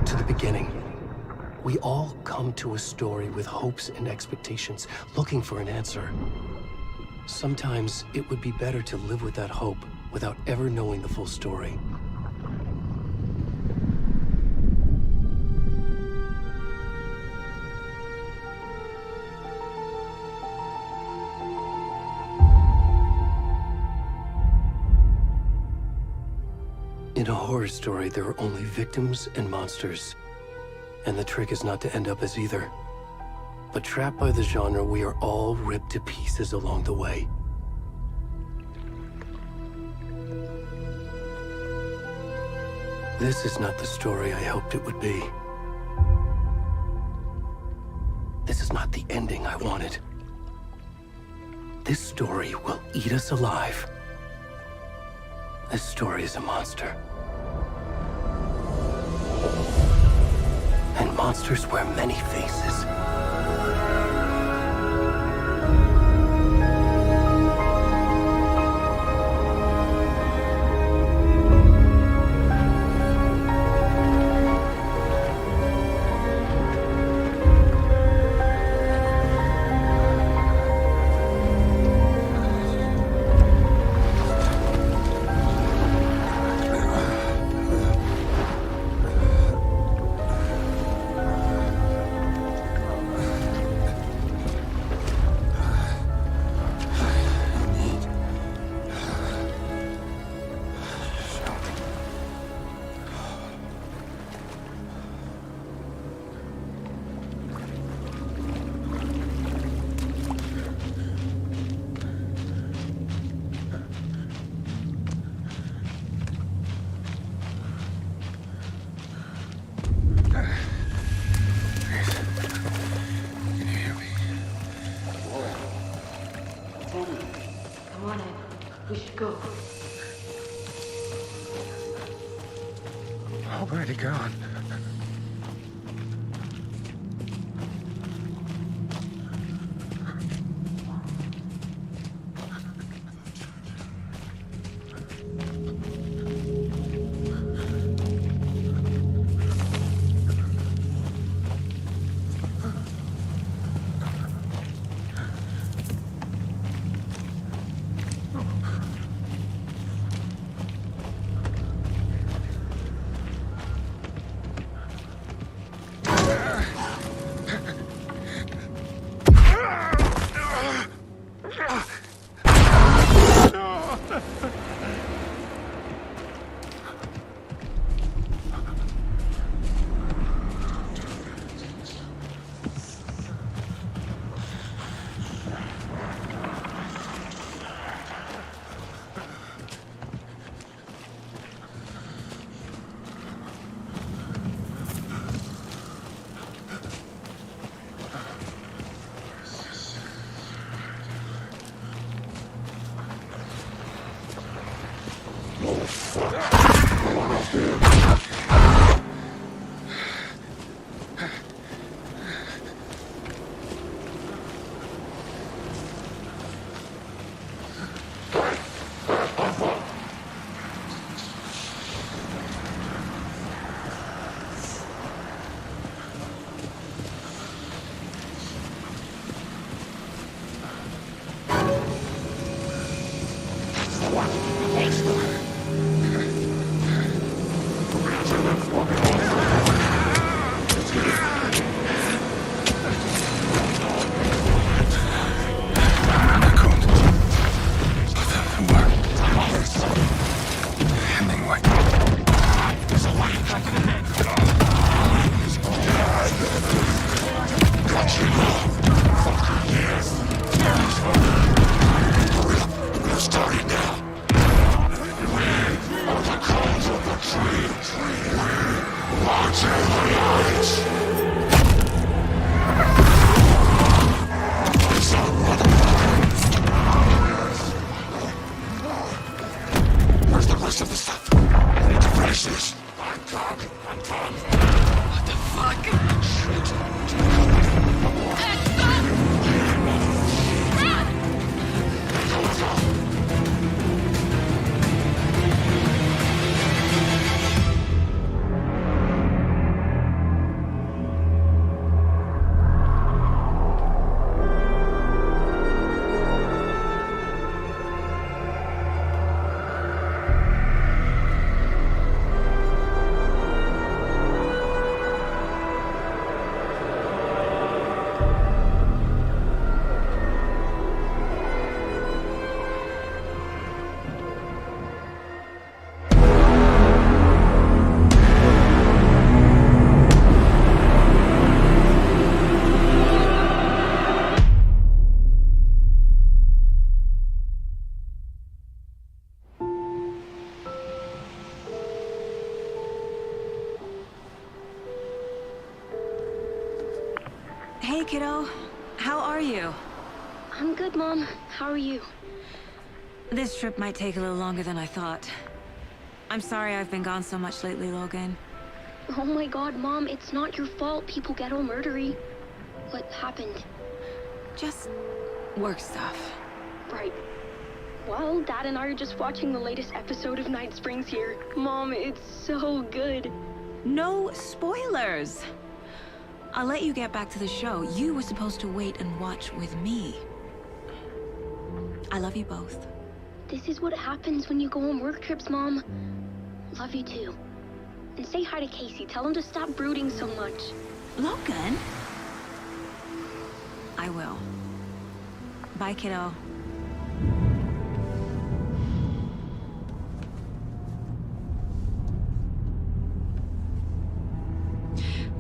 to the beginning. We all come to a story with hopes and expectations, looking for an answer. Sometimes it would be better to live with that hope without ever knowing the full story. In a horror story, there are only victims and monsters. And the trick is not to end up as either. But trapped by the genre, we are all ripped to pieces along the way. This is not the story I hoped it would be. This is not the ending I wanted. This story will eat us alive. This story is a monster. And monsters wear many faces. Already gone. Hey, kiddo. How are you? I'm good, Mom. How are you? This trip might take a little longer than I thought. I'm sorry I've been gone so much lately, Logan. Oh my god, Mom, it's not your fault people get all murdery. What happened? Just work stuff. Right. Well, Dad and I are just watching the latest episode of Night Springs here. Mom, it's so good. No spoilers! I'll let you get back to the show. You were supposed to wait and watch with me. I love you both. This is what happens when you go on work trips, Mom. Love you too. And say hi to Casey. Tell him to stop brooding so much. Logan? I will. Bye, kiddo.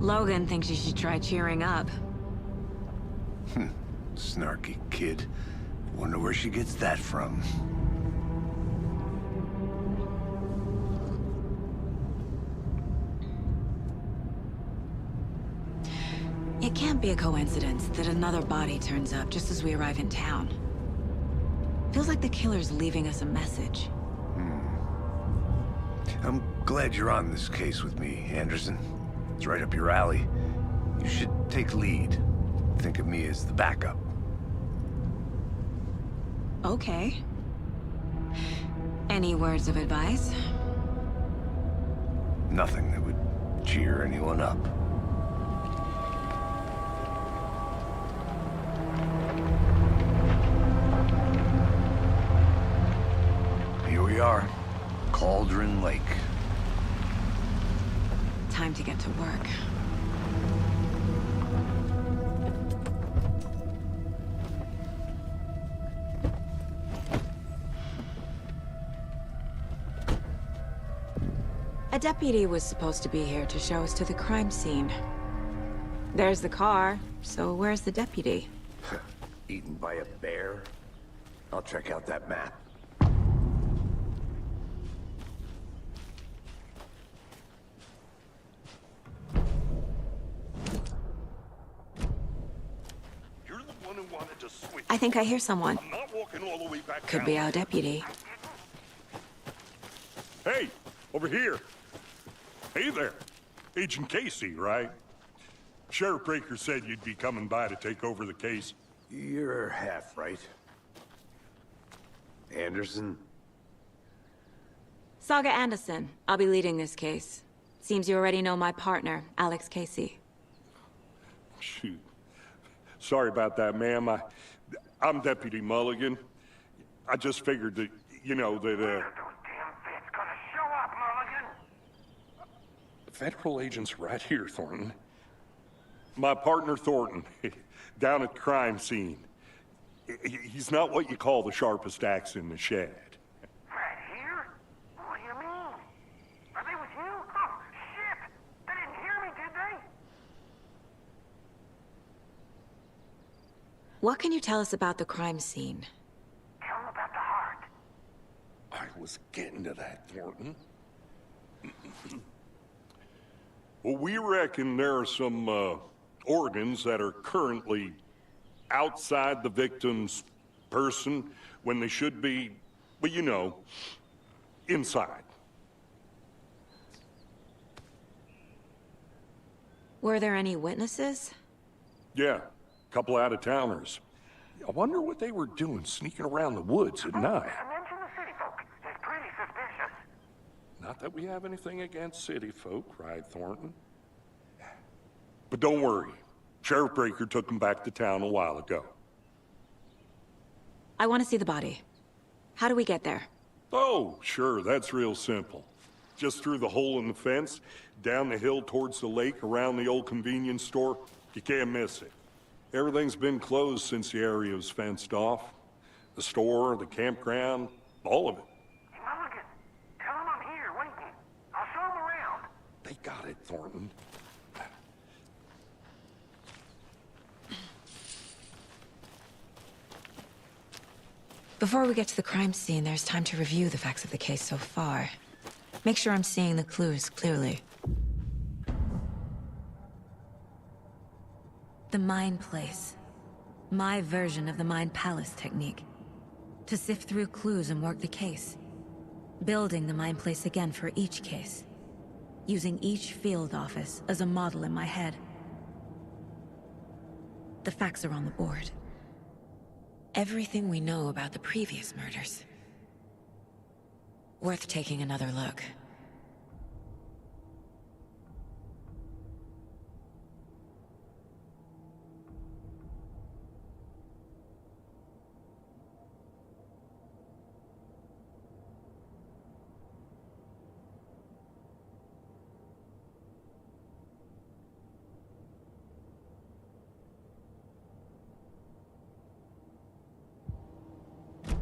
Logan thinks you should try cheering up. Snarky kid. Wonder where she gets that from. It can't be a coincidence that another body turns up just as we arrive in town. Feels like the killer's leaving us a message. I'm glad you're on this case with me, Anderson. It's right up your alley. You should take lead. Think of me as the backup. Okay. Any words of advice? Nothing that would cheer anyone up. Here we are. Cauldron Lake. Time to get to work. A deputy was supposed to be here to show us to the crime scene. There's the car, so where's the deputy? Eaten by a bear? I'll check out that map. You're the one who wanted to switch. I think I hear someone. I'm not walking all the way back Could down. be our deputy. Hey, over here. Hey there. Agent Casey, right? Sheriff Breaker said you'd be coming by to take over the case. You're half right. Anderson? Saga Anderson. I'll be leading this case. Seems you already know my partner, Alex Casey. Shoot. Sorry about that, ma'am. I'm Deputy Mulligan. I just figured that, you know, that, Federal agent's right here, Thornton. My partner, Thornton, down at the crime scene. He's not what you call the sharpest axe in the shed. Right here? What do you mean? Are they with you? Oh, shit! They didn't hear me, did they? What can you tell us about the crime scene? Tell them about the heart. I was getting to that, Thornton. Well, we reckon there are some, organs that are currently outside the victim's person when they should be, well, you know, inside. Were there any witnesses? Yeah, a couple out-of-towners. I wonder what they were doing sneaking around the woods at night. Mention the city folk. It's pretty suspicious. Not that we have anything against city folk, right, Thornton? But don't worry. Sheriff Breaker took him back to town a while ago. I want to see the body. How do we get there? Oh, sure, that's real simple. Just through the hole in the fence, down the hill towards the lake, around the old convenience store. You can't miss it. Everything's been closed since the area was fenced off. The store, the campground, all of it. Hey, Mulligan, tell them I'm here waiting. I'll show them around. They got it, Thornton. Before we get to the crime scene, there's time to review the facts of the case so far. Make sure I'm seeing the clues clearly. The Mind Place. My version of the Mind Palace technique. To sift through clues and work the case. Building the Mind Place again for each case. Using each field office as a model in my head. The facts are on the board. Everything we know about the previous murders. Worth taking another look.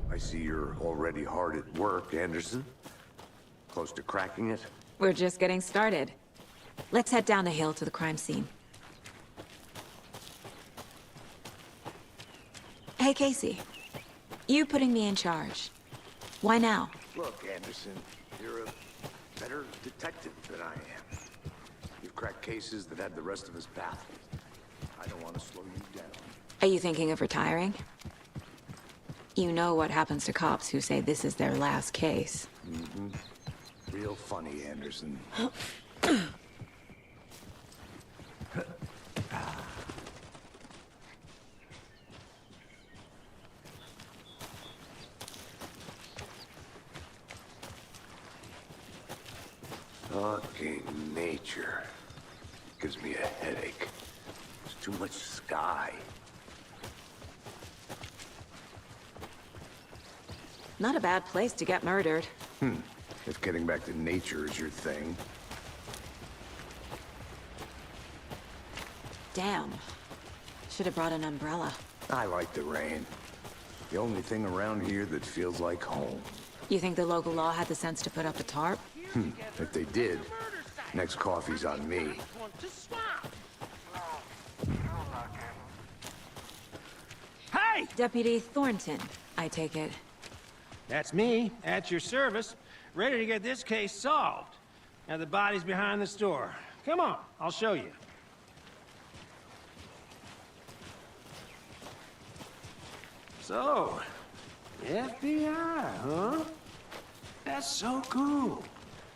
I see you're already hard at work, Anderson. Close to cracking it? We're just getting started. Let's head down the hill to the crime scene. Hey, Casey. You putting me in charge. Why now? Look, Anderson, you're a better detective than I am. You've cracked cases that had the rest of us baffled. I don't want to slow you down. Are you thinking of retiring? You know what happens to cops who say this is their last case. Mm-hmm. Real funny, Anderson. Fucking nature. Gives me a headache. There's too much sky. Not a bad place to get murdered. If getting back to nature is your thing. Damn. Should have brought an umbrella. I like the rain. The only thing around here that feels like home. You think the local law had the sense to put up a tarp? If they did, next coffee's on me. Hey! Deputy Thornton, I take it. That's me, at your service, ready to get this case solved. Now the body's behind the store. Come on, I'll show you. So, FBI, huh? That's so cool.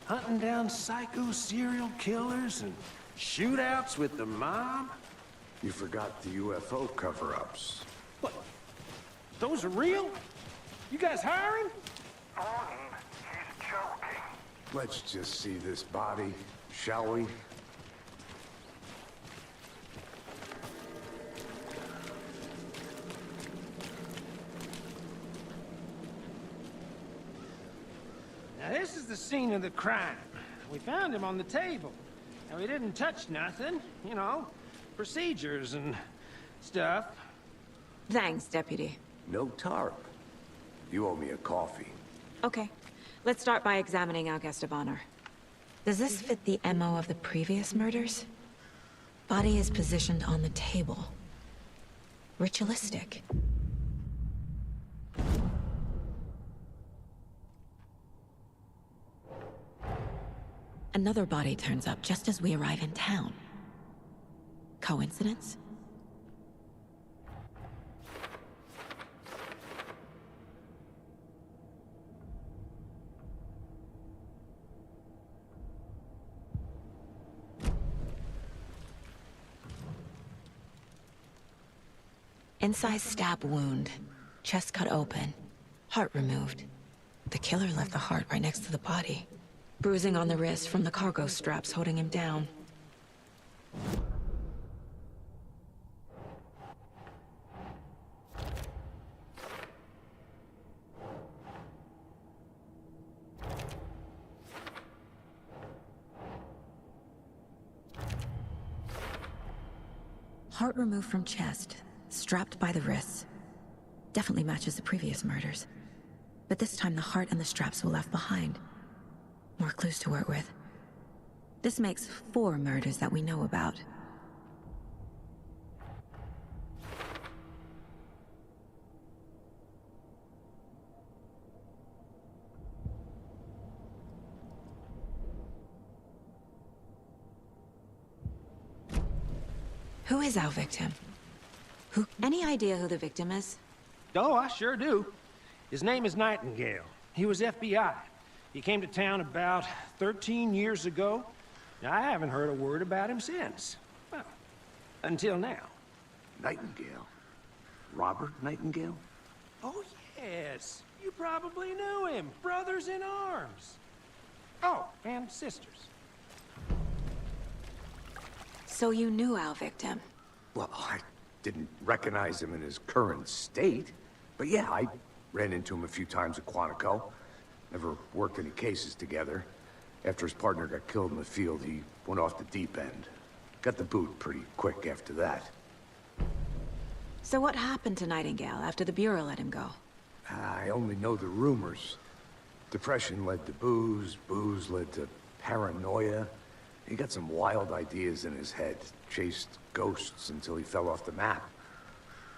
Hunting down psycho serial killers and shootouts with the mob. You forgot the UFO cover-ups. What? Those are real? You guys hiring? He's joking. Let's just see this body, shall we? Now this is the scene of the crime. We found him on the table. And we didn't touch nothing, you know, procedures and stuff. Thanks, Deputy. No tarp. You owe me a coffee. Okay. Let's start by examining our guest of honor. Does this fit the MO of the previous murders? Body is positioned on the table. Ritualistic. Another body turns up just as we arrive in town. Coincidence? Incised stab wound. Chest cut open. Heart removed. The killer left the heart right next to the body. Bruising on the wrist from the cargo straps holding him down. Heart removed from chest, strapped by the wrists. Definitely matches the previous murders. But this time the heart and the straps were left behind. More clues to work with. This makes 4 murders that we know about. Who is our victim? Any idea who the victim is? Oh, I sure do. His name is Nightingale. He was FBI. He came to town about 13 years ago. I haven't heard a word about him since. Well, until now. Nightingale? Robert Nightingale? Oh, yes. You probably knew him. Brothers in arms. Oh, and sisters. So you knew our victim? Well, I didn't recognize him in his current state. But yeah, I ran into him a few times at Quantico. Never worked any cases together. After his partner got killed in the field, he went off the deep end. Got the boot pretty quick after that. So what happened to Nightingale after the Bureau let him go? I only know the rumors. Depression led to booze, booze led to paranoia. He got some wild ideas in his head, chased ghosts until he fell off the map.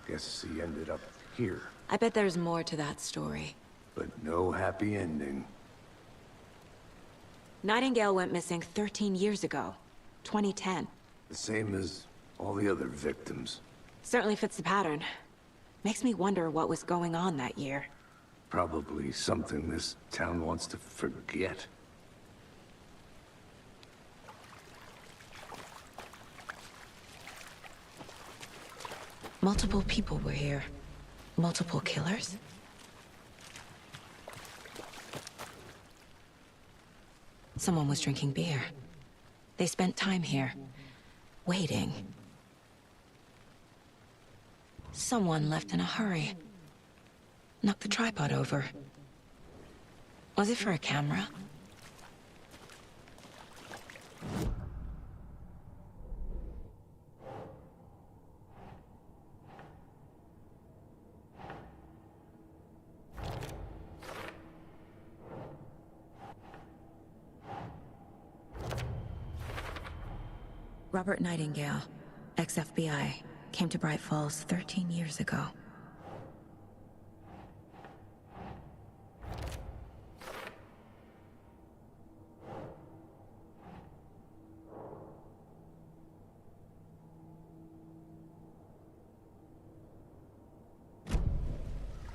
Guess he ended up here, I bet there's more to that story. but no happy ending. Nightingale went missing 13 years ago. 2010. The same as all the other victims. Certainly fits the pattern. Makes me wonder what was going on that year. Probably something this town wants to forget. Multiple people were here. Multiple killers? Someone was drinking beer. They spent time here, waiting. Someone left in a hurry. Knocked the tripod over. Was it for a camera? Robert Nightingale, ex-FBI, came to Bright Falls 13 years ago.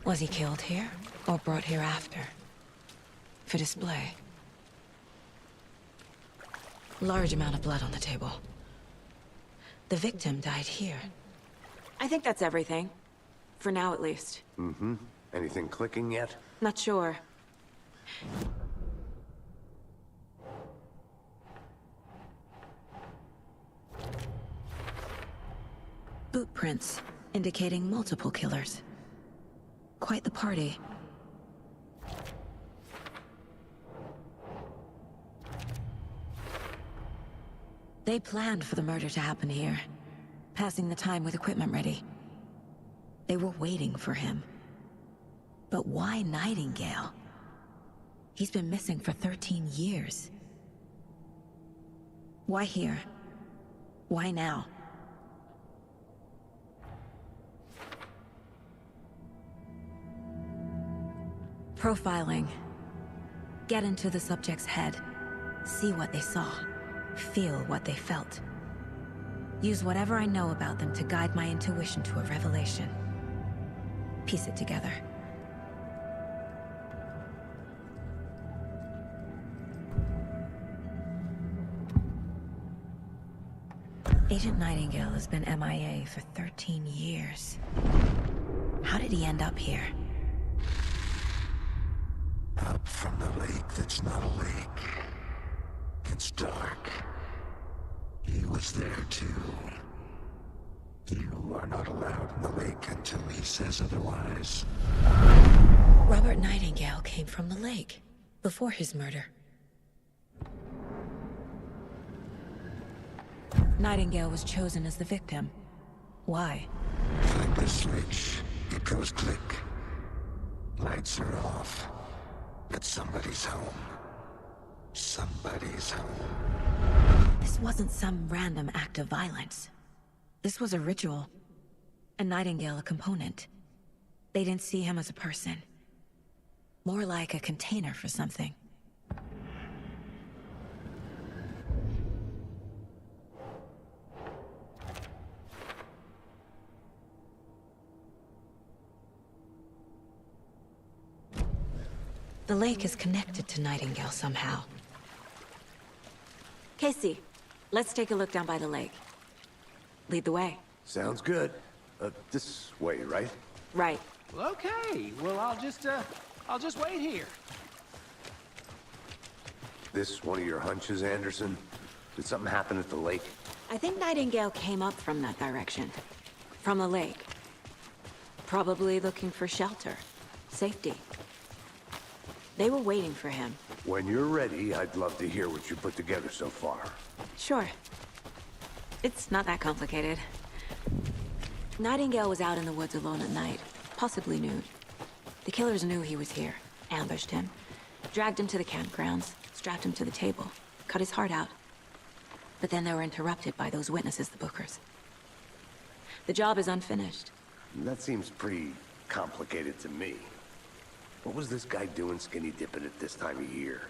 Was he killed here, or brought here after? For display. Large amount of blood on the table. The victim died here. I think that's everything. For now, at least. Mm-hmm. Anything clicking yet? Not sure. Boot prints, indicating multiple killers. Quite the party. They planned for the murder to happen here, passing the time with equipment ready. They were waiting for him. But why Nightingale? He's been missing for 13 years. Why here? Why now? Profiling. Get into the subject's head. See what they saw. Feel what they felt. Use whatever I know about them to guide my intuition to a revelation. Piece it together. Agent Nightingale has been MIA for 13 years. How did he end up here? Up from the lake that's not a lake. It's dark. He was there too. You are not allowed in the lake until he says otherwise. Robert Nightingale came from the lake, before his murder. Nightingale was chosen as the victim. Why? Flip the switch. It goes click. Lights are off. But somebody's home. Somebody's home. This wasn't some random act of violence. This was a ritual. And Nightingale a component. They didn't see him as a person. More like a container for something. The lake is connected to Nightingale somehow. Casey, let's take a look down by the lake. Lead the way. Sounds good. This way, right? Right. Well, okay. Well, I'll just wait here. This one of your hunches, Anderson? Did something happen at the lake? I think Nightingale came up from that direction. From the lake. Probably looking for shelter. Safety. They were waiting for him. When you're ready, I'd love to hear what you put together so far. Sure. It's not that complicated. Nightingale was out in the woods alone at night, possibly nude. The killers knew he was here, ambushed him, dragged him to the campgrounds, strapped him to the table, cut his heart out. But then they were interrupted by those witnesses, the Bookers. The job is unfinished. That seems pretty complicated to me. What was this guy doing skinny dipping at this time of year?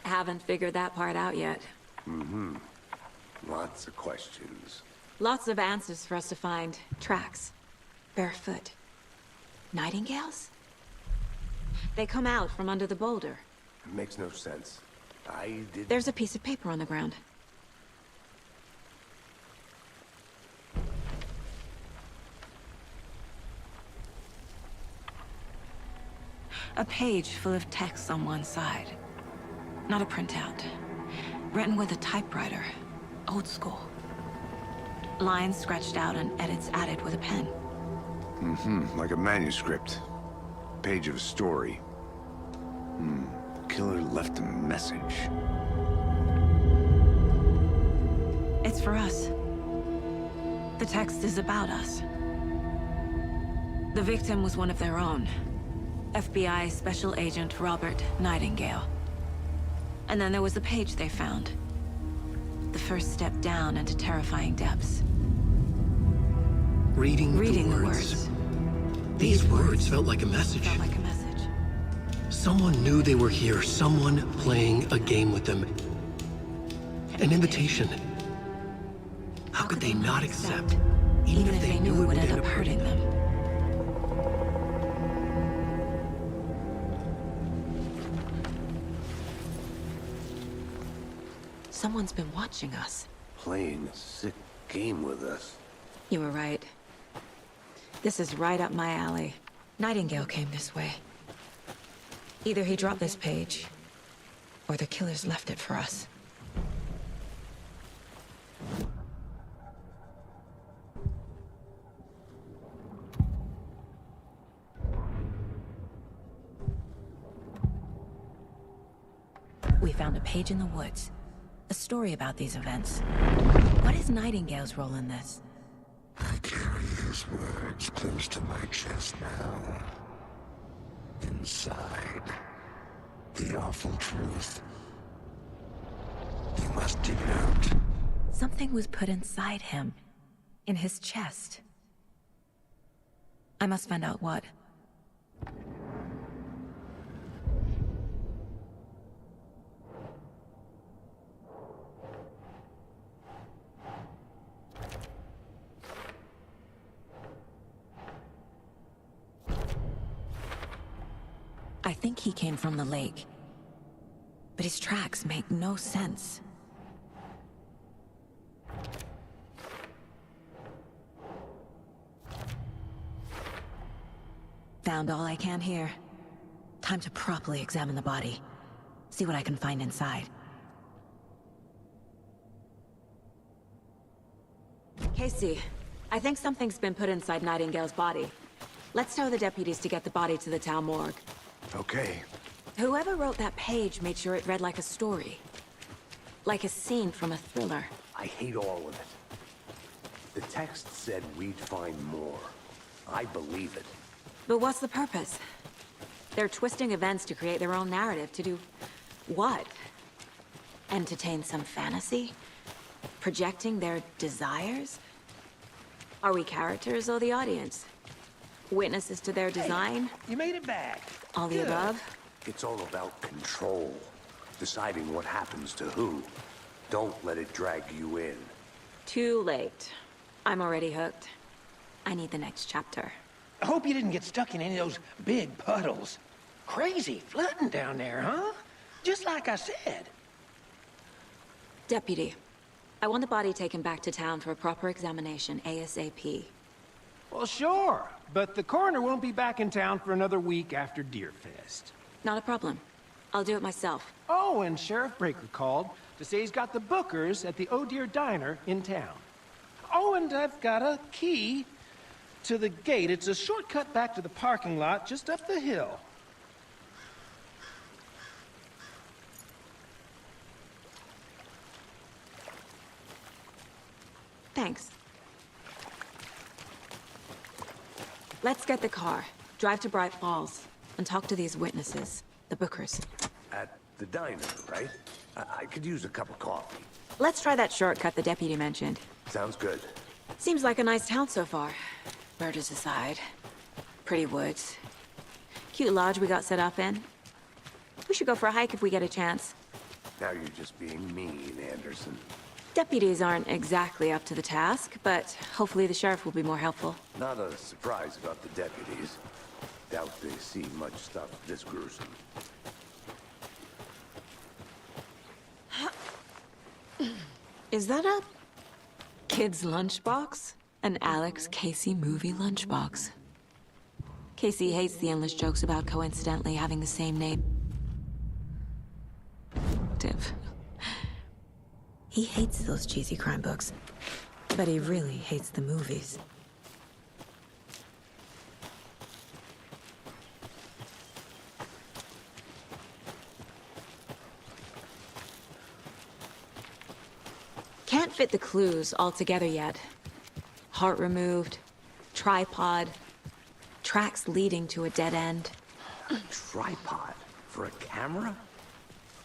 Haven't figured that part out yet. Mm-hmm. Lots of questions. Lots of answers for us to find. Tracks. Barefoot. Nightingales? They come out from under the boulder. It makes no sense. There's a piece of paper on the ground. A page full of text on one side. Not a printout. Written with a typewriter. Old school. Lines scratched out and edits added with a pen. Mm-hmm, like a manuscript. Page of a story. Killer left a message. It's for us. The text is about us. The victim was one of their own. FBI Special Agent Robert Nightingale. And then there was the page they found. The first step down into terrifying depths. Reading the words. These words felt like a message. Felt like a message. Someone knew they were here. Someone playing a game with them. An invitation. How could they not accept? Even if they knew it would end up hurting them. Someone's been watching us. Playing a sick game with us. You were right. This is right up my alley. Nightingale came this way. Either he dropped this page, or the killers left it for us. We found a page in the woods. A story about these events. What is Nightingale's role in this? I carry his words close to my chest now. Inside, the awful truth. You must dig it out. Something was put inside him. In his chest. I must find out what. I think he came from the lake. But his tracks make no sense. Found all I can here. Time to properly examine the body. See what I can find inside. Casey, I think something's been put inside Nightingale's body. Let's tell the deputies to get the body to the town morgue. Okay. Whoever wrote that page made sure it read like a story. Like a scene from a thriller. I hate all of it. The text said we'd find more. I believe it. But what's the purpose? They're twisting events to create their own narrative. To do what? Entertain some fantasy? Projecting their desires? Are we characters or the audience? Witnesses to their design? You made it back. All the above? It's all about control. Deciding what happens to who. Don't let it drag you in. Too late. I'm already hooked. I need the next chapter. I hope you didn't get stuck in any of those big puddles. Crazy flooding down there, huh? Just like I said. Deputy, I want the body taken back to town for a proper examination ASAP. Well, sure, but the coroner won't be back in town for another week after Deerfest. Not a problem. I'll do it myself. Oh, and Sheriff Breaker called to say he's got the Bookers at the Oh Dear Diner in town. Oh, and I've got a key to the gate. It's a shortcut back to the parking lot just up the hill. Thanks. Let's get the car, drive to Bright Falls, and talk to these witnesses, the Bookers. At the diner, right? I could use a cup of coffee. Let's try that shortcut the deputy mentioned. Sounds good. Seems like a nice town so far. Murders aside. Pretty woods. Cute lodge we got set up in. We should go for a hike if we get a chance. Now you're just being mean, Anderson. Deputies aren't exactly up to the task, but hopefully the sheriff will be more helpful. Not a surprise about the deputies. Doubt they see much stuff this gruesome. Is that a kid's lunchbox? An Alex Casey movie lunchbox. Casey hates the endless jokes about coincidentally having the same name. Div. He hates those cheesy crime books, but he really hates the movies. Can't fit the clues all together yet. Heart removed, tripod, tracks leading to a dead end. A tripod? For a camera?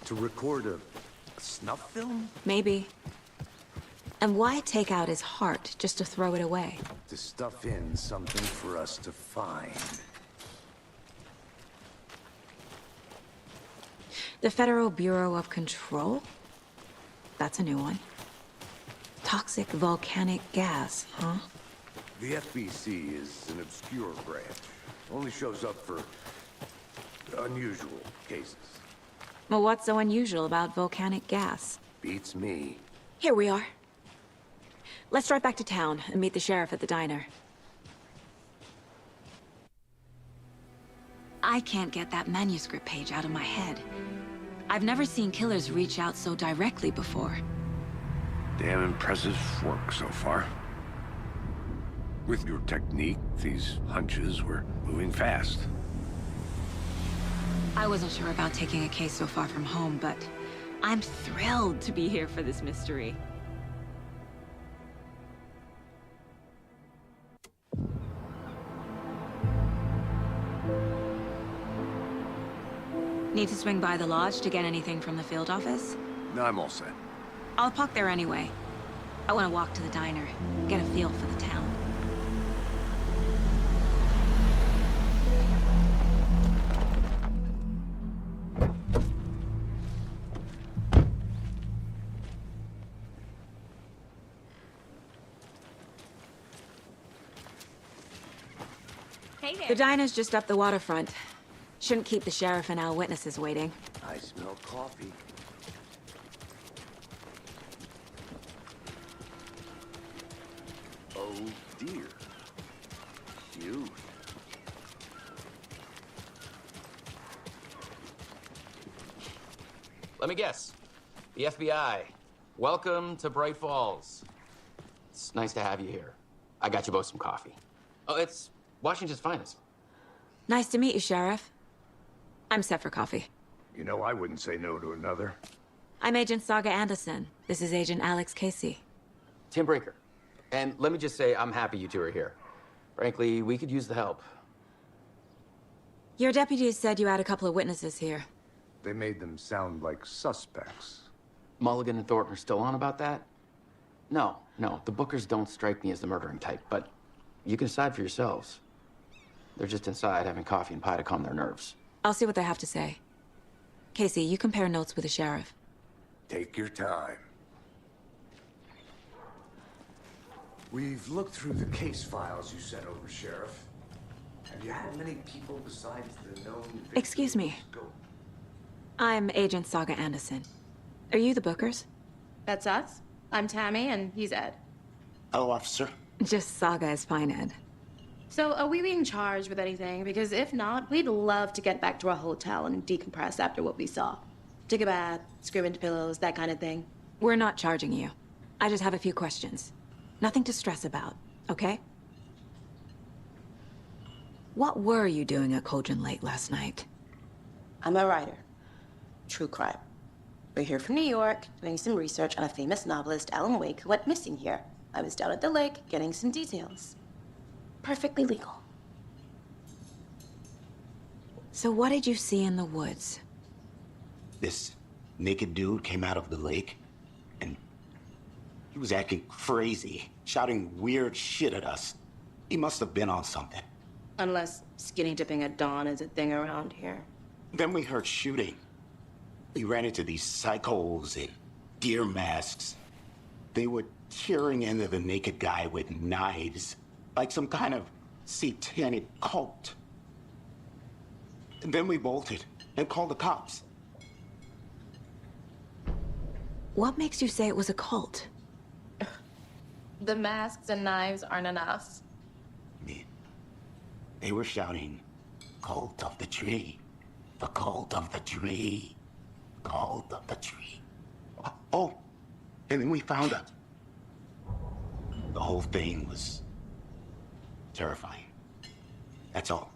To record a snuff film? Maybe. And why take out his heart just to throw it away? To stuff in something for us to find. The Federal Bureau of Control? That's a new one. Toxic volcanic gas, huh? The FBC is an obscure branch. Only shows up for unusual cases. Well, what's so unusual about volcanic gas? Beats me. Here we are. Let's drive back to town and meet the sheriff at the diner. I can't get that manuscript page out of my head. I've never seen killers reach out so directly before. Damn impressive work so far. With your technique, these hunches were moving fast. I wasn't sure about taking a case so far from home, but I'm thrilled to be here for this mystery. Need to swing by the lodge to get anything from the field office? No, I'm all set. I'll park there anyway. I want to walk to the diner, get a feel for the town. Hey there. The diner's just up the waterfront. Shouldn't keep the sheriff and our witnesses waiting. I smell coffee. Oh dear. Cute. Let me guess. The FBI. Welcome to Bright Falls. It's nice to have you here. I got you both some coffee. Oh, it's Washington's finest. Nice to meet you, Sheriff. I'm set for coffee. You know, I wouldn't say no to another. I'm Agent Saga Anderson. This is Agent Alex Casey. Tim Breaker. And let me just say, I'm happy you two are here. Frankly, we could use the help. Your deputies said you had a couple of witnesses here. They made them sound like suspects. Mulligan and Thornton are still on about that? No, the Bookers don't strike me as the murdering type, but you can decide for yourselves. They're just inside having coffee and pie to calm their nerves. I'll see what they have to say. Casey, you compare notes with the sheriff. Take your time. We've looked through the case files you sent over, Sheriff. Have you had many people besides the known victims Excuse me. go? I'm Agent Saga Anderson. Are you the Bookers? That's us. I'm Tammy, and he's Ed. Hello, officer. Just Saga is fine, Ed. So, are we being charged with anything? Because if not, we'd love to get back to our hotel and decompress after what we saw. Take a bath, scream into pillows, that kind of thing. We're not charging you. I just have a few questions. Nothing to stress about, okay? What were you doing at Cauldron Lake last night? I'm a writer. True crime. We're here from New York, doing some research on a famous novelist, Alan Wake, who went missing here. I was down at the lake, getting some details. Perfectly legal. So what did you see in the woods? This naked dude came out of the lake, and he was acting crazy, shouting weird shit at us. He must have been on something. Unless skinny dipping at dawn is a thing around here. Then we heard shooting. We ran into these psychos in deer masks. They were tearing into the naked guy with knives, like some kind of satanic cult. And then we bolted and called the cops. What makes you say it was a cult? The masks and knives aren't enough. They were shouting, "Cult of the tree, the cult of the tree, cult of the tree." Oh, and then we found her. The whole thing was terrifying. That's all.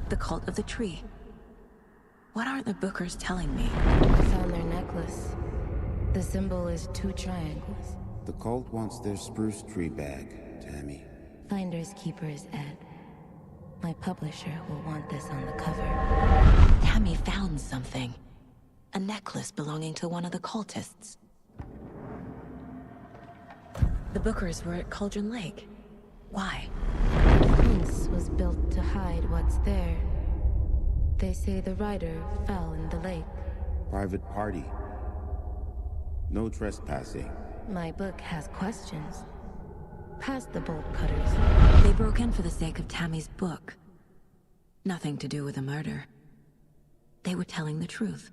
The cult of the tree. What aren't the Bookers telling me? Found their necklace. The symbol is 2 triangles. The cult wants their spruce tree bag, Tammy. Finders keepers, Ed. My publisher will want this on the cover. Tammy found something. A necklace belonging to one of the cultists. The Bookers were at Cauldron Lake. Why? The fence was built to hide what's there. They say the rider fell in the lake. Private party. No trespassing. My book has questions. Past the bolt cutters. They broke in for the sake of Tammy's book. Nothing to do with a murder. They were telling the truth.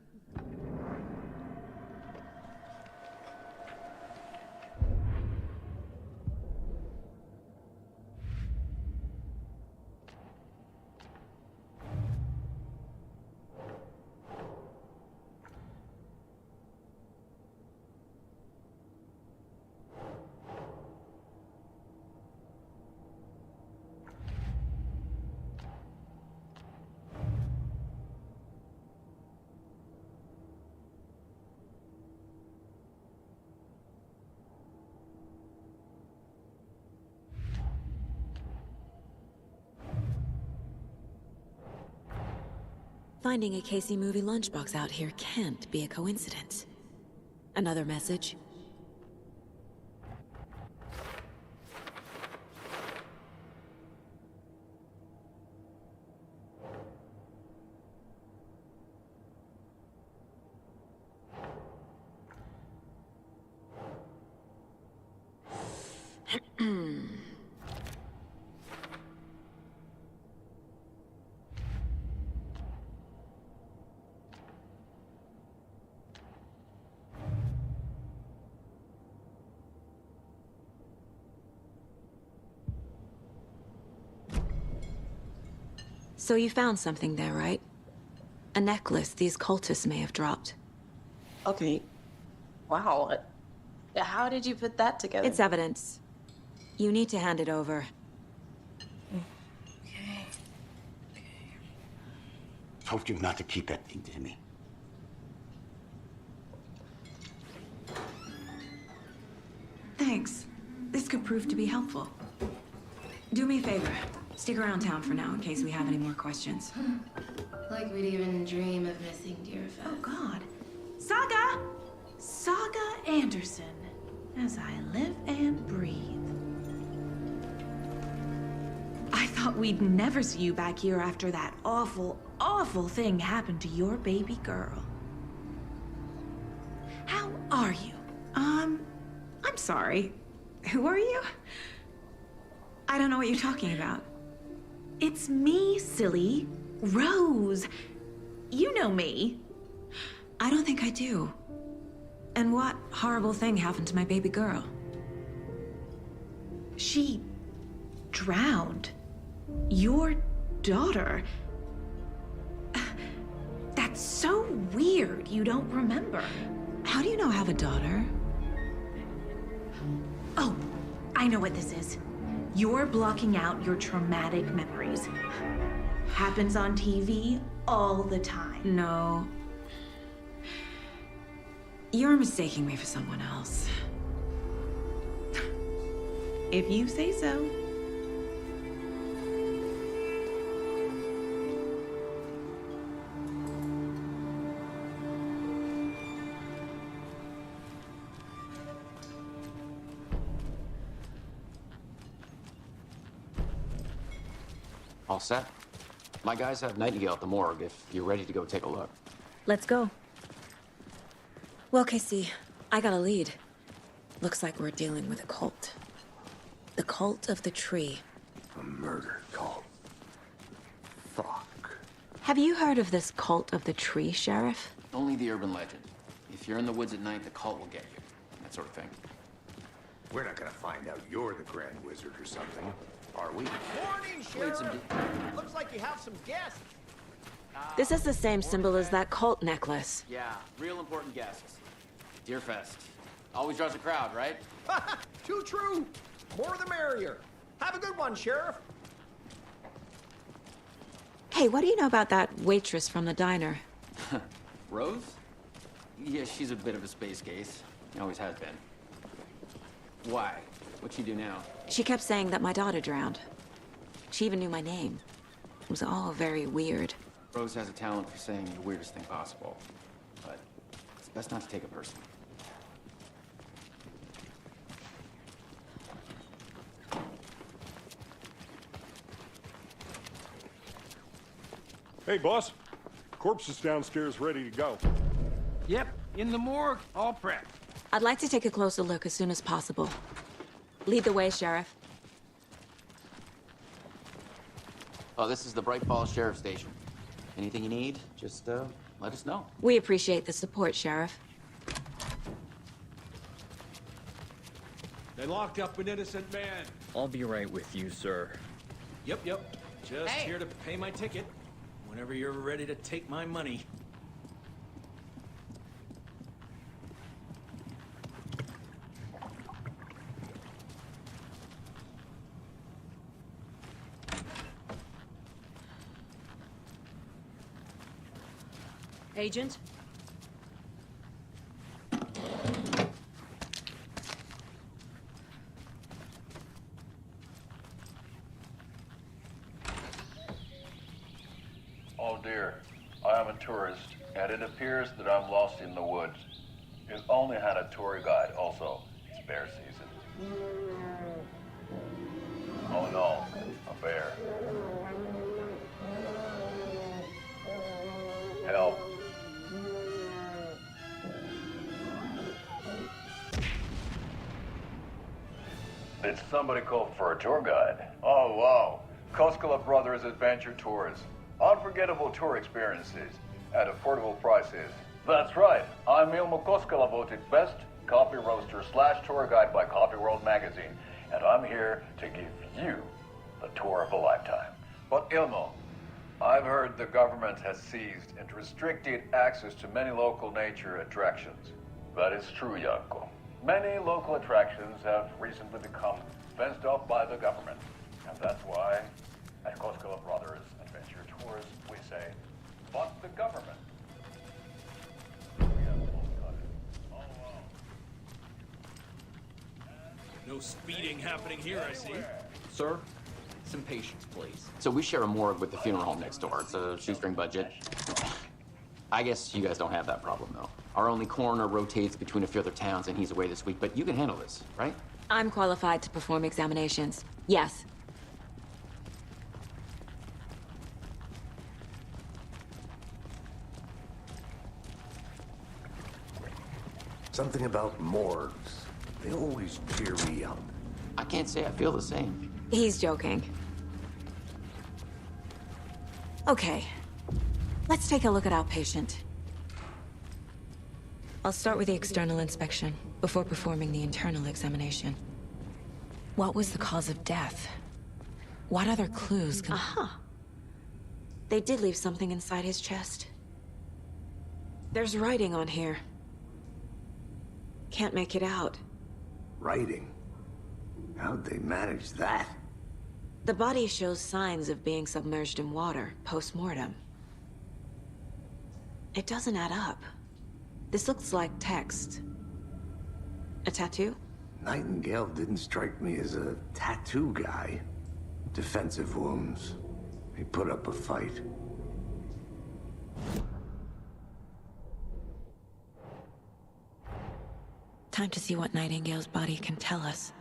Finding a Casey movie lunchbox out here can't be a coincidence. Another message? So you found something there, right? A necklace these cultists may have dropped. Okay. Wow. How did you put that together? It's evidence. You need to hand it over. Okay. Told you not to keep that thing to me. Thanks. This could prove to be helpful. Do me a favor. Stick around town for now in case we have any more questions. Like we'd even dream of missing Deerfest. Oh, God. Saga! Saga Anderson. as I live and breathe. I thought we'd never see you back here after that awful, awful thing happened to your baby girl. How are you? I'm sorry. Who are you? I don't know what you're talking about. It's me, silly. Rose. You know me. I don't think I do. And what horrible thing happened to my baby girl? She drowned. Your daughter. That's so weird you don't remember. How do you know I have a daughter? Oh, I know what this is. You're blocking out your traumatic memories. Happens on TV all the time. No. You're mistaking me for someone else. If you say so. All set? My guys have Nightingale at the morgue if you're ready to go take a look. Let's go. Well, Casey, I got a lead. Looks like we're dealing with a cult. The cult of the tree. A murder cult. Fuck. Have you heard of this cult of the tree, Sheriff? Only the urban legend. If you're in the woods at night, the cult will get you. That sort of thing. We're not gonna find out you're the Grand Wizard or something, are we? Morning, Sheriff! Looks like you have some guests. This is the same symbol as that cult necklace. Yeah, real important guests. Deerfest. Always draws a crowd, right? Too true. More the merrier. Have a good one, Sheriff. Hey, what do you know about that waitress from the diner? Rose? Yeah, she's a bit of a space case. Always has been. Why? What'd she do now? She kept saying that my daughter drowned. She even knew my name. It was all very weird. Rose has a talent for saying the weirdest thing possible. But it's best not to take it personally. Hey, boss. Corpse is downstairs ready to go. Yep, in the morgue, all prepped. I'd like to take a closer look as soon as possible. Lead the way, Sheriff. Oh, this is the Bright Falls Sheriff Station. Anything you need, just let us know. We appreciate the support, Sheriff. They locked up an innocent man. I'll be right with you, sir. Yep. Just here to pay my ticket. Whenever you're ready to take my money. Agent? Oh dear, I am a tourist, and it appears that I'm lost in the woods. You've only had a tour guide, also. It's bear season. Oh no, a bear. Help. Did somebody call for a tour guide? Oh wow, Koskela Brothers Adventure Tours. Unforgettable tour experiences at affordable prices. That's right. I'm Ilmo Koskela, voted best coffee roaster / tour guide by Coffee World magazine, and I'm here to give you the tour of a lifetime. But Ilmo, I've heard the government has seized and restricted access to many local nature attractions. That is true, Janko. Many local attractions have recently become fenced off by the government, and that's why at Koskela Brothers Adventure Tours, we say, fuck the government. No speeding happening here, I see. Sir, some patience, please. So we share a morgue with the funeral home next door. It's a shoestring budget. I guess you guys don't have that problem, though. Our only coroner rotates between a few other towns, and he's away this week, but you can handle this, right? I'm qualified to perform examinations. Yes. Something about morgues. They always cheer me up. I can't say I feel the same. He's joking. Okay. Let's take a look at our patient. I'll start with the external inspection before performing the internal examination. What was the cause of death? What other clues can... Aha! They did leave something inside his chest. There's writing on here. Can't make it out. Writing? How'd they manage that? The body shows signs of being submerged in water post-mortem. It doesn't add up. This looks like text. A tattoo? Nightingale didn't strike me as a tattoo guy. Defensive wounds. He put up a fight. Time to see what Nightingale's body can tell us.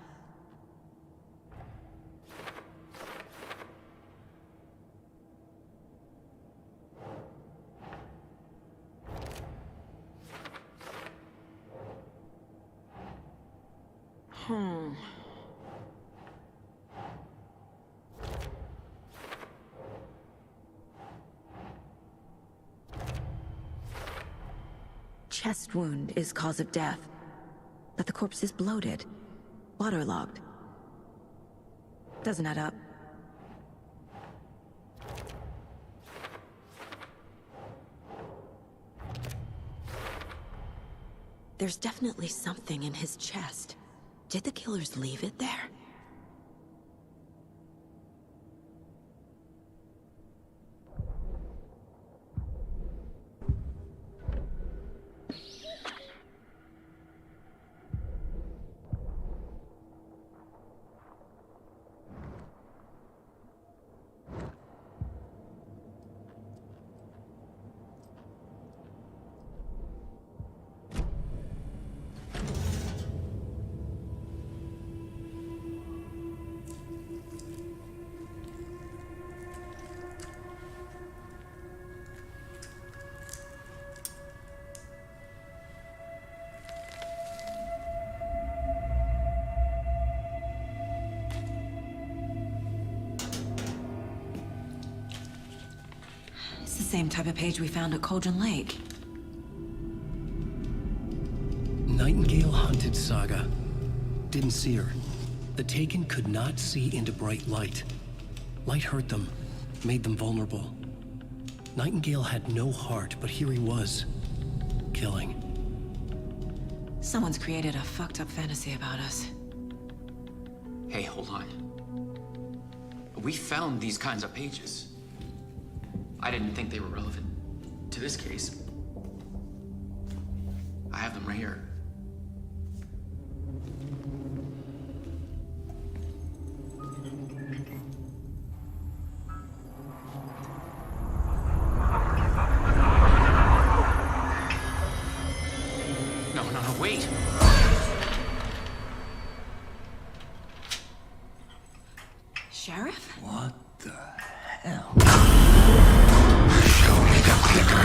Chest wound is cause of death, but the corpse is bloated, waterlogged. Doesn't add up. There's definitely something in his chest. Did the killers leave it there? It's the same type of page we found at Cauldron Lake. Nightingale hunted Saga. Didn't see her. The Taken could not see into bright light. Light hurt them, made them vulnerable. Nightingale had no heart, but here he was, killing. Someone's created a fucked up fantasy about us. Hey, hold on. We found these kinds of pages. I didn't think they were relevant to this case. I have them right here. No, wait! Sheriff? What the hell? Show me the clicker.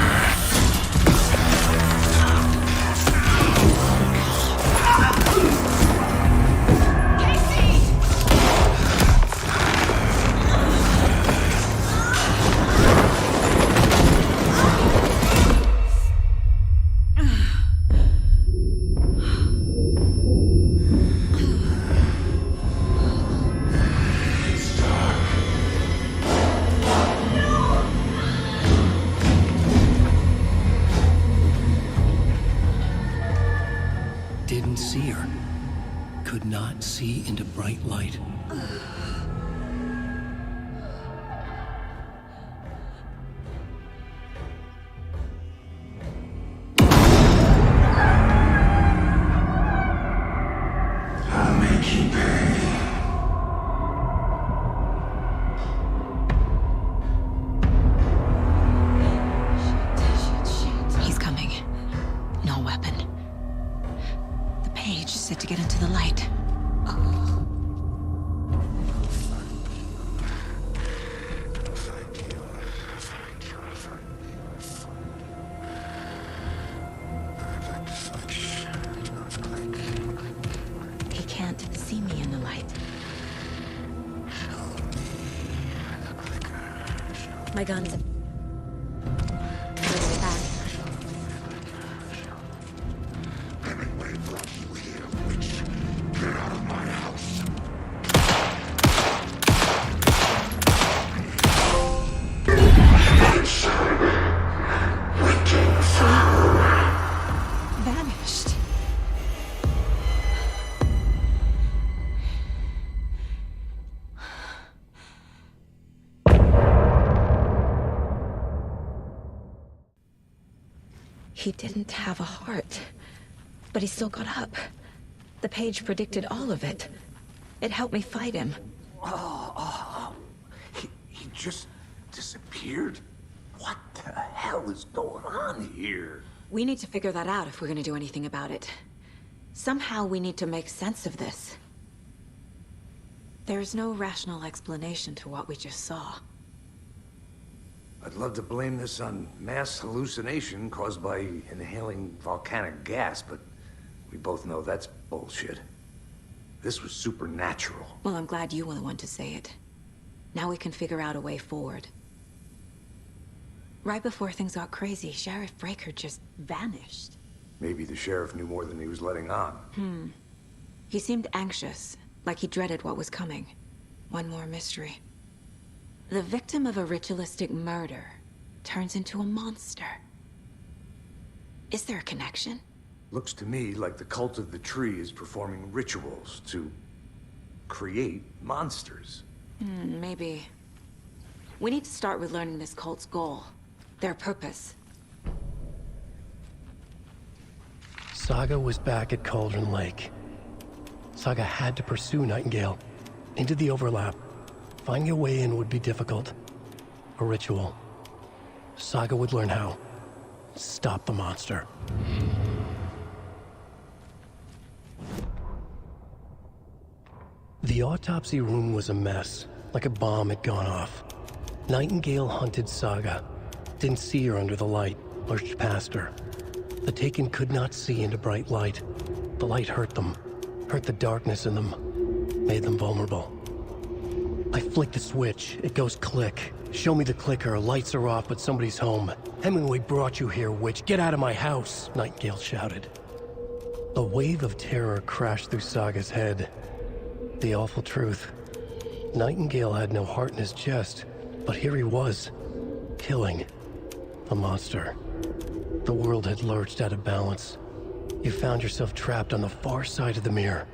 Didn't see her. Could not see into bright light. I'll make you pay. He's coming. No weapon. The page said to get into the light. He can't see me in the light. My gun's bring it back. Get out of my house. Vanished. He didn't have a heart, but he still got up. The page predicted all of it. It helped me fight him. He just disappeared? What the hell is going on here? We need to figure that out if we're gonna do anything about it. Somehow we need to make sense of this. There's no rational explanation to what we just saw. I'd love to blame this on mass hallucination caused by inhaling volcanic gas, but we both know that's bullshit. This was supernatural. Well, I'm glad you were the one to say it. Now we can figure out a way forward. Right before things got crazy, Sheriff Breaker just vanished. Maybe the sheriff knew more than he was letting on. He seemed anxious, like he dreaded what was coming. One more mystery. The victim of a ritualistic murder turns into a monster. Is there a connection? Looks to me like the cult of the tree is performing rituals to create monsters. Maybe. We need to start with learning this cult's goal. Their purpose. Saga was back at Cauldron Lake. Saga had to pursue Nightingale. Into the overlap. Finding a way in would be difficult. A ritual. Saga would learn how. Stop the monster. The autopsy room was a mess, like a bomb had gone off. Nightingale hunted Saga. Didn't see her under the light, lurched past her. The Taken could not see into bright light. The light hurt them, hurt the darkness in them, made them vulnerable. I flick the switch, it goes click. Show me the clicker, lights are off, but somebody's home. Hemingway brought you here, witch. Get out of my house, Nightingale shouted. A wave of terror crashed through Saga's head. The awful truth. Nightingale had no heart in his chest, but here he was, killing a monster. The world had lurched out of balance. You found yourself trapped on the far side of the mirror.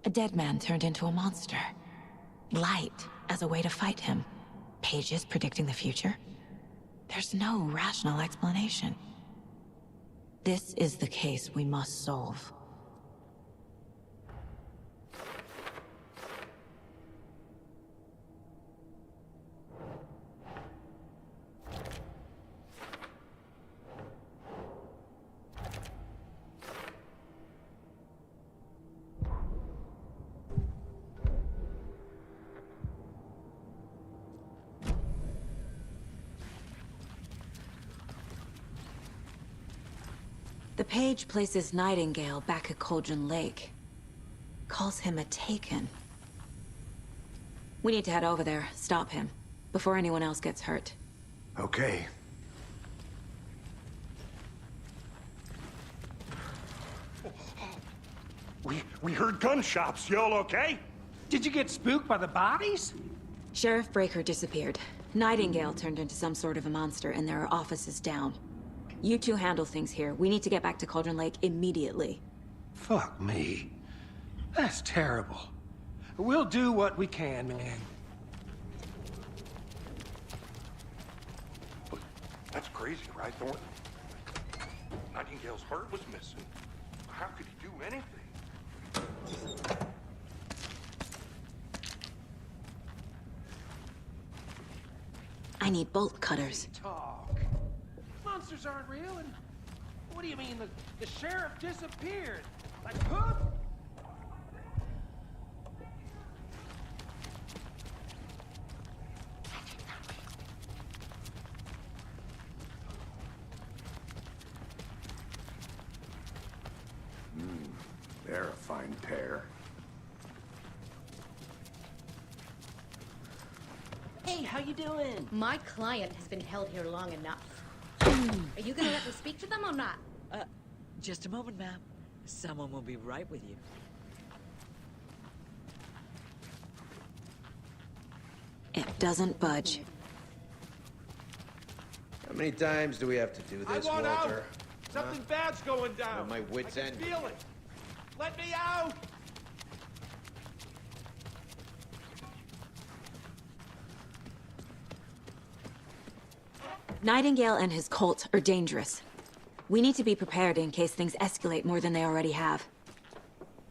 A dead man turned into a monster. Light as a way to fight him. Pages predicting the future. There's no rational explanation. This is the case we must solve. The page places Nightingale back at Cauldron Lake. Calls him a Taken. We need to head over there, stop him, before anyone else gets hurt. Okay. We heard gunshots. Y'all okay? Did you get spooked by the bodies? Sheriff Breaker disappeared. Nightingale turned into some sort of a monster, and there are offices down. You two handle things here. We need to get back to Cauldron Lake immediately. Fuck me. That's terrible. We'll do what we can, man. But that's crazy, right, Thornton? Nightingale's heart was missing. How could he do anything? I need bolt cutters. Talk. Monsters aren't real, and what do you mean the sheriff disappeared? Like, huh? They're a fine pair. Hey, how you doing? My client has been held here long enough. Are you gonna let me speak to them or not? Just a moment, ma'am. Someone will be right with you. It doesn't budge. How many times do we have to do this, I want Walter? out! Something bad's going down. On my wit's I end. can feel it. Let me out! Nightingale and his cult are dangerous. We need to be prepared in case things escalate more than they already have.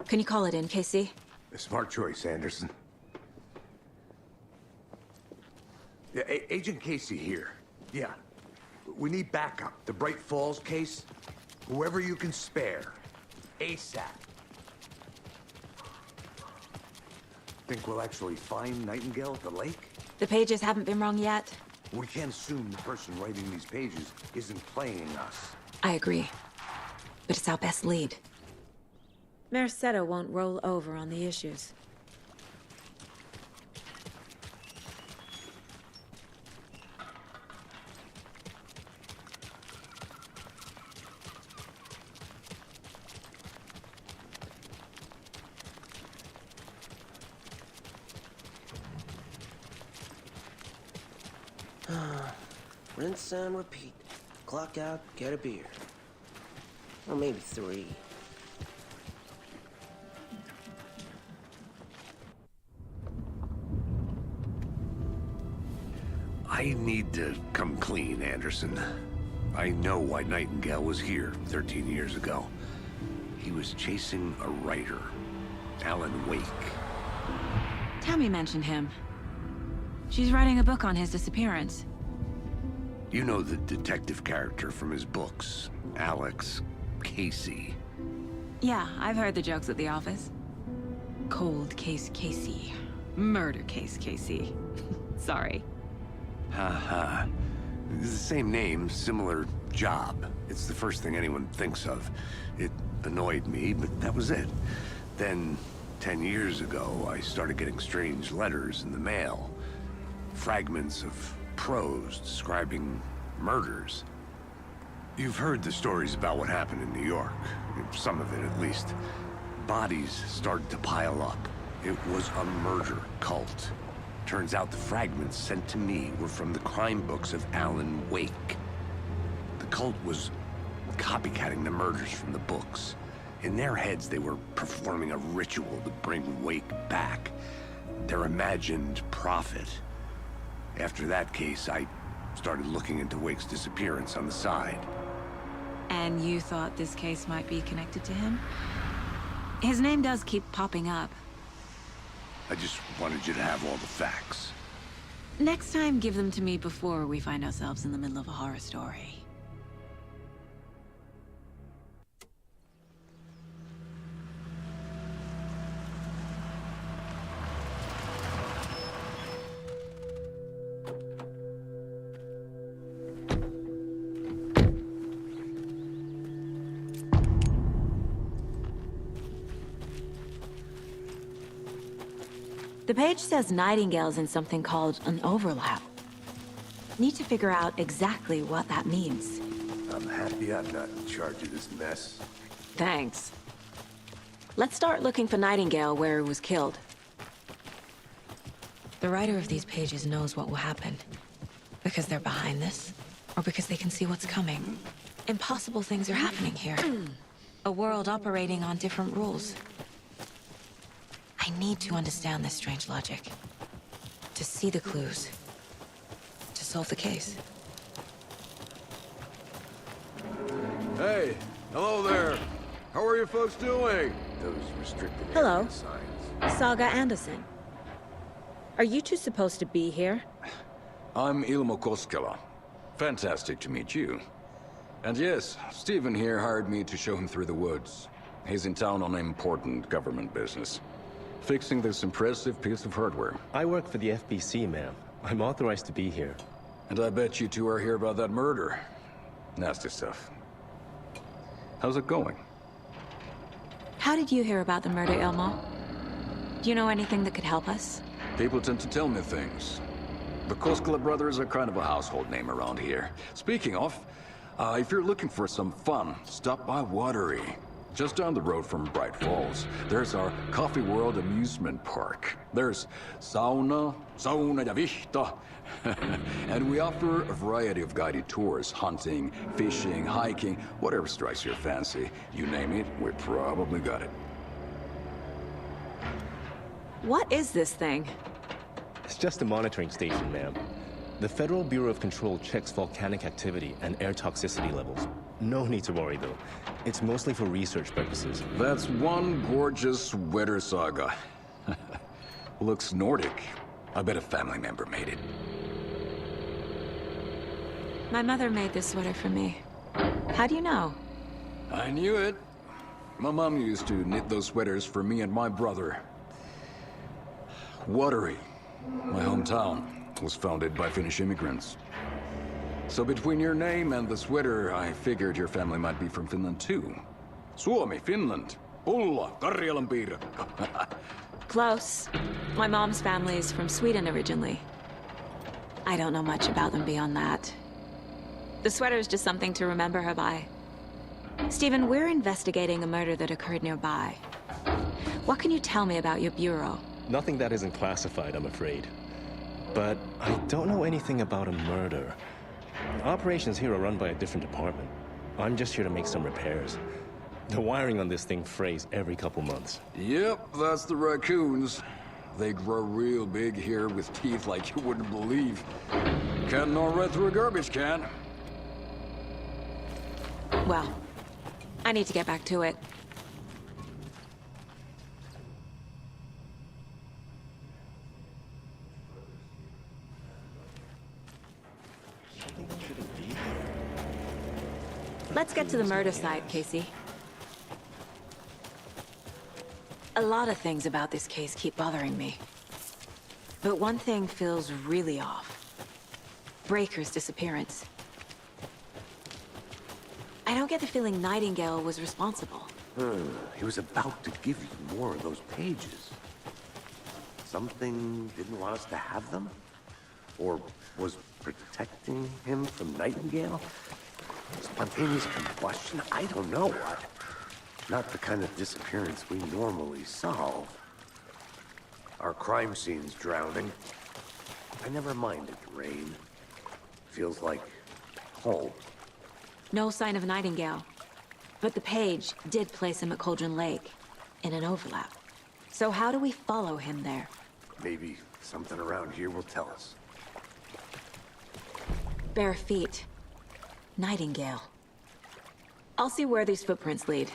Can you call it in, Casey? A smart choice, Anderson. Yeah, Agent Casey here. Yeah. We need backup. The Bright Falls case. Whoever you can spare. ASAP. Think we'll actually find Nightingale at the lake? The pages haven't been wrong yet. We can't assume the person writing these pages isn't playing us. I agree. But it's our best lead. Mercado won't roll over on the issues. Rinse and repeat. Clock out, get a beer. Or maybe 3. I need to come clean, Anderson. I know why Nightingale was here 13 years ago. He was chasing a writer, Alan Wake. Tammy mentioned him. She's writing a book on his disappearance. You know the detective character from his books, Alex Casey. Yeah, I've heard the jokes at the office. Cold case Casey. Murder case Casey. Sorry. Ha. It's the same name, similar job. It's the first thing anyone thinks of. It annoyed me, but that was it. Then, 10 years ago, I started getting strange letters in the mail. Fragments of prose describing murders. You've heard the stories about what happened in New York. Some of it, at least. Bodies started to pile up. It was a murder cult. Turns out the fragments sent to me were from the crime books of Alan Wake. The cult was copycatting the murders from the books. In their heads, they were performing a ritual to bring Wake back. Their imagined prophet. After that case, I started looking into Wake's disappearance on the side. And you thought this case might be connected to him? His name does keep popping up. I just wanted you to have all the facts. Next time, give them to me before we find ourselves in the middle of a horror story. The page says Nightingale's in something called an overlap. Need to figure out exactly what that means. I'm happy I'm not in charge of this mess. Thanks. Let's start looking for Nightingale where he was killed. The writer of these pages knows what will happen. Because they're behind this, or because they can see what's coming. Impossible things are happening here. A world operating on different rules. I need to understand this strange logic. To see the clues. To solve the case. Hey, hello there. How are you folks doing? Those restricted Hello. area signs. Saga Anderson. Are you two supposed to be here? I'm Ilmo Koskela. Fantastic to meet you. And yes, Stephen here hired me to show him through the woods. He's in town on important government business, fixing this impressive piece of hardware. I work for the FBC, ma'am. I'm authorized to be here. And I bet you two are here about that murder. Nasty stuff. How's it going? How did you hear about the murder, Ilmo? Do you know anything that could help us? People tend to tell me things. The Koskela brothers are kind of a household name around here. Speaking of, if you're looking for some fun, stop by Watery. Just down the road from Bright Falls, there's our Coffee World amusement park. There's sauna ja vihta. And we offer a variety of guided tours, hunting, fishing, hiking, whatever strikes your fancy. You name it, we probably got it. What is this thing? It's just a monitoring station, ma'am. The Federal Bureau of Control checks volcanic activity and air toxicity levels. No need to worry, though. It's mostly for research purposes. That's one gorgeous sweater saga. Looks Nordic. I bet a family member made it. My mother made this sweater for me. How do you know? I knew it. My mom used to knit those sweaters for me and my brother. Watery, my hometown, was founded by Finnish immigrants. So between your name and the sweater, I figured your family might be from Finland too. Suomi, Finland. Pulla, Karjalan piirakka. Close. My mom's family is from Sweden originally. I don't know much about them beyond that. The sweater is just something to remember her by. Stephen, we're investigating a murder that occurred nearby. What can you tell me about your bureau? Nothing that isn't classified, I'm afraid. But I don't know anything about a murder. Operations here are run by a different department. I'm just here to make some repairs. The wiring on this thing frays every couple months. Yep, that's the raccoons. They grow real big here with teeth like you wouldn't believe. Can't gnaw right through a garbage can. Well, I need to get back to it. Let's get to the murder site, Casey. A lot of things about this case keep bothering me. But one thing feels really off. Breaker's disappearance. I don't get the feeling Nightingale was responsible. He was about to give you more of those pages. Something didn't want us to have them? Or was protecting him from Nightingale? Spontaneous combustion? I don't know. Not the kind of disappearance we normally solve. Our crime scene's drowning. I never minded the rain. Feels like home. No sign of Nightingale. But the page did place him at Cauldron Lake, in an overlap. So how do we follow him there? Maybe something around here will tell us. Bare feet. Nightingale. I'll see where these footprints lead.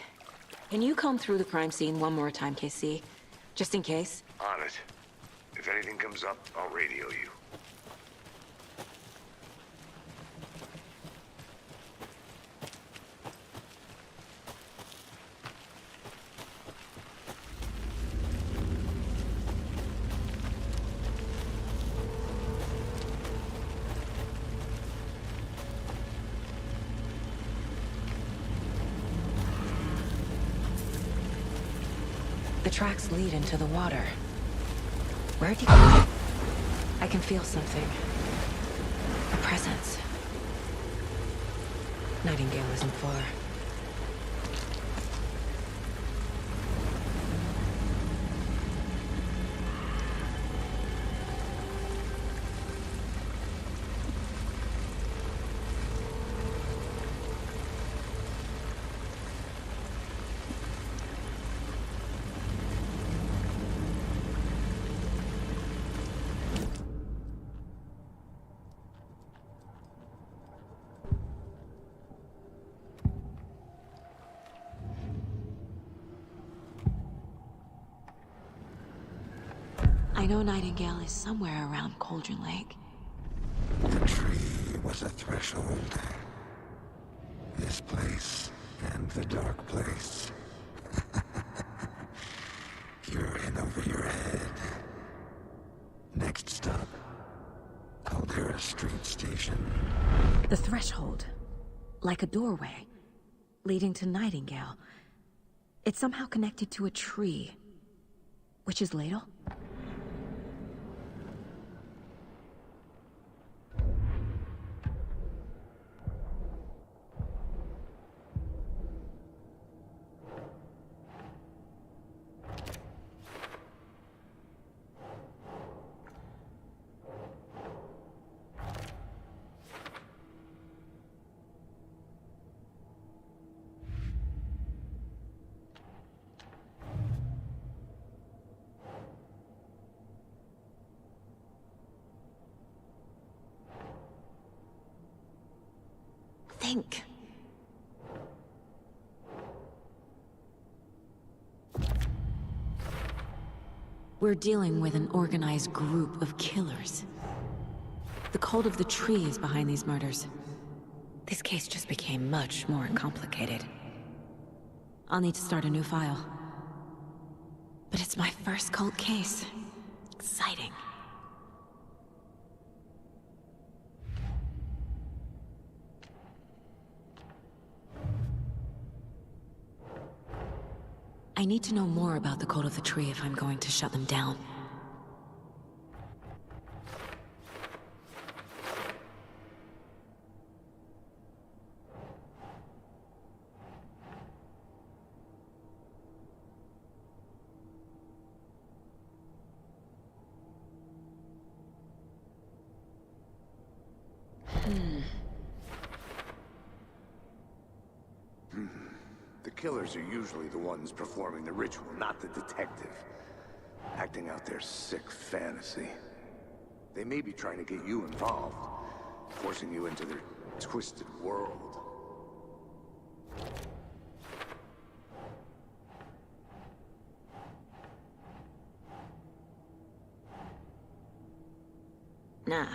Can you comb through the crime scene one more time, KC? Just in case? On it. If anything comes up, I'll radio you. The tracks lead into the water. Where'd you go? I can feel something. A presence. Nightingale isn't far. I know Nightingale is somewhere around Cauldron Lake. threshold. This place and the dark place. You're in over your head. Next stop, Caldera Street Station. The threshold. Like a doorway. Leading to Nightingale. It's somehow connected to a tree. Witch's Ladle? Think. We're dealing with an organized group of killers. The cult of the tree is behind these murders. This case just became much more complicated. I'll need to start a new file. But it's my first cult case. Exciting. I need to know more about the Cult of the Tree if I'm going to shut them down. The killers are usually the ones performing the ritual, not the detective. Acting out their sick fantasy. They may be trying to get you involved, forcing you into their twisted world. Nah.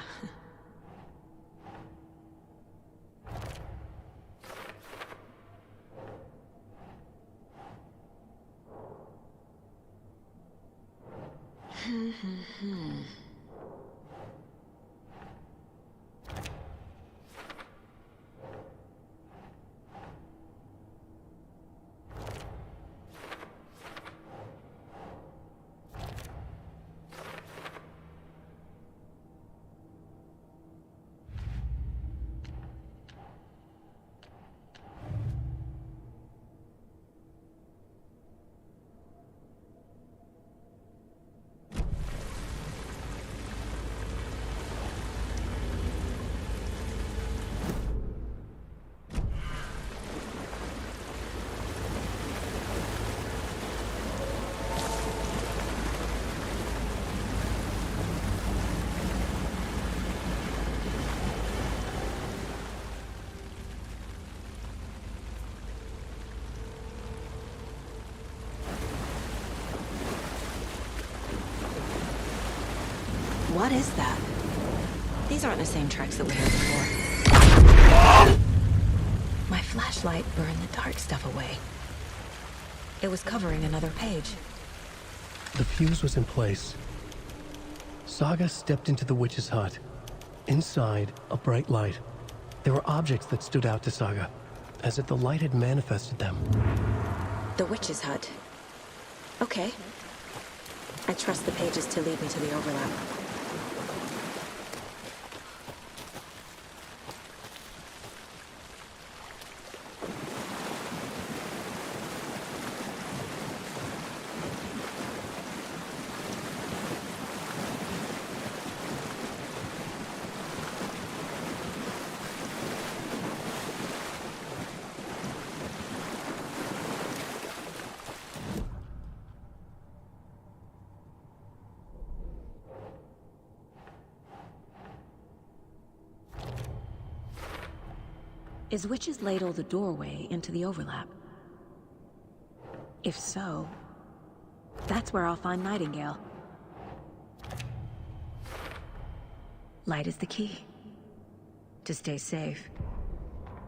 What is that? These aren't the same tracks that we heard before. My flashlight burned the dark stuff away. It was covering another page. The fuse was in place. Saga stepped into the witch's hut. Inside, a bright light. There were objects that stood out to Saga, as if the light had manifested them. The witch's hut. Okay. I trust the pages to lead me to the overlap. Is Witch's Ladle the doorway into the overlap? If so, that's where I'll find Nightingale. Light is the key. to stay safe.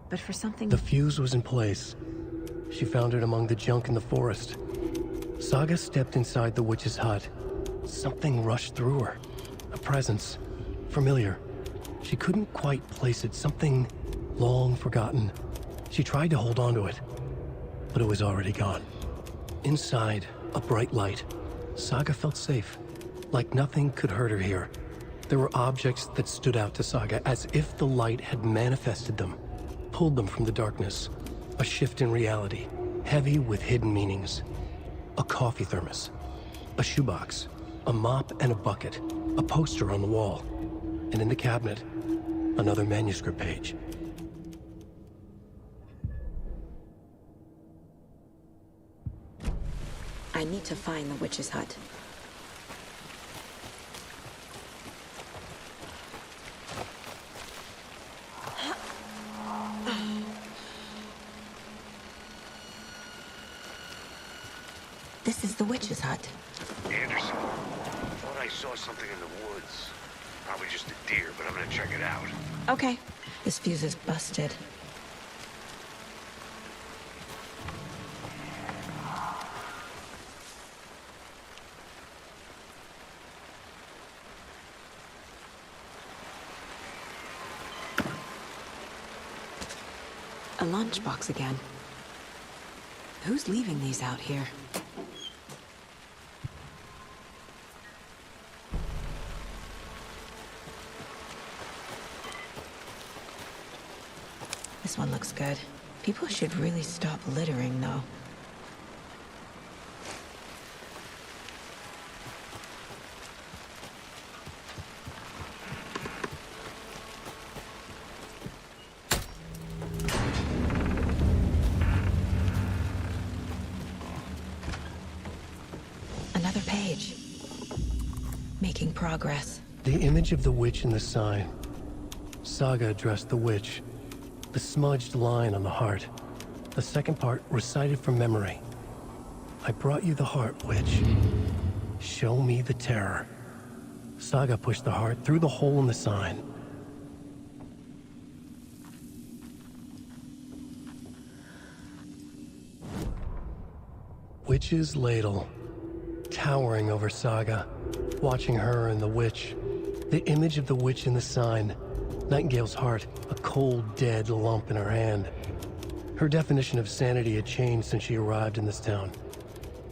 But for something... The fuse was in place. She found it among the junk in the forest. Saga stepped inside the witch's hut. Something rushed through her. A presence. Familiar. She couldn't quite place it. Something long forgotten. She tried to hold on to it, but it was already gone. Inside, a bright light. Saga felt safe. Like nothing could hurt her here. There were objects that stood out to Saga, as if the light had manifested them, pulled them from the darkness. A shift in reality, heavy with hidden meanings. A coffee thermos, a shoebox, a mop and a bucket, a poster on the wall, and in the cabinet, another manuscript page. I need to find the witch's hut. This is the witch's hut. Anderson, thought I saw something in the woods. Probably just a deer, but I'm gonna check it out. Okay. This fuse is busted. A lunchbox again. Who's leaving these out here? This one looks good. People should really stop littering, though. Another page. Making progress. The image of the witch in the sign. Saga addressed the witch. The smudged line on the heart. The second part recited from memory. I brought you the heart, witch. Show me the terror. Saga pushed the heart through the hole in the sign. Witch's ladle. Towering over Saga. Watching her and the witch. The image of the witch in the sign. Nightingale's heart, a cold, dead lump in her hand. Her definition of sanity had changed since she arrived in this town.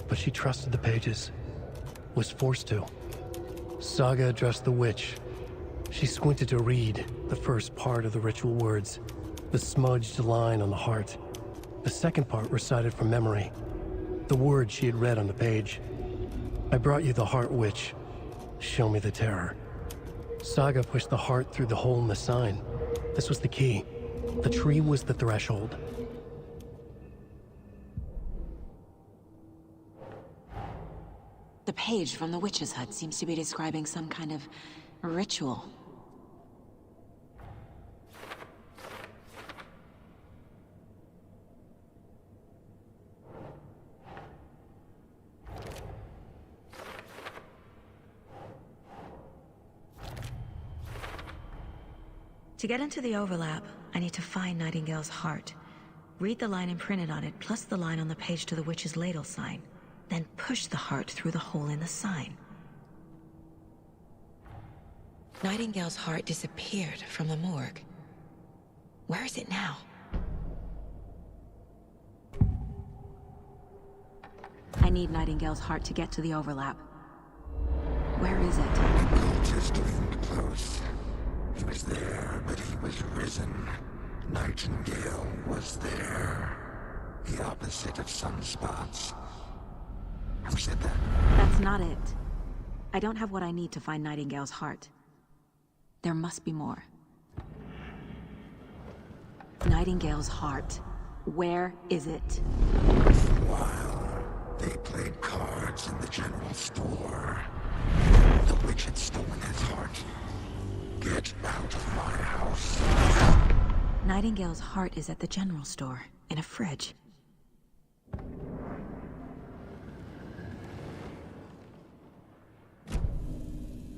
But she trusted the pages. Was forced to. Saga addressed the witch. She squinted to read the first part of the ritual words. The smudged line on the heart. The second part recited from memory. The words she had read on the page. I brought you the heart, witch. Show me the terror. Saga pushed the heart through the hole in the sign. This was the key. The tree was the threshold. The page from the witch's hut seems to be describing some kind of ritual. To get into the overlap, I need to find Nightingale's heart. Read the line imprinted on it, plus the line on the page to the witch's ladle sign. Then push the heart through the hole in the sign. Nightingale's heart disappeared from the morgue. Where is it now? I need Nightingale's heart to get to the overlap. Where is it? The cult is getting close. He was there, but he was risen. Nightingale was there. The opposite of sunspots. Who said that? That's not it. I don't have what I need to find Nightingale's heart. There must be more. Nightingale's heart. Where is it? While they played cards in the general store, the witch had stolen his heart. Get out of my house. Nightingale's heart is at the general store, in a fridge.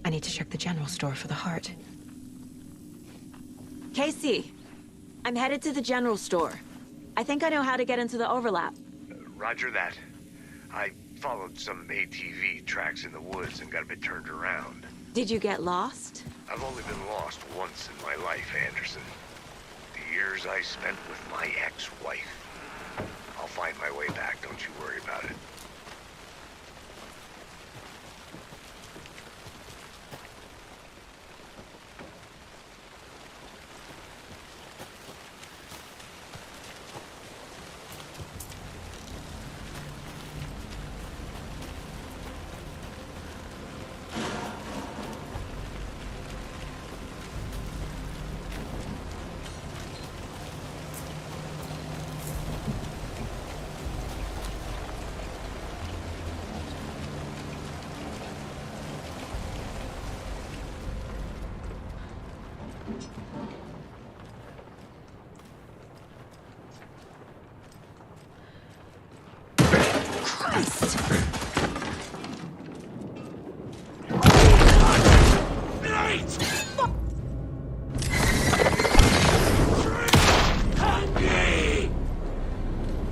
I need to check the general store for the heart. Casey, I'm headed to the general store. I think I know how to get into the overlap. Roger that. I followed some ATV tracks in the woods and got a bit turned around. Did you get lost? I've only been lost once in my life, Anderson. The years I spent with my ex-wife. I'll find my way back, don't you worry about it.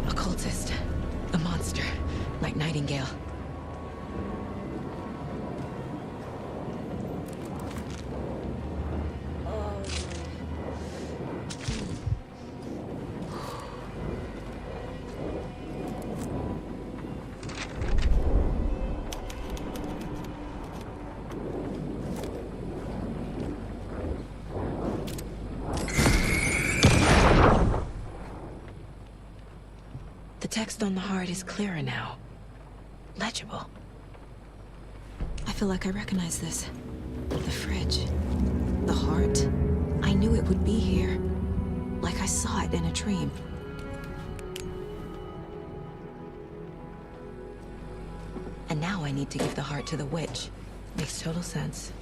Occultist. A monster. Like Nightingale. The text on the heart is clearer now. Legible. I feel like I recognize this. The fridge. The heart. I knew it would be here. Like I saw it in a dream. And now I need to give the heart to the witch. Makes total sense.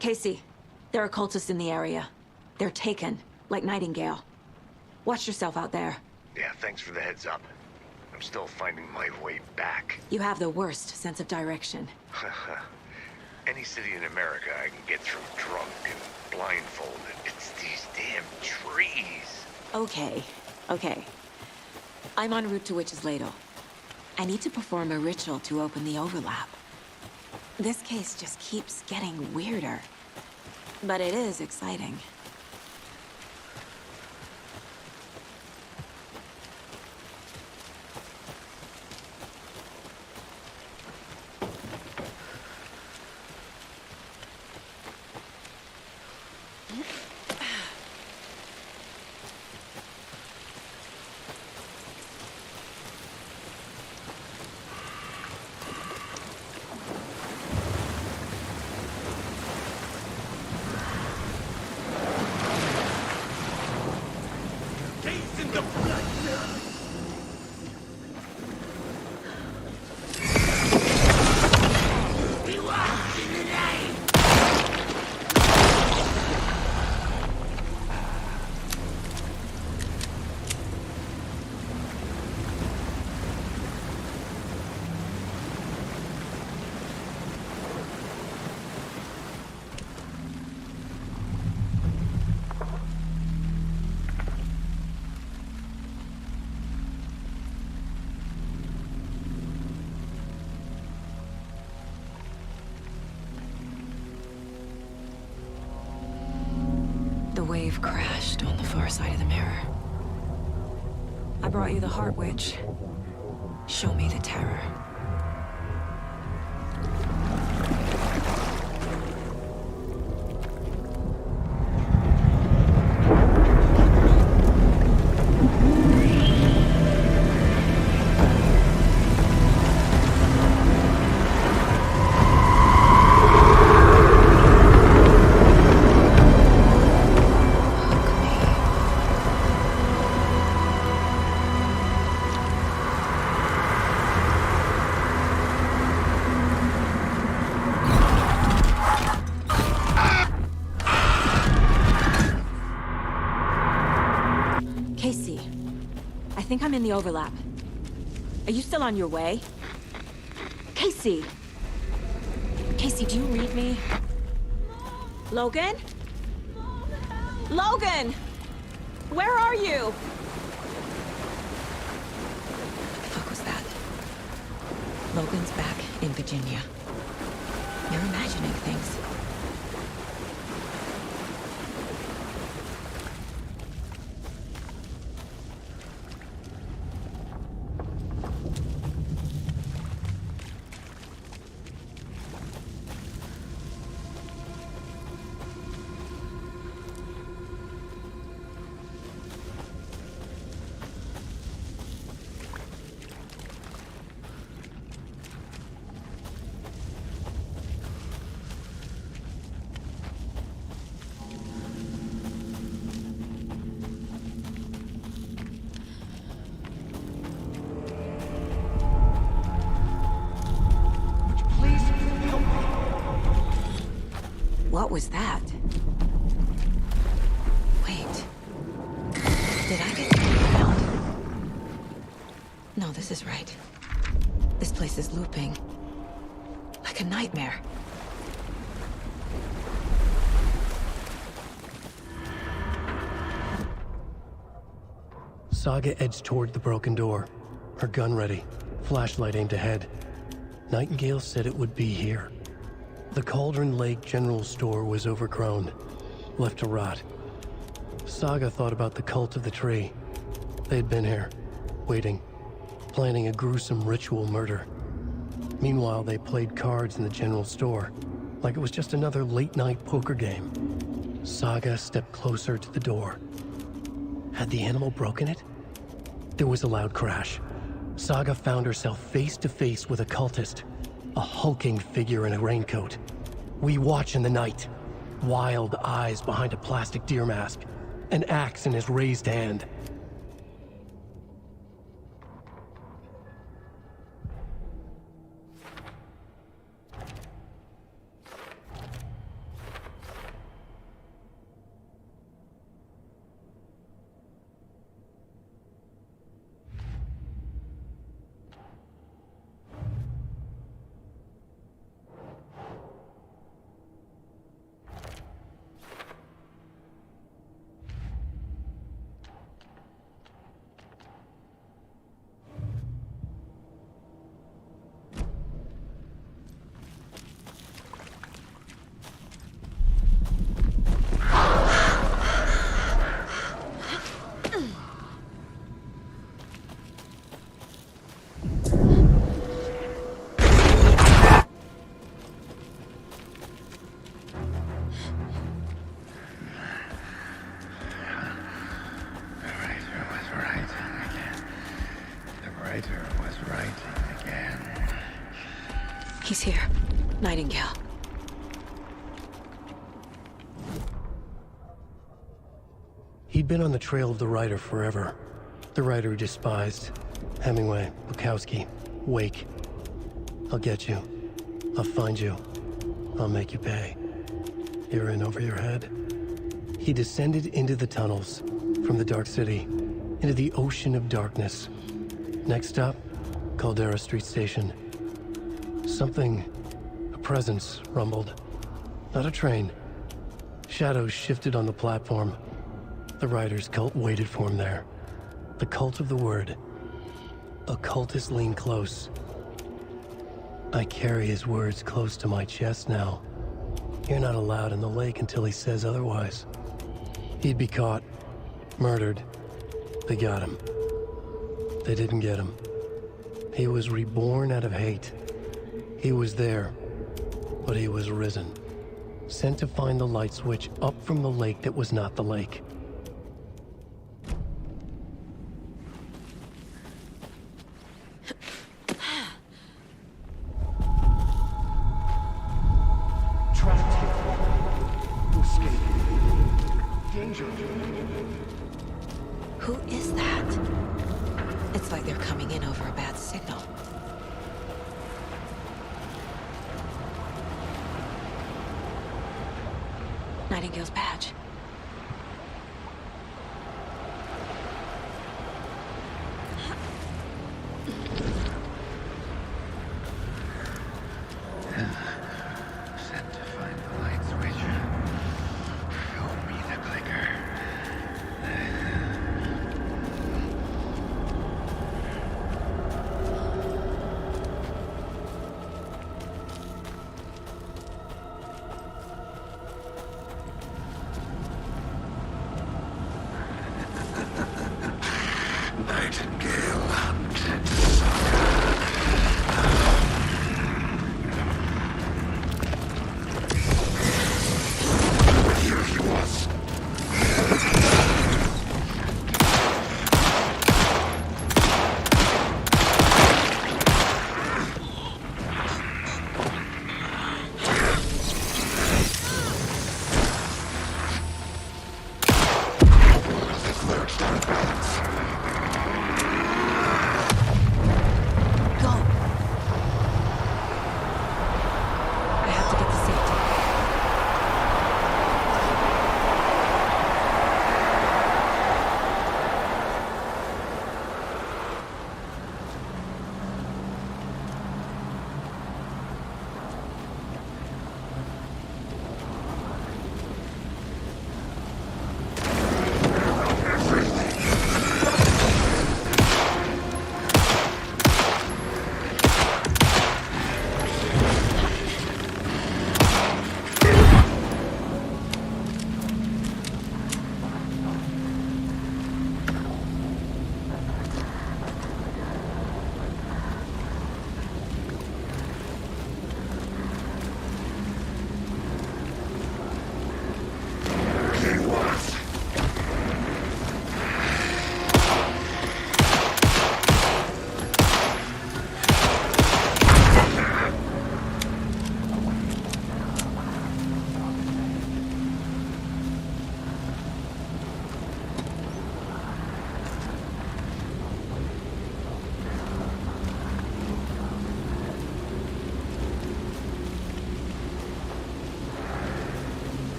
Casey, there are cultists in the area. They're taken, like Nightingale. Watch yourself out there. Yeah, thanks for the heads up. I'm still finding my way back. You have the worst sense of direction. Any city in America I can get through drunk and blindfolded. It's these damn trees. Okay, okay. I'm en route to Witch's Ladle. I need to perform a ritual to open the overlap. This case just keeps getting weirder. But it is exciting. The wave crashed on the far side of the mirror. I brought you the Heart Witch. Show me the terror. Casey, I think I'm in the overlap. Are you still on your way? Casey! Casey, do you read me? Logan? Logan! Where are you? What the fuck was that? Logan's back in Virginia. You're imagining things. What was that? Wait. Did I get found? No, this is right. This place is looping. Like a nightmare. Saga edged toward the broken door, her gun ready, flashlight aimed ahead. Nightingale said it would be here. The Cauldron Lake General Store was overgrown, left to rot. Saga thought about the cult of the tree. They had been here, waiting, planning a gruesome ritual murder. Meanwhile, they played cards in the general store, like it was just another late-night poker game. Saga stepped closer to the door. Had the animal broken it? There was a loud crash. Saga found herself face to face with a cultist. A hulking figure in a raincoat. We watch in the night. Wild eyes behind a plastic deer mask. An axe in his raised hand. He's here. Nightingale. He'd been on the trail of the writer forever. The writer he despised. Hemingway, Bukowski, Wake. I'll get you. I'll find you. I'll make you pay. You're in over your head. He descended into the tunnels, from the Dark City, into the ocean of darkness. Next stop, Caldera Street Station. Something, a presence, rumbled. Not a train. Shadows shifted on the platform. The writer's cult waited for him there. The cult of the word. A cultist leaned close. I carry his words close to my chest now. You're not allowed in the lake until he says otherwise. He'd be caught, murdered. They got him. They didn't get him. He was reborn out of hate. He was there, but he was risen. Sent to find the light switch up from the lake that was not the lake. Trapped here. To escape. Danger. Who is that? It's like they're coming in over a bad signal. Nightingale's badge. Sent to find the light switch. Show me the clicker. Nightingale hunted Here he was. Lurched out of balance. Go! I have to get to safety.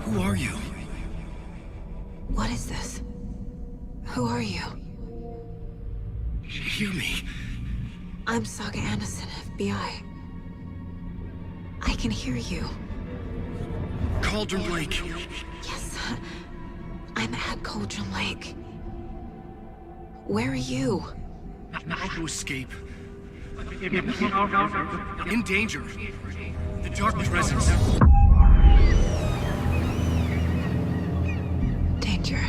Who are you? What is this? Who are you? Hear me. I'm Saga Anderson, FBI. I can hear you. Cauldron Lake. Yes. I'm at Cauldron Lake. Where are you? How to escape. In danger. The dark presence. Danger.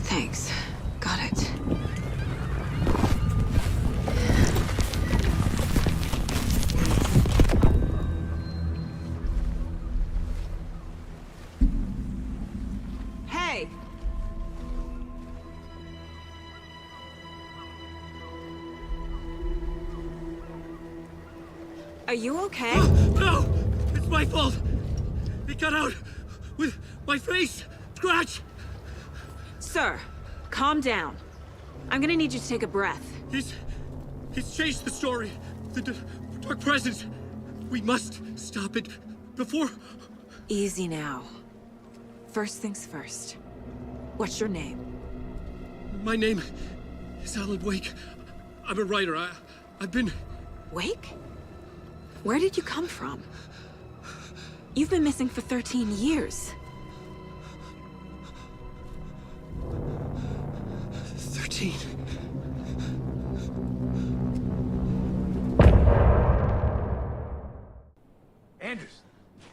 Thanks. Got it. Hey! Are you okay? No! It's my fault! It got out with my face! Scratch! Sir, calm down. I'm gonna need you to take a breath. He's changed the story. The dark presence. We must stop it before... Easy now. First things first. What's your name? My name is Alan Wake. I'm a writer. I've been... Wake? Where did you come from? You've been missing for 13 years. 13. Anderson,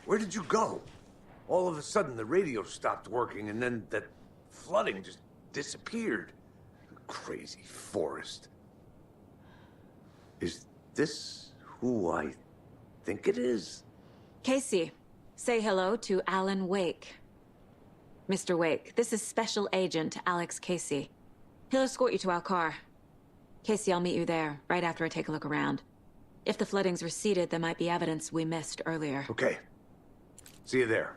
where did you go? All of a sudden, the radio stopped working, and then that flooding just disappeared. Crazy forest. Is this who I think it is? Casey, say hello to Alan Wake. Mr. Wake, this is Special Agent Alex Casey. He'll escort you to our car. Casey, I'll meet you there, right after I take a look around. If the flooding's receded, there might be evidence we missed earlier. Okay. See you there.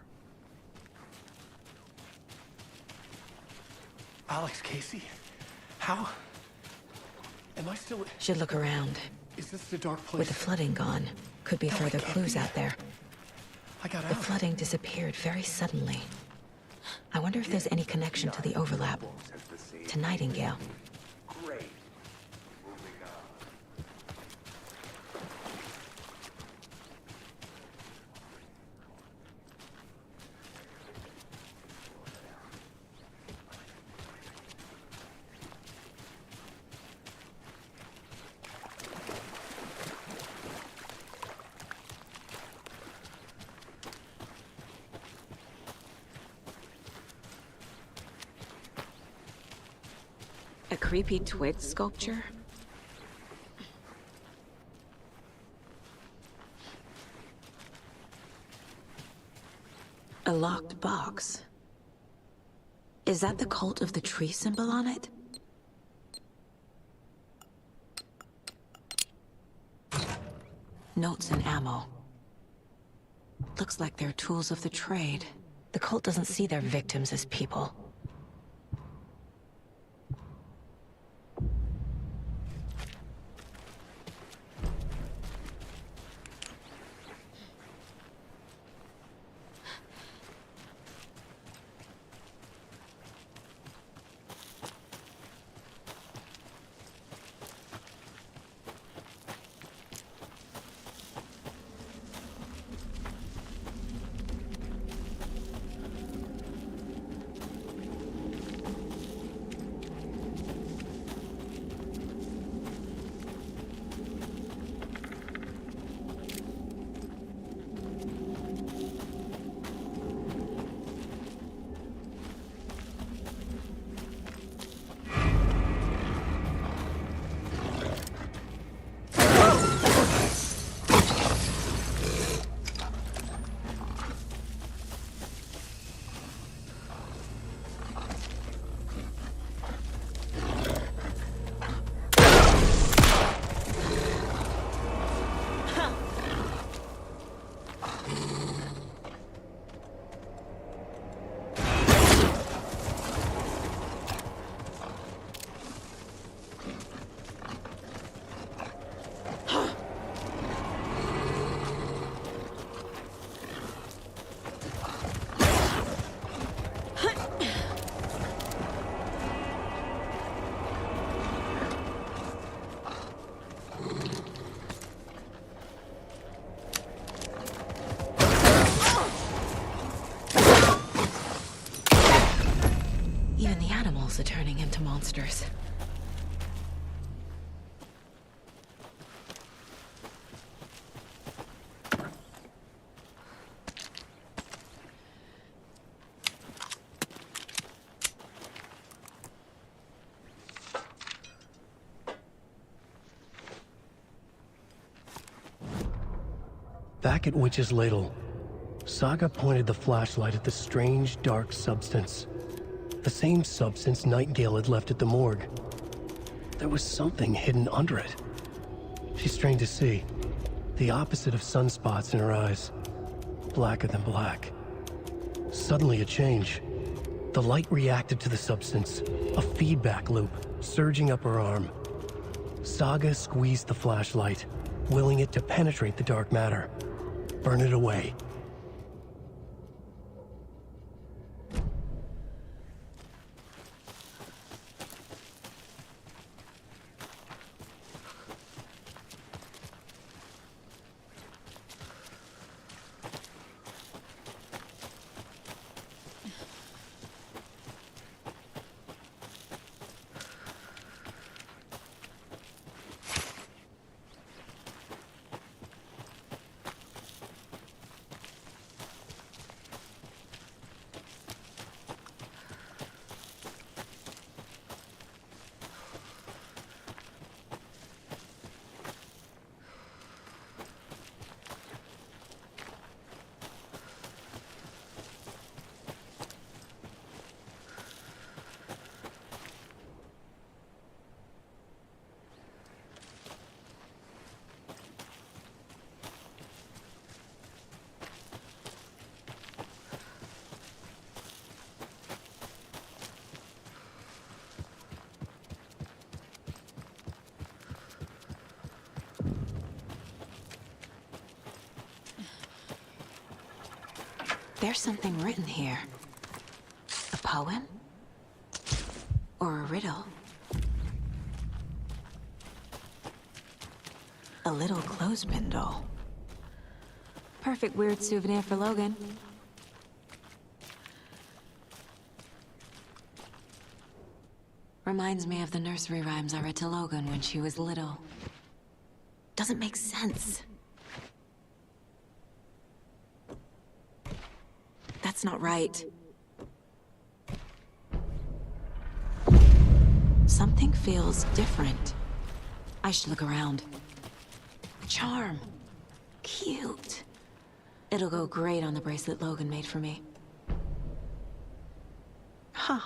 Alex Casey? How? Am I still... Should look around. Is this the dark place? With the flooding gone, could be further clues out there. I got out. The flooding disappeared very suddenly. I wonder if there's any connection to the overlap. To Nightingale. Great. A creepy twig sculpture? A locked box. Is that the cult of the tree symbol on it? Notes and ammo. Looks like they're tools of the trade. The cult doesn't see their victims as people. animals are turning into monsters. Back at Witch's Ladle, Saga pointed the flashlight at the strange, dark substance. The same substance Nightingale had left at the morgue. There was something hidden under it. She strained to see. The opposite of sunspots in her eyes. Blacker than black. Suddenly a change. The light reacted to the substance. A feedback loop, surging up her arm. Saga squeezed the flashlight, willing it to penetrate the dark matter. Burn it away. There's something written here. A poem? Or a riddle? A little clothespin doll. Perfect weird souvenir for Logan. Reminds me of the nursery rhymes I read to Logan when she was little. Doesn't make sense. That's not right. Something feels different. I should look around. Charm. Cute. It'll go great on the bracelet Logan made for me. Huh.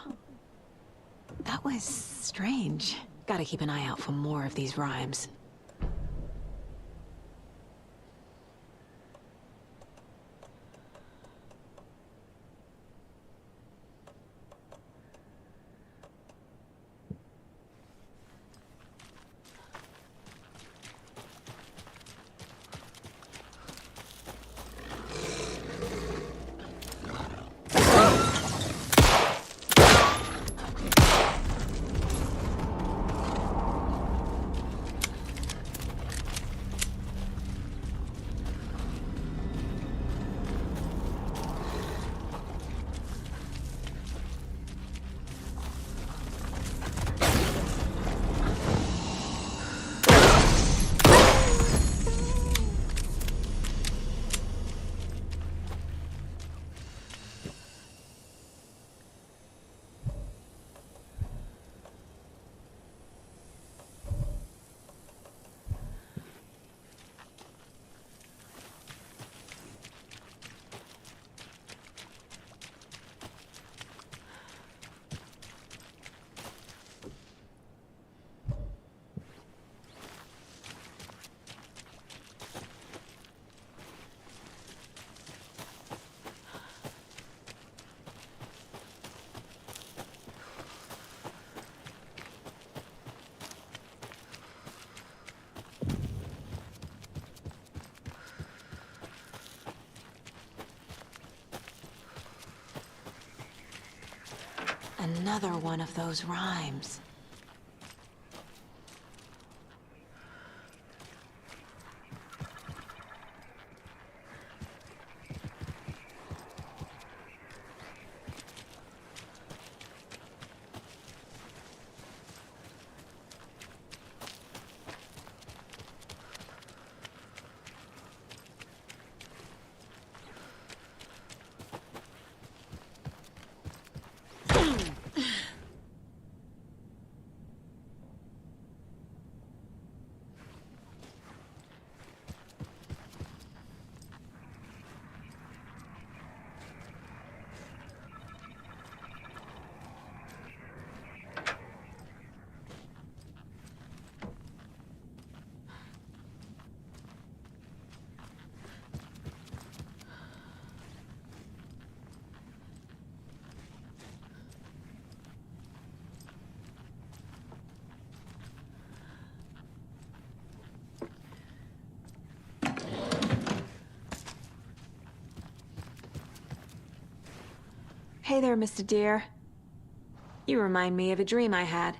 That was strange. Gotta keep an eye out for more of these rhymes. Another one of those rhymes. Hey there, Mr. Deer. You remind me of a dream I had.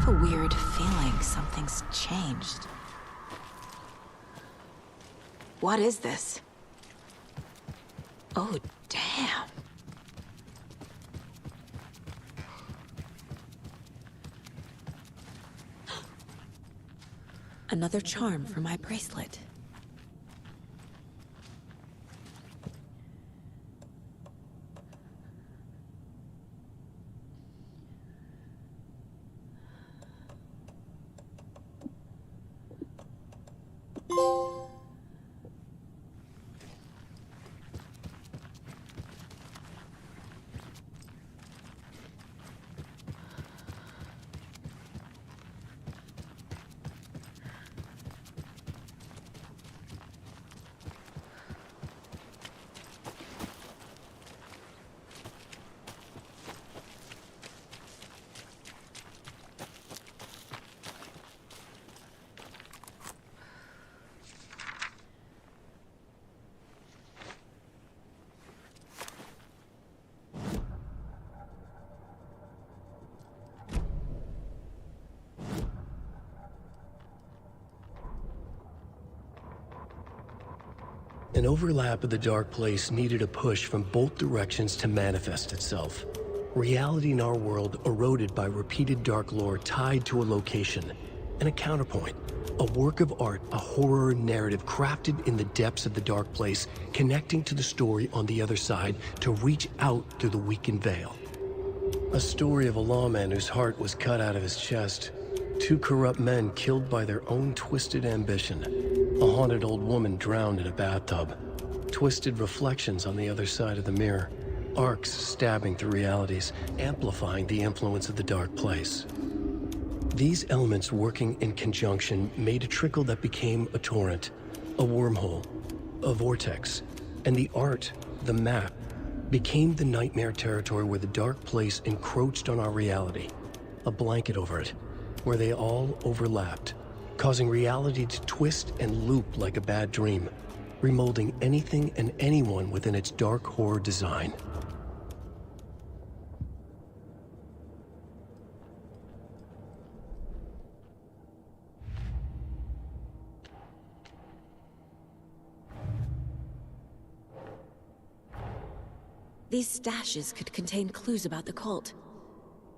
A weird feeling something's changed. What is this? Oh, damn. Another charm for my bracelet. An overlap of the Dark Place needed a push from both directions to manifest itself. Reality in our world eroded by repeated dark lore tied to a location, and a counterpoint. A work of art, a horror narrative crafted in the depths of the Dark Place, connecting to the story on the other side to reach out through the weakened veil. A story of a lawman whose heart was cut out of his chest. Two corrupt men killed by their own twisted ambition. A haunted old woman drowned in a bathtub. Twisted reflections on the other side of the mirror. Arcs stabbing through realities, amplifying the influence of the Dark Place. These elements working in conjunction made a trickle that became a torrent, a wormhole, a vortex, and the art, the map, became the nightmare territory where the Dark Place encroached on our reality. A blanket over it, where they all overlapped, causing reality to twist and loop like a bad dream, remolding anything and anyone within its dark horror design. These stashes could contain clues about the cult.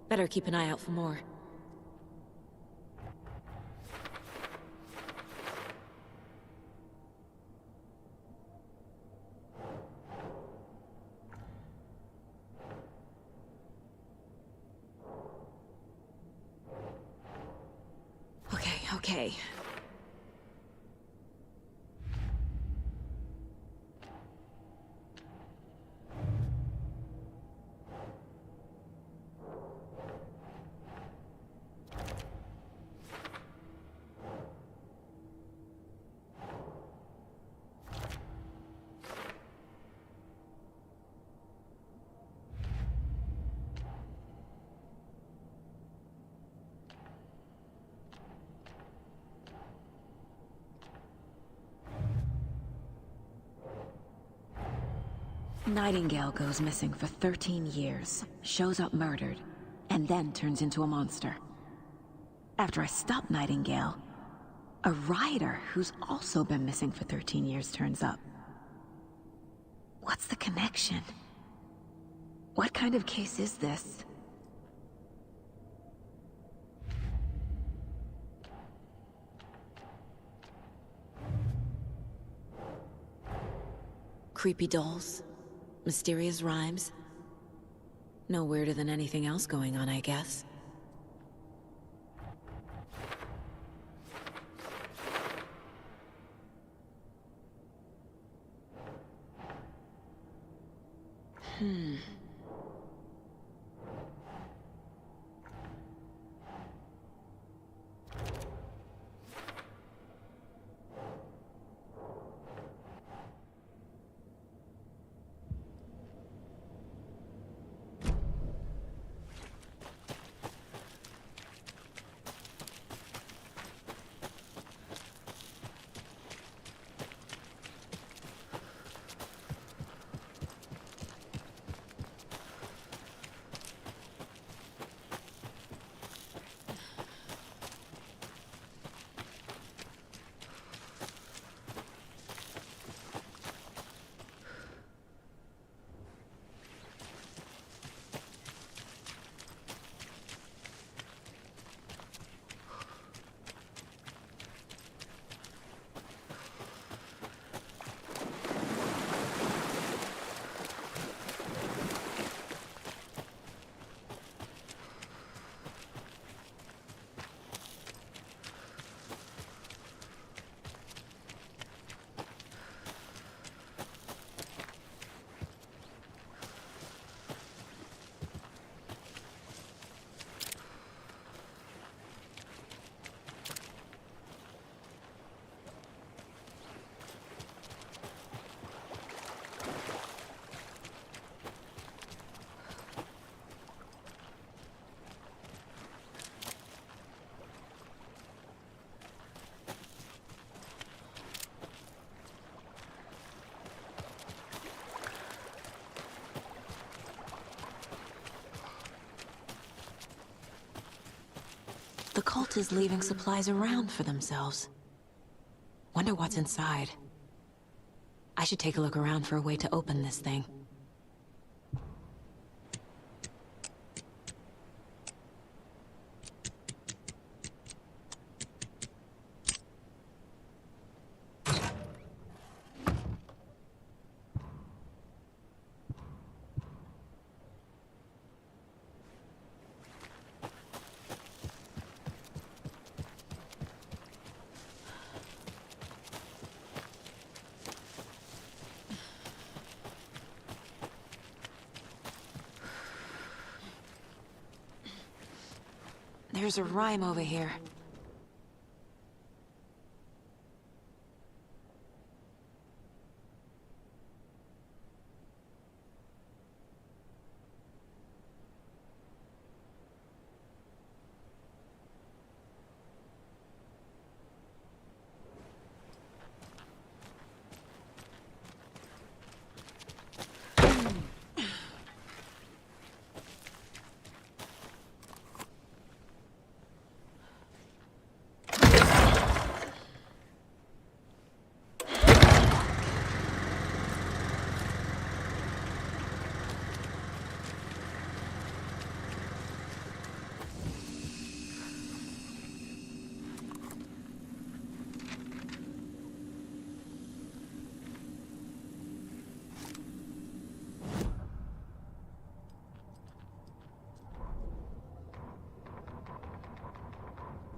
Better keep an eye out for more. Okay. Nightingale goes missing for 13 years, shows up murdered, and then turns into a monster. After I stop Nightingale, a rider who's also been missing for 13 years turns up. What's the connection? What kind of case is this? Creepy dolls, mysterious rhymes. No weirder than anything else going on, I guess. The cult is leaving supplies around for themselves. Wonder what's inside. I should take a look around for a way to open this thing. There's a rhyme over here.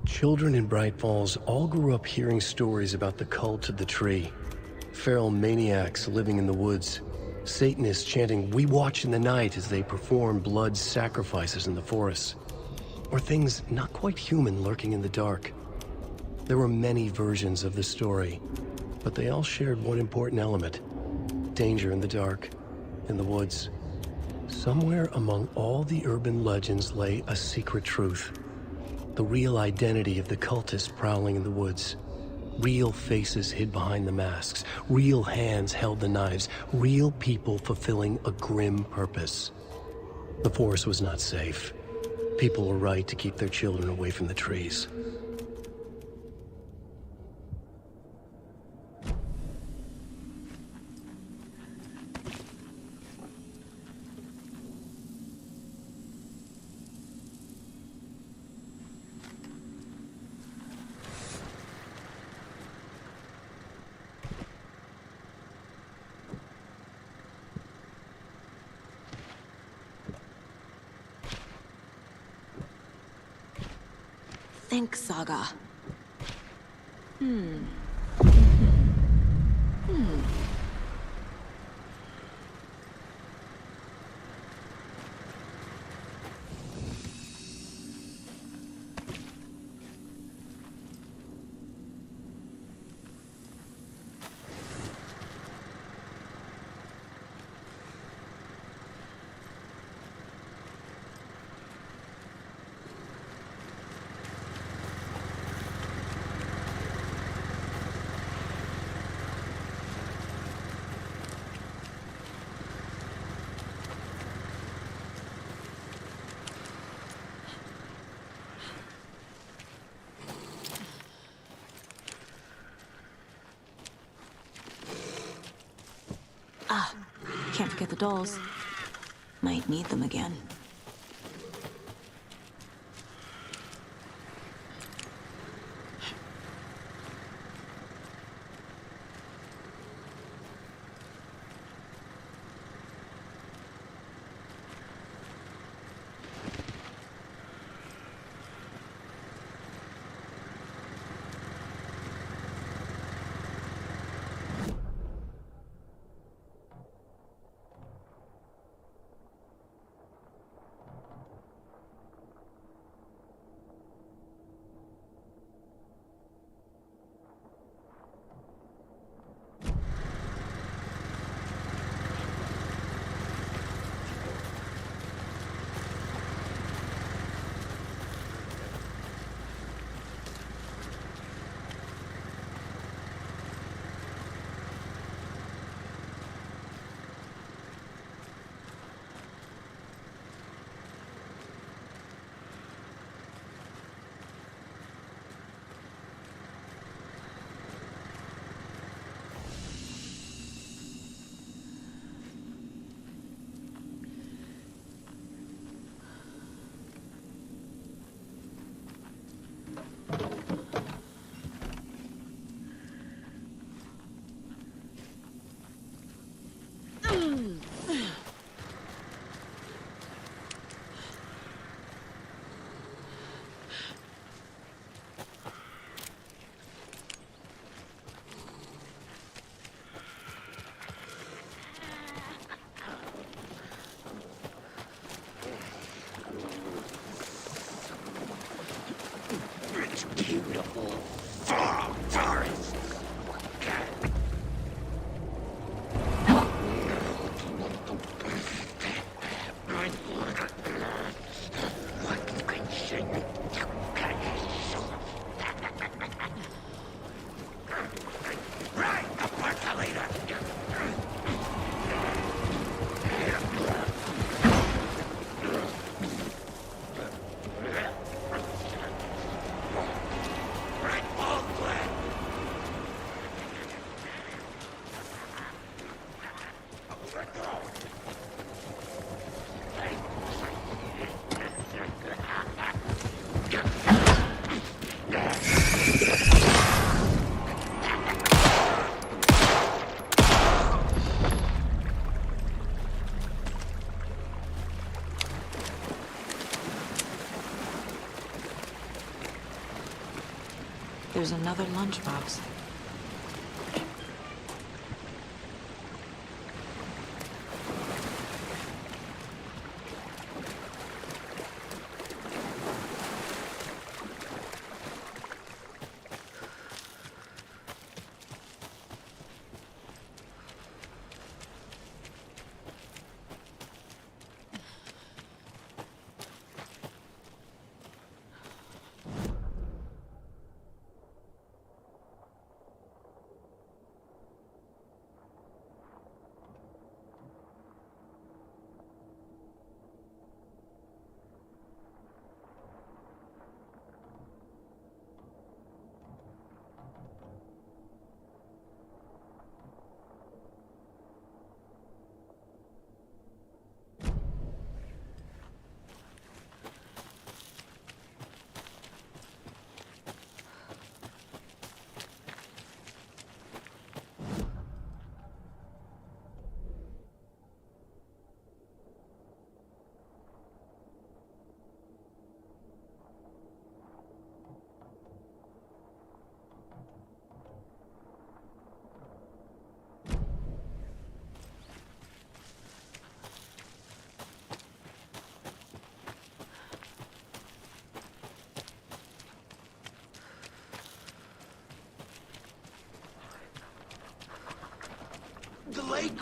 Children in Bright Falls all grew up hearing stories about the cult of the tree. Feral maniacs living in the woods. Satanists chanting, "We watch in the night," as they perform blood sacrifices in the forests. Or things not quite human lurking in the dark. There were many versions of the story, but they all shared one important element. Danger in the dark, in the woods. Somewhere among all the urban legends lay a secret truth. The real identity of the cultists prowling in the woods. Real faces hid behind the masks. Real hands held the knives. Real people fulfilling a grim purpose. The forest was not safe. People were right to keep their children away from the trees. Think, Saga. Hmm. Can't forget the dolls. Might need them again. Beautiful farm forest. Right, the percolator. There's another lunchbox.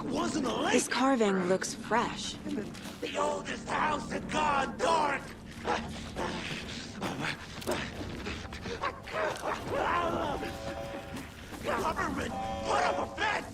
wasn't a lake. This carving looks fresh. The oldest house had gone dark. Government, put up a fence.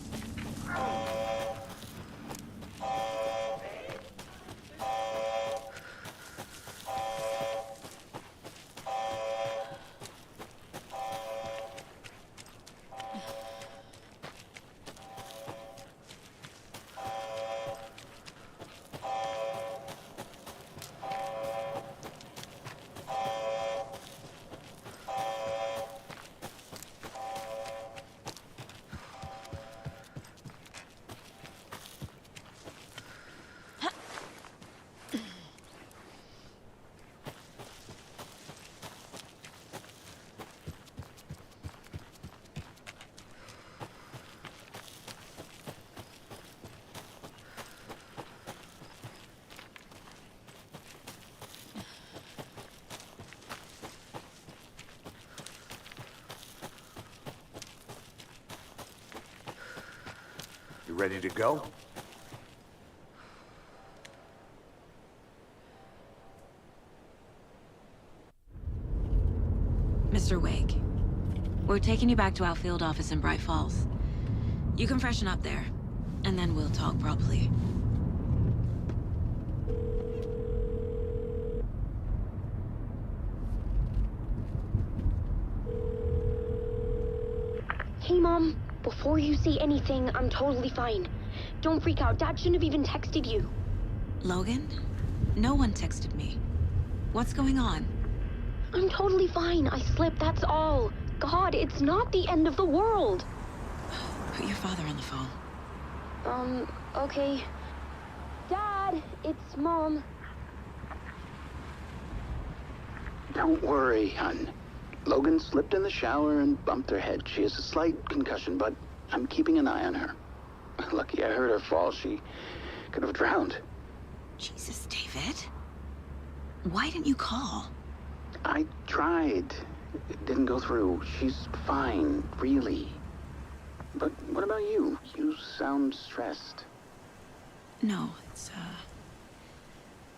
You ready to go? Mr. Wake, we're taking you back to our field office in Bright Falls. You can freshen up there, and then we'll talk properly. Hey, Mom. Before you say anything, I'm totally fine. Don't freak out. Dad shouldn't have even texted you. Logan? No one texted me. What's going on? I'm totally fine. I slipped, that's all. God, it's not the end of the world. Put your father on the phone. Okay. Dad, it's Mom. Don't worry, hon. Logan slipped in the shower and bumped her head. She has a slight concussion, but I'm keeping an eye on her. Lucky I heard her fall. She could have drowned. Jesus, David. Why didn't you call? I tried. It didn't go through. She's fine, really. But what about you? You sound stressed. No, it's,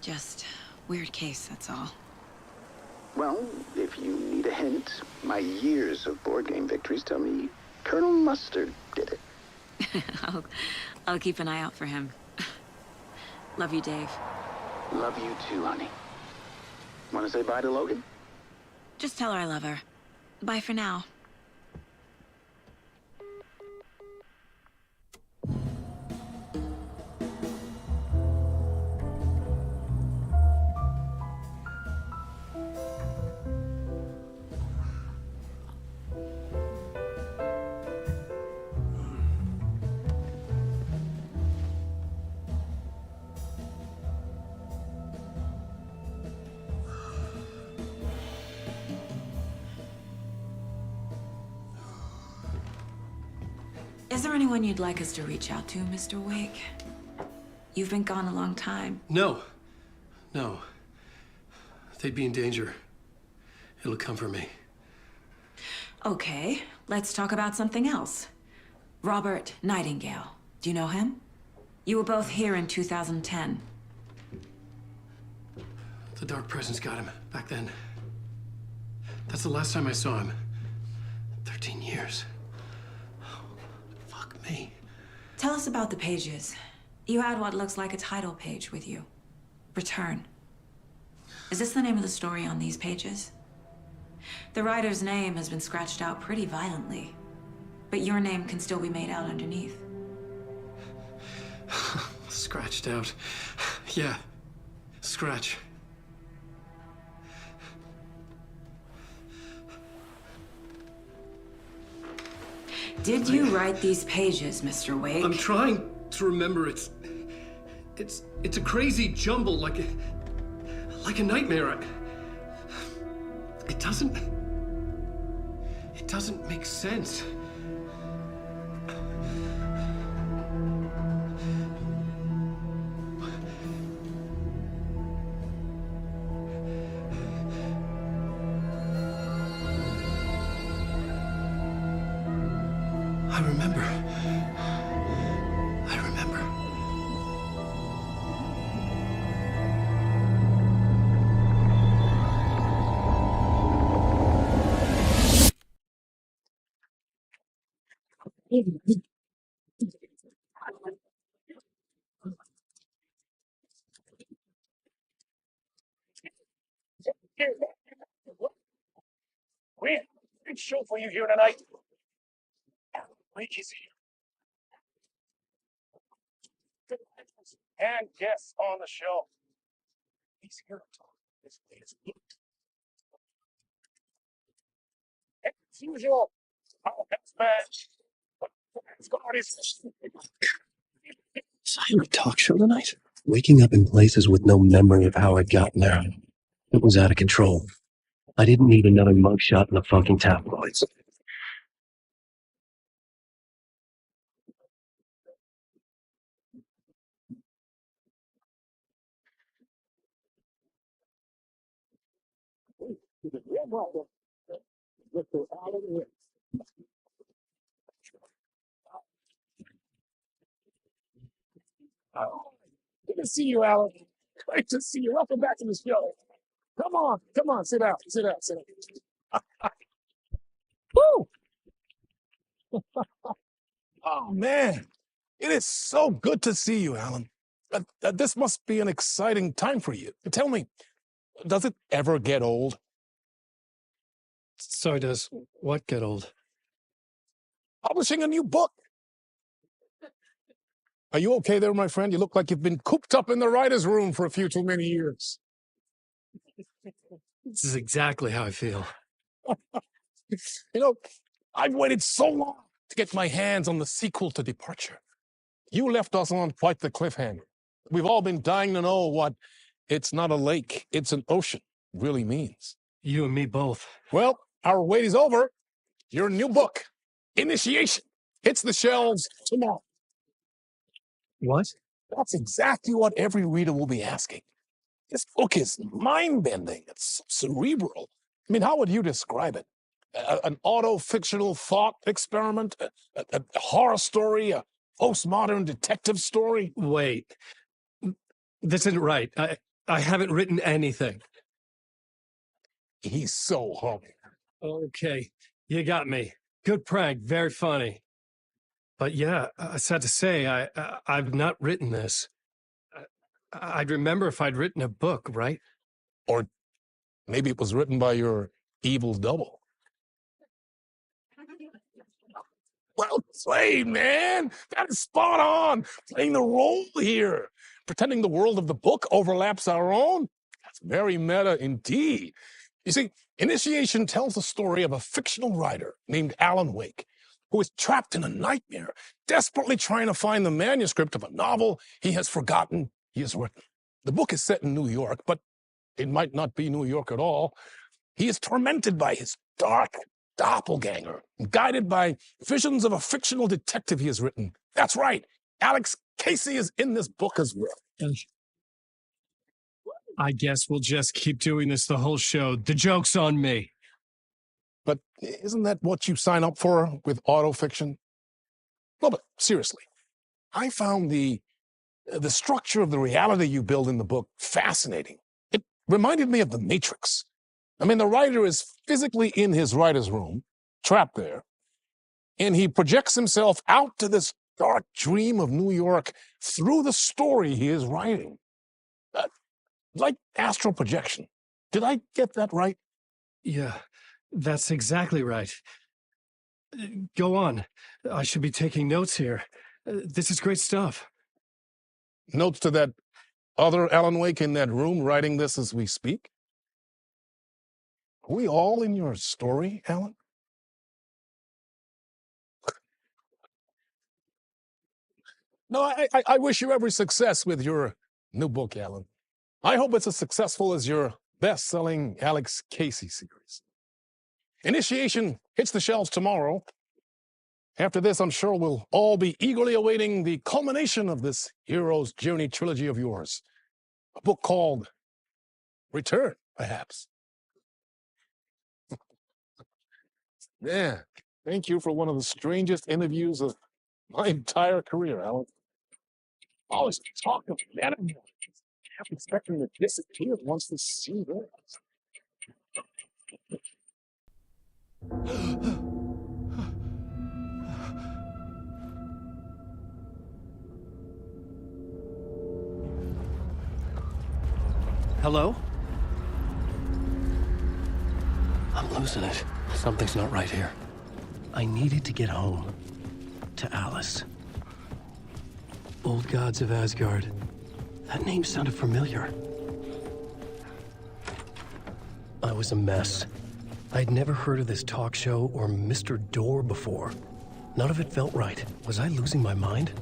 just weird case, that's all. Well, if you need a hint, my years of board game victories tell me Colonel Mustard did it. I'll keep an eye out for him. Love you, Dave. Love you too, honey. Want to say bye to Logan? Just tell her I love her. Bye for now. Is there anyone you'd like us to reach out to, Mr. Wake? You've been gone a long time. No. They'd be in danger. It'll come for me. Okay, let's talk about something else. Robert Nightingale. Do you know him? You were both here in 2010. The Dark Presence got him back then. That's the last time I saw him. 13 years. Fuck me. Tell us about the pages. You had what looks like a title page with you. Return. Is this the name of the story on these pages? The writer's name has been scratched out pretty violently, but your name can still be made out underneath. Scratched out. Yeah. Scratch. Did you write these pages, Mr. Wake? I'm trying to remember. It's a crazy jumble, like a nightmare. It doesn't make sense. I remember We have a great show for you here tonight. Wake is here. And guests on the show. He's here to talk this latest book. As usual, our best man. Let's go, artists. Silent talk show tonight. Waking up in places with no memory of how I'd gotten there. It was out of control. I didn't need another mugshot in the fucking tabloids. Mr. Alan Wake. Oh, good to see you, Alan. Great to see you. Welcome back to the show. Come on, sit down, sit down. Woo! Oh, man. It is so good to see you, Alan. This must be an exciting time for you. Tell me, does it ever get old? So does what get old? Publishing a new book. Are you okay there, my friend? You look like you've been cooped up in the writer's room for a few too many years. This is exactly how I feel. You know, I've waited so long to get my hands on the sequel to Departure. You left us on quite the cliffhanger. We've all been dying to know what "it's not a lake, it's an ocean" really means. You and me both. Well, our wait is over. Your new book, Initiation, hits the shelves tomorrow. What? That's exactly what every reader will be asking. This book is mind-bending. It's cerebral. I mean, how would you describe it? An auto-fictional thought experiment? A horror story? A postmodern detective story? Wait. This isn't right. I haven't written anything. He's so humble. Okay, you got me. Good prank, very funny. But yeah, sad to say, I've not written this. I'd remember if I'd written a book, right? Or maybe it was written by your evil double. Well played, man. That is spot on. Playing the role here. Pretending the world of the book overlaps our own. That's very meta indeed. You see, Initiation tells the story of a fictional writer named Alan Wake, who is trapped in a nightmare, desperately trying to find the manuscript of a novel he has forgotten he has written. The book is set in New York, but it might not be New York at all. He is tormented by his dark doppelganger, guided by visions of a fictional detective he has written. That's right, Alex Casey is in this book as well. I guess we'll just keep doing this the whole show. The joke's on me. But isn't that what you sign up for with autofiction? No, but seriously, I found the structure of the reality you build in the book fascinating. It reminded me of The Matrix. I mean, the writer is physically in his writer's room, trapped there, and he projects himself out to this dark dream of New York through the story he is writing. Like astral projection. Did I get that right? Yeah, that's exactly right. Go on. I should be taking notes here. This is great stuff. Notes to that other Alan Wake in that room writing this as we speak? Are we all in your story, Alan? No, I wish you every success with your new book, Alan. I hope it's as successful as your best-selling Alex Casey series. Initiation hits the shelves tomorrow. After this, I'm sure we'll all be eagerly awaiting the culmination of this hero's journey trilogy of yours. A book called Return, perhaps. Yeah, thank you for one of the strangest interviews of my entire career, Alan. Always talk of metaphors. I'm expecting to disappear once this scene ends. Hello? I'm losing it. Something's not right here. I needed to get home. To Alice. Old Gods of Asgard. That name sounded familiar. I was a mess. I'd never heard of this talk show or Mr. Door before. None of it felt right. Was I losing my mind?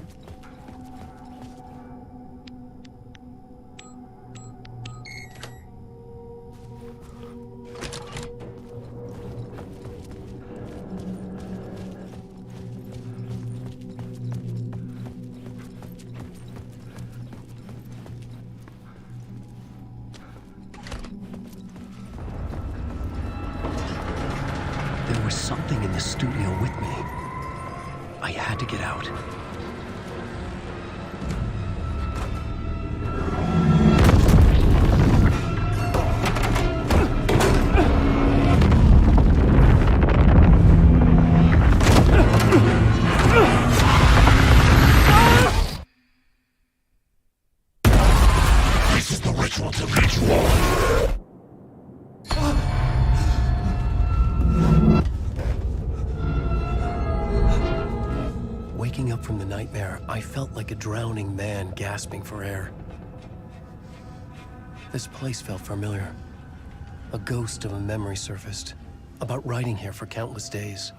There was something in the studio with me. I had to get out. This is the ritual to lead you all. Waking up from the nightmare, I felt like a drowning man gasping for air. This place felt familiar. A ghost of a memory surfaced, about riding here for countless days.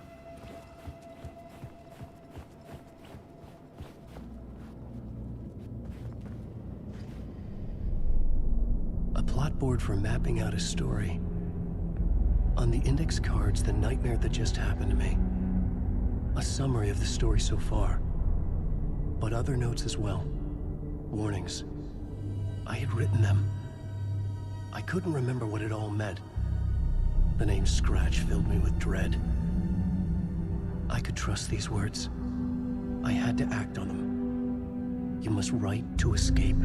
A plot board for mapping out a story. On the index cards, the nightmare that just happened to me. A summary of the story so far, but other notes as well. Warnings. I had written them. I couldn't remember what it all meant. The name Scratch filled me with dread. I could trust these words. I had to act on them. You must write to escape.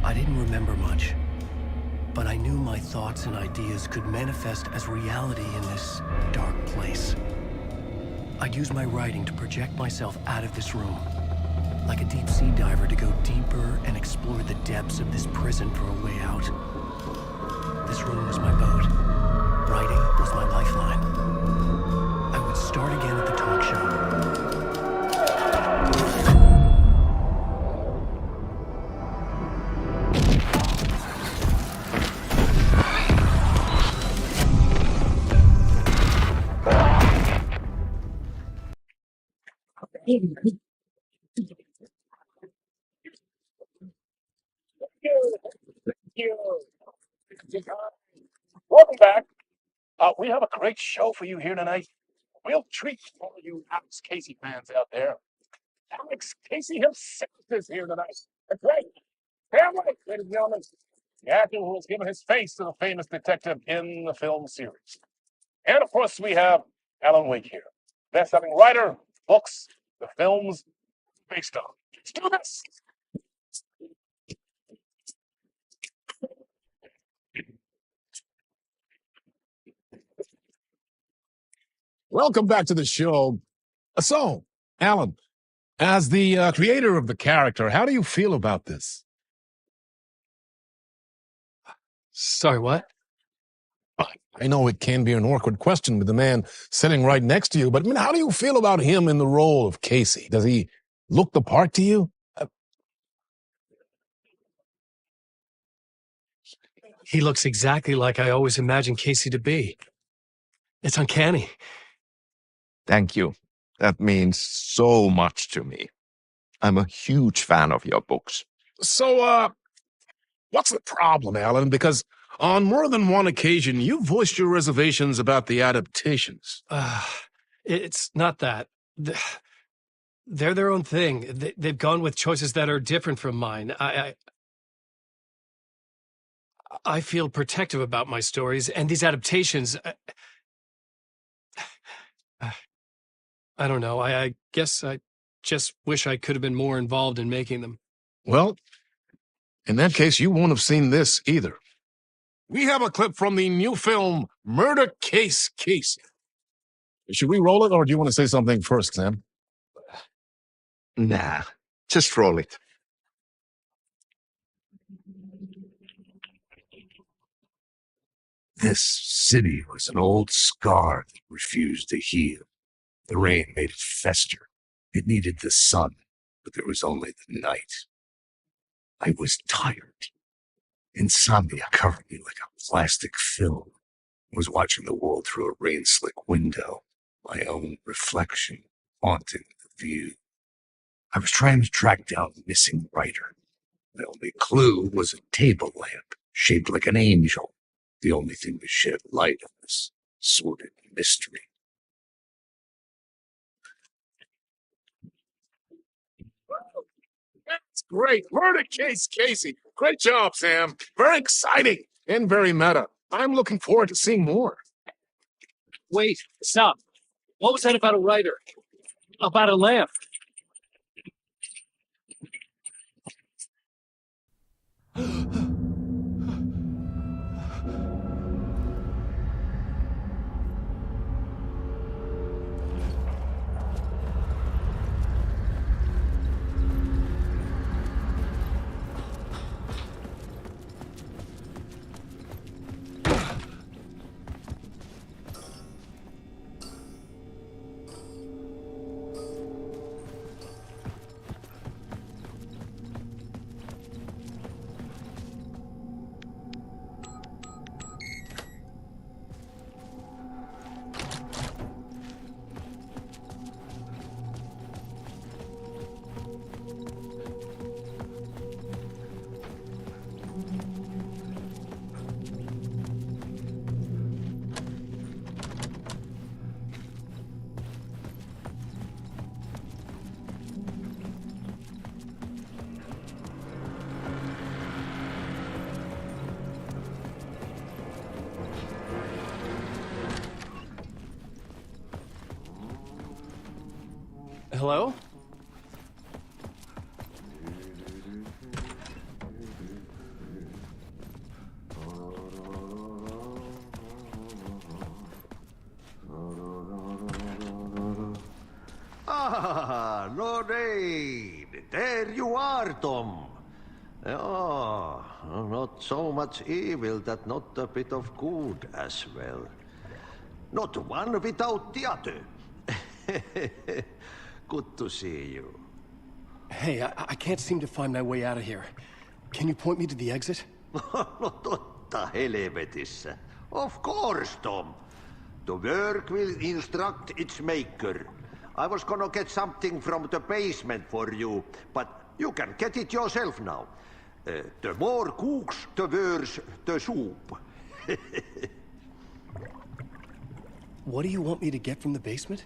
I didn't remember much, but I knew my thoughts and ideas could manifest as reality in this dark place. I'd use my writing to project myself out of this room, like a deep-sea diver to go deeper and explore the depths of this prison for a way out. This room was my boat. Writing was my lifeline. I would start again at the talk show. Welcome back. We have a great show for you here tonight. Real treat for all you Alex Casey fans out there. Alex Casey himself is here tonight. That's right. Family, ladies and gentlemen. The actor who has given his face to the famous detective in the film series. And of course, we have Alan Wake here. Best-selling writer, books, the films based on. Let's do this. Welcome back to the show. So, Alan, as the creator of the character, how do you feel about this? Sorry, what? I know it can be an awkward question with the man sitting right next to you, but I mean, how do you feel about him in the role of Casey? Does he look the part to you? He looks exactly like I always imagined Casey to be. It's uncanny. Thank you. That means so much to me. I'm a huge fan of your books. So, what's the problem, Alan? Because on more than one occasion, you voiced your reservations about the adaptations. It's not that. They're their own thing. They've gone with choices that are different from mine. I feel protective about my stories, and these adaptations... I don't know. I guess I just wish I could have been more involved in making them. Well, in that case, you won't have seen this either. we have a clip from the new film, Murder Case Casey. Should we roll it, or do you want to say something first, Sam? Nah, just roll it. This city was an old scar that refused to heal. The rain made it fester. It needed the sun, but there was only the night. I was tired. Insomnia covered me like a plastic film. I was watching the world through a rain-slick window, my own reflection haunting the view. I was trying to track down the missing writer. My only clue was a table lamp shaped like an angel, the only thing to shed light on this sordid mystery. That's great. Murder Case Casey. Great job, Sam. Very exciting and very meta. I'm looking forward to seeing more. Wait, stop. What was that about a writer? About a lamp? Hello? Ah, Lorraine! There you are, Tom. Oh, not so much evil that not a bit of good as well. Not one without the other. Good to see you. Hey, I can't seem to find my way out of here. Can you point me to the exit? Totta helvetissä. Of course, Tom. The work will instruct its maker. I was gonna get something from the basement for you, but you can get it yourself now. The more cooks, the worse the soup. What do you want me to get from the basement?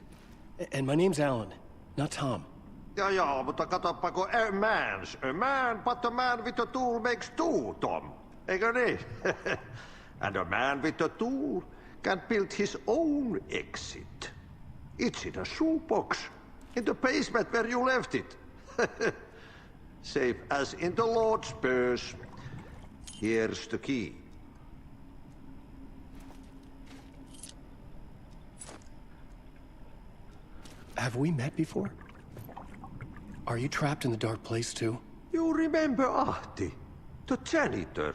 And my name's Alan, not Tom. Ja, mutta katsopako a man, but a man with a tool makes two, Tom. Eikö niin? And a man with a tool can build his own exit. It's in a shoebox, in the basement where you left it. Safe as in the Lord's purse. Here's the key. Have we met before? Are you trapped in the dark place too? You remember Ahti, the janitor.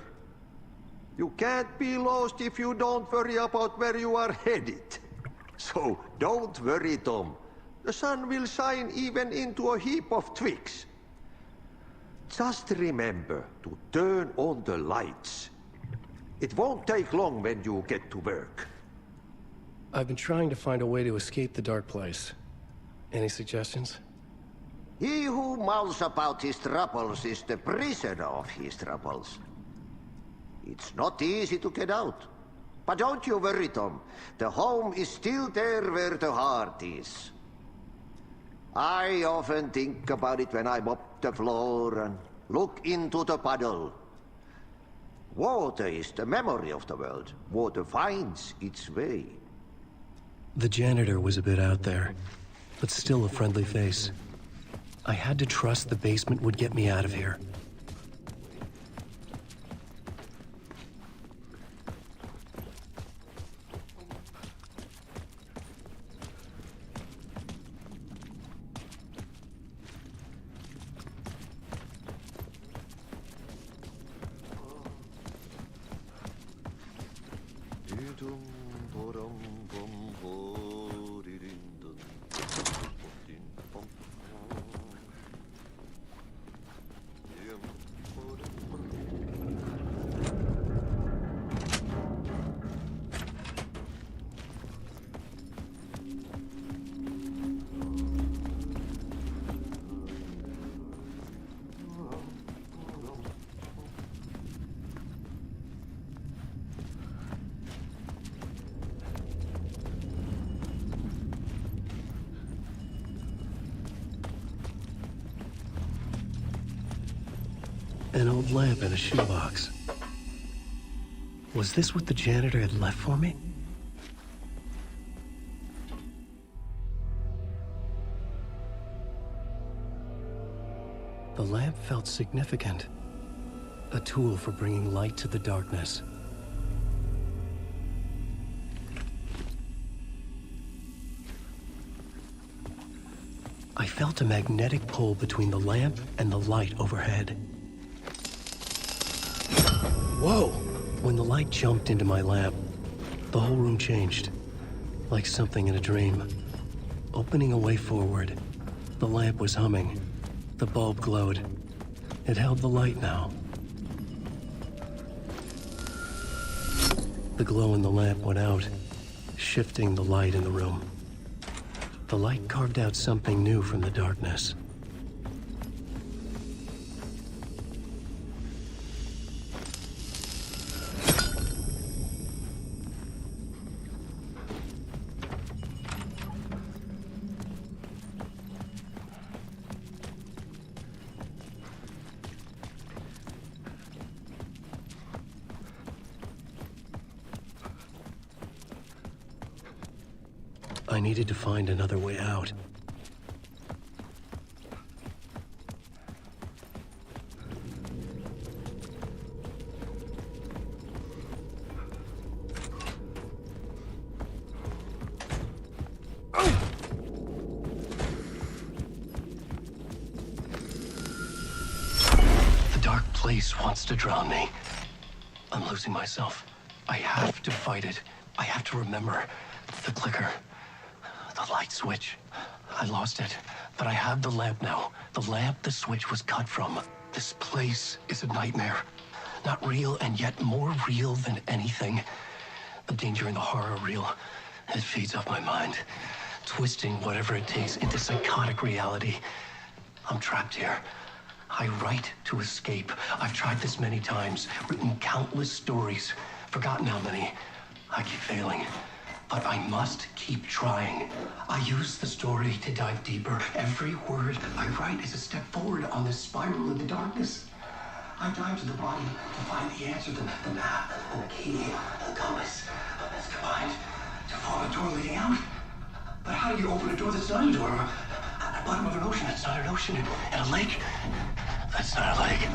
You can't be lost if you don't worry about where you are headed. So don't worry, Tom. The sun will shine even into a heap of twigs. Just remember to turn on the lights. It won't take long when you get to work. I've been trying to find a way to escape the dark place. Any suggestions? He who mouths about his troubles is the prisoner of his troubles. It's not easy to get out. But don't you worry, Tom. The home is still there where the heart is. I often think about it when I mop the floor and look into the puddle. Water is the memory of the world. Water finds its way. The janitor was a bit out there, but still a friendly face. I had to trust the basement would get me out of here. An old lamp in a shoebox. Was this what the janitor had left for me? The lamp felt significant. A tool for bringing light to the darkness. I felt a magnetic pull between the lamp and the light overhead. Whoa! When the light jumped into my lamp, the whole room changed, like something in a dream. Opening a way forward, the lamp was humming. The bulb glowed. It held the light now. The glow in the lamp went out, shifting the light in the room. The light carved out something new from the darkness. I needed to find another way out. The dark place wants to drown me. I'm losing myself. I have to fight it. I have to remember the clicker. The light switch. I lost it, but I have the lamp now. The lamp the switch was cut from. This place is a nightmare. Not real, and yet more real than anything. The danger and the horror are real. It feeds off my mind, twisting whatever it takes into psychotic reality. I'm trapped here. I write to escape. I've tried this many times, written countless stories, forgotten how many. I keep failing. But I must keep trying. I use the story to dive deeper. Every word I write is a step forward on this spiral in the darkness. I dive to the bottom to find the answer, the map, and the key, and the compass. It's combined to form a door leading out. But how do you open a door that's not a door? At the bottom of an ocean, that's not an ocean. And a lake, that's not a lake.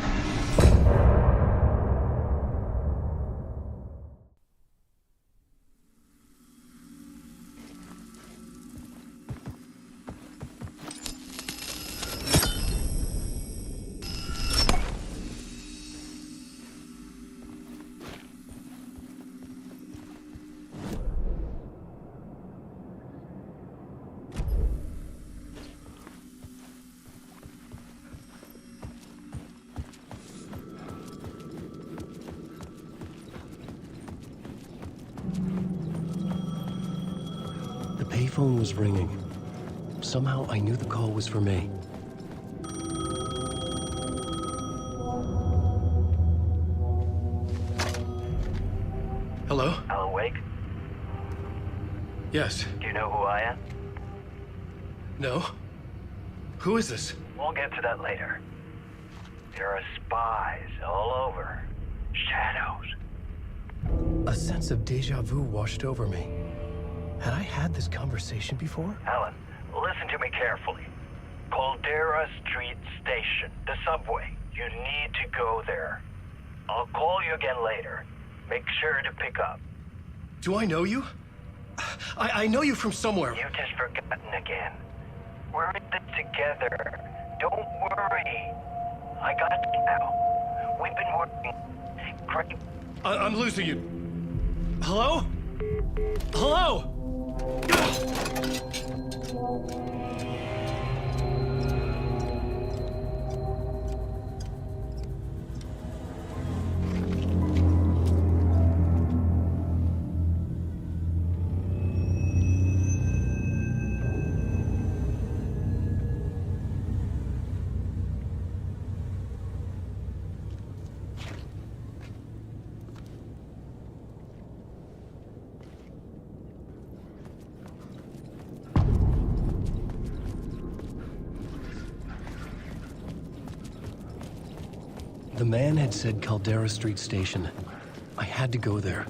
The payphone was ringing. Somehow I knew the call was for me. Hello? Alan Wake? Yes. Do you know who I am? No? Who is this? We'll get to that later. There are spies all over. Shadows. A sense of deja vu washed over me. Had I had this conversation before? Alan, listen to me carefully. Caldera Street Station, the subway. You need to go there. I'll call you again later. Make sure to pick up. Do I know you? I know you from somewhere. You've just forgotten again. We're in this together. Don't worry. I got you now. We've been working great. I'm losing you. Hello? Hello? The man had said Caldera Street Station. I had to go there.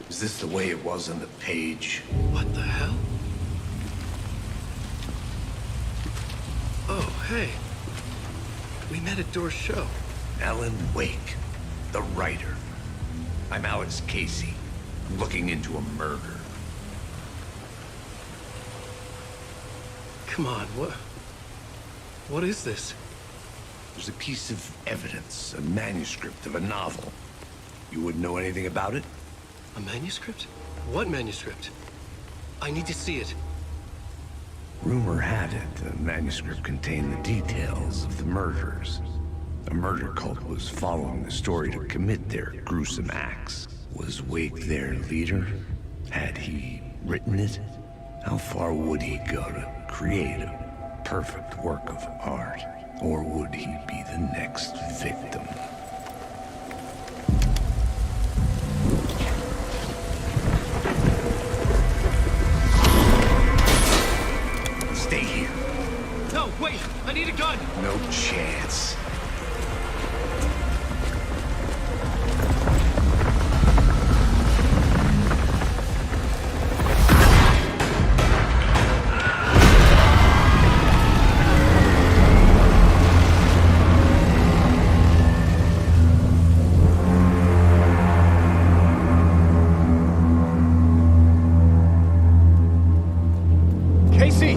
Is this the way it was on the page? What the hell? Oh, hey. We met at Door's show. Alan Wake, the writer. I'm Alex Casey. I'm looking into a murder. Come on, what is this? There's a piece of evidence, a manuscript of a novel. You wouldn't know anything about it? A manuscript? What manuscript? I need to see it. Rumor had it the manuscript contained the details of the murders. A murder cult was following the story to commit their gruesome acts. Was Wake their leader? Had he written it? How far would he go to create a perfect work of art? Or would he be the next victim? Stay here. No, wait! I need a gun! No chance. Casey!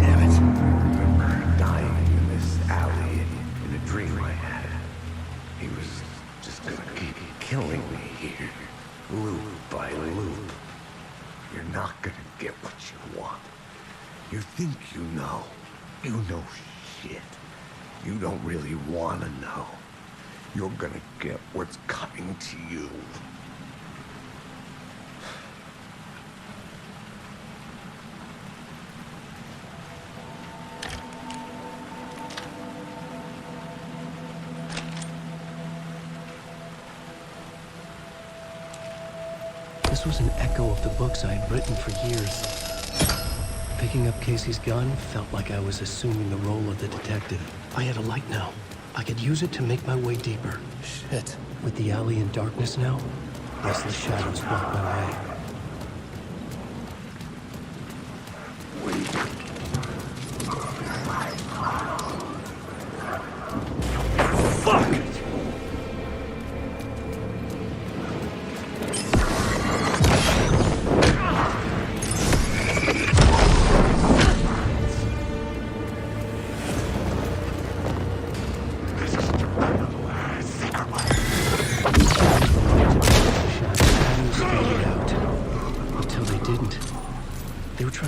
Damn it. I remember dying in this alley in a dream I had. He was just gonna keep killing me here, loop by loop. You're not gonna get what you want. You think you know. You know shit. You don't really wanna know. You're gonna get what's coming to you. This was an echo of the books I had written for years. Picking up Casey's gun felt like I was assuming the role of the detective. I had a light now. I could use it to make my way deeper. Shit. With the alley in darkness now, restless shadows block my way.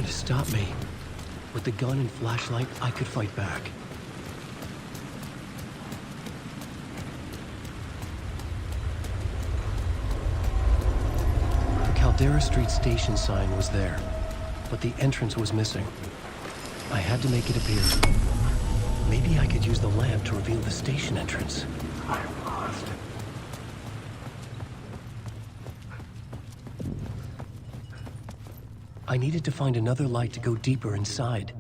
Stop me. With the gun and flashlight, I could fight back. The Caldera Street Station sign was there, but the entrance was missing. I had to make it appear. Maybe I could use the lamp to reveal the station entrance. I'm lost. I needed to find another light to go deeper inside.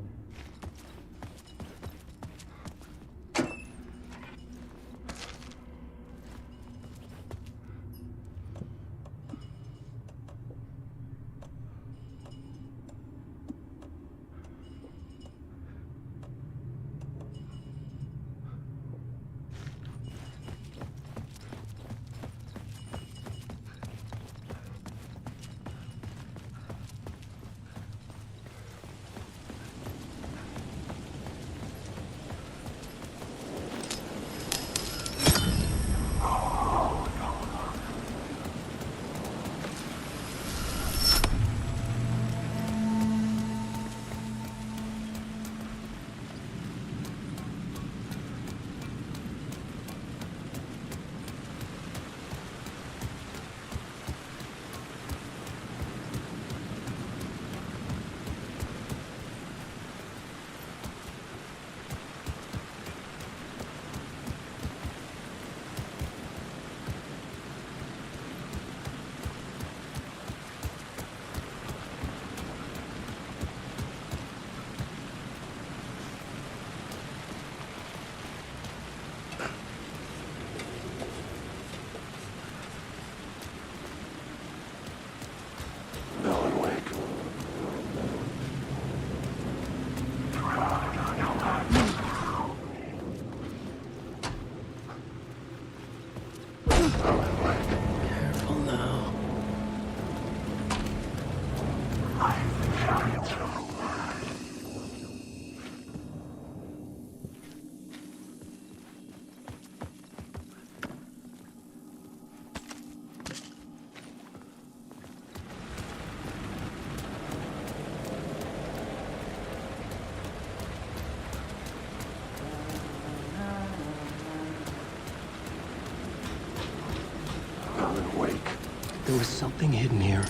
Careful now. Alan Wake. There was something hidden here.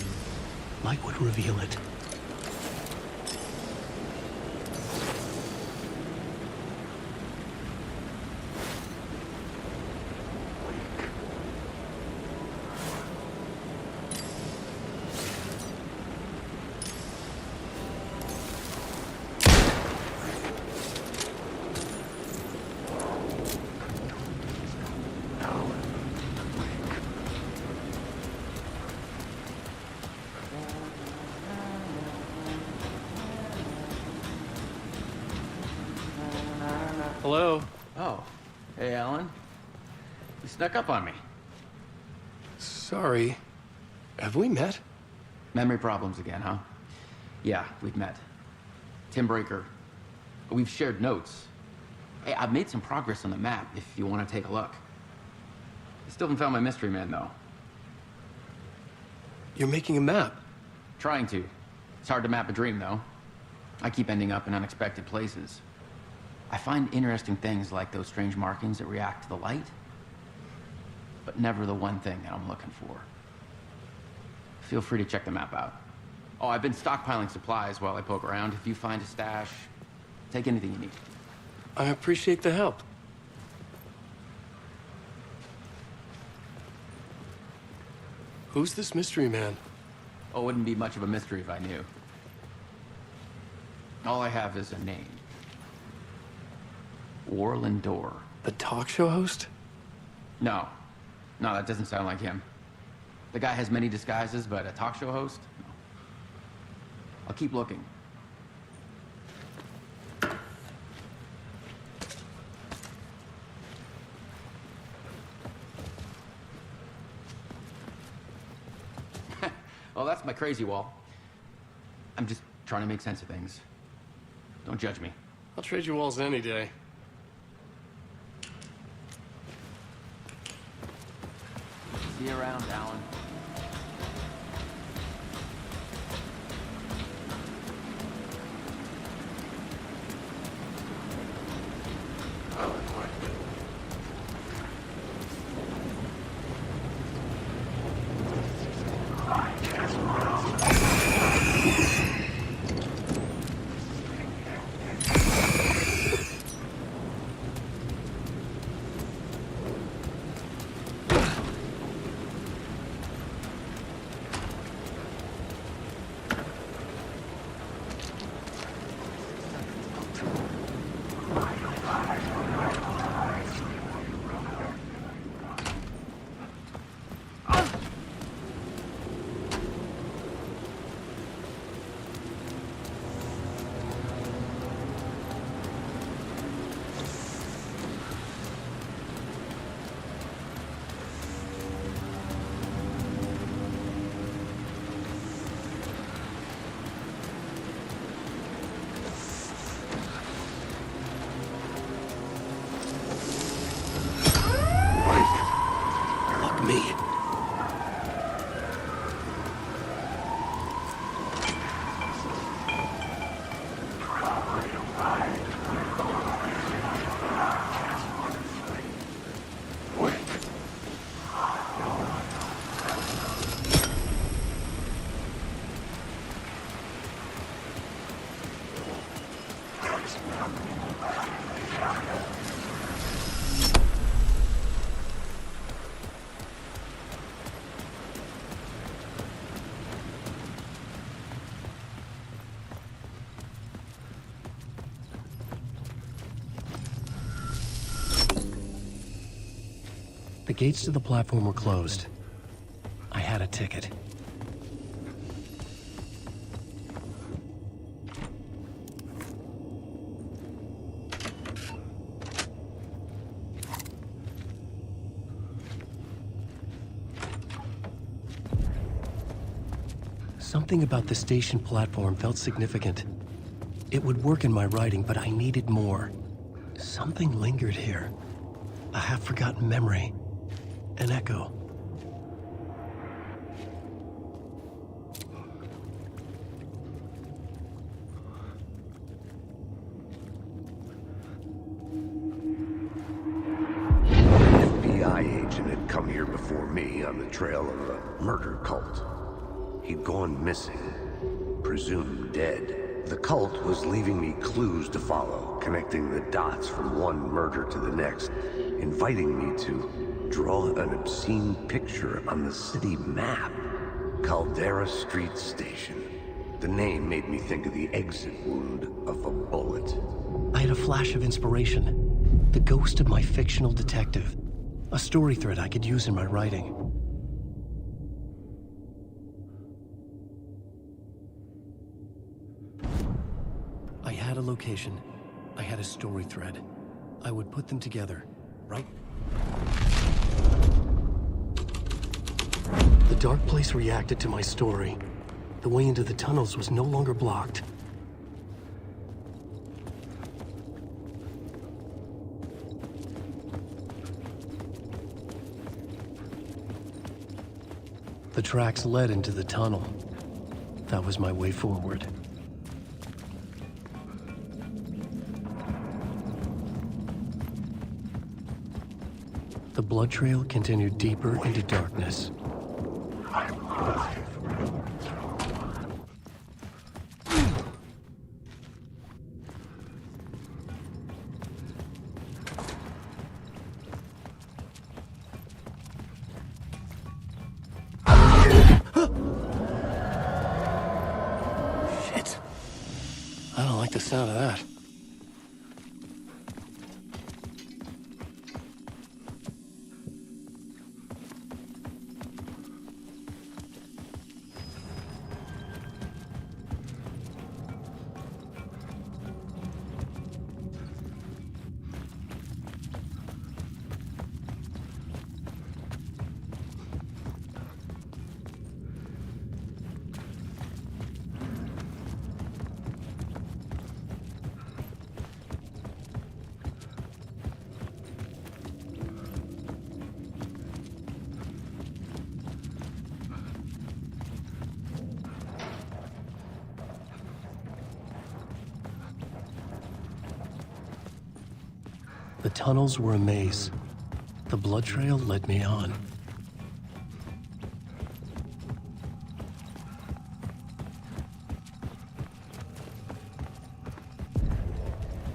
Light would reveal it. Hello? Oh. Hey, Alan. You snuck up on me. Sorry. Have we met? Memory problems again, huh? Yeah, we've met. Tim Breaker. We've shared notes. Hey, I've made some progress on the map if you want to take a look. I still haven't found my mystery man, though. You're making a map? Trying to. It's hard to map a dream, though. I keep ending up in unexpected places. I find interesting things like those strange markings that react to the light, but never the one thing that I'm looking for. Feel free to check the map out. Oh, I've been stockpiling supplies while I poke around. If you find a stash, take anything you need. I appreciate the help. Who's this mystery man? Oh, it wouldn't be much of a mystery if I knew. All I have is a name. Warlin Door. The talk show host? No. No, that doesn't sound like him. The guy has many disguises, but a talk show host? No. I'll keep looking. Well, that's my crazy wall. I'm just trying to make sense of things. Don't judge me. I'll trade you walls any day. See you around, Alan. The gates to the platform were closed. I had a ticket. Something about the station platform felt significant. It would work in my writing, but I needed more. Something lingered here. A half-forgotten memory. An echo. FBI agent had come here before me on the trail of a murder cult. He'd gone missing, presumed dead. The cult was leaving me clues to follow, connecting the dots from one murder to the next, inviting me to draw an obscene picture on the city map. Caldera Street Station. The name made me think of the exit wound of a bullet. I had a flash of inspiration. The ghost of my fictional detective. A story thread I could use in my writing. I had a location. I had a story thread. I would put them together, right? The dark place reacted to my story. The way into the tunnels was no longer blocked. The tracks led into the tunnel. That was my way forward. The blood trail continued deeper into darkness. I'm alive. Shit. I don't like the sound of that. The tunnels were a maze. The blood trail led me on.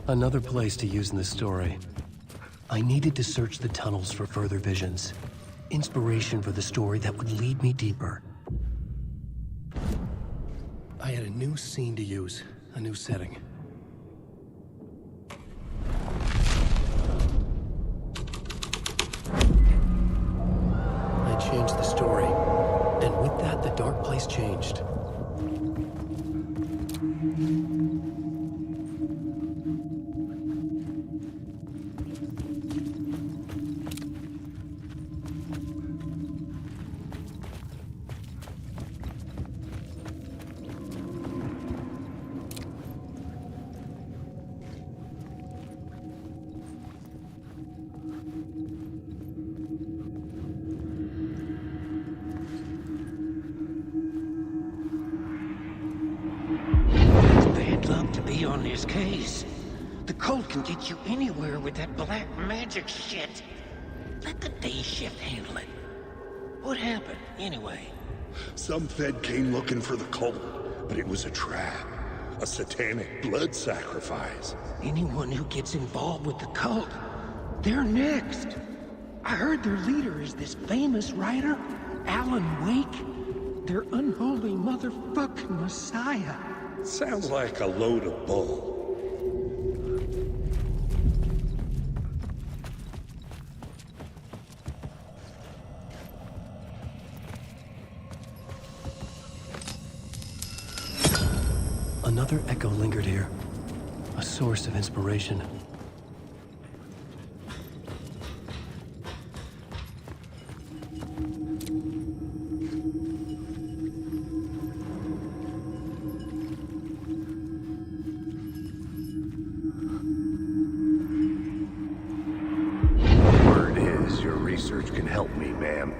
Another place to use in the story. I needed to search the tunnels for further visions. Inspiration for the story that would lead me deeper. I had a new scene to use, a new setting. Changed the story, and with that, the dark place changed. On this case. The cult can get you anywhere with that black magic shit. Let the day shift handle it. What happened, anyway? Some Fed came looking for the cult, but it was a trap. A satanic blood sacrifice. Anyone who gets involved with the cult, they're next. I heard their leader is this famous writer, Alan Wake. Their unholy motherfucking messiah. Sounds like a load of bull. Another echo lingered here, a source of inspiration. as your research can help me, ma'am.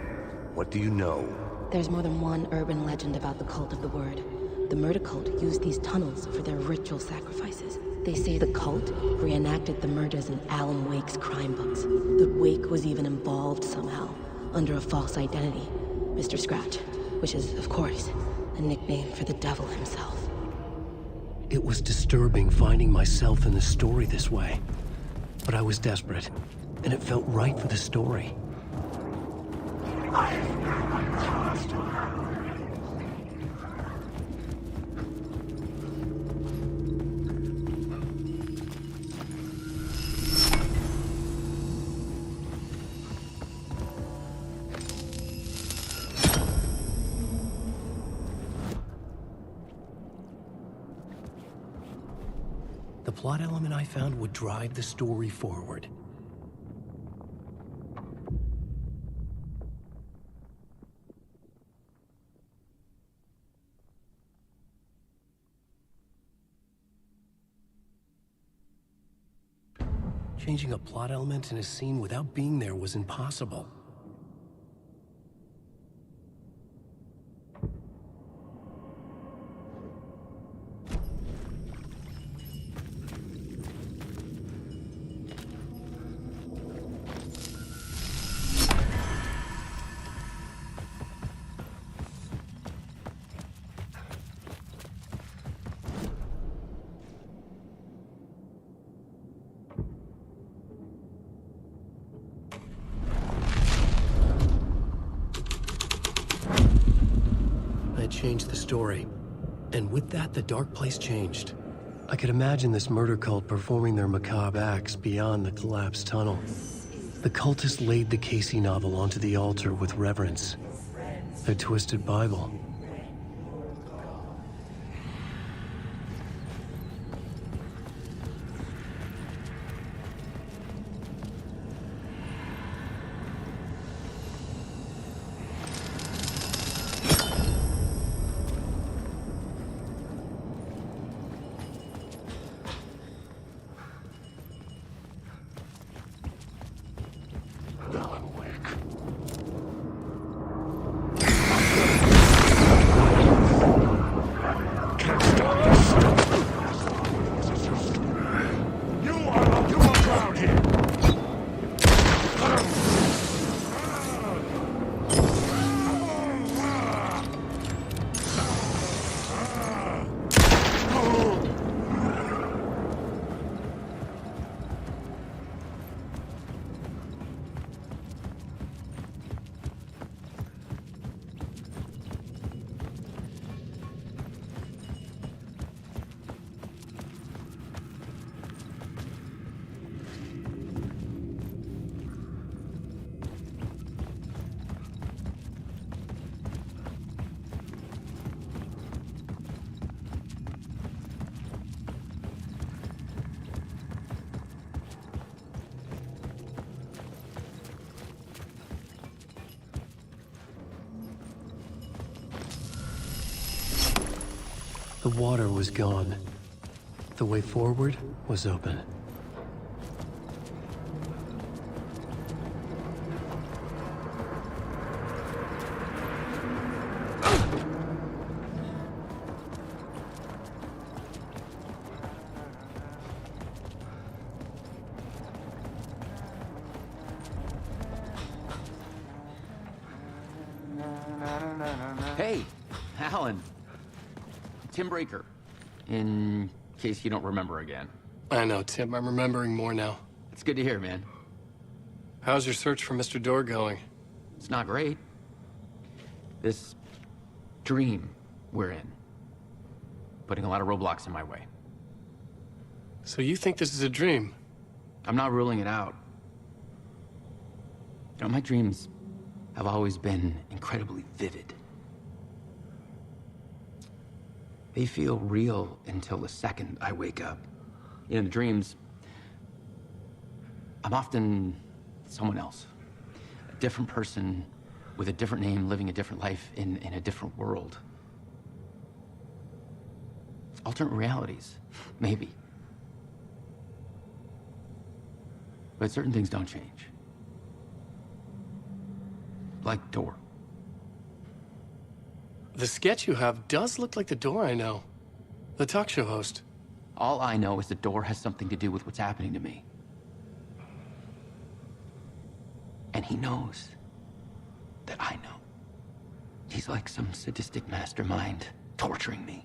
What do you know? There's more than one urban legend about the Cult of the Word. The murder cult used these tunnels for their ritual sacrifices. They say the cult reenacted the murders in Alan Wake's crime books. That Wake was even involved somehow, under a false identity. Mr. Scratch, which is, of course, a nickname for the devil himself. It was disturbing finding myself in the story this way. But I was desperate, and it felt right for the story. The plot element I found would drive the story forward. Changing a plot element in a scene without being there was impossible. Changed the story. And with that, the dark place changed. I could imagine this murder cult performing their macabre acts beyond the collapsed tunnel. The cultists laid the Casey novel onto the altar with reverence. Their twisted Bible. The water was gone. The way forward was open. Hey, Alan. Tim Breaker, in case you don't remember again. I know, Tim. I'm remembering more now. It's good to hear, man. How's your search for Mr. Door going? It's not great. This dream we're in, putting a lot of roadblocks in my way. So you think this is a dream? I'm not ruling it out. You know, my dreams have always been incredibly vivid. They feel real until the second I wake up. In the dreams, I'm often someone else. A different person with a different name, living a different life in a different world. Alternate realities, maybe. But certain things don't change. like door. The sketch you have does look like the door I know. The talk show host. All I know is the door has something to do with what's happening to me. And he knows that I know. He's like some sadistic mastermind torturing me.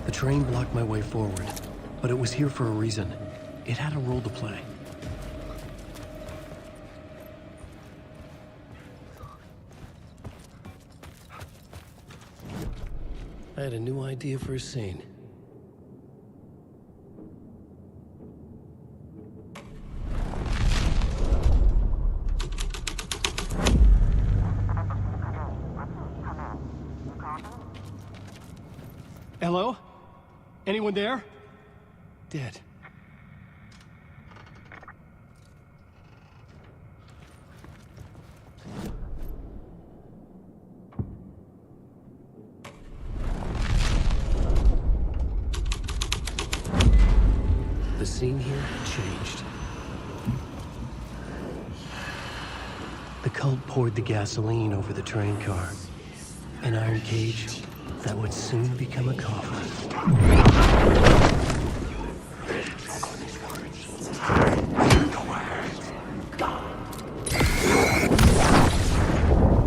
The train blocked my way forward, but it was here for a reason. It had a role to play. I had a new idea for a scene. Hello? Anyone there? Dead. The scene here changed. The cult poured the gasoline over the train car. An iron cage that would soon become a coffin.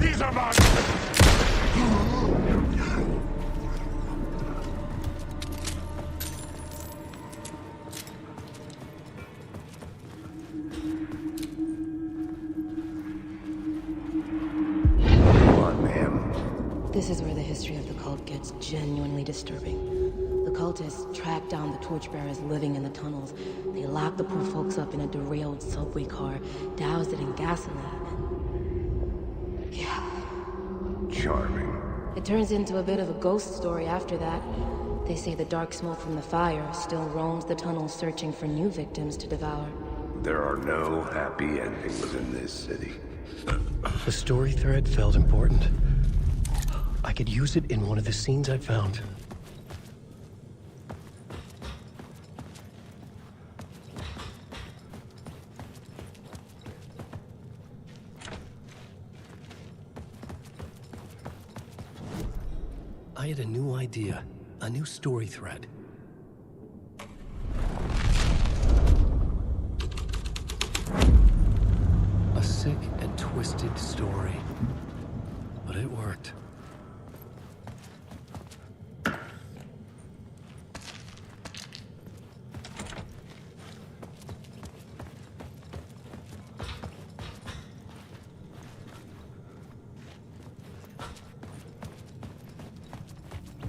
These are mine! This is where the history of the cult gets genuinely disturbing. The cultists tracked down the torchbearers living in the tunnels. They locked the poor folks up in a derailed subway car, doused it in gasoline. Yeah. Charming. It turns into a bit of a ghost story after that. They say the dark smoke from the fire still roams the tunnels searching for new victims to devour. There are no happy endings in this city. The story thread felt important. I could use it in one of the scenes I found. I had a new idea, a new story thread. A sick and twisted story, but it worked.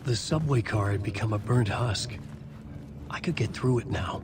The subway car had become a burnt husk. I could get through it now.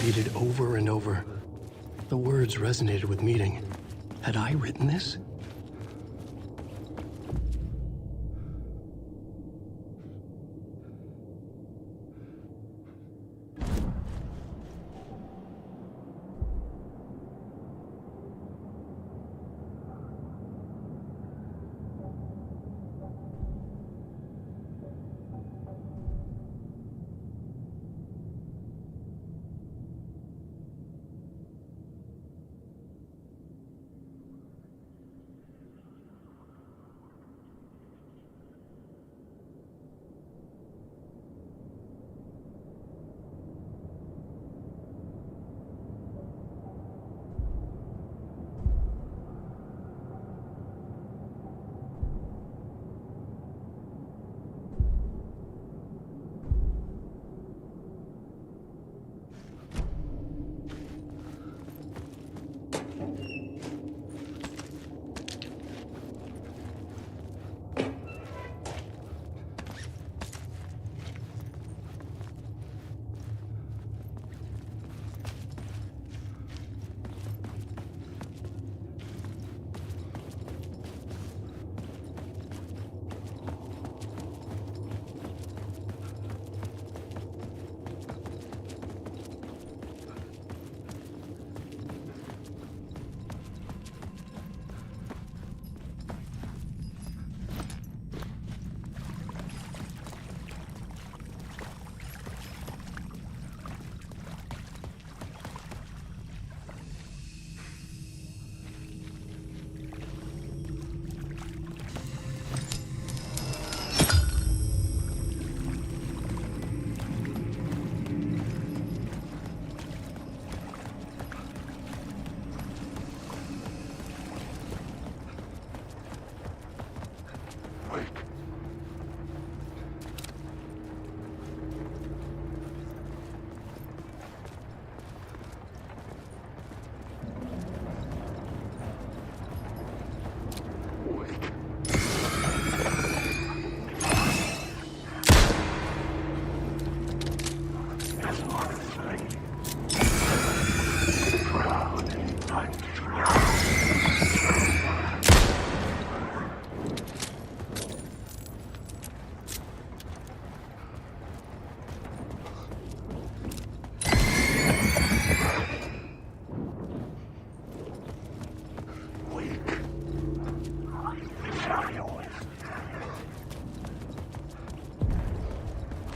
repeated over and over. The words resonated with meaning. Had I written this?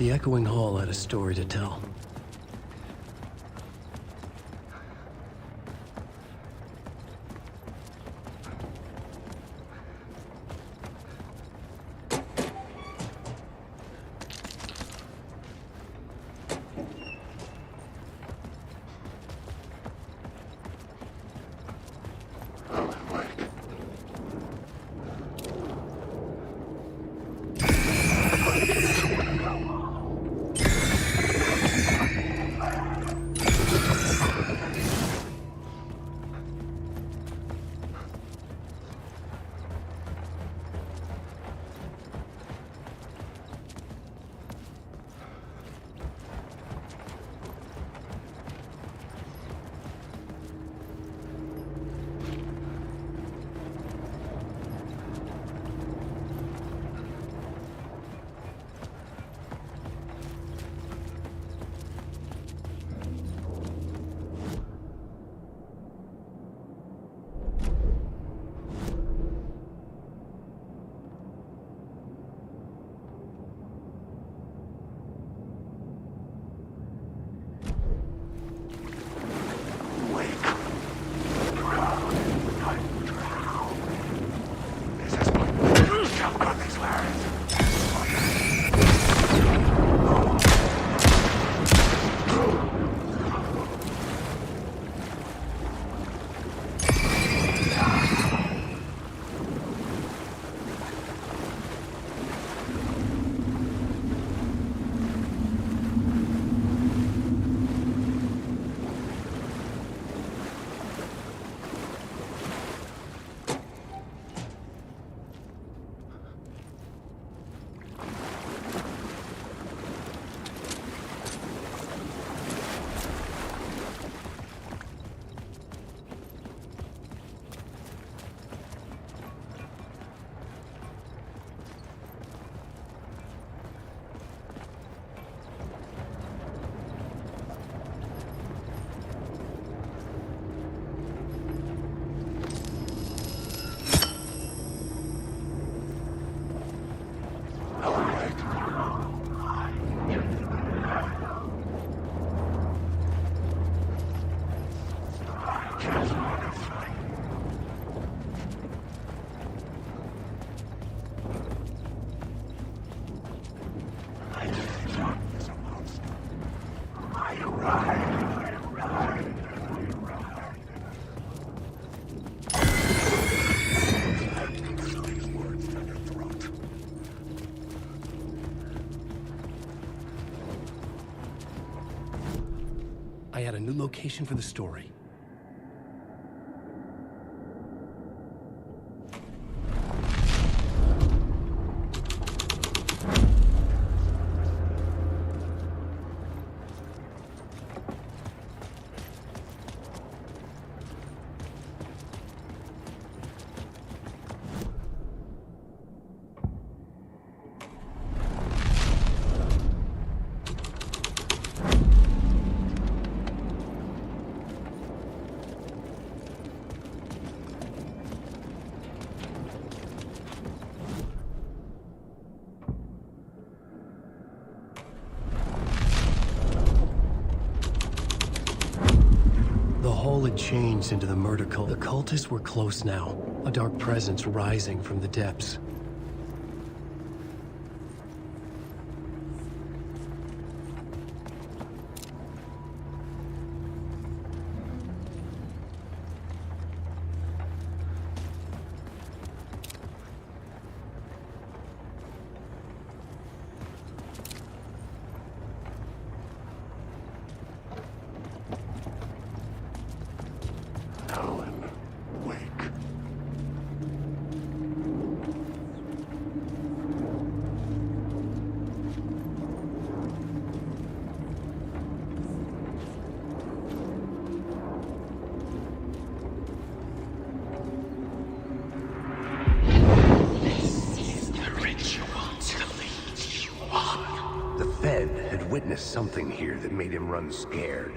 The echoing hall had a story to tell. I had a new location for the story. The hall had changed into the murder cult. The cultists were close now, a dark presence rising from the depths. Alan Wake. This is the ritual to lead you on. The Fed had witnessed something here that made him run scared.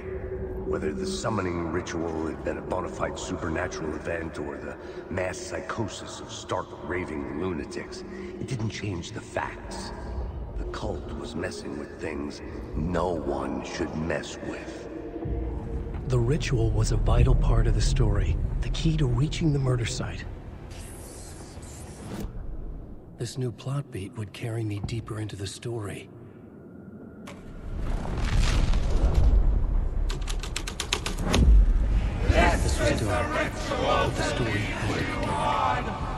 Whether the summoning ritual had been a bona fide supernatural event or the mass psychosis of stark raving lunatics, it didn't change the facts. The cult was messing with things no one should mess with. The ritual was a vital part of the story, the key to reaching the murder site. This new plot beat would carry me deeper into the story. This was dark, but the story had to be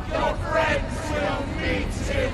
deep. Your friends will meet him.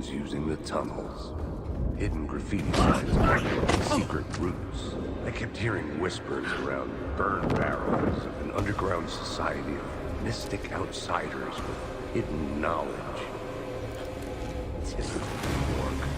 Logans using the tunnels. Hidden graffiti signs marking secret routes. I kept hearing whispers around burn barrels of an underground society of mystic outsiders with hidden knowledge. This isn't New York.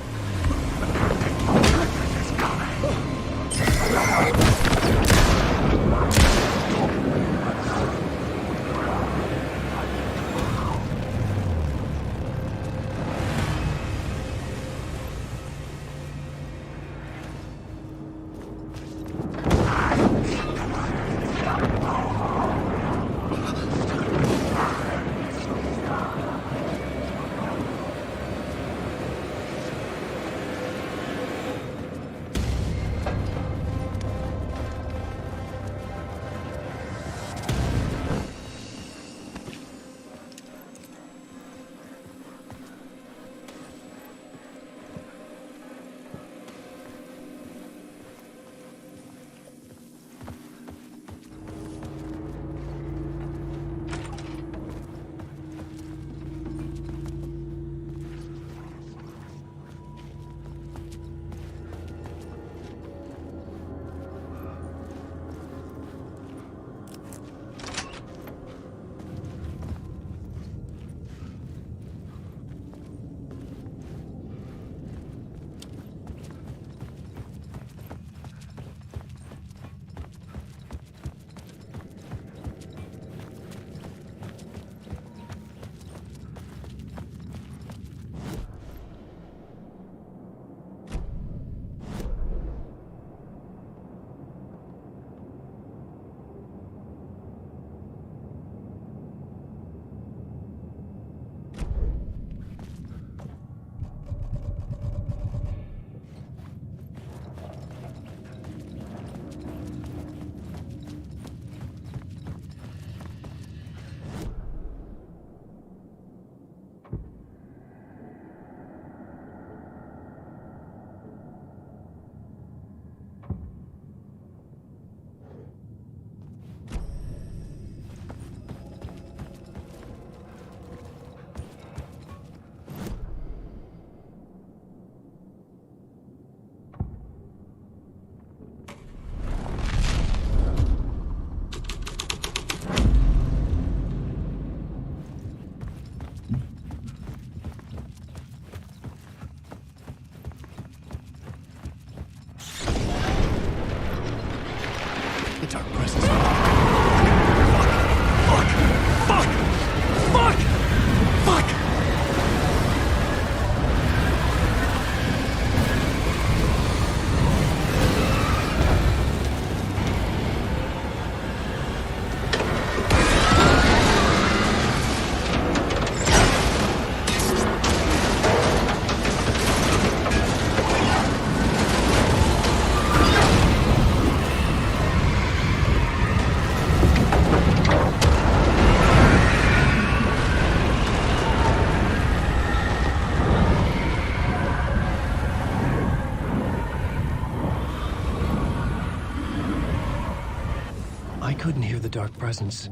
I couldn't hear the dark presence.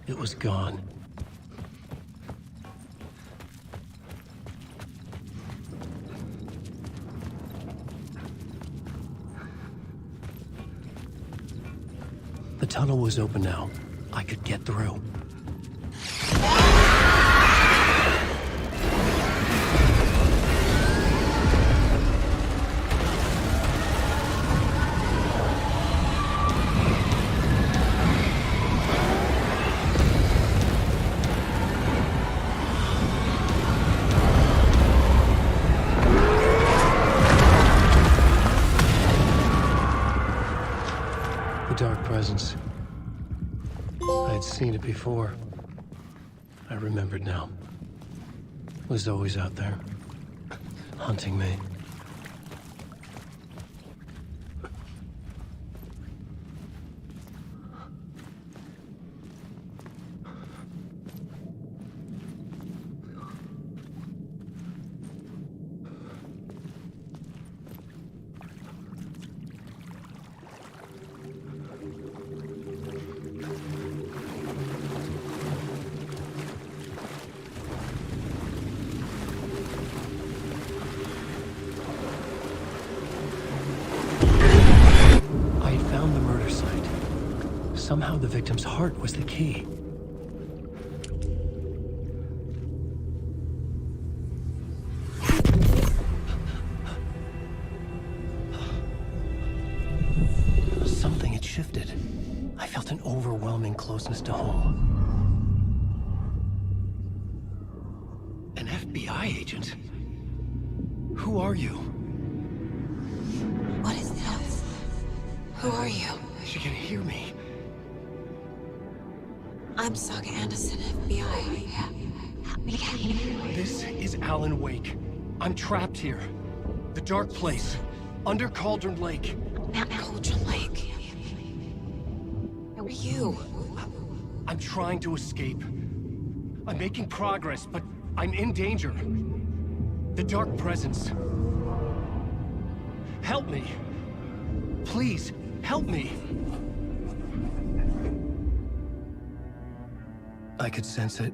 It was gone. The tunnel was open now. I could get through. Dark presence. I had seen it before. I remembered now. It was always out there, hunting me. Somehow the victim's heart was the key. Something had shifted. I felt an overwhelming closeness to home. An FBI agent? Who are you? What is this? Who are you? She can hear me. I'm Saga Anderson, FBI. Help me get you. This is Alan Wake. I'm trapped here. The dark place. Under Cauldron Lake. Mount Cauldron Lake. Who are you? I'm trying to escape. I'm making progress, but I'm in danger. The Dark Presence. Help me. Please, help me. I could sense it.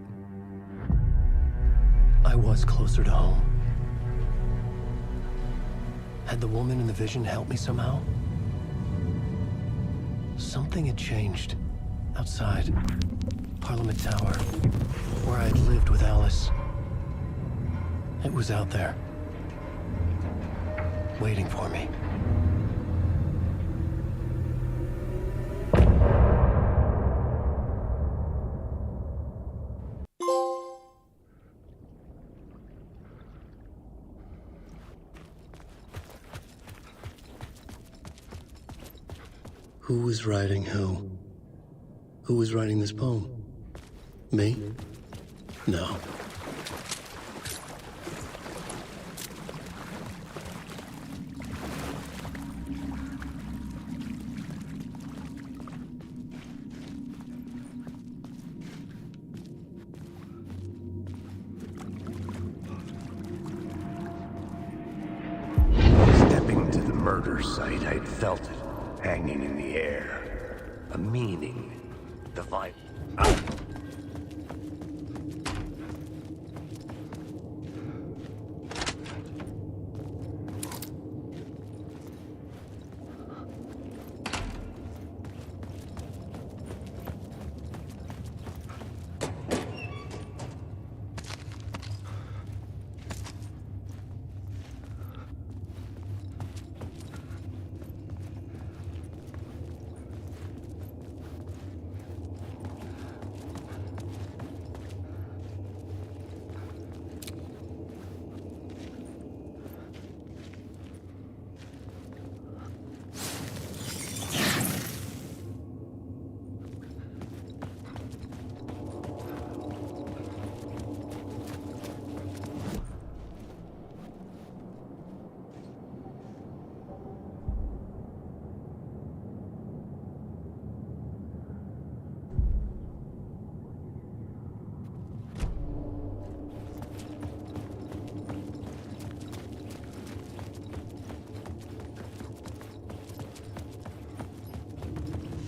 I was closer to home. Had the woman in the vision helped me somehow? Something had changed. Outside. Parliament Tower. Where I'd lived with Alice. It was out there. Waiting for me. Who was writing who? Who was writing this poem? Me? No. Stepping to the murder site, I'd felt it. Hanging in the air. A meaning. Divine.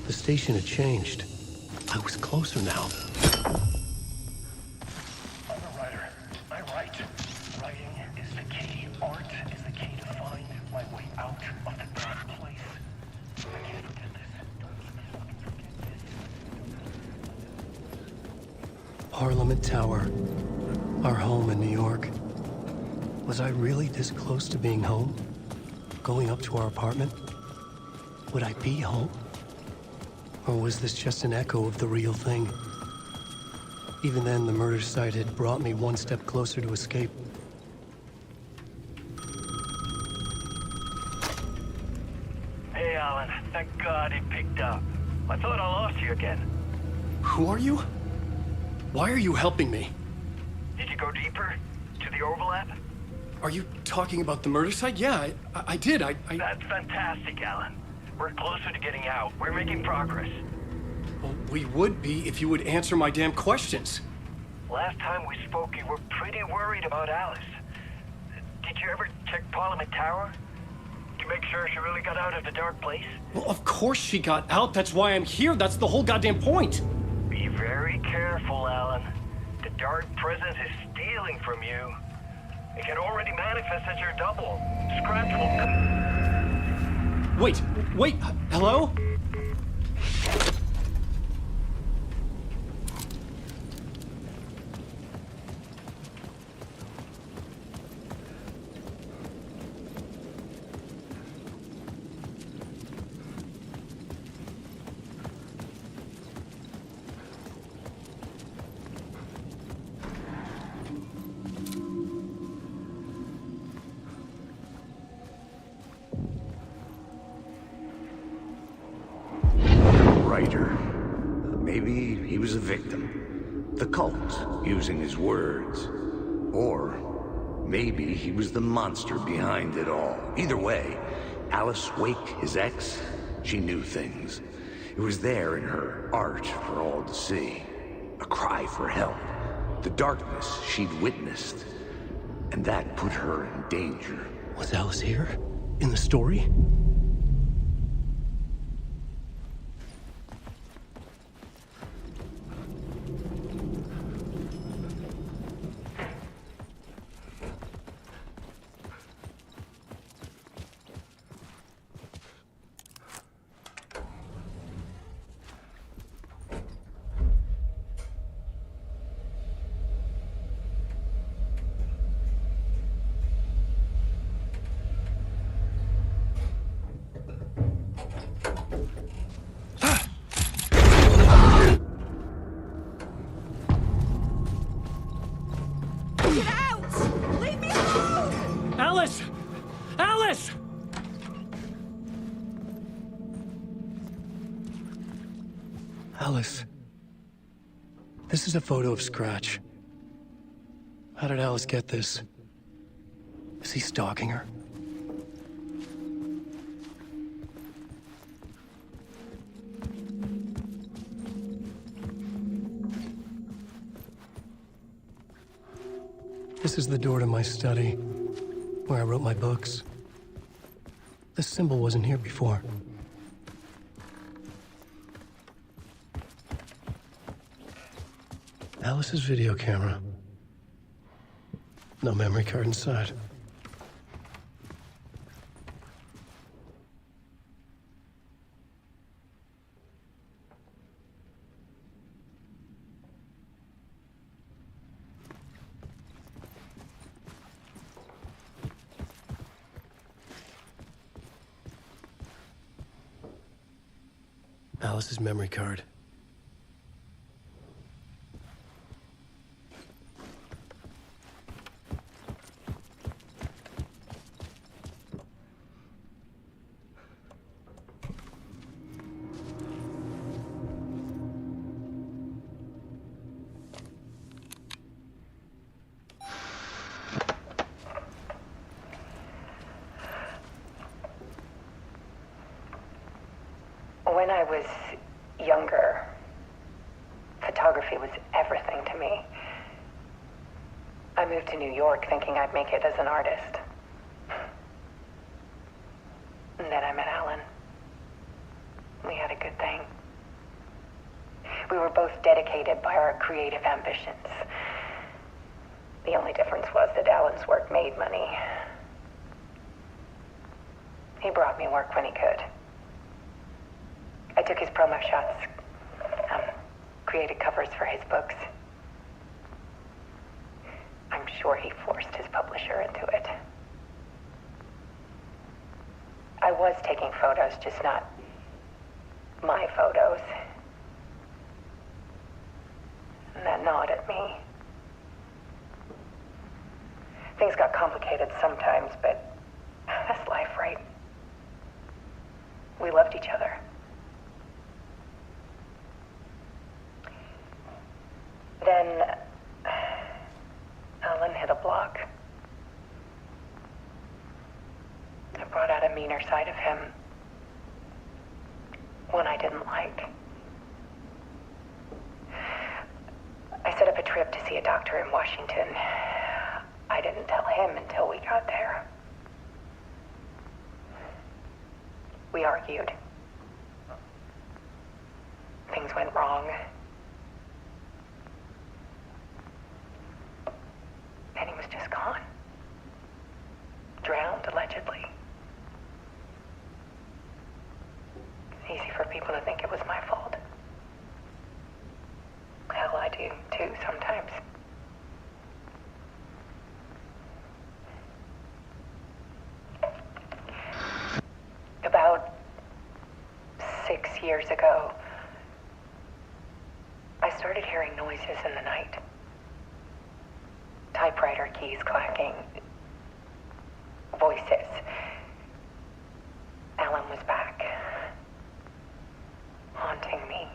The station had changed. I was closer now. I'm a writer. I write. Writing is the key. Art is the key to find my way out of the dark place. I can't forget this. Don't forget this. Parliament Tower. Our home in New York. Was I really this close to being home? Going up to our apartment? Would I be home? Or was this just an echo of the real thing? Even then, the murder site had brought me one step closer to escape. Hey, Alan. Thank God he picked up. I thought I lost you again. Who are you? Why are you helping me? Did you go deeper? To the overlap? Are you talking about the murder site? Yeah, I did. That's fantastic, Alan. We're closer to getting out. We're making progress. Well, we would be if you would answer my damn questions. Last time we spoke, you were pretty worried about Alice. Did you ever check Parliament Tower? To make sure she really got out of the dark place? Well, of course she got out. That's why I'm here. That's the whole goddamn point. Be very careful, Alan. The Dark Presence is stealing from you. It can already manifest as your double. Scratch will come. Wait, hello? he was a victim. The cult, using his words. Or maybe he was the monster behind it all. Either way, Alice Wake, his ex, she knew things. It was there in her art for all to see. A cry for help. The darkness she'd witnessed. And that put her in danger. Was Alice here? In the story? Get out! Leave me alone! Alice! Alice! Alice. This is a photo of Scratch. How did Alice get this? Is he stalking her? This is the door to my study, where I wrote my books. This symbol wasn't here before. Alice's video camera. No memory card inside. Alice's memory card. When I was younger, photography was everything to me. I moved to New York thinking I'd make it as an artist. And then I met Alan. We had a good thing. We were both dedicated by our creative ambitions. The only difference was that Alan's work made money. He brought me work when he could. I took his promo shots, created covers for his books. I'm sure he forced his publisher into it. I was taking photos, just not my photos. And that gnawed at me. Things got complicated sometimes, but that's life, right? We loved each other. Then Alan hit a block. I brought out a meaner side of him. One I didn't like. I set up a trip to see a doctor in Washington. I didn't tell him until we got there. We argued. Things went wrong. And he was just gone. Drowned, allegedly. It's easy for people to think it was my fault. Hell, I do too sometimes. About 6 years ago, I started hearing noises in the night. Typewriter keys clacking. Voices. Alan was back. Haunting me.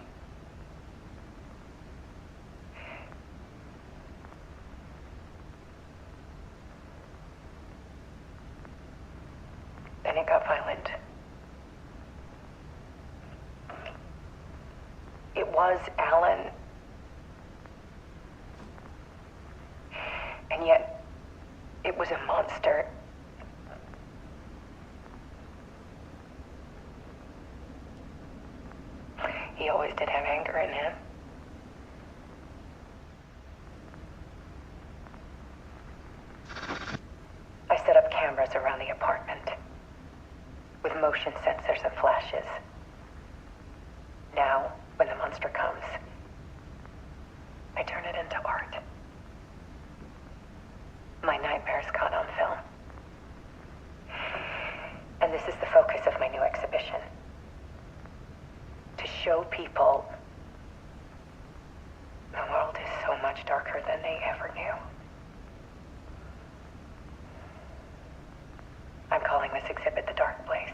everything got violent. It was Alan. And yet, it was a monster. He always did have anger in him. I set up cameras around the apartment with motion sensors and flashes. Now, when the monster comes, I turn it into art. My nightmares caught on film. And this is the focus of my new exhibition. To show people the world is so much darker than they ever knew. I'm calling this exhibit The Dark Place.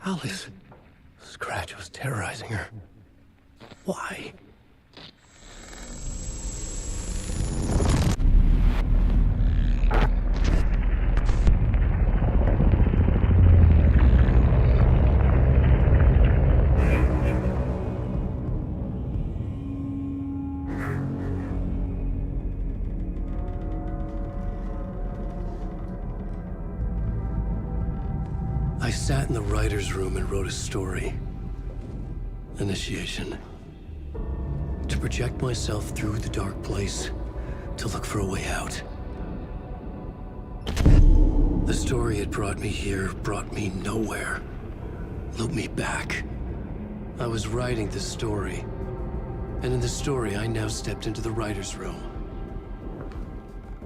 Alice. Scratch was terrorizing her. Why? I sat in the writer's room and wrote a story. Initiation. To project myself through the dark place, to look for a way out. The story had brought me here, brought me nowhere. Looped me back. I was writing the story. And in the story, I now stepped into the writer's room.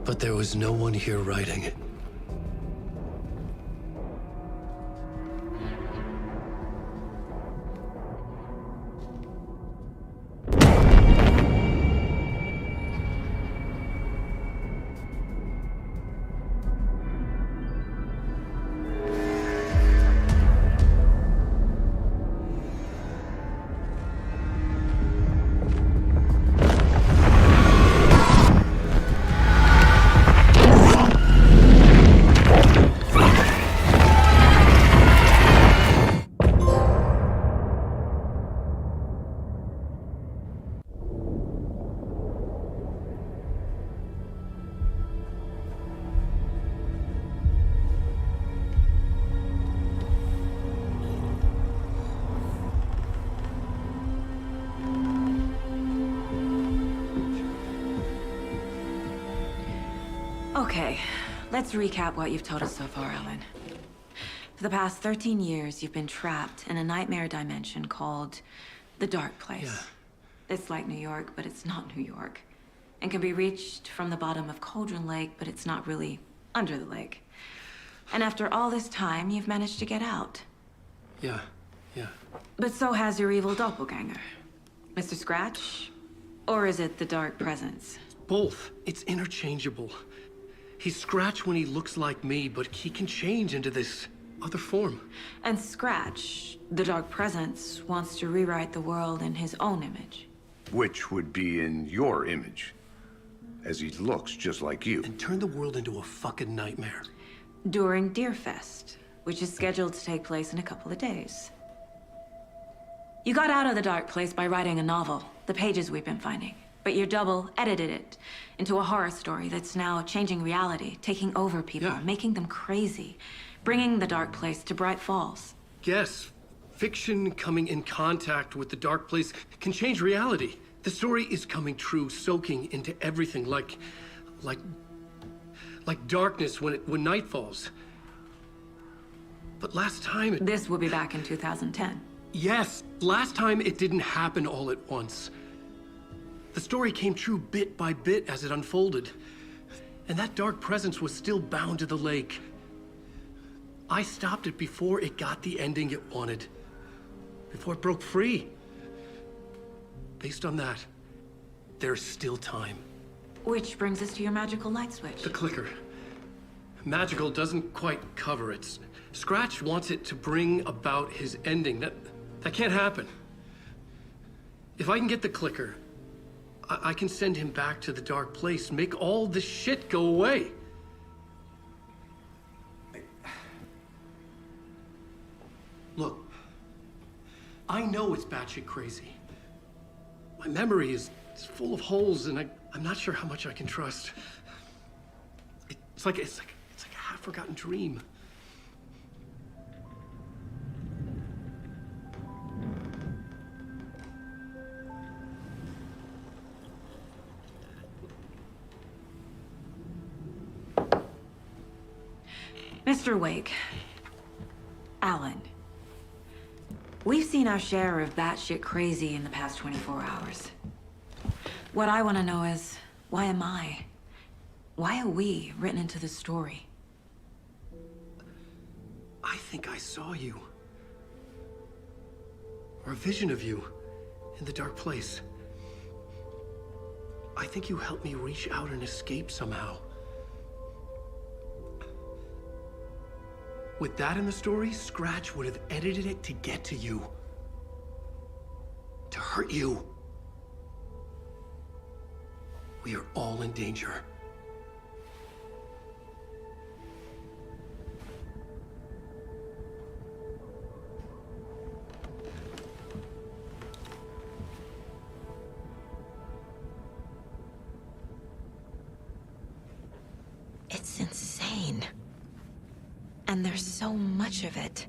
But there was no one here writing it. Okay, let's recap what you've told us so far, Alan. For the past 13 years, you've been trapped in a nightmare dimension called the Dark Place. Yeah. It's like New York, but it's not New York. And can be reached from the bottom of Cauldron Lake, but it's not really under the lake. And after all this time, you've managed to get out. Yeah. But so has your evil doppelganger. Mr. Scratch? Or is it the Dark Presence? Both. It's interchangeable. He's Scratch when he looks like me, but he can change into this other form. And Scratch, the Dark Presence, wants to rewrite the world in his own image. Which would be in your image, as he looks just like you. And turn the world into a fucking nightmare. During Deerfest, which is scheduled to take place in a couple of days. You got out of the Dark Place by writing a novel, the pages we've been finding. But your double edited it into a horror story that's now changing reality, taking over people, making them crazy, bringing the Dark Place to Bright Falls. Yes, fiction coming in contact with the Dark Place can change reality. The story is coming true, soaking into everything, like darkness when night falls. But last time This will be back in 2010. Yes, last time it didn't happen all at once. The story came true bit by bit as it unfolded. And that dark presence was still bound to the lake. I stopped it before it got the ending it wanted. Before it broke free. Based on that, there's still time. Which brings us to your magical light switch. The clicker. Magical doesn't quite cover it. Scratch wants it to bring about his ending. That can't happen. If I can get the clicker, I can send him back to the dark place, make all this shit go away. Look, I know it's batshit crazy. My memory is full of holes, and I'm not sure how much I can trust. It's like a half-forgotten dream. Mr. Wake. Alan. We've seen our share of batshit crazy in the past 24 hours. What I want to know is, why am I? Why are we written into the story? I think I saw you. Or a vision of you in the dark place. I think you helped me reach out and escape somehow. With that in the story, Scratch would have edited it to get to you. To hurt you. We are all in danger. It's insane. And there's so much of it.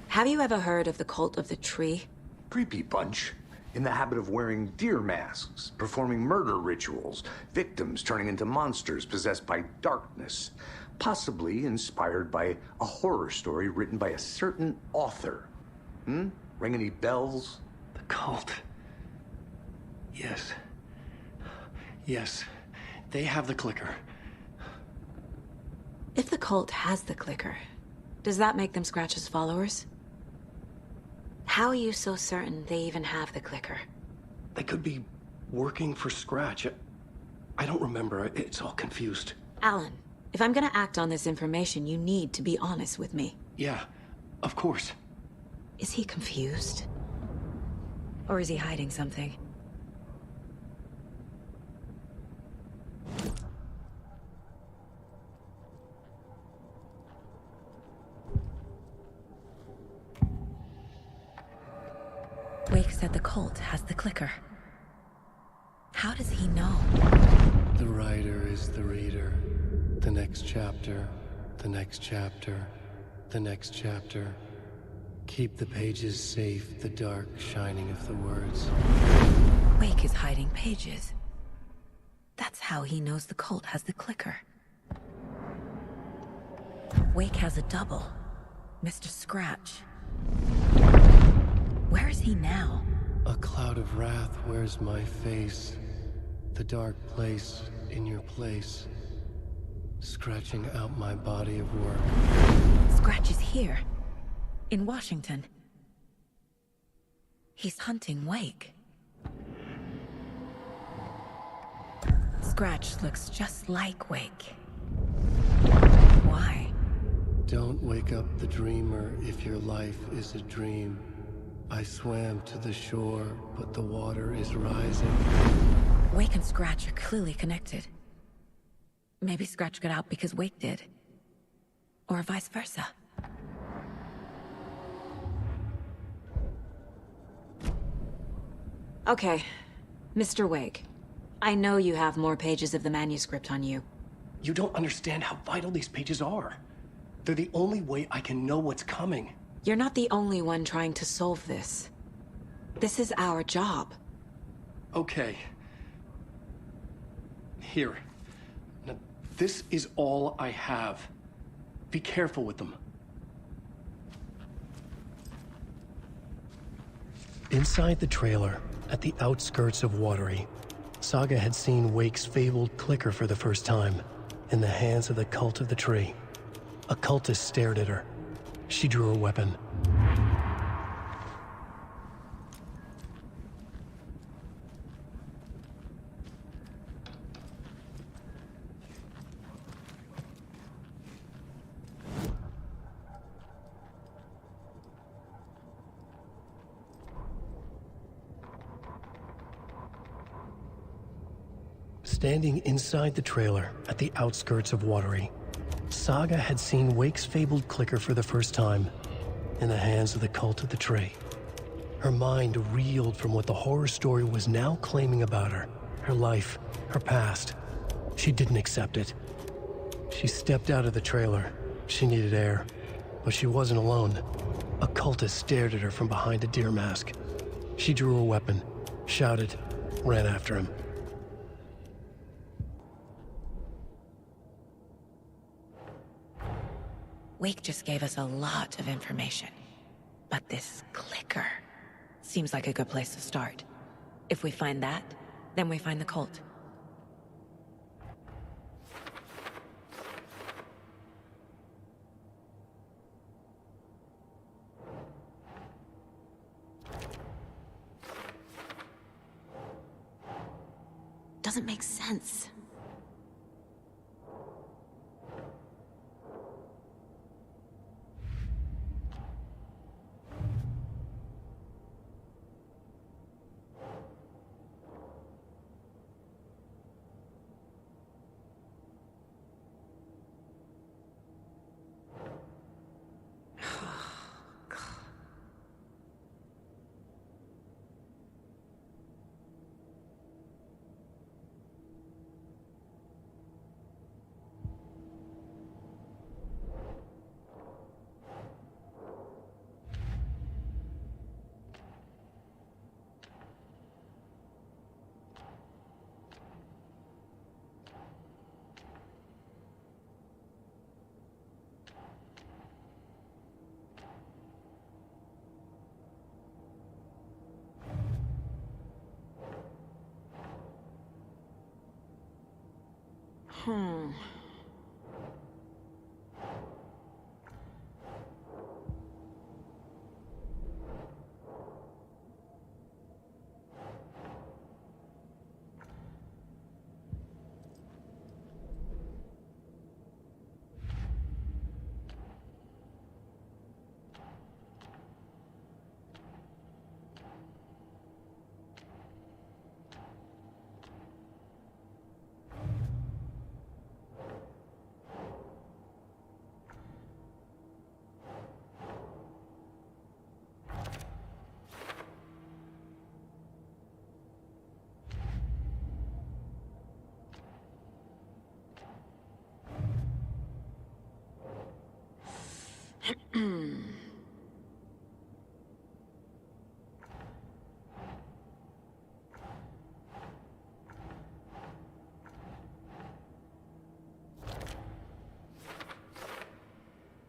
Have you ever heard of the Cult of the Tree? Creepy bunch. In the habit of wearing deer masks, performing murder rituals, victims turning into monsters possessed by darkness. Possibly inspired by a horror story written by a certain author. Ring any bells? The cult. Yes. Yes. They have the clicker. If the cult has the clicker, does that make them Scratch's followers? How are you so certain they even have the clicker? They could be working for Scratch. I don't remember. It's all confused. Alan, if I'm gonna act on this information, you need to be honest with me. Yeah, of course. Is he confused? Or is he hiding something? Wake said the cult has the clicker. How does he know? The writer is the reader. The next chapter, the next chapter, the next chapter. Keep the pages safe, the dark shining of the words. Wake is hiding pages. That's how he knows the cult has the clicker. Wake has a double. Mr. Scratch. Where is he now? A cloud of wrath wears my face. The dark place in your place. Scratching out my body of work. Scratch is here. In Washington. He's hunting Wake. Scratch looks just like Wake. Why? Don't wake up the dreamer if your life is a dream. I swam to the shore, but the water is rising. Wake and Scratch are clearly connected. Maybe Scratch got out because Wake did. Or vice versa. Okay, Mr. Wake. I know you have more pages of the manuscript on you. You don't understand how vital these pages are. They're the only way I can know what's coming. You're not the only one trying to solve this. This is our job. Okay. Here. Now, this is all I have. Be careful with them. Inside the trailer, at the outskirts of Watery, Saga had seen Wake's fabled clicker for the first time, in the hands of the Cult of the Tree. A cultist stared at her. She drew a weapon. Standing inside the trailer at the outskirts of Watery, Saga had seen Wake's fabled clicker for the first time, in the hands of the Cult of the Tree. Her mind reeled from what the horror story was now claiming about her. Her life, her past. She didn't accept it. She stepped out of the trailer. She needed air. But she wasn't alone. A cultist stared at her from behind a deer mask. She drew a weapon, shouted, ran after him. Wake just gave us a lot of information. But this clicker seems like a good place to start. If we find that, then we find the cult. Doesn't make sense.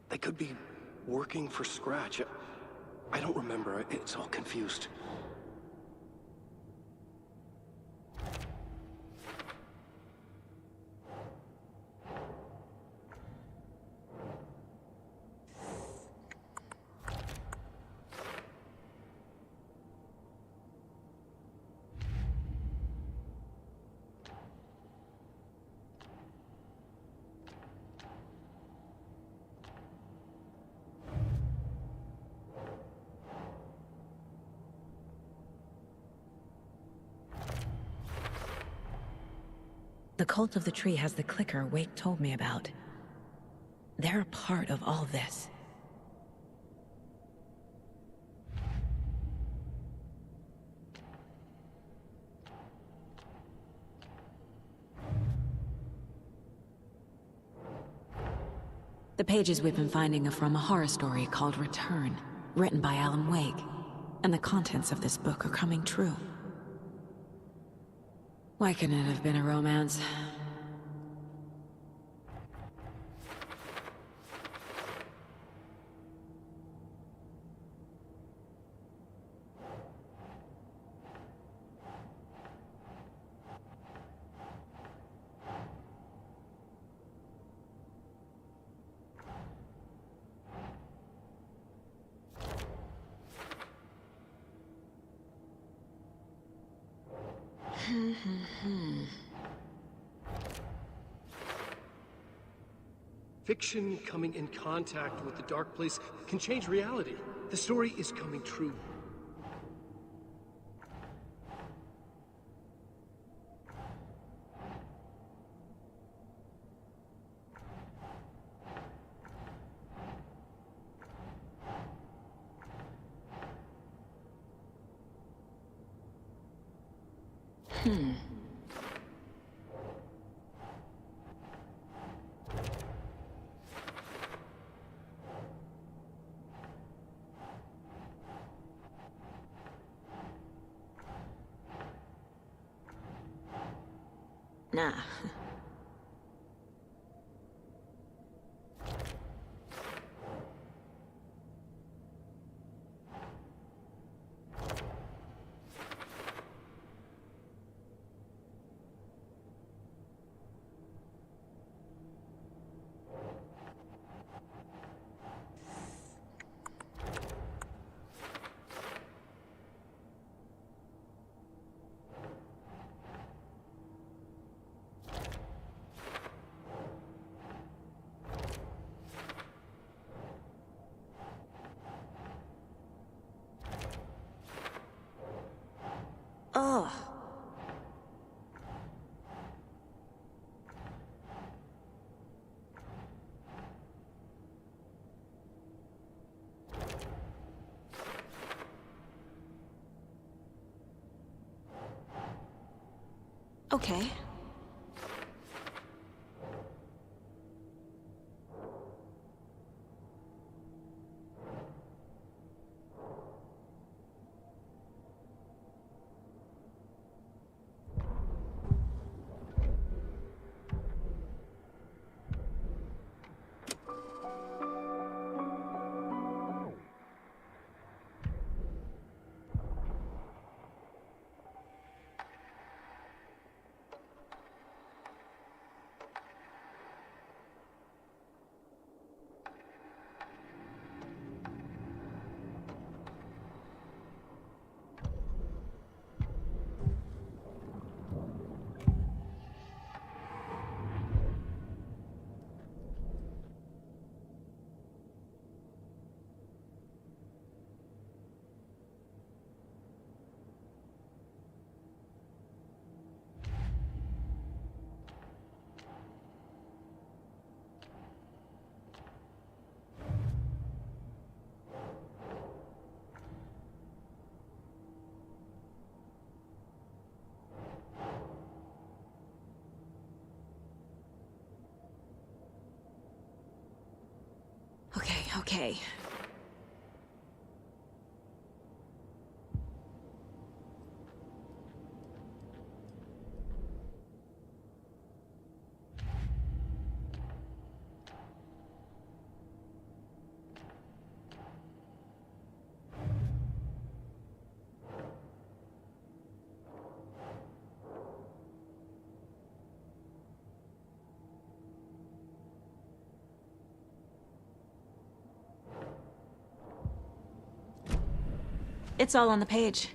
They could be working for Scratch. I don't remember. It's all confused. The Cult of the Tree has the clicker Wake told me about. They're a part of all this. The pages we've been finding are from a horror story called Return, written by Alan Wake. And the contents of this book are coming true. Why couldn't it have been a romance? Fiction coming in contact with the dark place can change reality. The story is coming true. Nah. Oh. Okay. Okay. It's all on the page.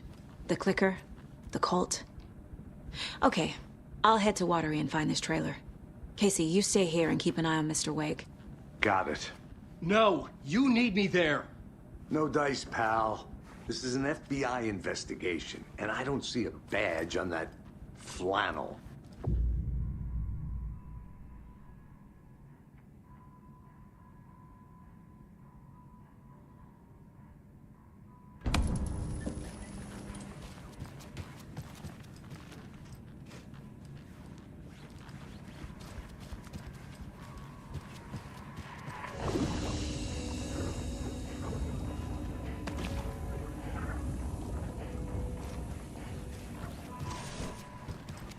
The clicker, the cult. Okay, I'll head to Watery and find this trailer. Casey, you stay here and keep an eye on Mr. Wake. Got it. No, you need me there. No dice, pal. This is an FBI investigation, and I don't see a badge on that flannel.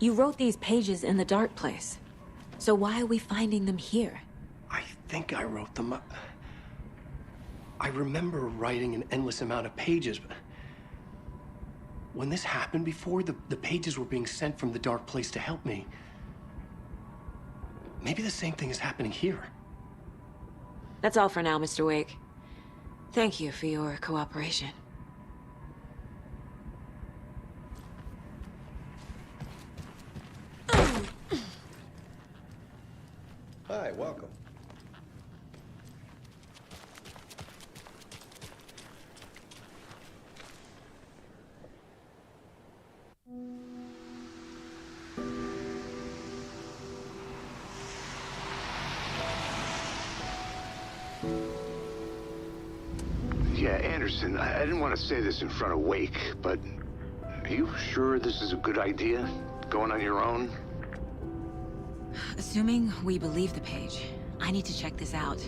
You wrote these pages in the dark place. So why are we finding them here? I think I wrote them up. I remember writing an endless amount of pages, but when this happened before, the pages were being sent from the dark place to help me. Maybe the same thing is happening here. That's all for now, Mr. Wake. Thank you for your cooperation. Hi, welcome. Yeah, Anderson, I didn't want to say this in front of Wake, but Are you sure this is a good idea? Going on your own? Assuming we believe the page, I need to check this out.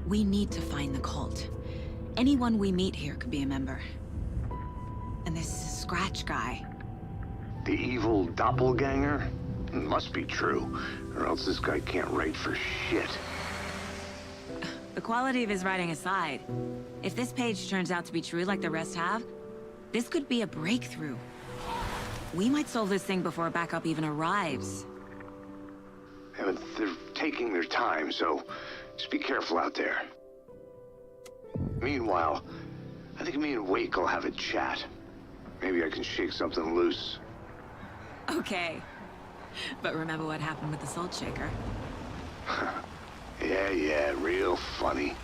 We need to find the cult. Anyone we meet here could be a member. And this Scratch guy. The evil doppelganger? Must be true, or else this guy can't write for shit. The quality of his writing aside, if this page turns out to be true like the rest have, this could be a breakthrough. We might solve this thing before backup even arrives. Yeah, but they're taking their time, so just be careful out there. Meanwhile, I think me and Wake will have a chat. Maybe I can shake something loose. Okay. But remember what happened with the Salt Shaker? Yeah, real funny.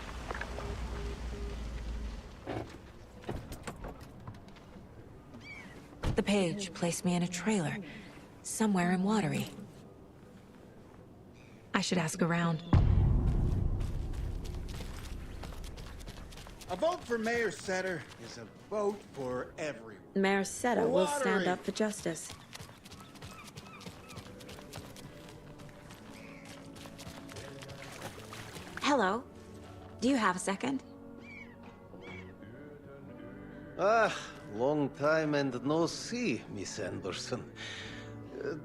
The page placed me in a trailer, somewhere in Watery. I should ask around. A vote for Mayor Setter is a vote for everyone. Mayor Seta will stand up for justice. Hello. Do you have a second? Ah, long time and no see, Miss Anderson.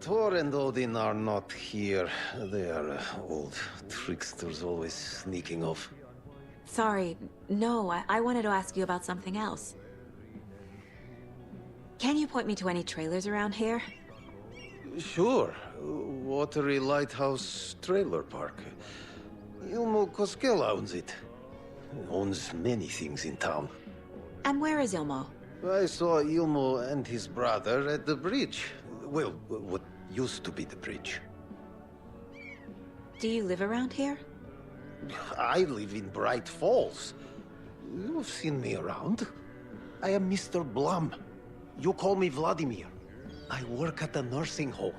Thor and Odin are not here. They are old tricksters always sneaking off. Sorry, no, I wanted to ask you about something else. Can you point me to any trailers around here? Sure. Watery Lighthouse Trailer Park. Ilmo Koskela owns it. Owns many things in town. And where is Ilmo? I saw Ilmo and his brother at the bridge. Well, what used to be the bridge. Do you live around here? I live in Bright Falls. You've seen me around. I am Mr. Blum. You call me Vladimir. I work at a nursing home.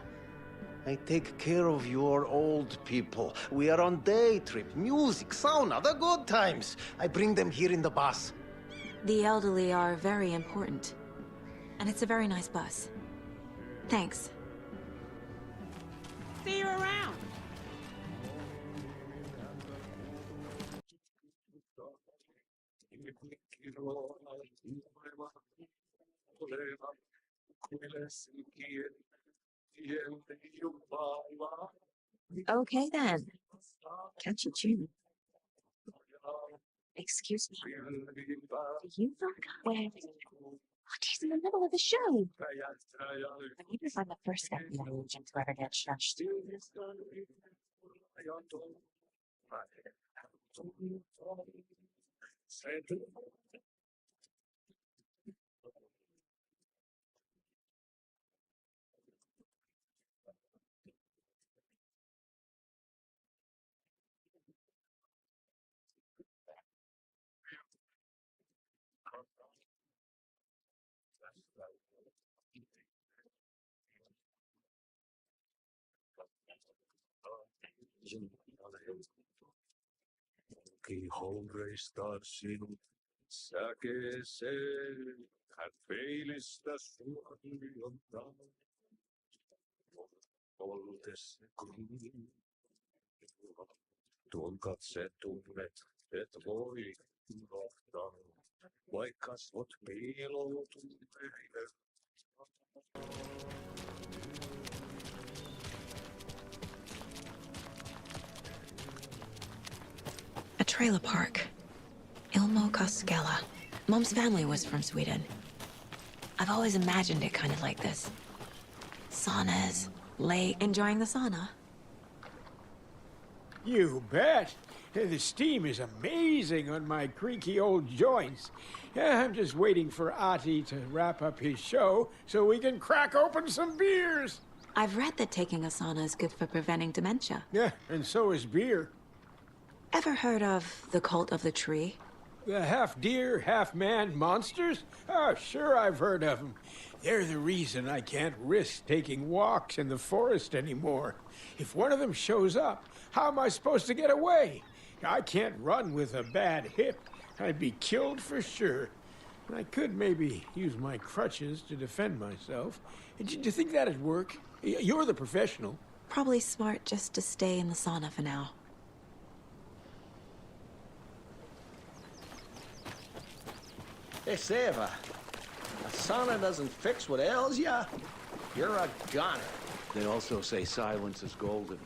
I take care of your old people. We are on day trip, music, sauna, the good times. I bring them here in the bus. The elderly are very important. And it's a very nice bus. Thanks. See you around. Okay then. Catch you, June. Excuse me. Do you know where? Oh, he's in the middle of the show. I need to find the first FBI agent to ever get shushed. Que hombre está sin sáquese, al feliz da sua vontade. Voltese comigo, tuon katse tunnet, et voi unohtaa, vaikka kasvot piiloutuneille. A trailer park. Ilmo Koskela. Mom's family was from Sweden. I've always imagined it kind of like this. Saunas, lake, enjoying the sauna. You bet. The steam is amazing on my creaky old joints. I'm just waiting for Ati to wrap up his show so we can crack open some beers. I've read that taking a sauna is good for preventing dementia. Yeah, and so is beer. Ever heard of the Cult of the Tree? The half-deer, half-man monsters? Oh, sure I've heard of them. They're the reason I can't risk taking walks in the forest anymore. If one of them shows up, how am I supposed to get away? I can't run with a bad hip. I'd be killed for sure. I could maybe use my crutches to defend myself. Do you think that'd work? You're the professional. Probably smart just to stay in the sauna for now. They say if a sauna doesn't fix what ails ya, you're a goner. They also say silence is golden.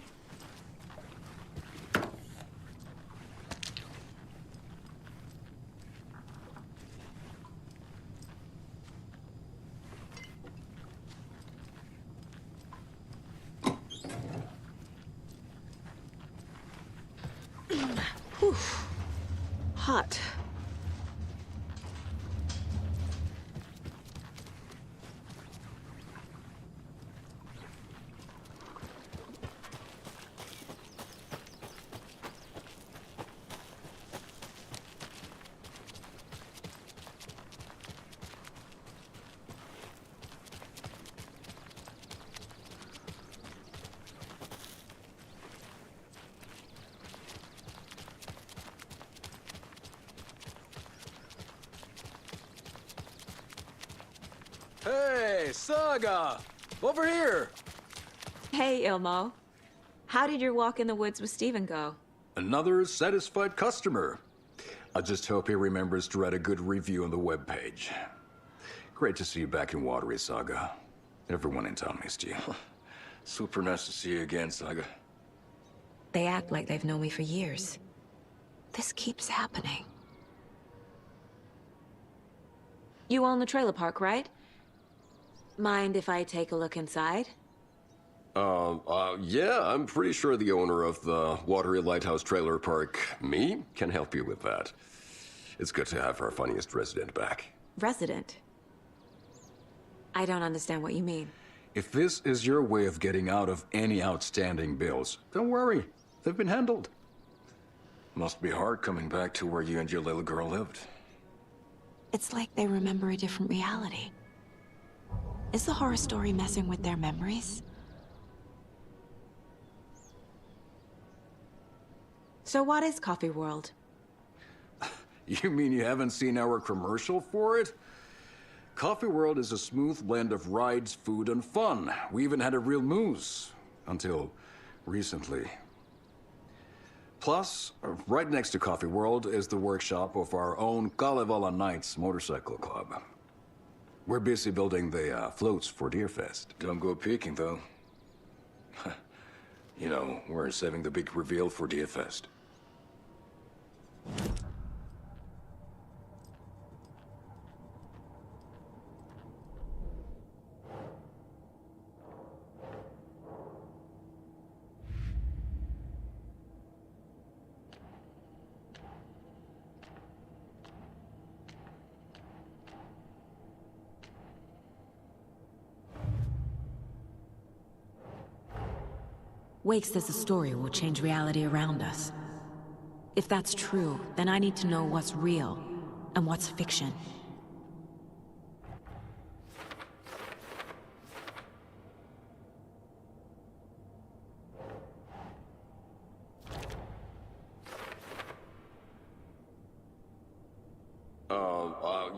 Whew. Hot. Hey, Saga! Over here! Hey, Ilmo. How did your walk in the woods with Steven go? Another satisfied customer. I just hope he remembers to write a good review on the webpage. Great to see you back in Watery, Saga. Everyone in town missed you. Super nice to see you again, Saga. They act like they've known me for years. This keeps happening. You own the trailer park, right? Mind if I take a look inside? Yeah, I'm pretty sure the owner of the Watery Lighthouse Trailer Park, me, can help you with that. It's good to have our funniest resident back. Resident? I don't understand what you mean. If this is your way of getting out of any outstanding bills, don't worry. They've been handled. Must be hard coming back to where you and your little girl lived. It's like they remember a different reality. Is the horror story messing with their memories? So what is Coffee World? You mean you haven't seen our commercial for it? Coffee World is a smooth blend of rides, food, and fun. We even had a real moose. Until recently. Plus, right next to Coffee World is the workshop of our own Kalevala Knights Motorcycle Club. We're busy building the floats for Deerfest. Don't go peeking, though. You know, we're saving the big reveal for Deerfest. Wake says the story will change reality around us. If that's true, then I need to know what's real and what's fiction.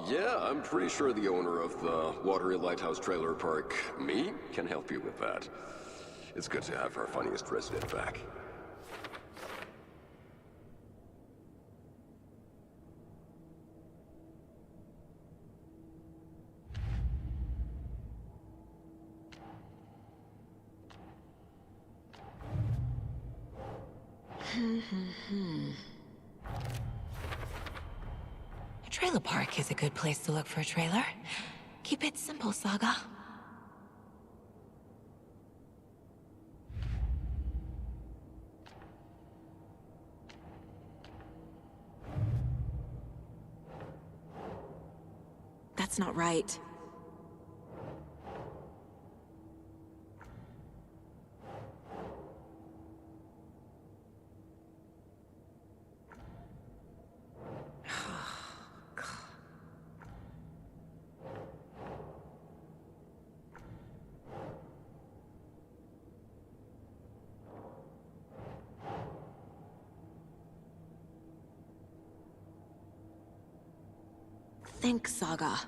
Yeah, I'm pretty sure the owner of the Watery Lighthouse Trailer Park, me, can help you with that. It's good to have our funniest resident back. A trailer park is a good place to look for a trailer. Keep it simple, Saga. That's not right. think, Saga?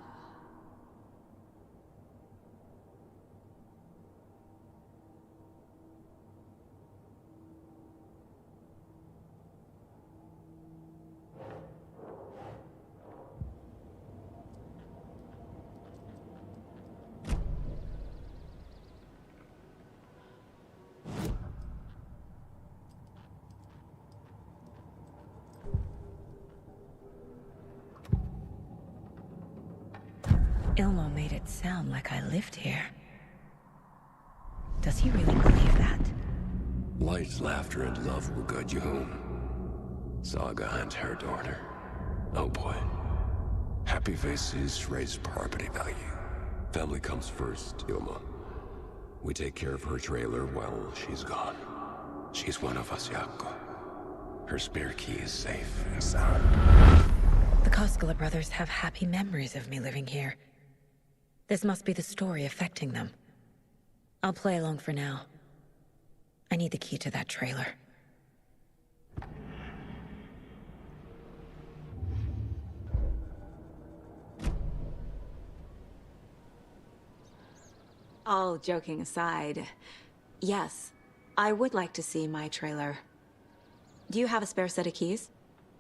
Ilmo made it sound like I lived here. Does he really believe that? Light, laughter, and love will guide you home. Saga and her daughter. Oh boy. Happy faces raise property value. Family comes first, Ilma. We take care of her trailer while she's gone. She's one of us, Jaakko. Her spare key is safe and sound. The Koskela brothers have happy memories of me living here. This must be the story affecting them. I'll play along for now. I need the key to that trailer. All joking aside, yes, I would like to see my trailer. Do you have a spare set of keys?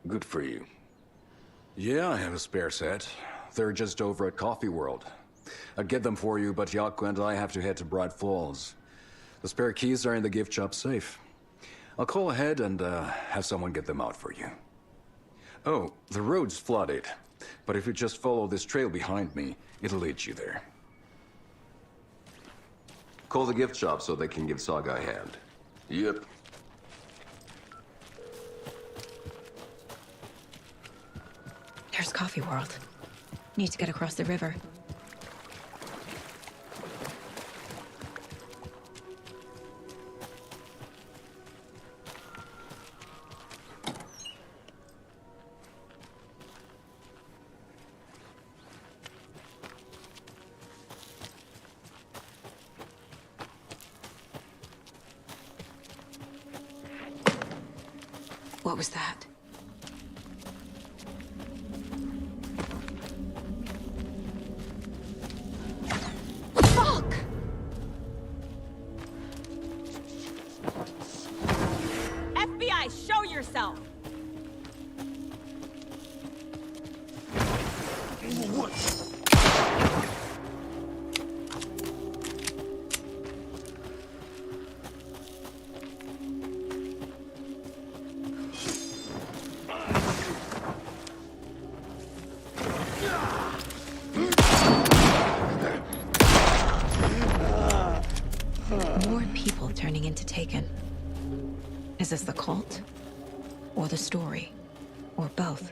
Good for you. Yeah, I have a spare set. They're just over at Coffee World. I'd get them for you, but Jaakko and I have to head to Bright Falls. The spare keys are in the gift shop safe. I'll call ahead and have someone get them out for you. Oh, the road's flooded, but if you just follow this trail behind me, it'll lead you there. Call the gift shop so they can give Saga a hand. Yep. There's Coffee World. Need to get across the river. What was that? Fuck! FBI, show yourself! More people turning into Taken. Is this the cult? Or the story? Or both?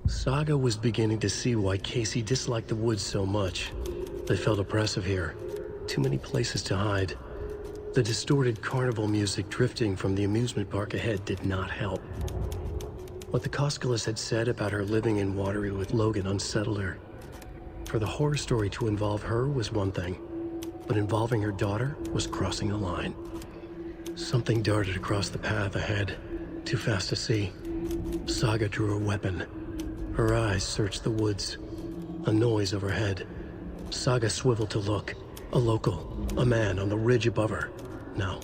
Saga was beginning to see why Casey disliked the woods so much. They felt oppressive here. Too many places to hide. The distorted carnival music drifting from the amusement park ahead did not help. What the Koskelas had said about her living in Watery with Logan unsettled her. For the horror story to involve her was one thing, but involving her daughter was crossing a line. Something darted across the path ahead, too fast to see. Saga drew her weapon. Her eyes searched the woods. A noise overhead. Saga swiveled to look. A local. A man on the ridge above her. No,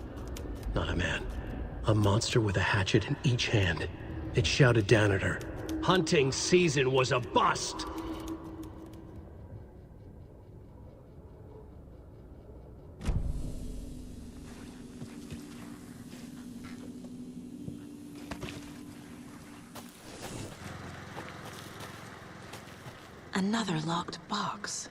not a man. A monster with a hatchet in each hand. It shouted down at her. Hunting season was a bust! Another locked box.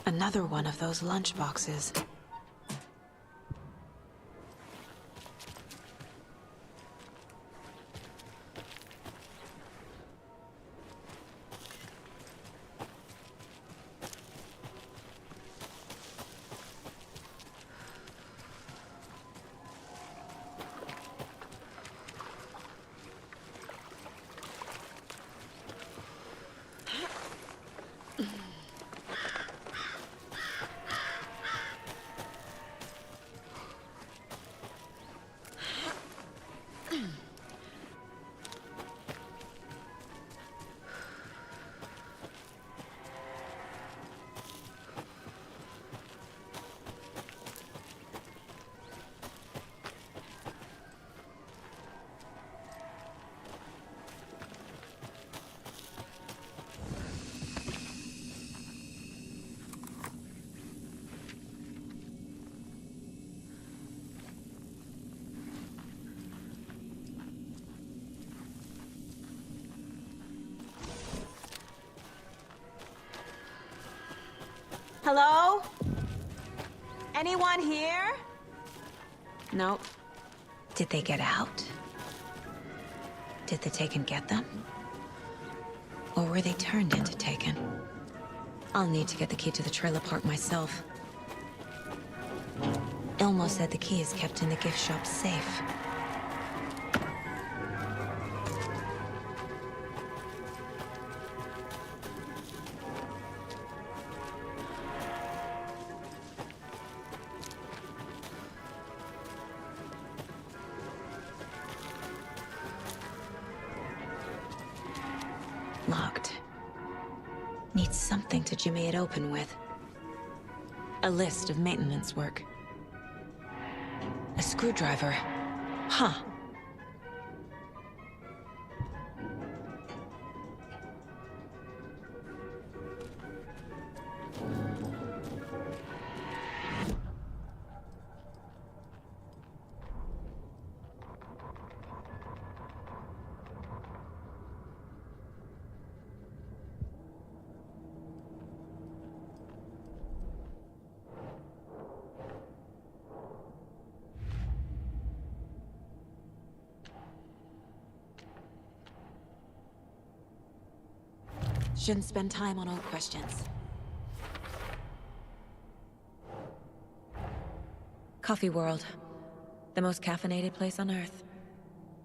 Another one of those lunch boxes. Hello? Anyone here? Nope. Did they get out? Did the Taken get them? Or were they turned into Taken? I'll need to get the key to the trailer park myself. Ilmo said the key is kept in the gift shop's safe. Locked. Needs something to jimmy it open with. A list of maintenance work. A screwdriver. Huh. Shouldn't spend time on old questions. Coffee World. The most caffeinated place on Earth.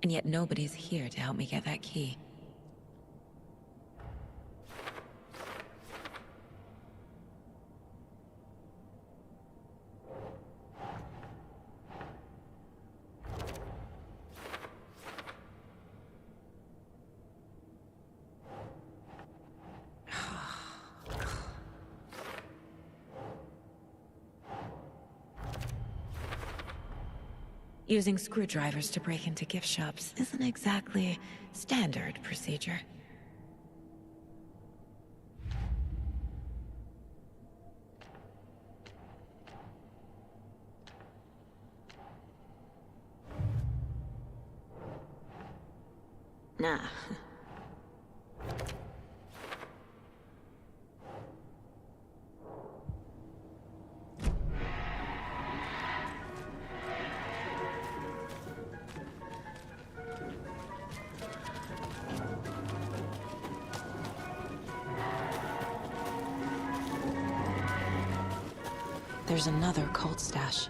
And yet nobody's here to help me get that key. Using screwdrivers to break into gift shops isn't exactly standard procedure. Nah. There's another cult stash.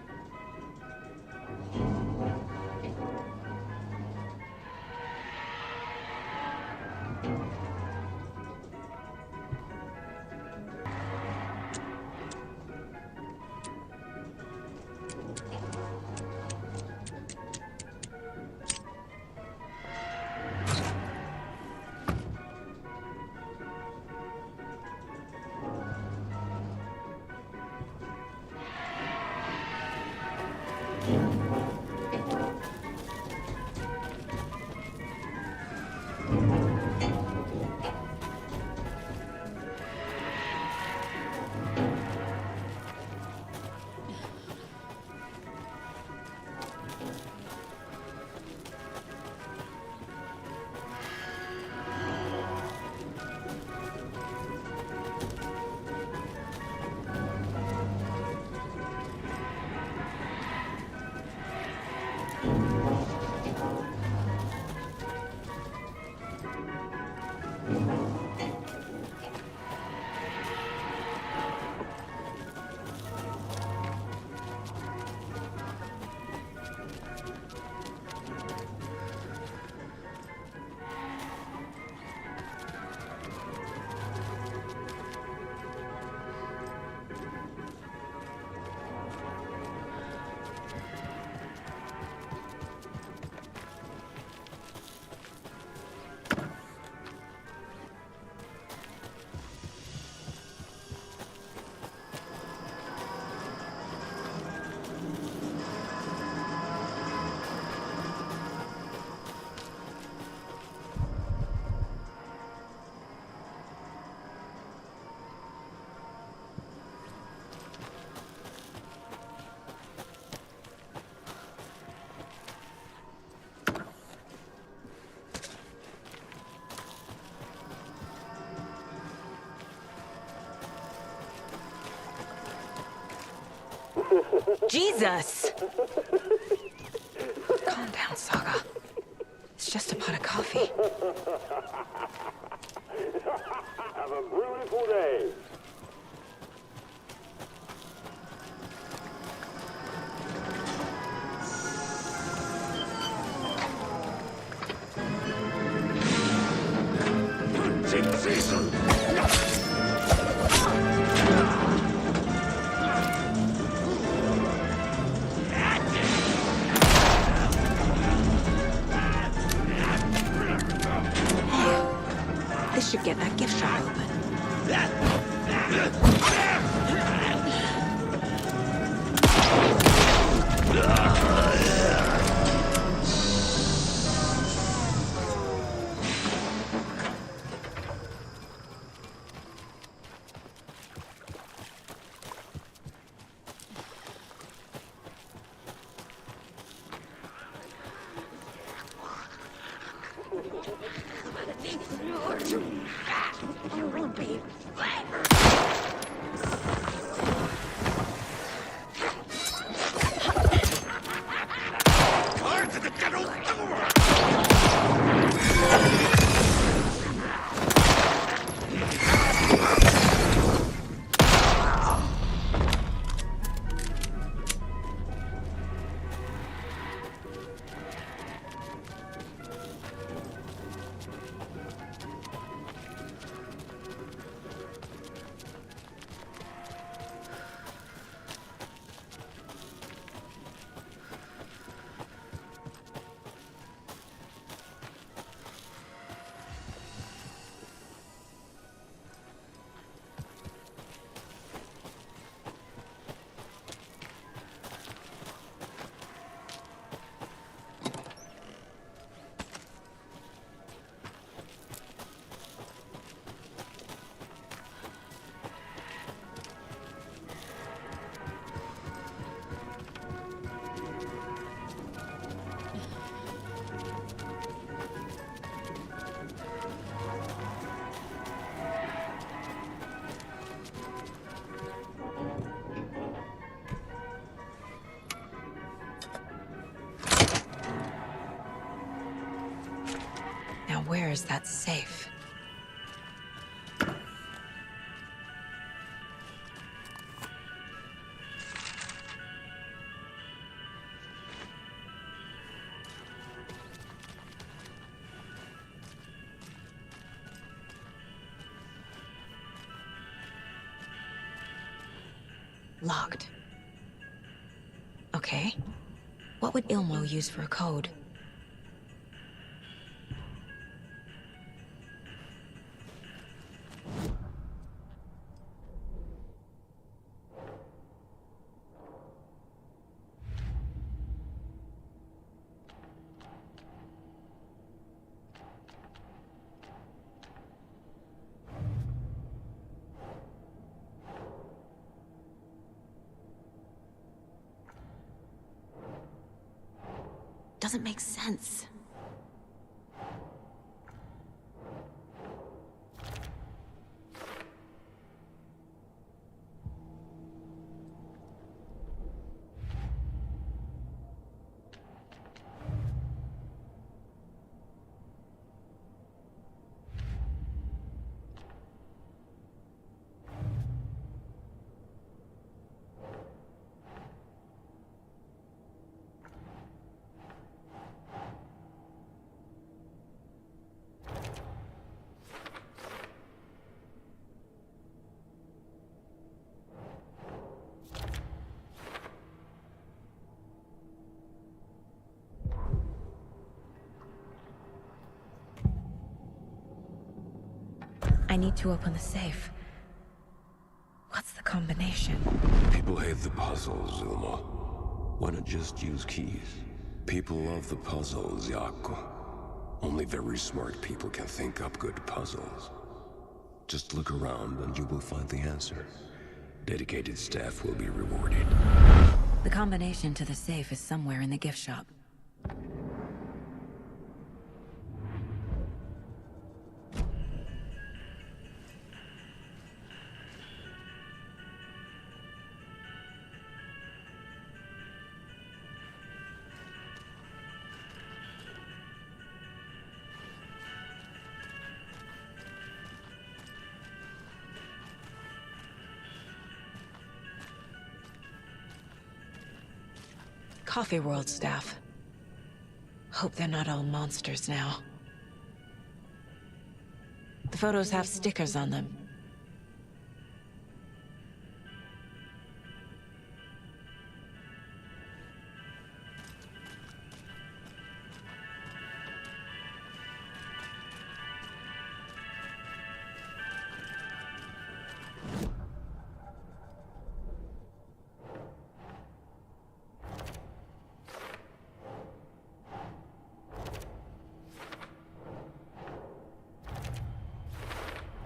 Jesus! Calm down, Saga. It's just a pot of coffee. Have a beautiful day. This should get that gift shop open. You will be Guard to the tunnel door! Where's that safe? Locked. Okay. What would Ilmo use for a code? Doesn't make sense. I need to open the safe. What's the combination? People hate the puzzles, Ilmo. Why not just use keys? People love the puzzles, Jaakko. Only very smart people can think up good puzzles. Just look around and you will find the answer. Dedicated staff will be rewarded. The combination to the safe is somewhere in the gift shop. Coffee World staff. Hope they're not all monsters now. The photos have stickers on them.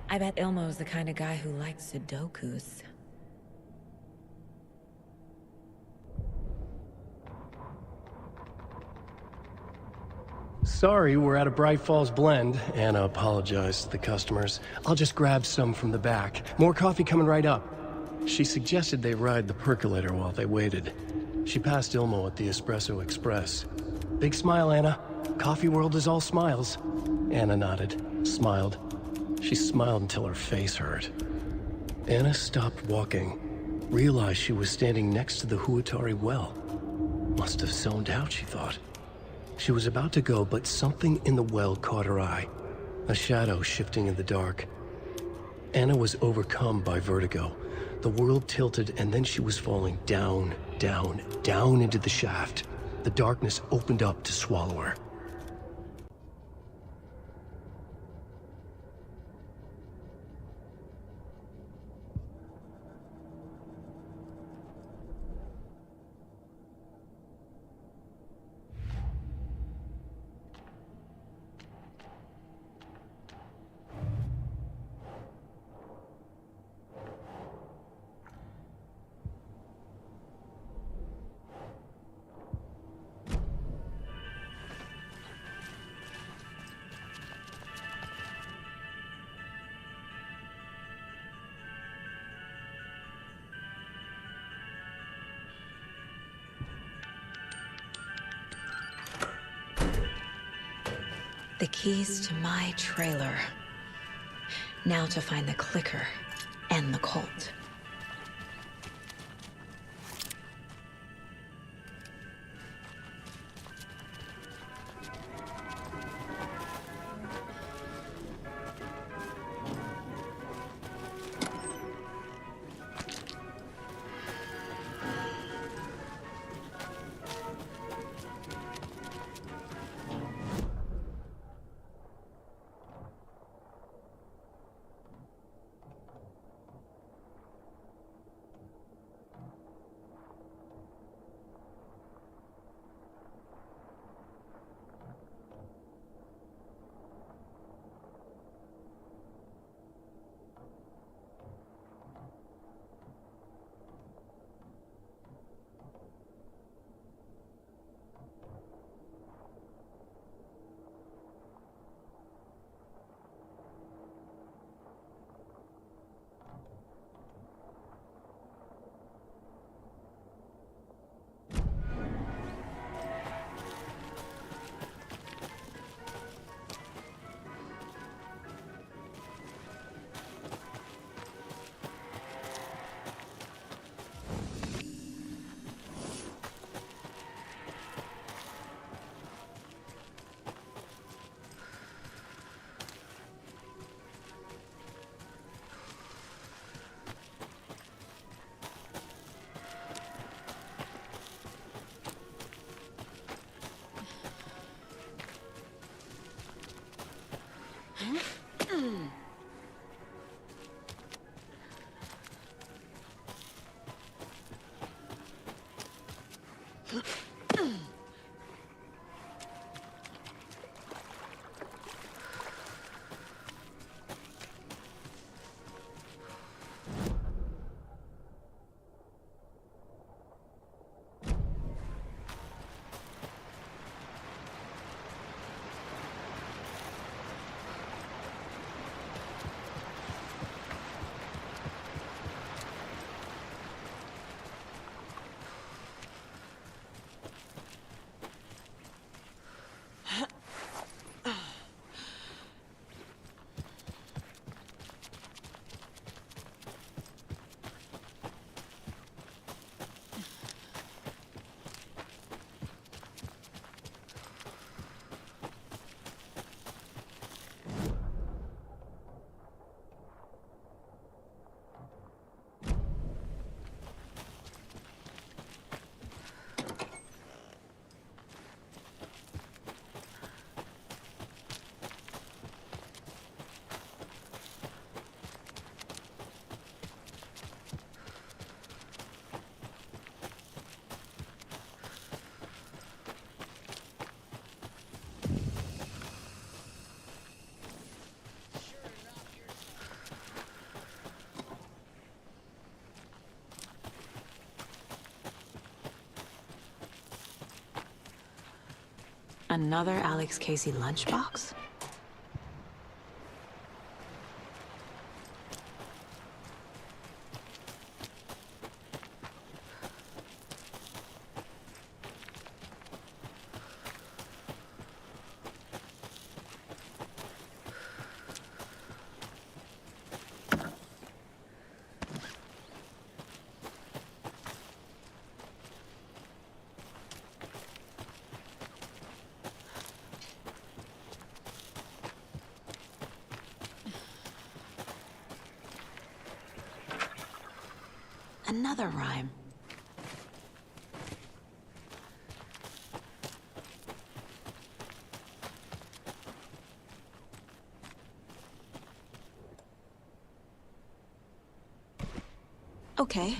I bet Ilmo's the kind of guy who likes Sudokus. Sorry, we're at a Bright Falls blend. Anna apologized to the customers. I'll just grab some from the back. More coffee coming right up. She suggested they ride the percolator while they waited. She passed Ilmo at the Espresso Express. Big smile, Anna. Coffee World is all smiles. Anna nodded, smiled. She smiled until her face hurt. Anna stopped walking, realized she was standing next to the Huatari well. Must have zoned out, she thought. She was about to go, but something in the well caught her eye. A shadow shifting in the dark. Anna was overcome by vertigo. The world tilted, and then she was falling down, down, down into the shaft. The darkness opened up to swallow her. The keys to my trailer. Now to find the clicker and the Colt. Another Alex Casey lunchbox? Another rhyme. Okay.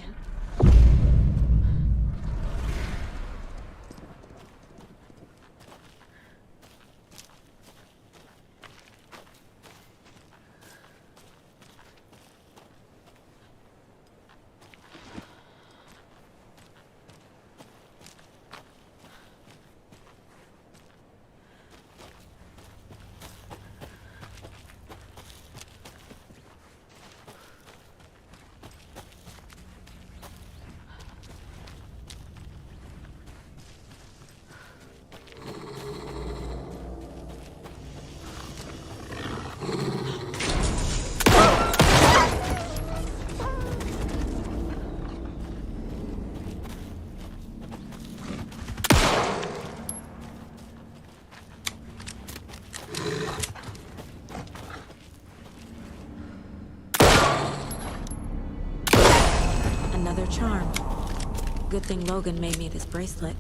Another charm. Good thing Logan made me this bracelet.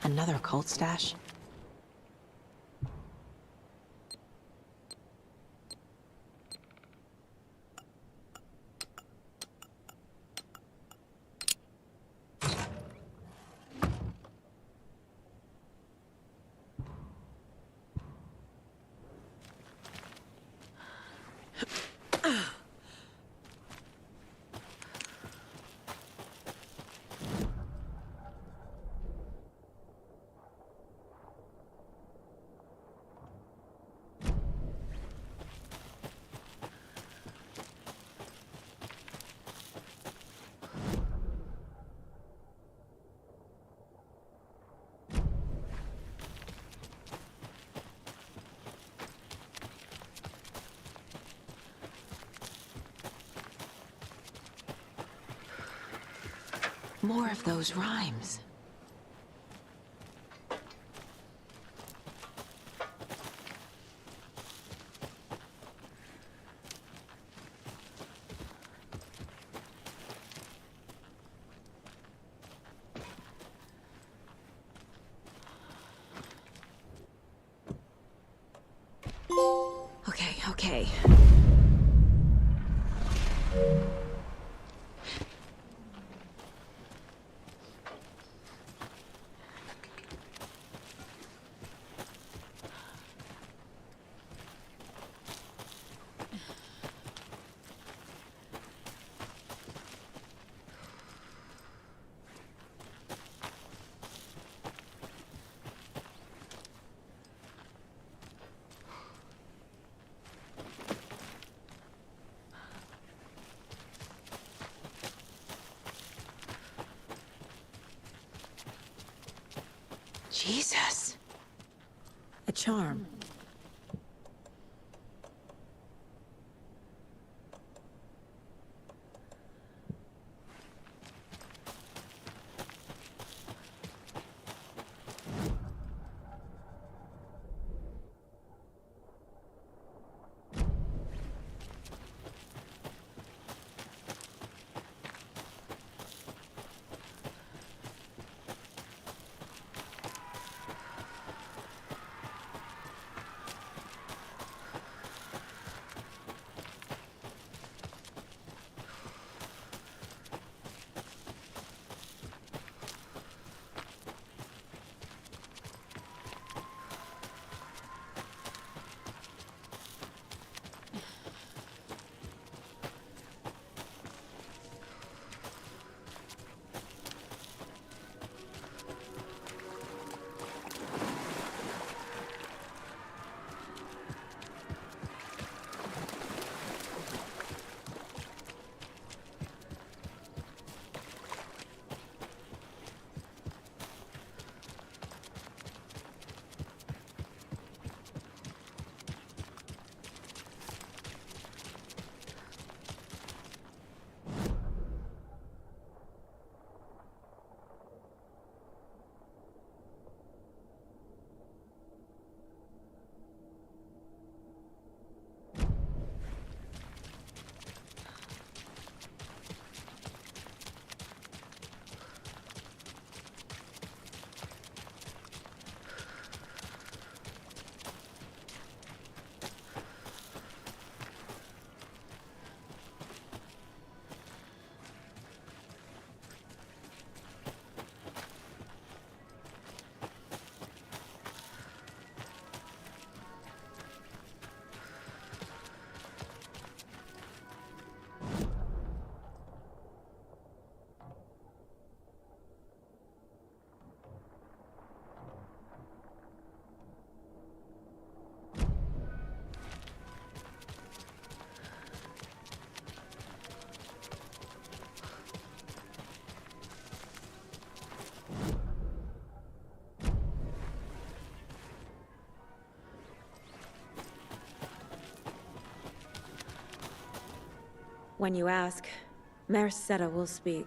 Another cult stash? More of those rhymes. Okay. Jesus. A charm. When you ask, Mayor Seta will speak.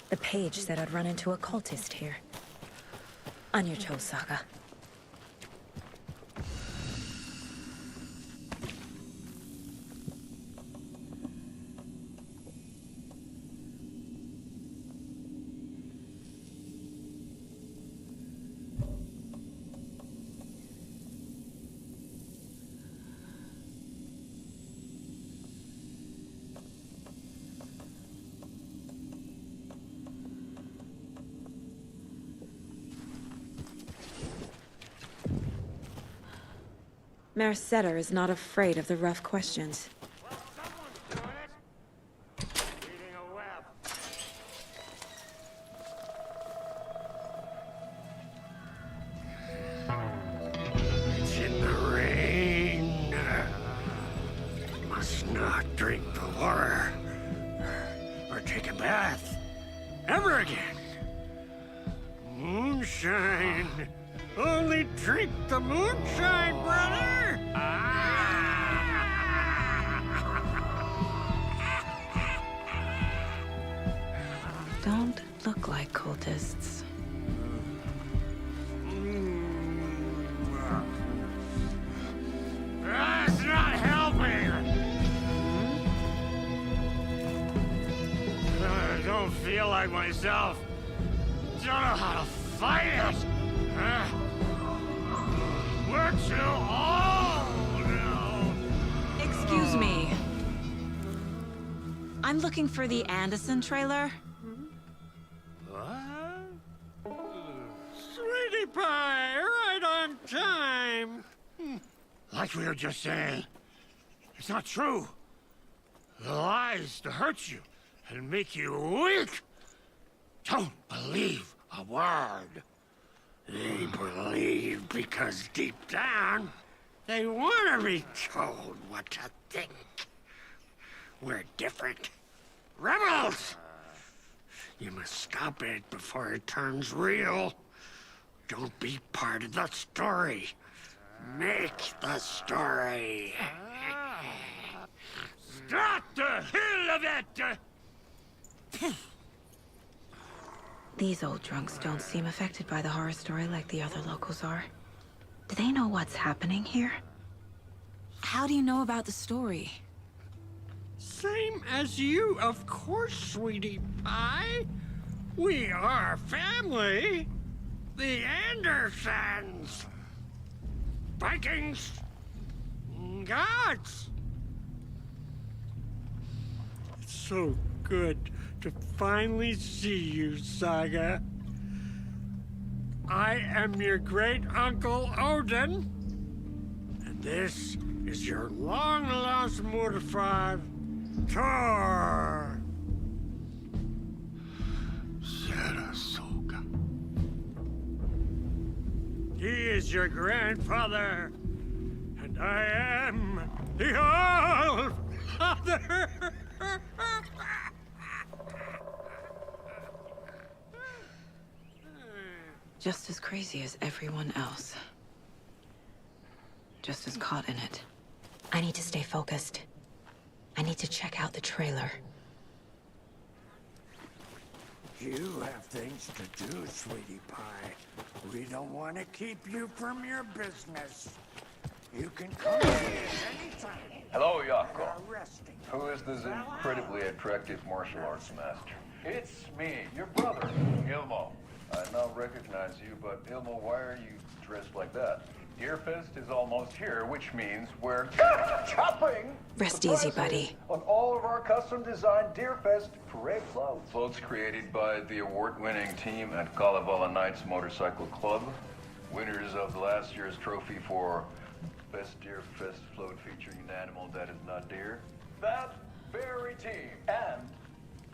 The page said I'd run into a cultist here. On your Cho saga. Mayor Seta is not afraid of the rough questions. It's in the rain. Must not drink the water. Or take a bath. Ever again. Moonshine. Only drink the moonshine, brother! Don't look like cultists. That's not helping! I don't feel like myself. Don't know how to fight it! We're too old now. Excuse me. I'm looking for the Anderson trailer. What? Sweetie pie, right on time. Like we were just saying, it's not true. The lies to hurt you and make you weak. Don't believe a word. They believe because deep down, they want to be told what to think. We're different. Rebels! You must stop it before it turns real. Don't be part of the story. Make the story. Stop the hell of it! These old drunks don't seem affected by the horror story like the other locals are. Do they know what's happening here? How do you know about the story? Same as you, of course, sweetie pie. We are family. The Andersons. Vikings. Gods. It's so good to finally see you, Saga. I am your great-uncle Odin. And this is your long-lost mortified Thor. Sarasota. He is your grandfather. And I am the All-Father. Just as crazy as everyone else. Just as caught in it. I need to stay focused. I need to check out the trailer. You have things to do, sweetie pie. We don't want to keep you from your business. You can come here anytime. Hello, Yako. Resting. Who is this incredibly attractive martial arts master. It's me, your brother, Ilmo. I now recognize you, but Ilmo, why are you dressed like that? Deerfest is almost here, which means we're chopping Rest easy, buddy. on all of our custom-designed Deerfest parade clothes. Floats created by the award-winning team at Kalevala Knights Motorcycle Club, winners of last year's trophy for Best Deerfest float featuring an animal that is not deer. That very team, and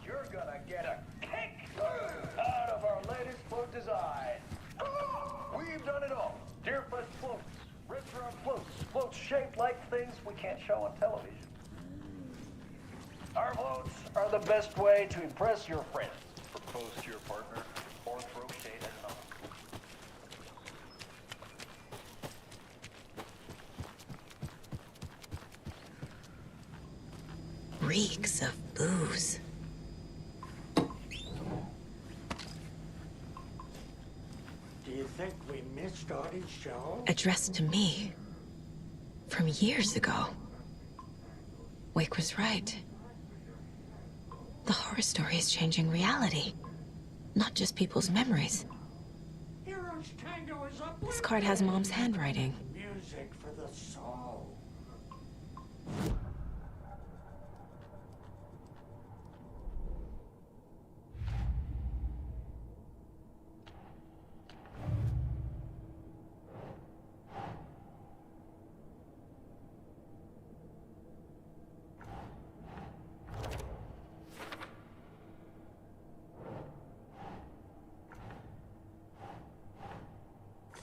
you're gonna get a kick out of our latest float design. We've done it all. Deerfest floats, restaurant floats, floats shaped like things we can't show on television. Our floats are the best way to impress your friends, propose to your partner, or throw shade at another. Reeks of booze. Do you think we missed Audie's show? Addressed to me. From years ago. Wake was right. The horror story is changing reality. Not just people's memories. Heroes Tango is up. This card has Mom's handwriting. Music for the soul.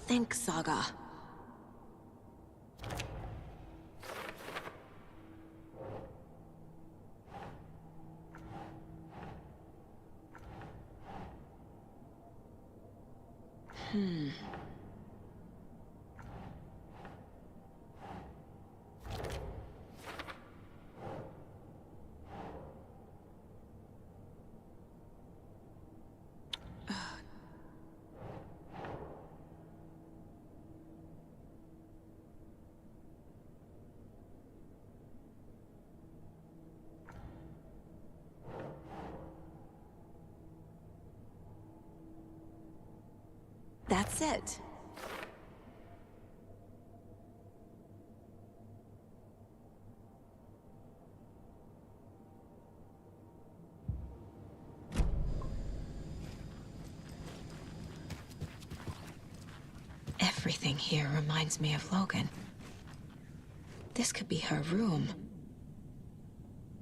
Think, Saga. That's it. Everything here reminds me of Logan. This could be her room.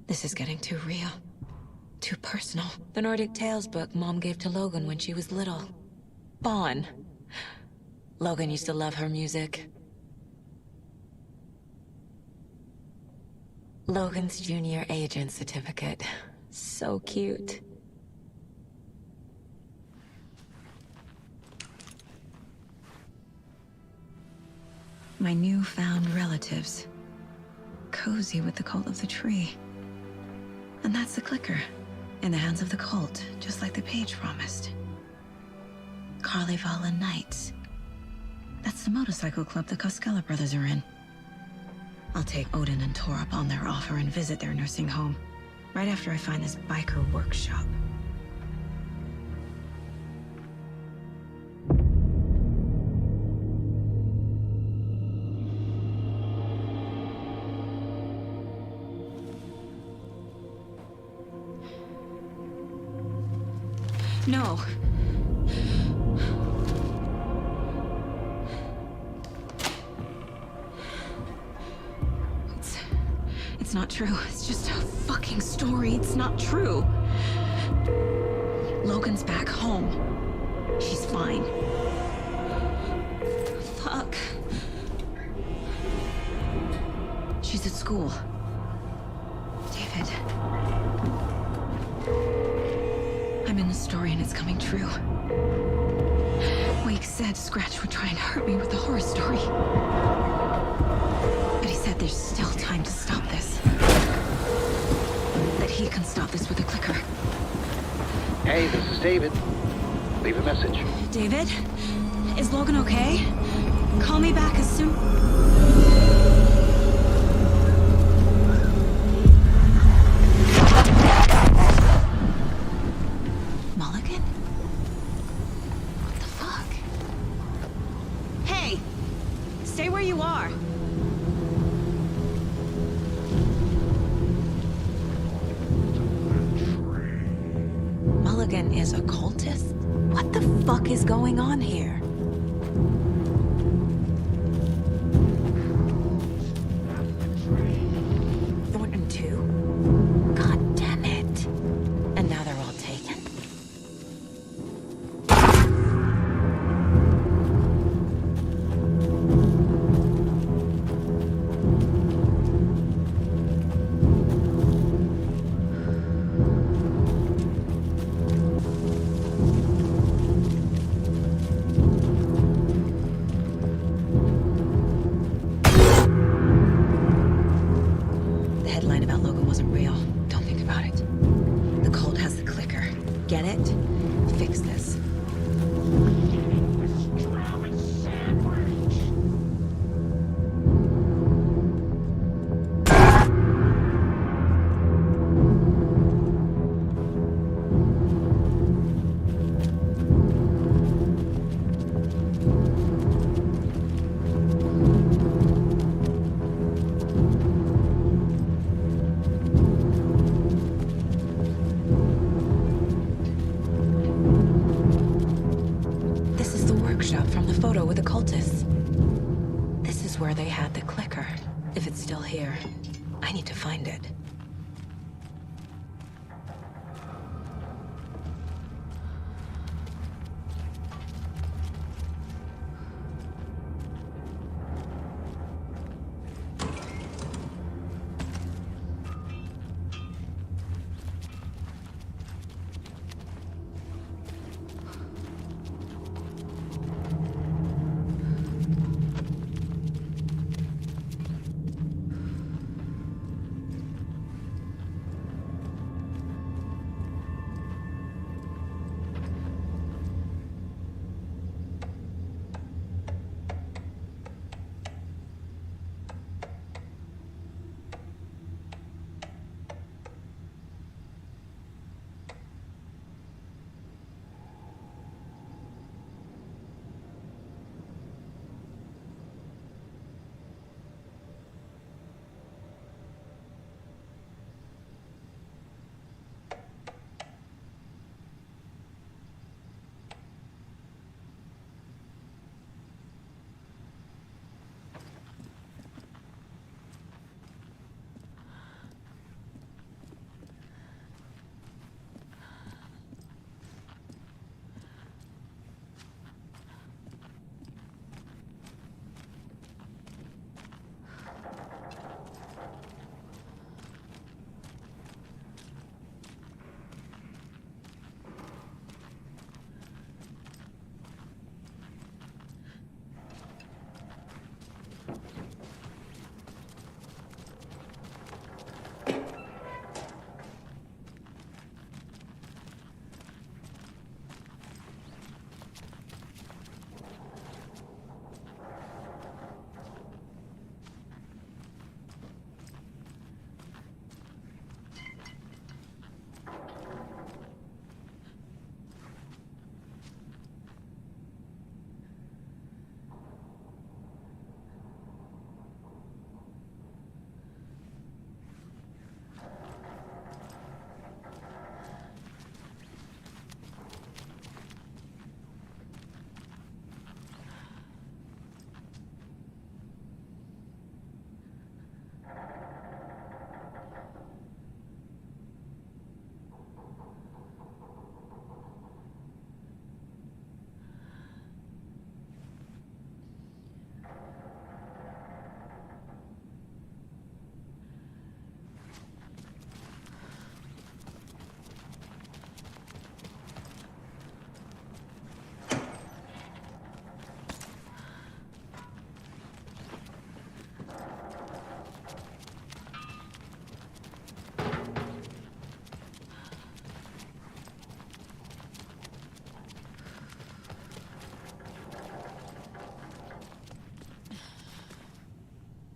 This is getting too real. Too personal. The Nordic Tales book Mom gave to Logan when she was little. Bon. Logan used to love her music. Logan's junior agent certificate. So cute. My newfound relatives. Cozy with the cult of the tree. And that's the clicker. In the hands of the cult, just like the page promised. Kalevala Knights. That's the motorcycle club the Koskela brothers are in. I'll take Odin and Tor up on their offer and visit their nursing home. Right after I find this biker workshop. No. It's not true. It's just a fucking story. It's not true. Logan's back home. She's fine. Fuck. She's at school. David. I'm in the story and it's coming true. Wake said Scratch would try and hurt me with the horror story. But he said there's still time to stop this. That he can stop this with a clicker. Hey, this is David. Leave a message. David? Is Logan okay? Call me back as soon... Logan is a cultist? What the fuck is going on here? Thornton 2? God damn it. And now they're all taken. The headline about Logan wasn't real. Don't think about it. The cult has the clicker. Get it? Fix this. This is the workshop from the photo with the cultists. This is where they had the clicker. If it's still here, I need to find it.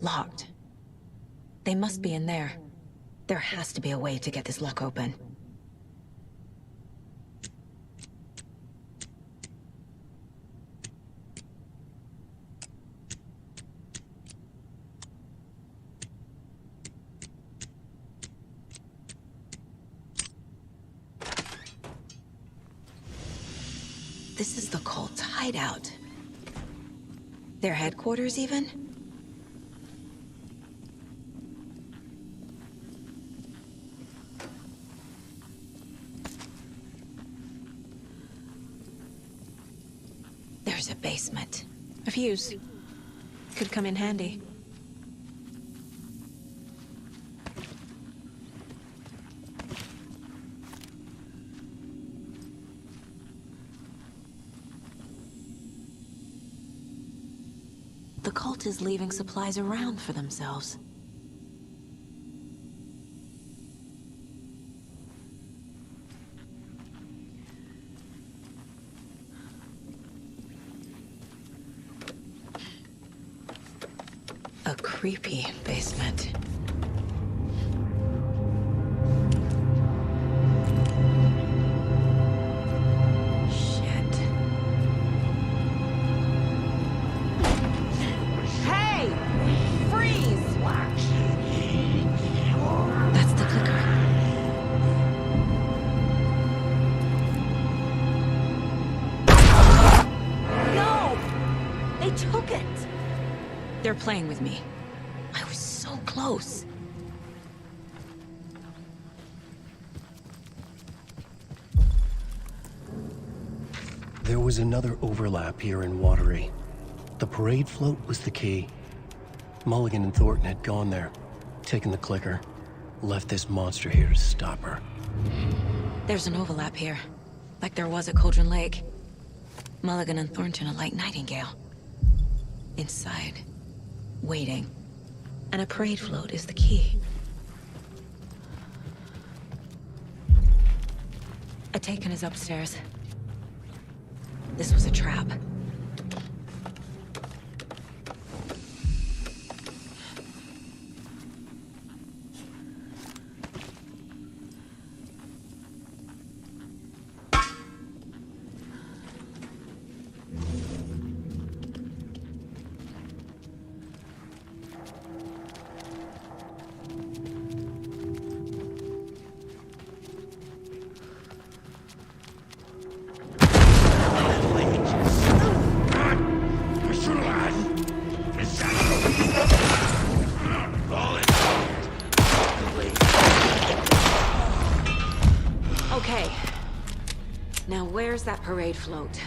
Locked. They must be in there. There has to be a way to get this lock open. This is the cult's hideout. Their headquarters, even? There's a basement. A fuse. Could come in handy. The cult is leaving supplies around for themselves. A creepy basement. They're playing with me. I was so close. There was another overlap here in Watery. The parade float was the key. Mulligan and Thornton had gone there, taken the clicker, left this monster here to stop her. There's an overlap here, like there was at Cauldron Lake. Mulligan and Thornton are like Nightingale. Inside. Waiting. And a parade float is the key. Atakan is upstairs. This was a trap. Okay. Now where's that parade float?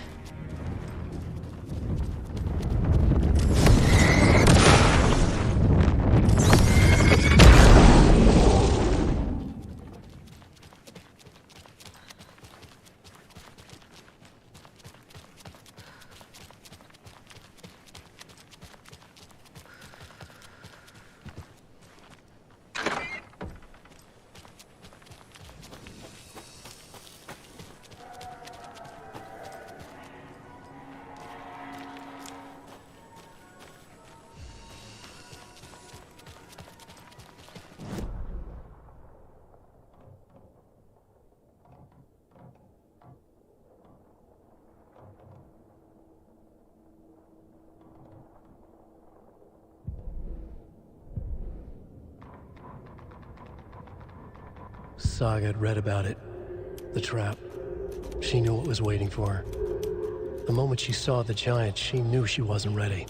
Saga had read about it. The trap. She knew what was waiting for her. The moment she saw the giant, she knew she wasn't ready.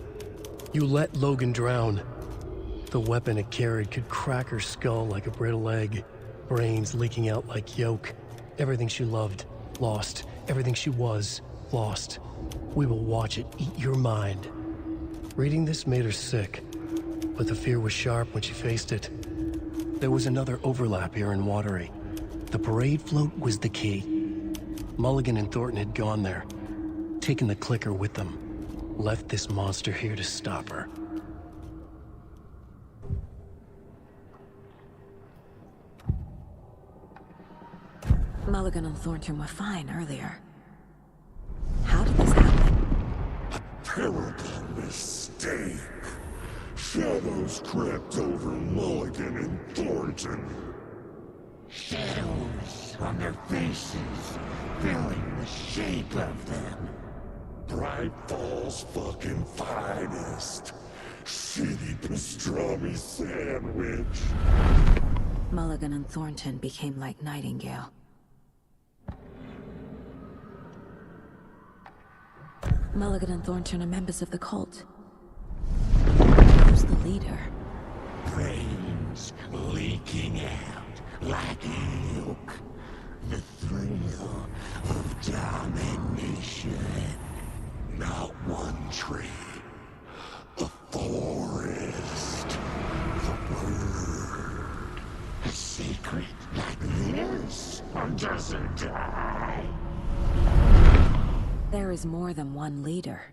You let Logan drown. The weapon it carried could crack her skull like a brittle egg. Brains leaking out like yolk. Everything she loved, lost. Everything she was, lost. We will watch it eat your mind. Reading this made her sick, but the fear was sharp when she faced it. There was another overlap here in Watery. The parade float was the key. Mulligan and Thornton had gone there, taken the clicker with them, left this monster here to stop her. Mulligan and Thornton were fine earlier. How did this happen? A terrible mistake. Shadows crept over Mulligan and Thornton. Shadows on their faces, filling the shape of them. Bright Falls fucking finest. Shitty pastrami sandwich. Mulligan and Thornton became like Nightingale. Mulligan and Thornton are members of the cult. Who's the leader? Brains leaking out like milk. The thrill of domination. Not one tree. The forest. The word. A secret like this doesn't die. There is more than one leader.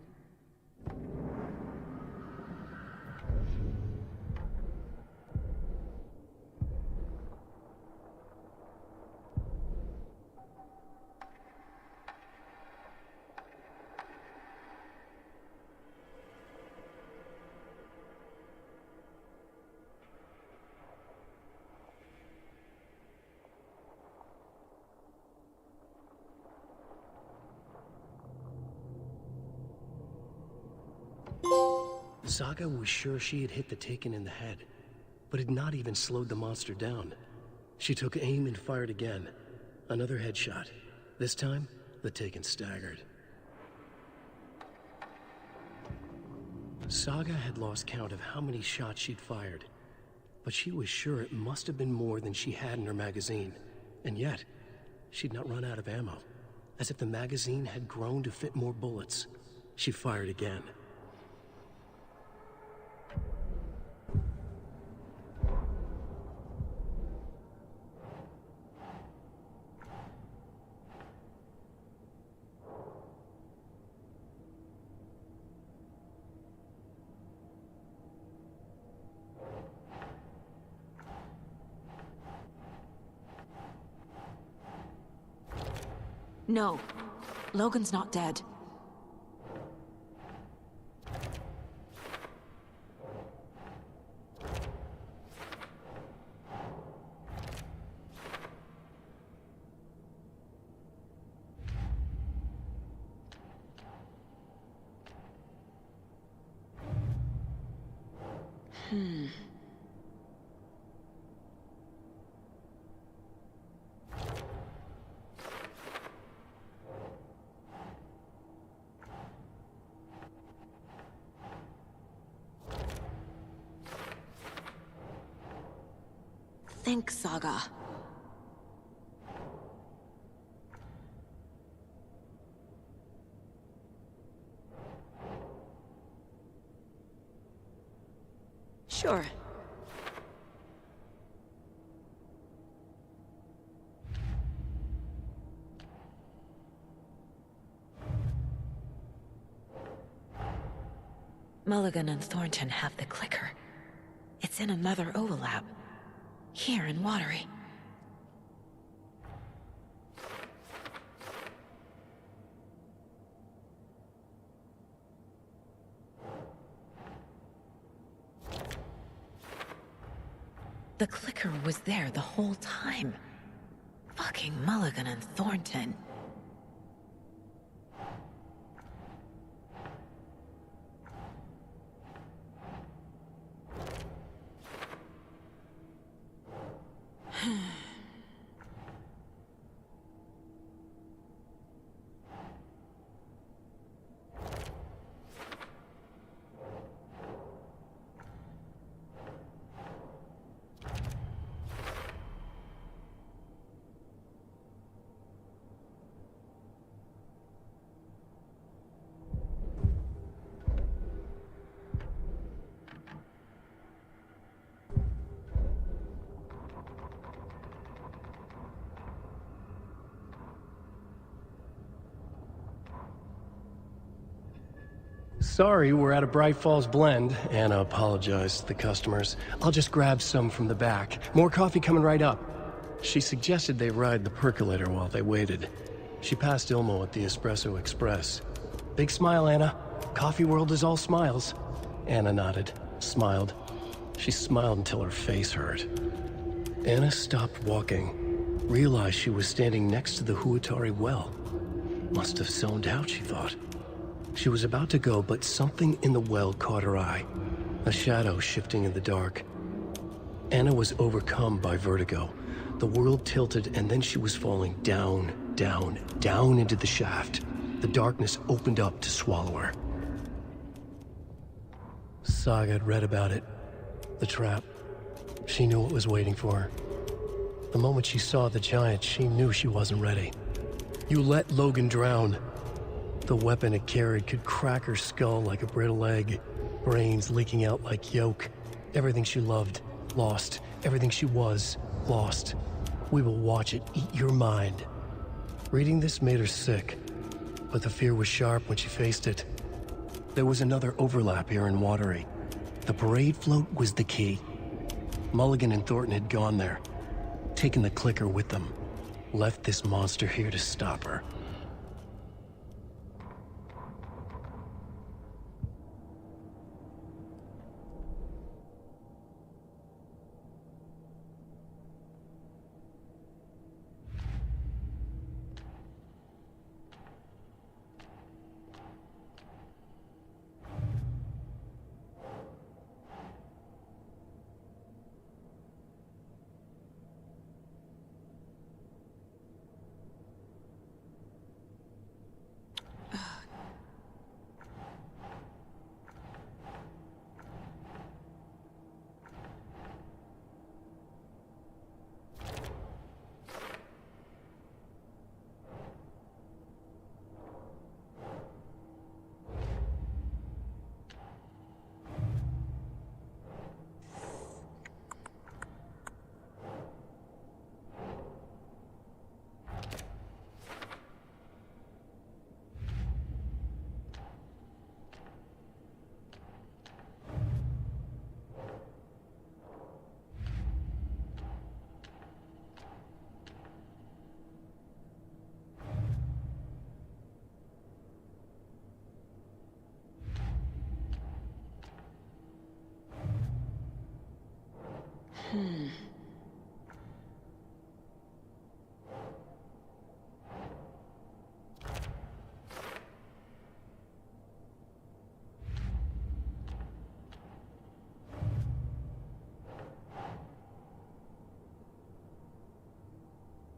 Saga was sure she had hit the Taken in the head, but had not even slowed the monster down. She took aim and fired again. Another headshot. This time, the Taken staggered. Saga had lost count of how many shots she'd fired, but she was sure it must have been more than she had in her magazine. And yet, she'd not run out of ammo. As if the magazine had grown to fit more bullets. She fired again. No. Logan's not dead. Think, Saga. Sure. Mulligan and Thornton have the clicker. It's in another overlap. Here in Watery. The clicker was there the whole time. Fucking Mulligan and Thornton. Sorry, we're at a Bright Falls blend. Anna apologized to the customers. I'll just grab some from the back. More coffee coming right up. She suggested they ride the percolator while they waited. She passed Ilmo at the Espresso Express. Big smile, Anna. Coffee world is all smiles. Anna nodded, smiled. She smiled until her face hurt. Anna stopped walking, realized she was standing next to the Huatari well. Must have zoned out, she thought. She was about to go, but something in the well caught her eye. A shadow shifting in the dark. Anna was overcome by vertigo. The world tilted, and then she was falling down, down, down into the shaft. the darkness opened up to swallow her. Saga had read about it. The trap. She knew what was waiting for her. The moment she saw the giant, she knew she wasn't ready. You let Logan drown. The weapon it carried could crack her skull like a brittle egg, brains leaking out like yolk. Everything she loved, lost. Everything she was, lost. We will watch it eat your mind. Reading this made her sick, but the fear was sharp when she faced it. There was another overlap here in Watery. The parade float was the key. Mulligan and Thornton had gone there, taken the clicker with them, left this monster here to stop her.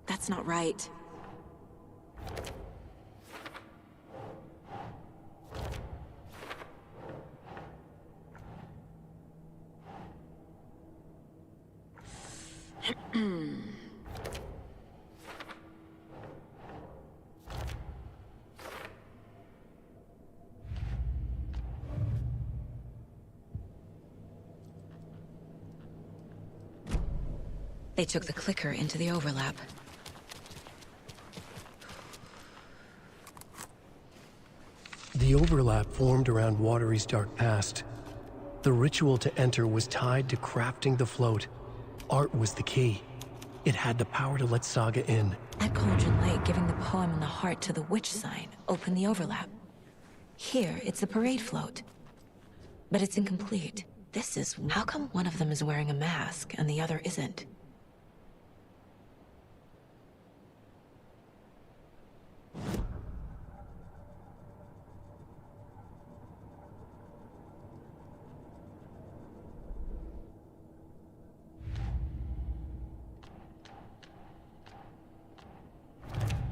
That's not right. They took the clicker into the overlap. The overlap formed around Watery's dark past. The ritual to enter was tied to crafting the float. Art was the key. It had the power to let Saga in. At Cauldron Lake, giving the poem and the heart to the witch sign opened the overlap. Here, it's the parade float. But it's incomplete. This is... How come one of them is wearing a mask and the other isn't?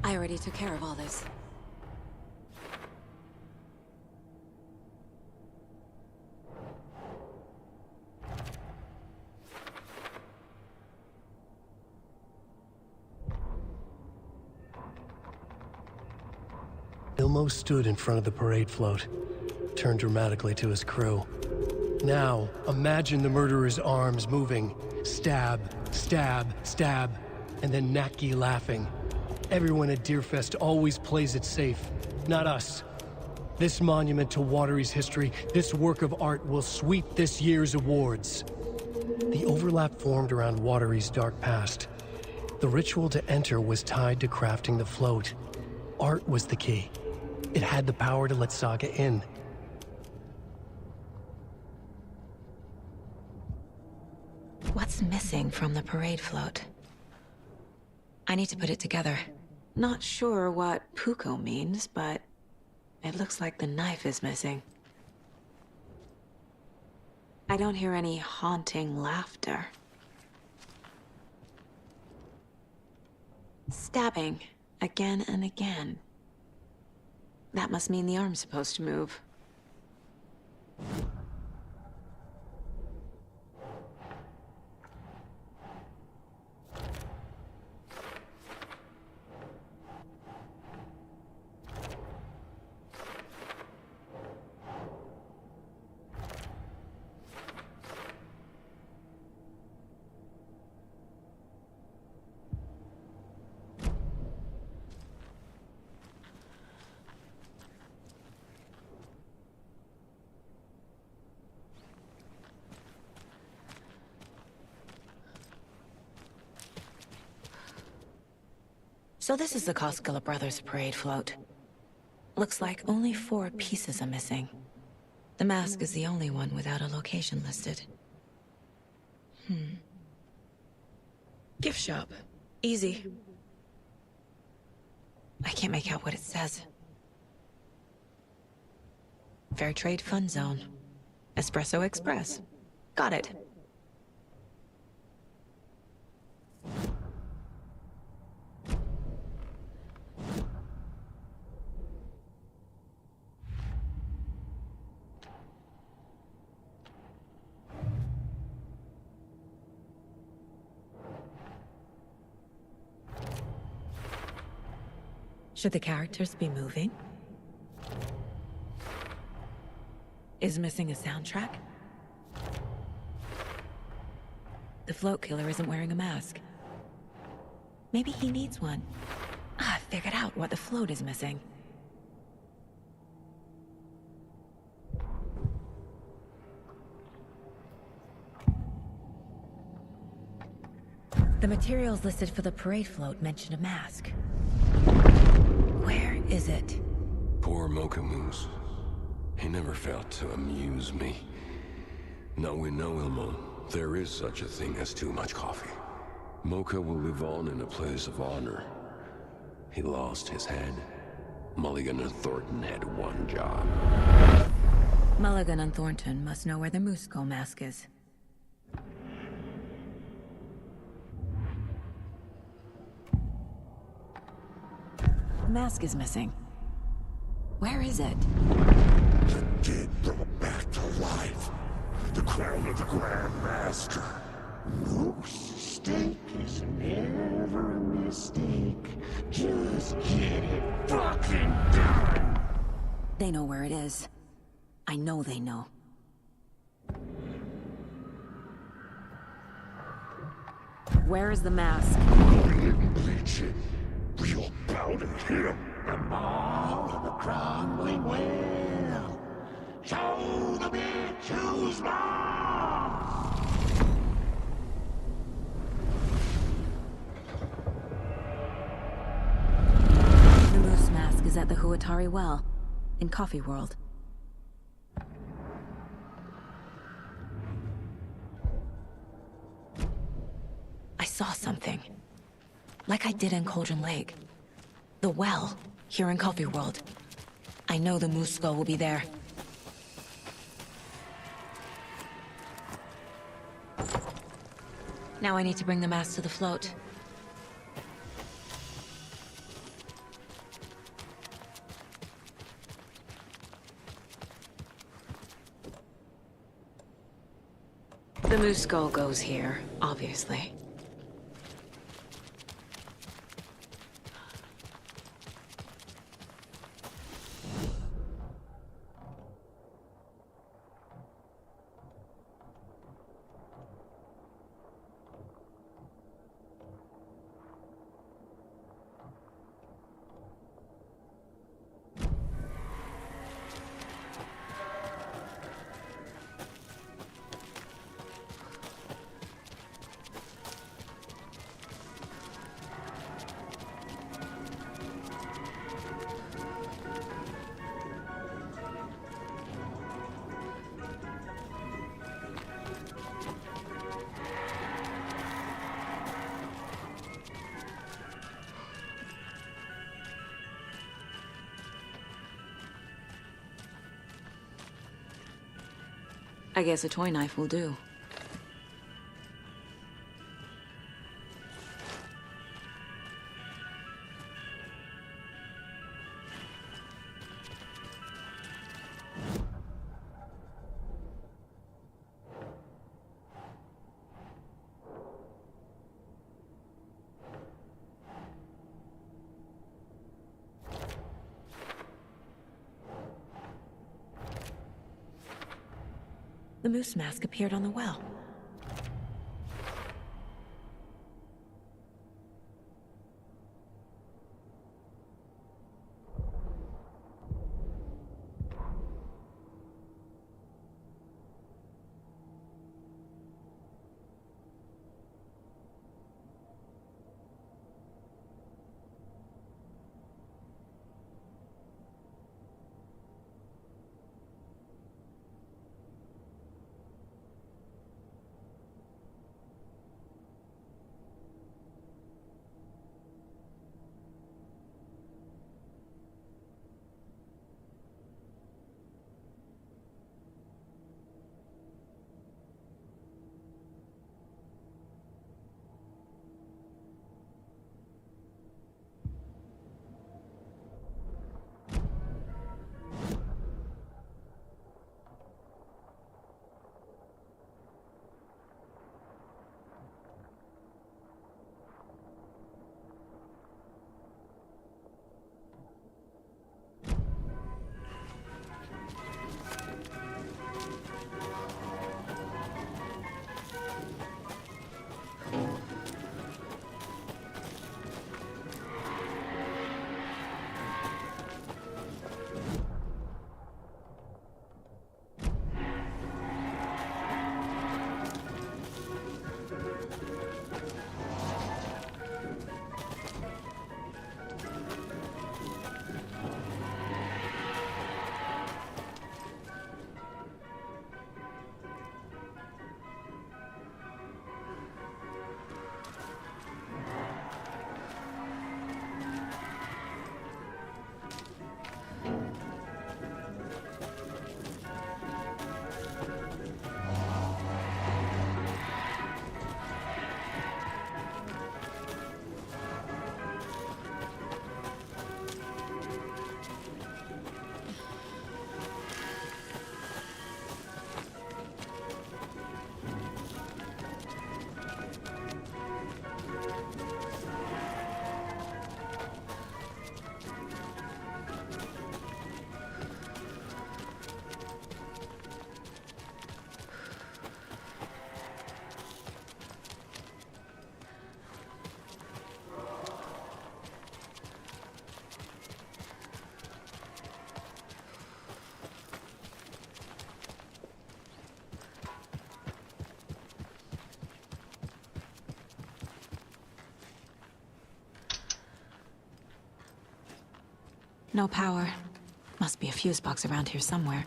I already took care of all this. Ilmo stood in front of the parade float, turned dramatically to his crew. Now, imagine the murderer's arms moving. Stab, stab, stab, and then Naki laughing. Everyone at Deerfest always plays it safe, not us. This monument to Watery's history, this work of art will sweep this year's awards. The overlap formed around Watery's dark past. The ritual to enter was tied to crafting the float. Art was the key. It had the power to let Saga in. What's missing from the parade float? I need to put it together. Not sure what Puko means, but it looks like the knife is missing. I don't hear any haunting laughter. Stabbing again and again. That must mean the arm's supposed to move. So this is the Koskela Brothers parade float. Looks like only 4 pieces are missing. The mask is the only one without a location listed. Gift shop. Easy. I can't make out what it says. Fair Trade Fun Zone. Espresso Express. Got it. Should the characters be moving? Is missing a soundtrack? The float killer isn't wearing a mask. Maybe he needs one. I figured out what the float is missing. The materials listed for the parade float mention a mask. Where is it? Poor Mocha Moose. He never failed to amuse me. Now we know, Ilmo, there is such a thing as too much coffee. Mocha will live on in a place of honor. He lost his head. Mulligan and Thornton had one job. Mulligan and Thornton must know where the Moose Skull mask is. The mask is missing. Where is it? The dead brought back to life. The crown of the Grand Master. Moose steak is never a mistake. Just get it fucking done. They know where it is. I know they know. Where is the mask? We didn't bleach it. We'll powder him. The mall of the crumbling well. Show the bitch who's boss. The moose mask is at the Huatari Well, in Coffee World. I saw something. Like I did in Cauldron Lake. The well, here in Coffee World. I know the Moose Skull will be there. Now I need to bring the mask to the float. The Moose Skull goes here, obviously. I guess a toy knife will do. The moose mask appeared on the well. No power. Must be a fuse box around here somewhere.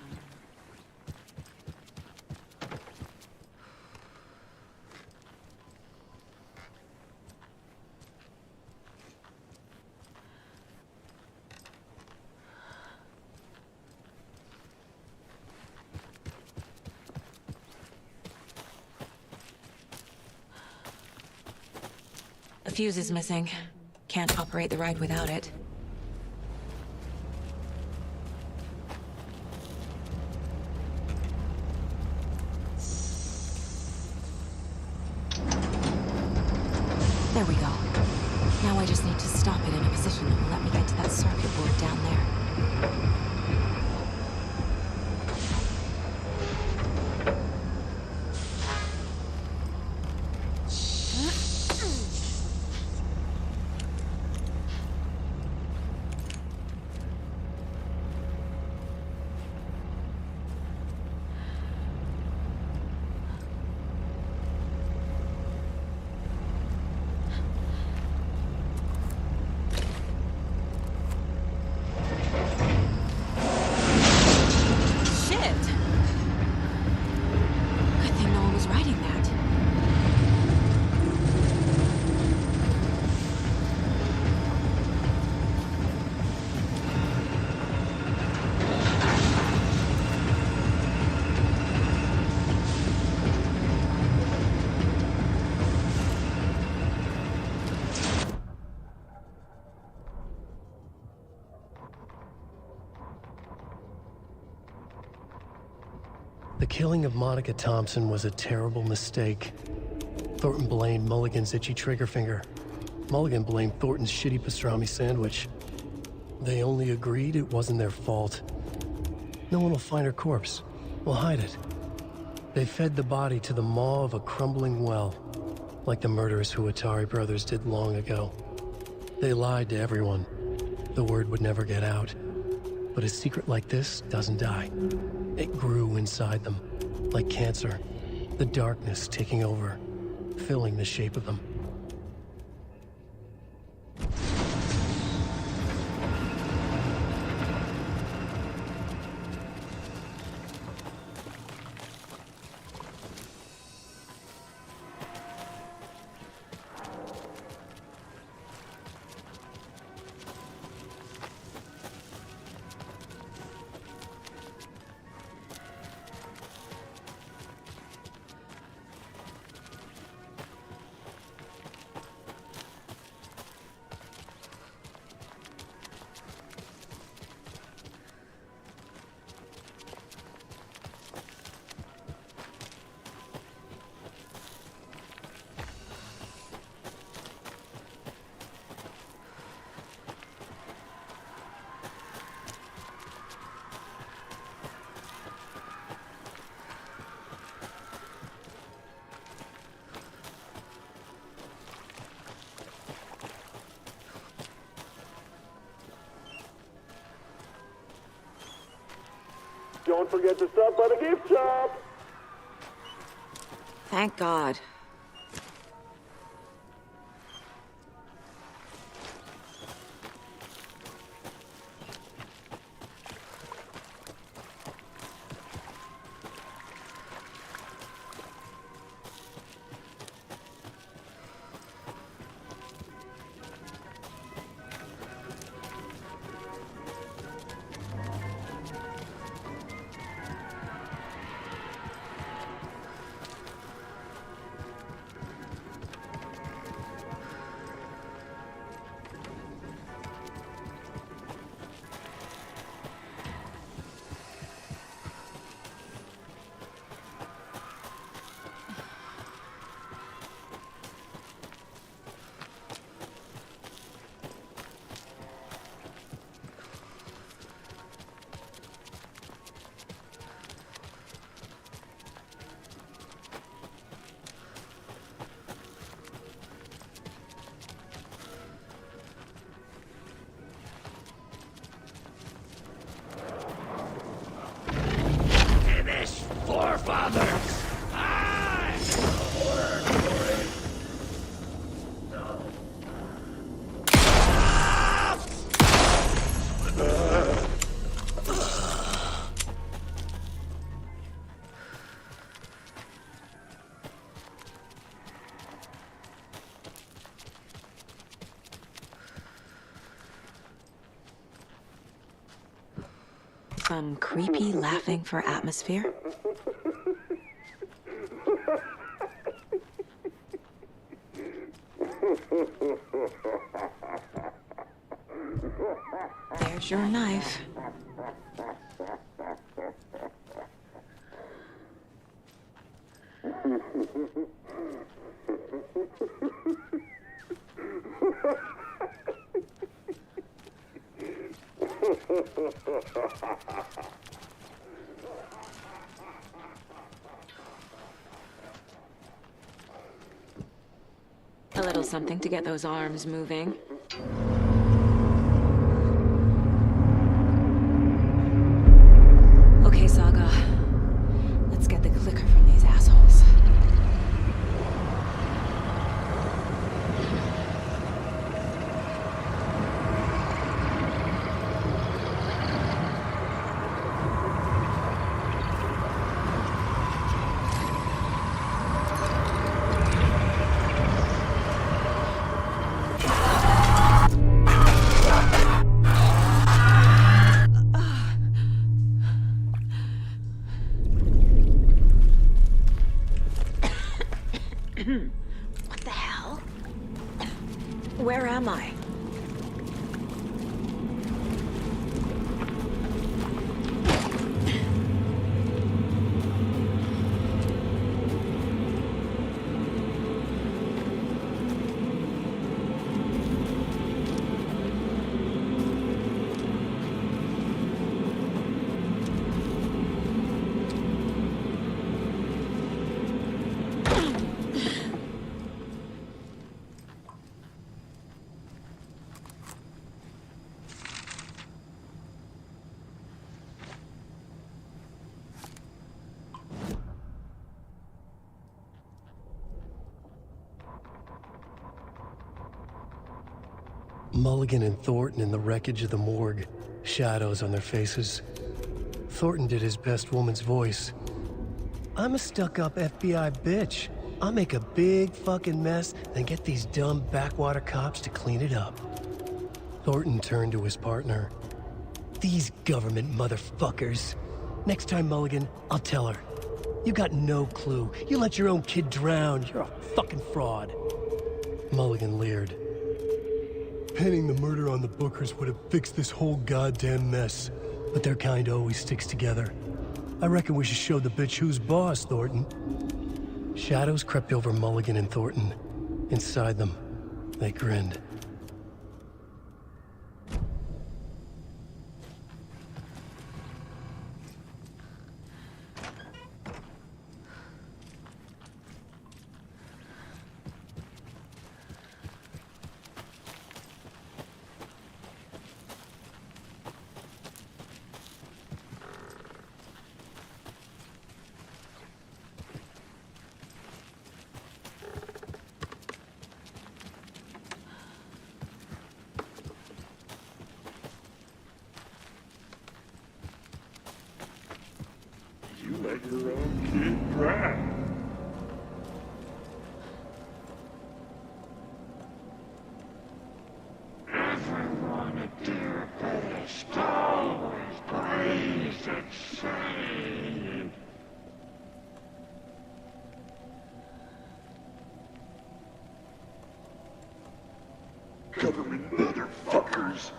A fuse is missing. Can't operate the ride without it. There we go. Now I just need to stop it in a position that will let me get to that circuit board down there. The killing of Monica Thompson was a terrible mistake. Thornton blamed Mulligan's itchy trigger finger. Mulligan blamed Thornton's shitty pastrami sandwich. They only agreed it wasn't their fault. No one will find her corpse. We'll hide it. They fed the body to the maw of a crumbling well, like the murderous Huatari brothers did long ago. They lied to everyone. The word would never get out. But a secret like this doesn't die. It grew inside them, like cancer, the darkness taking over, filling the shape of them. Don't forget to stop by the gift shop! Thank God. Forefathers! Some creepy laughing for atmosphere? There's your knife. A little something to get those arms moving. Okay, Saga. Let's get the clicker from these assholes. What the hell? Where am I? Mulligan and Thornton in the wreckage of the morgue, shadows on their faces. Thornton did his best woman's voice. I'm a stuck-up FBI bitch. I'll make a big fucking mess, then get these dumb backwater cops to clean it up. Thornton turned to his partner. These government motherfuckers. Next time, Mulligan, I'll tell her. You got no clue. You let your own kid drown. You're a fucking fraud. Mulligan leered. Pinning the murder on the Bookers would have fixed this whole goddamn mess. But their kind always sticks together. I reckon we should show the bitch who's boss, Thornton. Shadows crept over Mulligan and Thornton. Inside them, they grinned. You let your own kid drown. Everyone at Deerfest always believes it's safe. Government motherfuckers.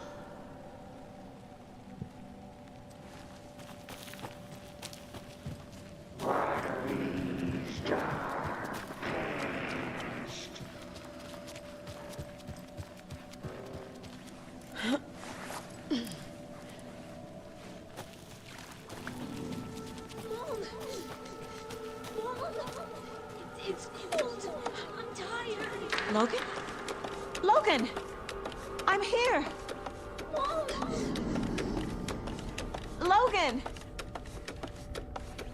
It's cold. I'm tired. Logan? Logan! I'm here! Logan!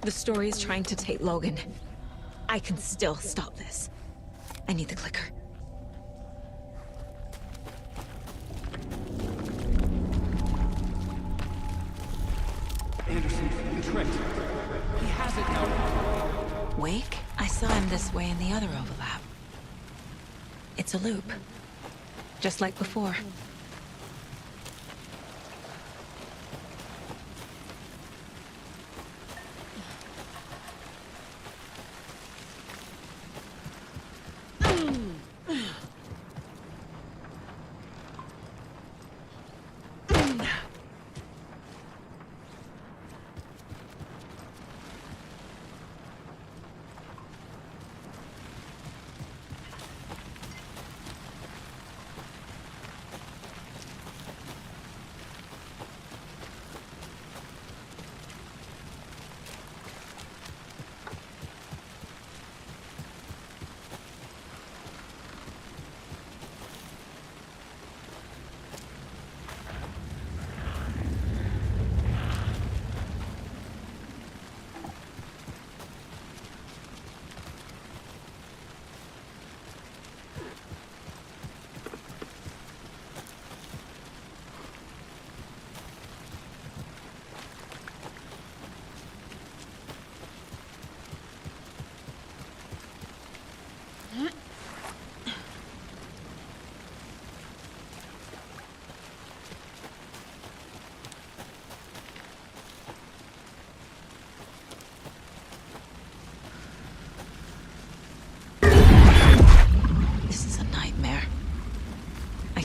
The story is trying to take Logan. I can still stop this. I need the clicker. Anderson, you tricked. He has it now. Wake? I saw him this way in the other overlap. It's a loop. Just like before.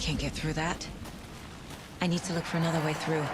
Can't get through that. I need to look for another way through.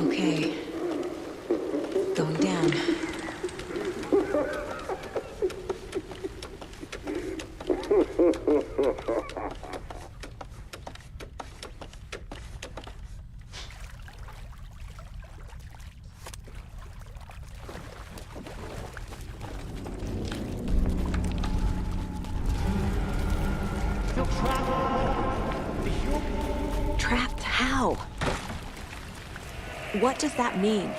Okay. Going down. Trapped how? What does that mean?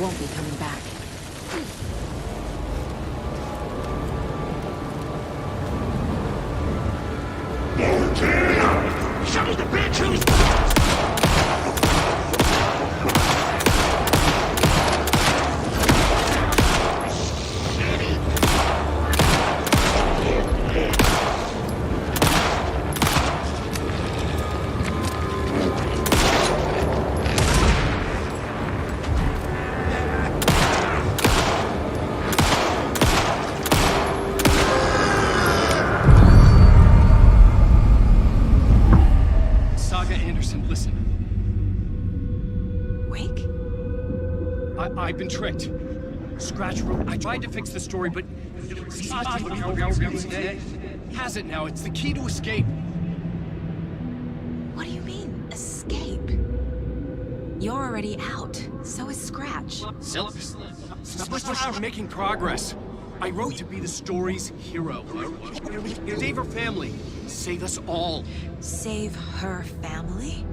won't be coming back. Son of the bitch who's... I've been tricked. Scratch wrote. I tried to fix the story, but he has it now. It's the key to escape. What do you mean, escape? You're already out. So is Scratch. We're making progress. I wrote to be the story's hero. Save her family. Save us all. Save her family?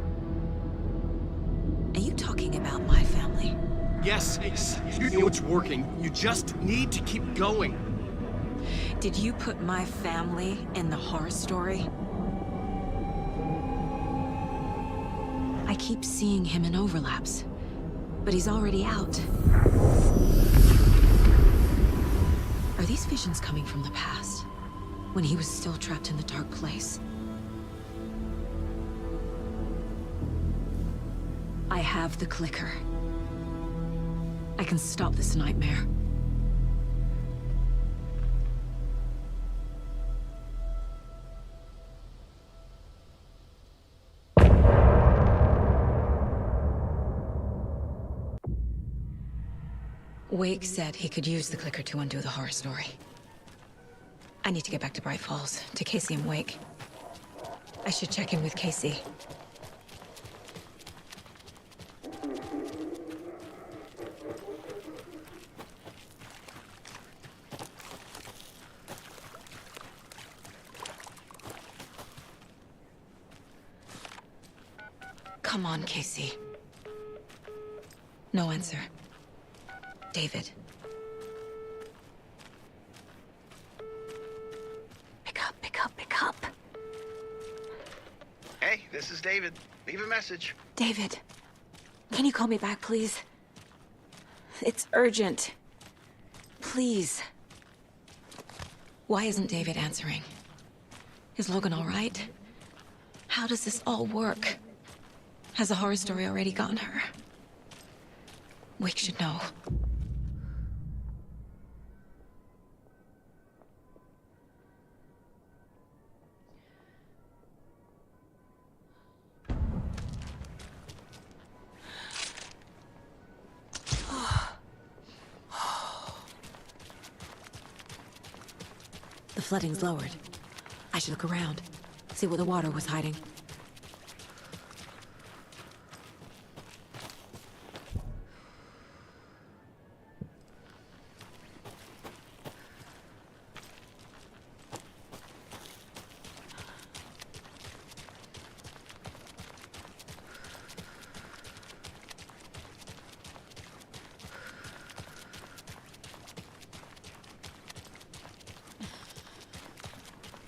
Are you talking about my family? Yes, you know it's working. You just need to keep going. Did you put my family in the horror story? I keep seeing him in overlaps, but he's already out. Are these visions coming from the past, when he was still trapped in the dark place? I have the clicker. I can stop this nightmare. Wake said he could use the clicker to undo the horror story. I need to get back to Bright Falls, to Casey and Wake. I should check in with Casey. Come on, Casey. No answer. David. Pick up, pick up, pick up. Hey, this is David. Leave a message. David, can you call me back, please? It's urgent. Please. Why isn't David answering? Is Logan all right? How does this all work? Has the horror story already gotten her? Wake should know. The flooding's lowered. I should look around, see where the water was hiding.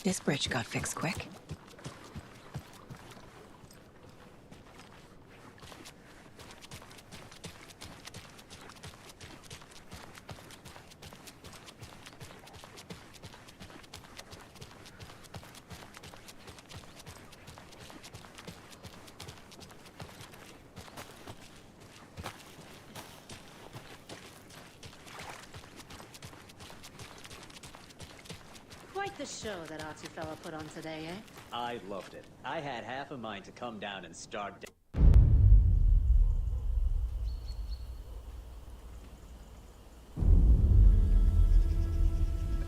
This bridge got fixed quick. Quite the show that Archie fella put on today, eh? I loved it. I had half a mind to come down and start...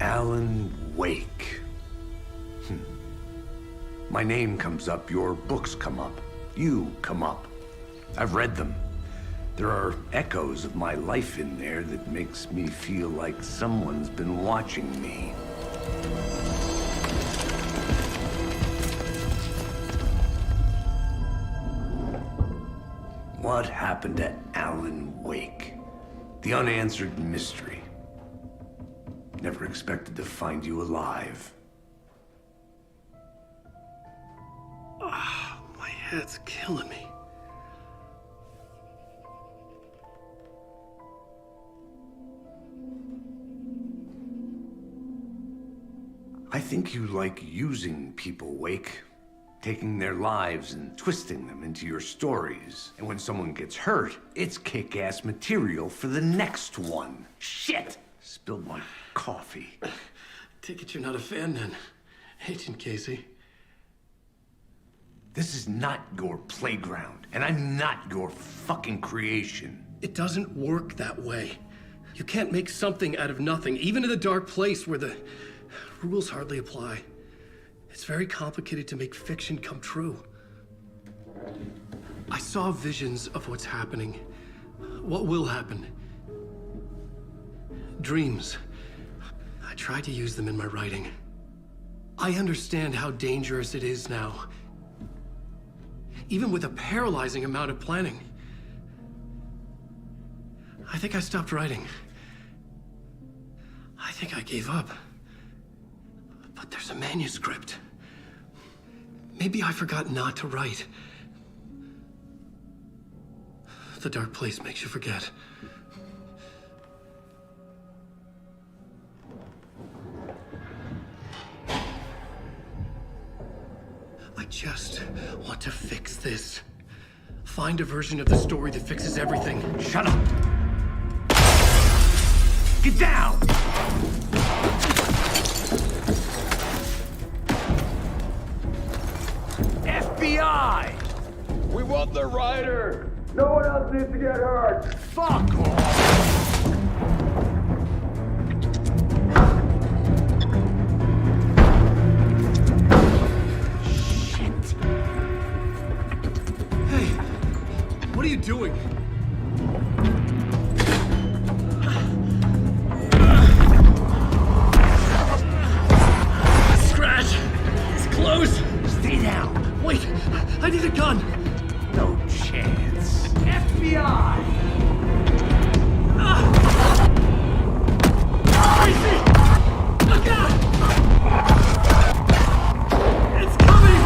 Alan Wake. My name comes up, your books come up, you come up. I've read them. There are echoes of my life in there that makes me feel like someone's been watching me. What happened to Alan Wake? The unanswered mystery. Never expected to find you alive. My head's killing me. I think you like using people, Wake. Taking their lives and twisting them into your stories. And when someone gets hurt, it's kick-ass material for the next one. Shit! Spilled my coffee. Take it you're not a fan then, Agent Casey. This is not your playground, and I'm not your fucking creation. It doesn't work that way. You can't make something out of nothing, even in the dark place where the rules hardly apply. It's very complicated to make fiction come true. I saw visions of what's happening, what will happen. Dreams. I tried to use them in my writing. I understand how dangerous it is now. Even with a paralyzing amount of planning. I think I stopped writing. I think I gave up. But there's a manuscript. Maybe I forgot not to write. The dark place makes you forget. I just want to fix this. Find a version of the story that fixes everything. Shut up! Get down! FBI! We want the rider! No one else needs to get hurt! Fuck off! What are you doing? Scratch! It's close! Stay down! Wait! I need a gun! No chance. FBI! Crazy! Look out! It's coming!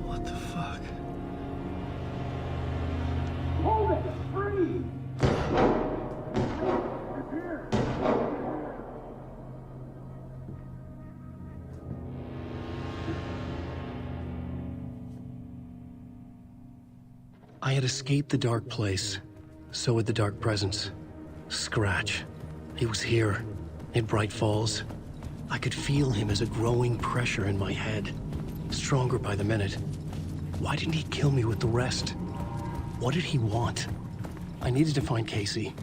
What the fuck? Hold it! Free! I had escaped the dark place. So had the dark presence. Scratch. He was here, in Bright Falls. I could feel him as a growing pressure in my head. Stronger by the minute. Why didn't he kill me with the rest? What did he want? I needed to find Casey.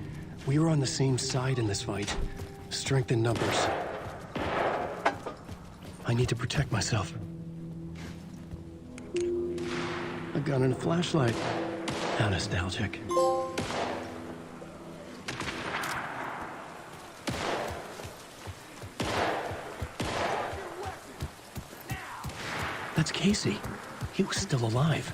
We were on the same side in this fight. Strength in numbers. I need to protect myself. A gun and a flashlight. How nostalgic. That's Casey. He was still alive.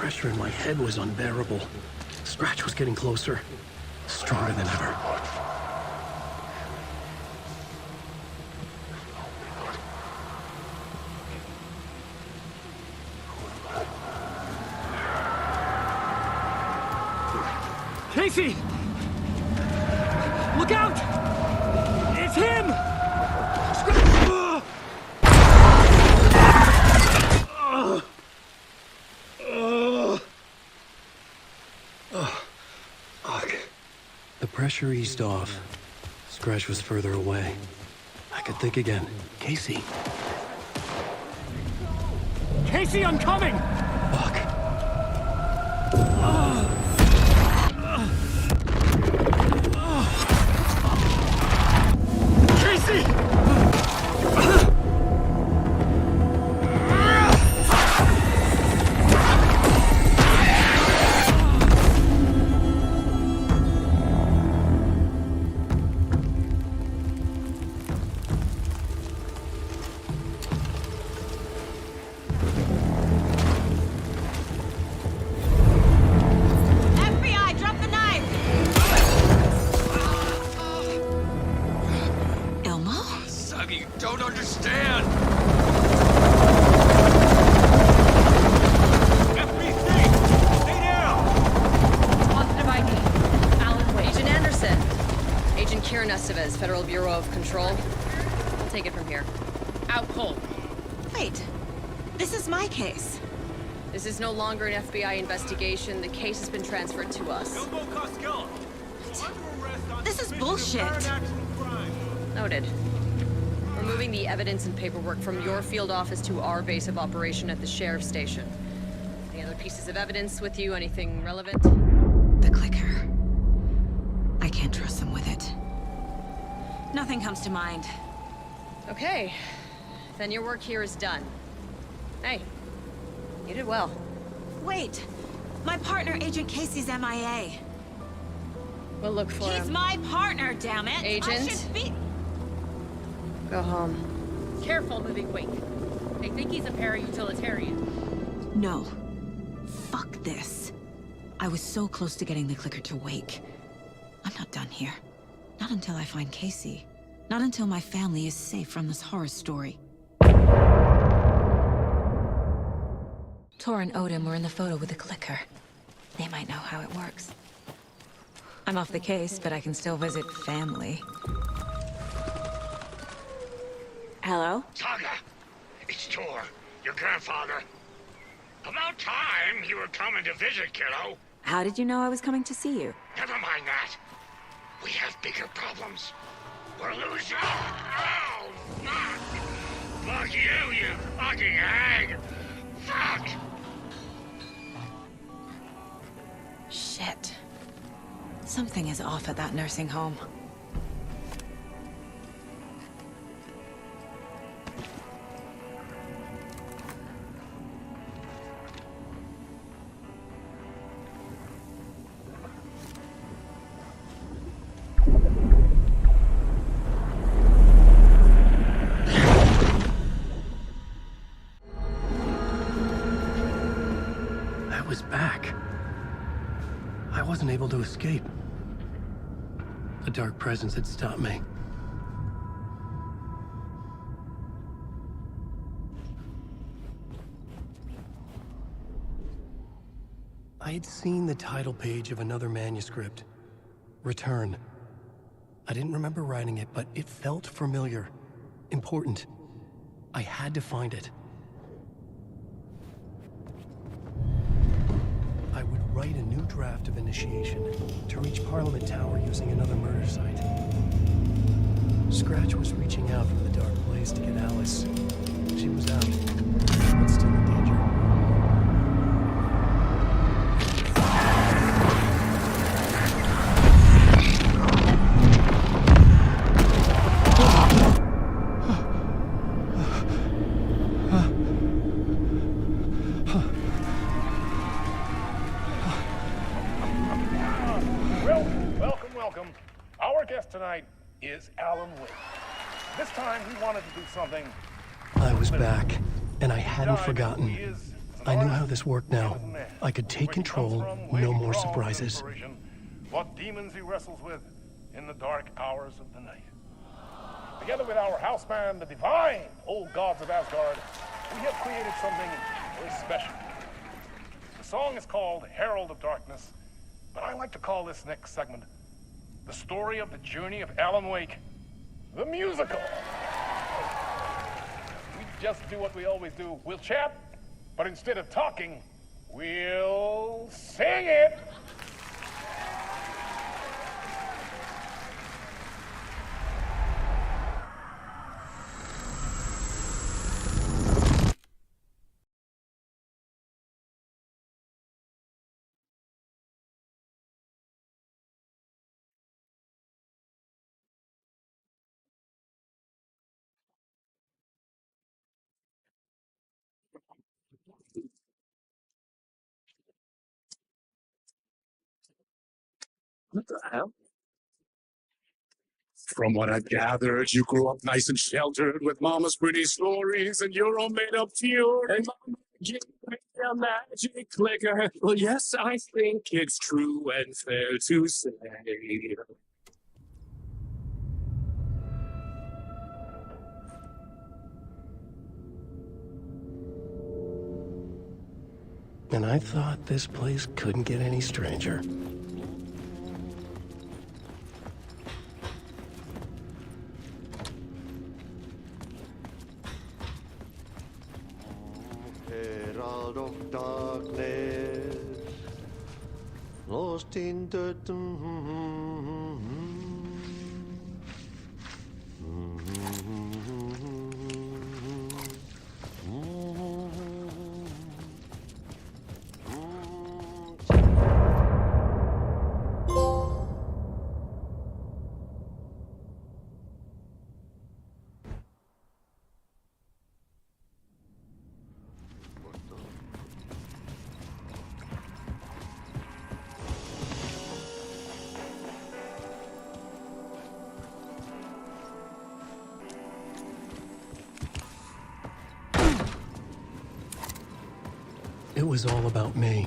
pressure in my head was unbearable. Scratch was getting closer, stronger than ever. Casey! Look out! It's him! The pressure eased off. Scratch was further away. I could think again. Casey. Casey, I'm coming! Fuck. Casey! FBI, drop the knife! Elmo? Suggy, you don't understand! Positive ID. Alan Wake. Agent Anderson. Agent Kieran Estevez, Federal Bureau of Control. I'll take it from here. Out cold. Wait. This is my case. This is no longer an FBI investigation. The case has been transferred to us. This is bullshit. Noted. We're moving the evidence and paperwork from your field office to our base of operation at the sheriff's station. Any other pieces of evidence with you? Anything relevant? The clicker. I can't trust them with it. Nothing comes to mind. Okay. Then your work here is done. Hey, you did well. Wait. My partner, Agent Casey's MIA. We'll look for him. He's my partner, damn it! Agent? I should be... Go home. Careful, moving Wake. They think he's a para-utilitarian. No. Fuck this. I was so close to getting the clicker to Wake. I'm not done here. Not until I find Casey. Not until my family is safe from this horror story. Tor and Odin were in the photo with the clicker. They might know how it works. I'm off the case, but I can still visit family. Hello? Saga, it's Tor, your grandfather. About time you were coming to visit, kiddo. How did you know I was coming to see you? Never mind that. We have bigger problems. We're losing. Oh, fuck! Fuck you, you fucking hag! Fuck! Shit. Something is off at that nursing home. I was back. I wasn't able to escape. A dark presence had stopped me. I had seen the title page of another manuscript. Return. I didn't remember writing it, but it felt familiar. Important. I had to find it. I would write a new draft of initiation to reach Parliament Tower using another murder site. Scratch was reaching out from the dark place to get Alice. She was out, but still in danger. Welcome. Our guest tonight is Alan Wake. This time he wanted to do something. I was back, and I hadn't Who forgotten. he is I knew how this worked now. I could take control, no more surprises. What demons he wrestles with in the dark hours of the night. Together with our house band, the divine old gods of Asgard, we have created something very special. The song is called Herald of Darkness, but I like to call this next segment the story of the journey of Alan Wake, the musical. We just do what we always do. We'll chat, but instead of talking, we'll sing it. What the hell? From what I've gathered, you grew up nice and sheltered with mama's pretty stories, and you're all made up pure. And mama gave me a magic clicker. Well, yes, I think it's true and fair to say. And I thought this place couldn't get any stranger. Herald of darkness, lost in the It was all about me.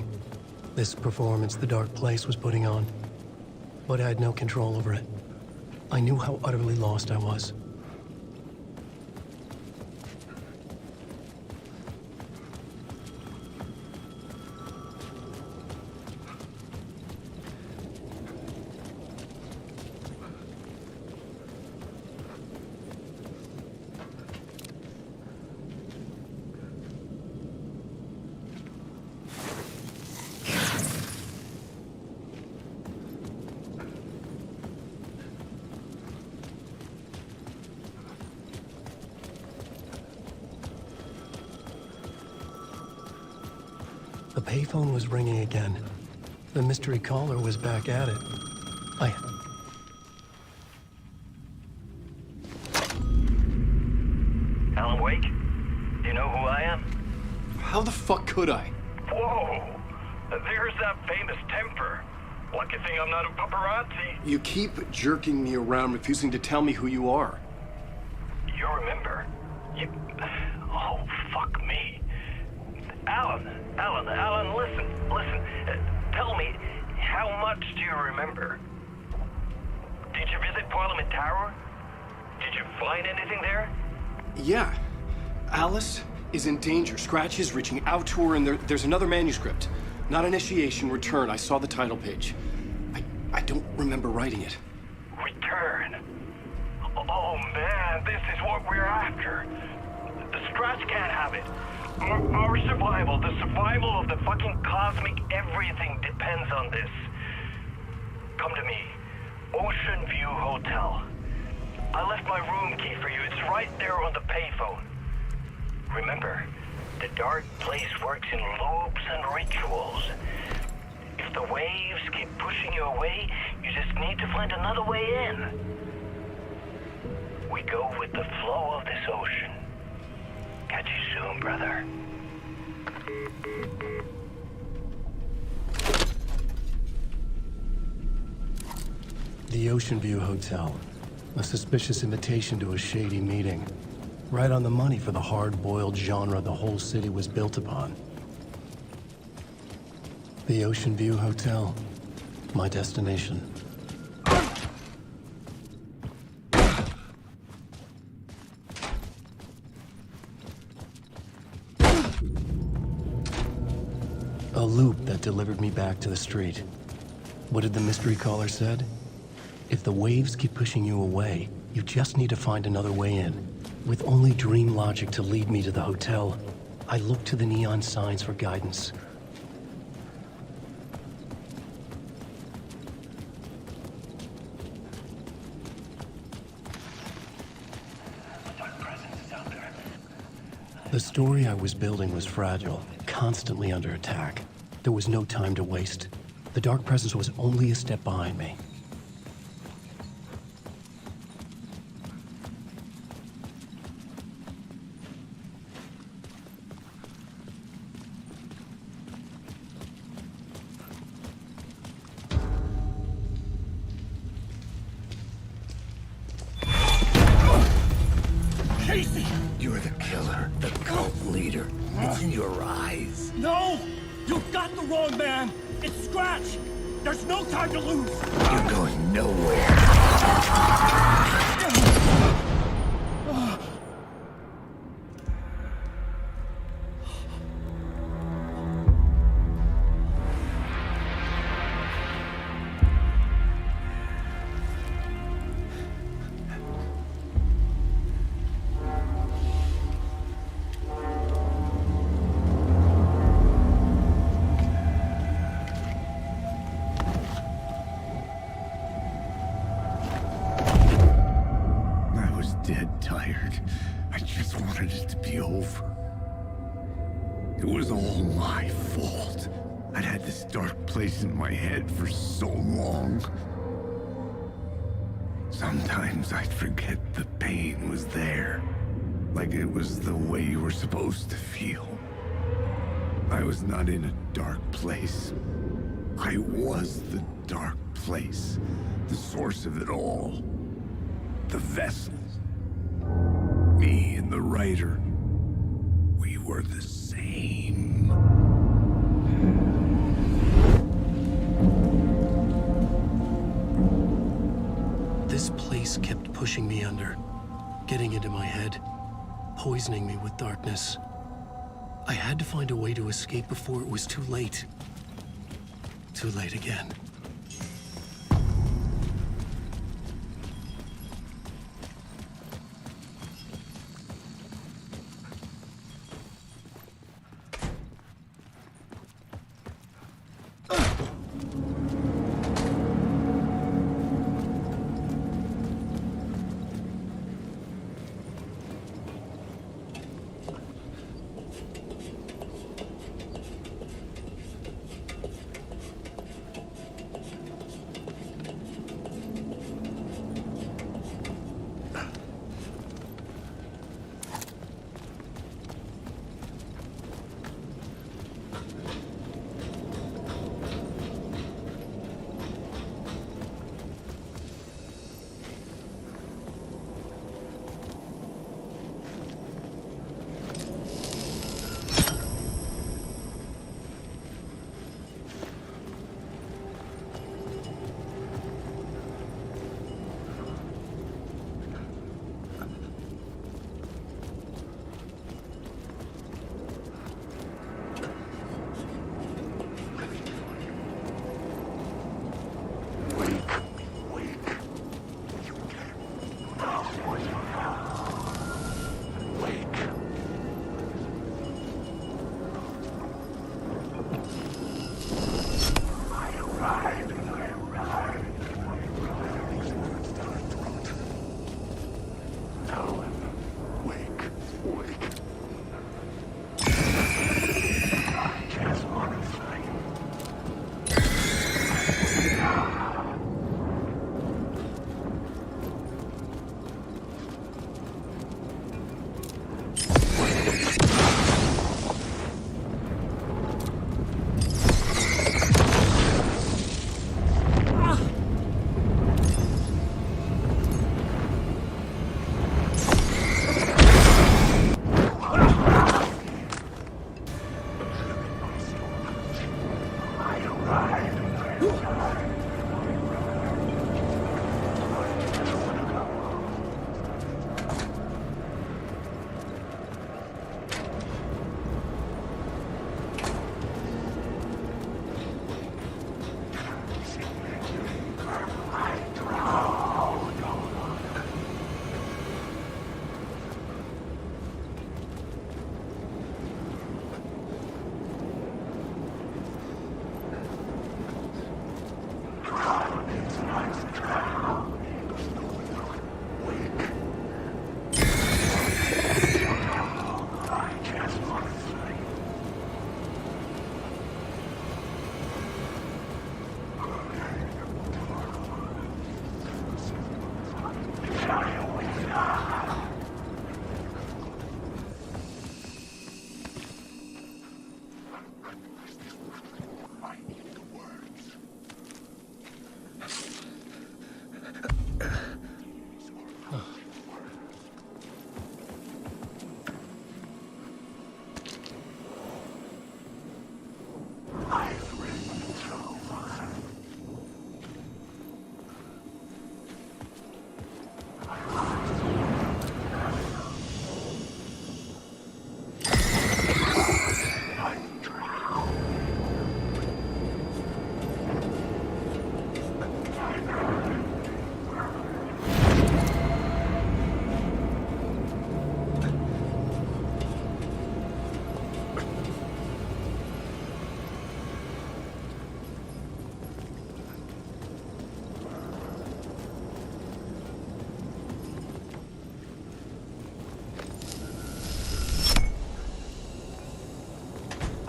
This performance the Dark Place was putting on. But I had no control over it. I knew how utterly lost I was. The payphone was ringing again. The mystery caller was back at it. Alan Wake? Do you know who I am? How the fuck could I? Whoa! There's that famous temper. Lucky thing I'm not a paparazzi. You keep jerking me around, refusing to tell me who you are. You remember? Oh, fuck me. Alan, listen. Tell me, how much do you remember? Did you visit Parliament Tower? Did you find anything there? Yeah. Alice is in danger. Scratch is reaching out to her, and there's another manuscript. Not initiation, return. I saw the title page. I don't remember writing it. Return? Oh man, this is what we're after. The Scratch can't have it. Our survival, the survival of the fucking cosmic everything depends on this. Come to me. Ocean View Hotel. I left my room key for you. It's right there on the payphone. Remember, the Dark Place works in loops and rituals. If the waves keep pushing you away, you just need to find another way in. We go with the flow of this ocean. Catch you soon, brother. The Ocean View Hotel. A suspicious invitation to a shady meeting. Right on the money for the hard-boiled genre the whole city was built upon. The Ocean View Hotel. My destination. A loop that delivered me back to the street. What did the mystery caller said? If the waves keep pushing you away, you just need to find another way in. With only dream logic to lead me to the hotel, I looked to the neon signs for guidance. The story I was building was fragile, constantly under attack. There was no time to waste. The Dark Presence was only a step behind me. Casey! You're the killer, the cult leader. It's in your eyes. No! You've got the wrong man! It's Scratch! There's no time to lose! You're going nowhere. Dead tired. I just wanted it to be over. It was all my fault. I'd had this dark place in my head for so long. Sometimes I'd forget the pain was there. Like it was the way you were supposed to feel. I was not in a dark place. I was the dark place. The source of it all. The vessel. Me and the writer, we were the same. This place kept pushing me under, getting into my head, poisoning me with darkness. I had to find a way to escape before it was too late. Too late again.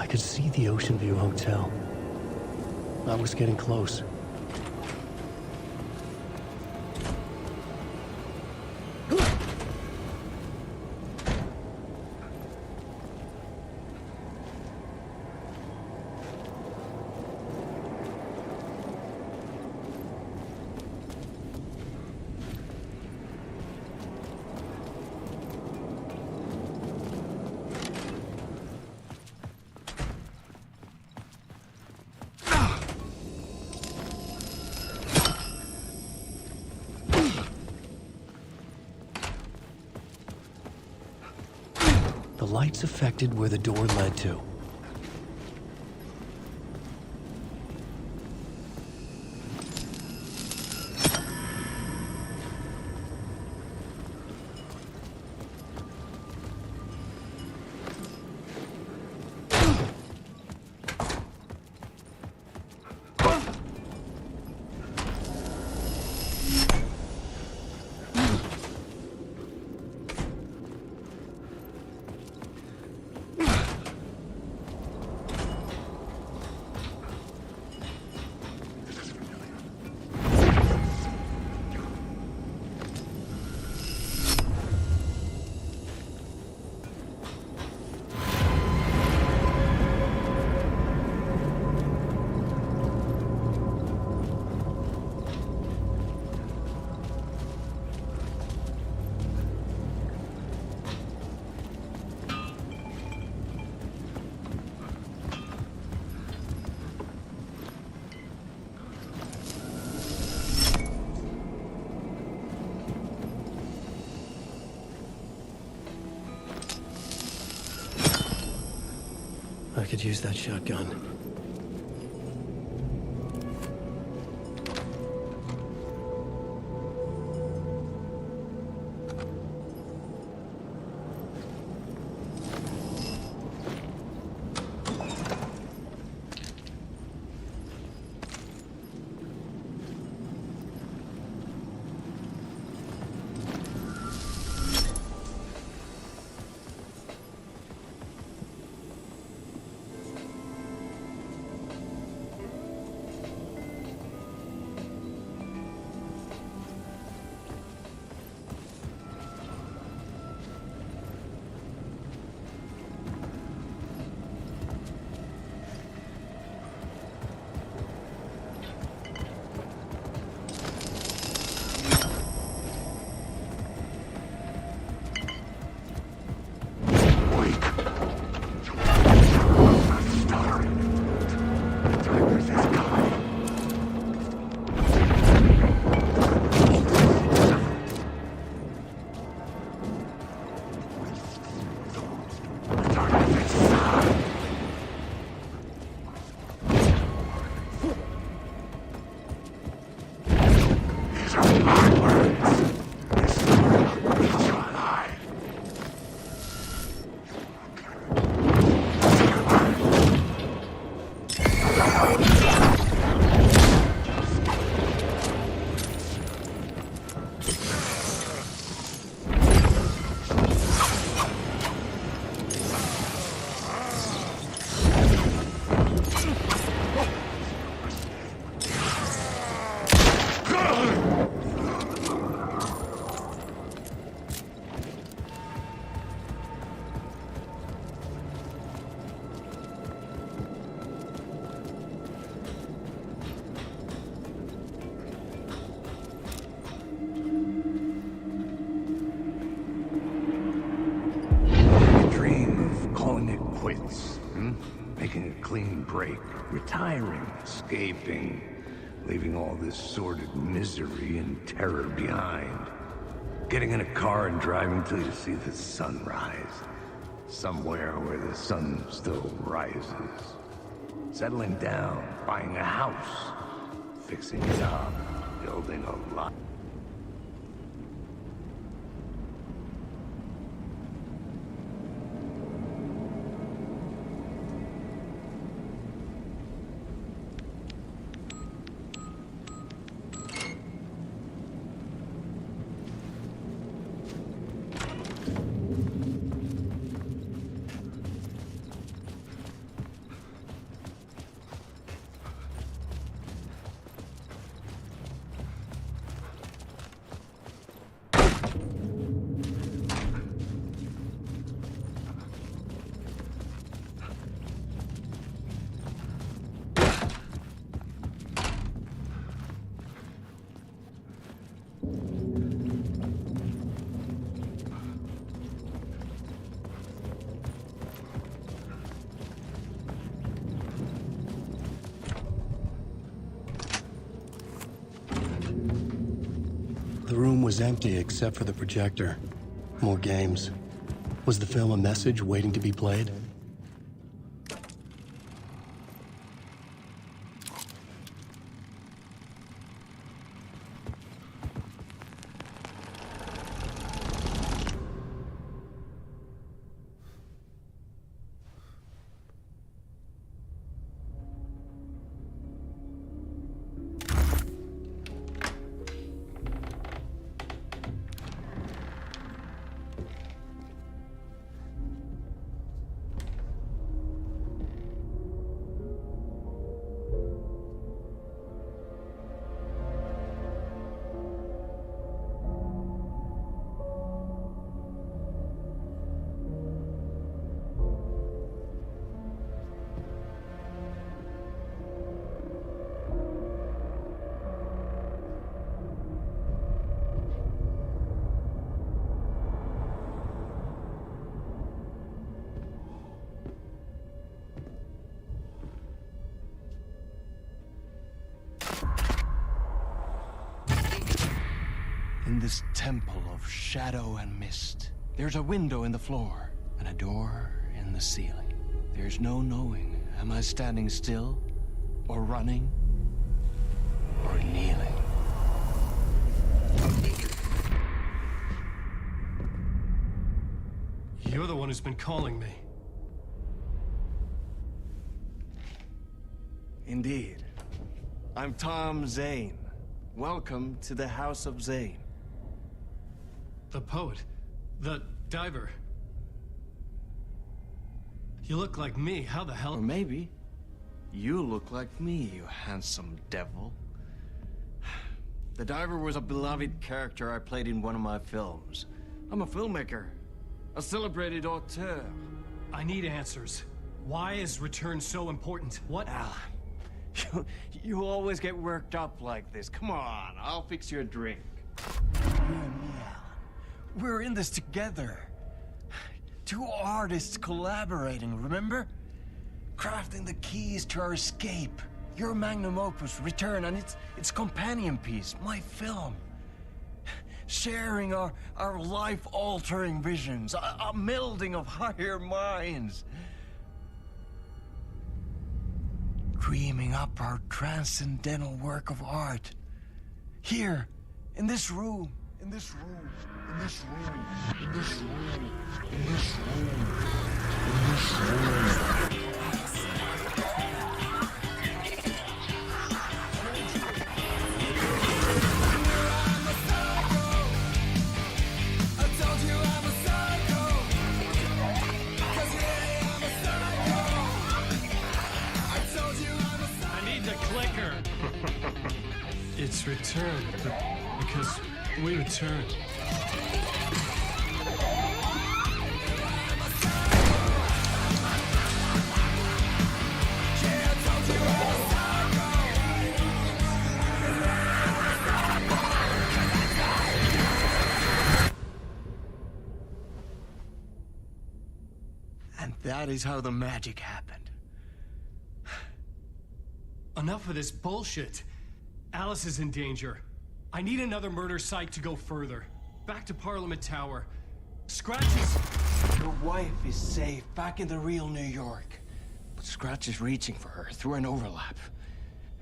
could see the Ocean View Hotel. I was getting close. The lights affected where the door led to. I could use that shotgun. Retiring, escaping, leaving all this sordid misery and terror behind. Getting in a car and driving till you see the sun rise. Somewhere where the sun still rises. Settling down, buying a house, fixing it up, building a life. room was empty except for the projector. More games. Was the film a message waiting to be played? In this temple of shadow and mist, there's a window in the floor and a door in the ceiling. There's no knowing, am I standing still, or running, or kneeling? You're the one who's been calling me. Indeed. I'm Tom Zane. Welcome to the House of Zane. The poet. The diver. You look like me. How the hell? Or maybe you look like me, you handsome devil. The diver was a beloved character I played in one of my films. I'm a filmmaker, a celebrated auteur. I need answers. Why is Return so important? What? Alan, you always get worked up like this. Come on, I'll fix you a drink. You and me, Alan. We're in this together. Two artists collaborating, remember? Crafting the keys to our escape. Your magnum opus, Return, and its companion piece, my film. Sharing our life-altering visions, a melding of higher minds. Dreaming up our transcendental work of art. Here, in this room, in this room, in this room, in this room, in this room, in this room. It's Return, because we return. And that is how the magic happened. Enough of this bullshit. Alice is in danger. I need another murder site to go further. Back to Parliament Tower. Scratch is... Your wife is safe, back in the real New York. But Scratch is reaching for her through an overlap.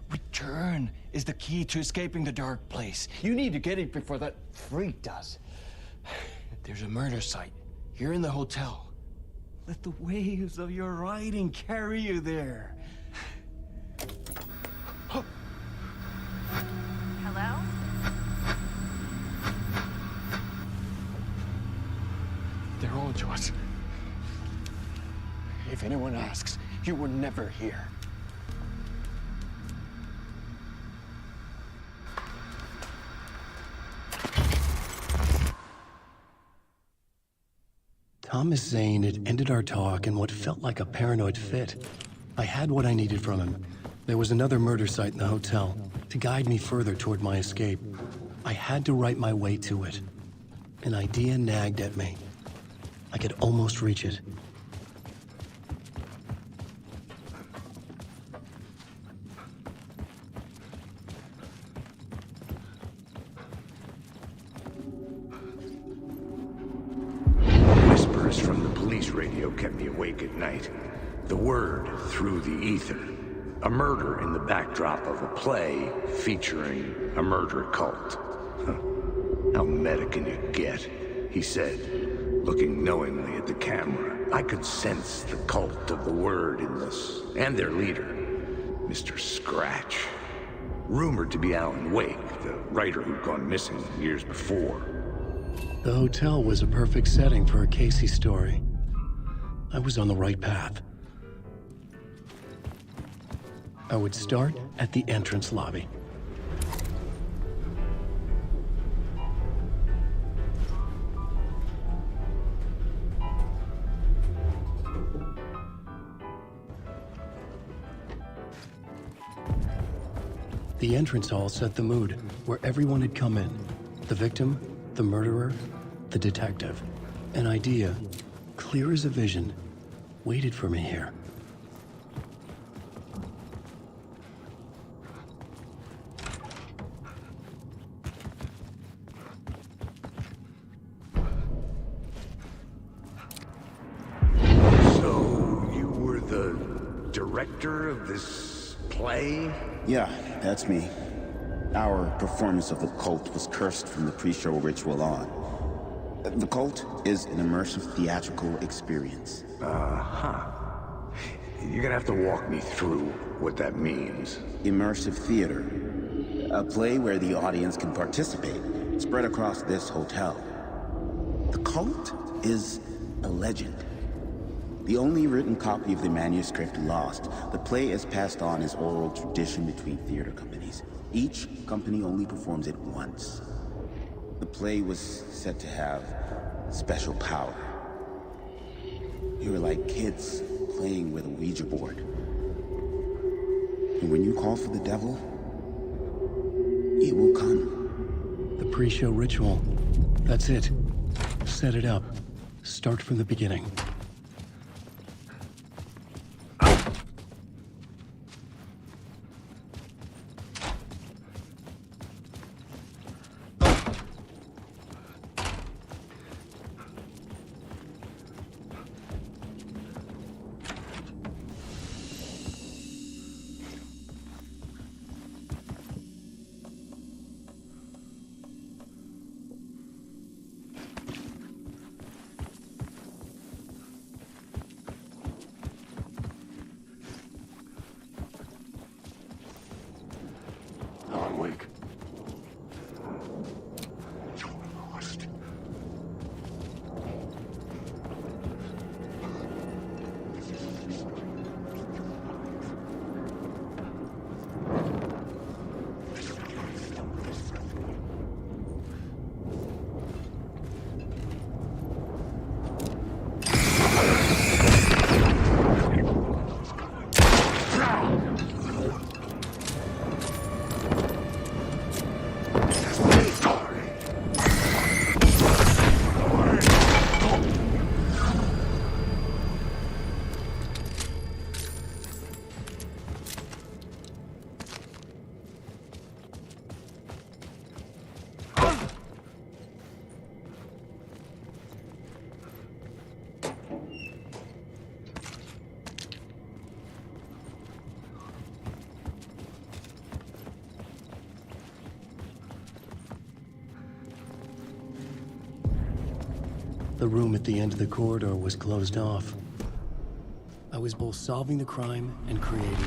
Return is the key to escaping the dark place. You need to get it before that freak does. There's a murder site here in the hotel. Let the waves of your writing carry you there. Hello? They're on to us. If anyone asks, you were never here. Thomas Zane had ended our talk in what felt like a paranoid fit. I had what I needed from him. There was another murder site in the hotel to guide me further toward my escape. I had to write my way to it. An idea nagged at me. I could almost reach it. Wake at night. The word through the ether. A murder in the backdrop of a play featuring a murder cult. How meta can you get? He said, looking knowingly at the camera. I could sense the cult of the word in this, and their leader, Mr. Scratch. Rumored to be Alan Wake, the writer who'd gone missing years before. The hotel was a perfect setting for a Casey story. I was on the right path. I would start at the entrance lobby. The entrance hall set the mood, where everyone had come in. The victim, the murderer, the detective. An idea, clear as a vision, waited for me here. So, you were the director of this play? Yeah, that's me. Our performance of the cult was cursed from the pre-show ritual on. The cult is an immersive theatrical experience. Uh-huh. You're gonna have to walk me through what that means. Immersive theater. A play where the audience can participate, spread across this hotel. The cult is a legend. The only written copy of the manuscript lost, the play is passed on as oral tradition between theater companies. Each company only performs it once. The play was said to have special power. You were like kids playing with a Ouija board. And when you call for the devil, it will come. The pre-show ritual. That's it. Set it up. Start from the beginning. Alan Wake. The room at the end of the corridor was closed off. I was both solving the crime and creating it.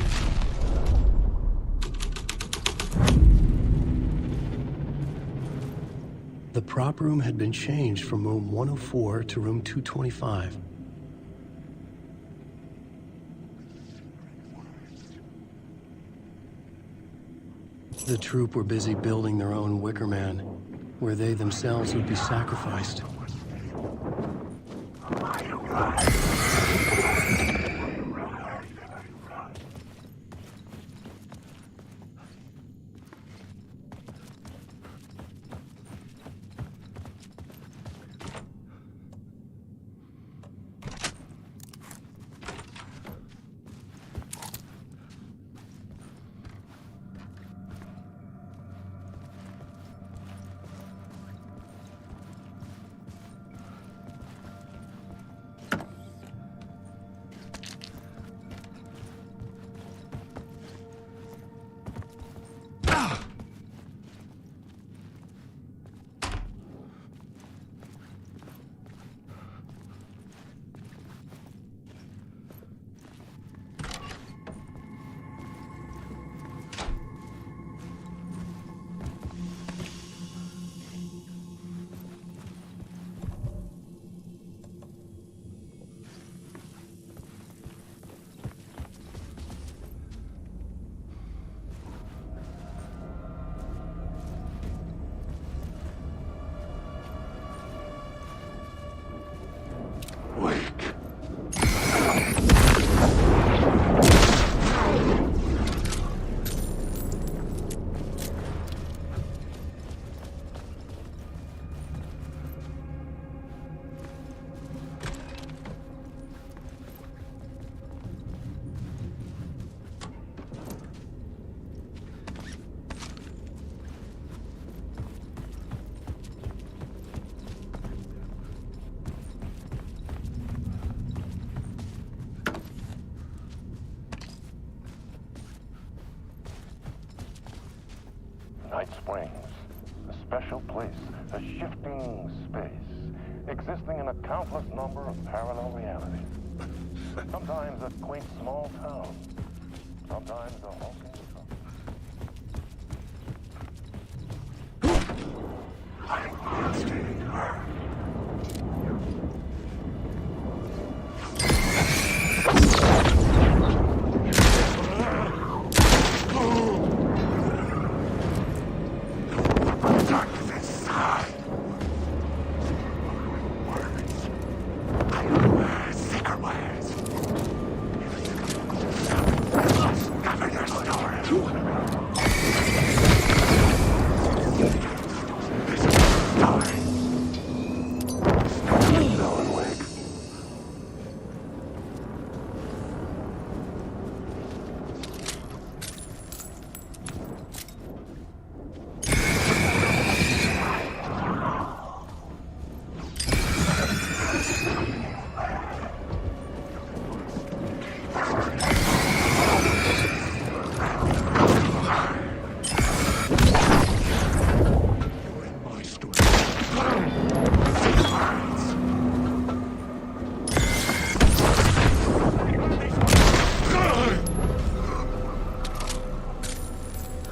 The prop room had been changed from room 104 to room 225. The troupe were busy building their own Wicker Man, where they themselves would be sacrificed. Night Springs. A special place, a shifting space, existing in a countless number of parallel realities. Sometimes a quaint small town, sometimes a hulking I'm monitoring her.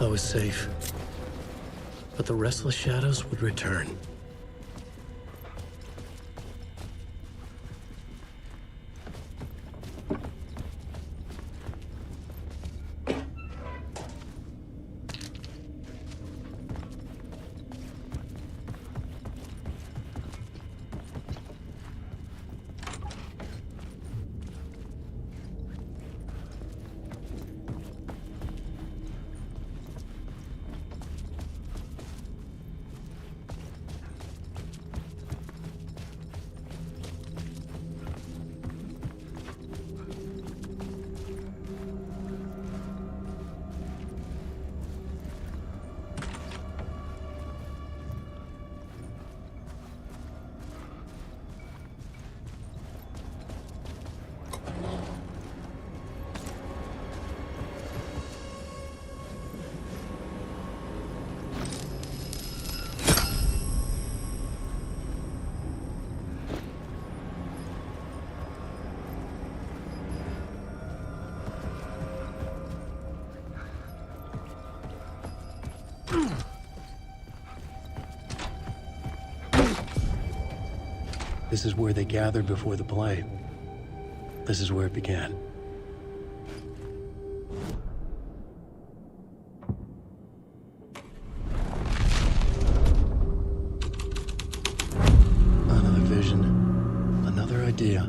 I was safe. But the restless shadows would return. This is where they gathered before the play. This is where it began. Another vision. Another idea.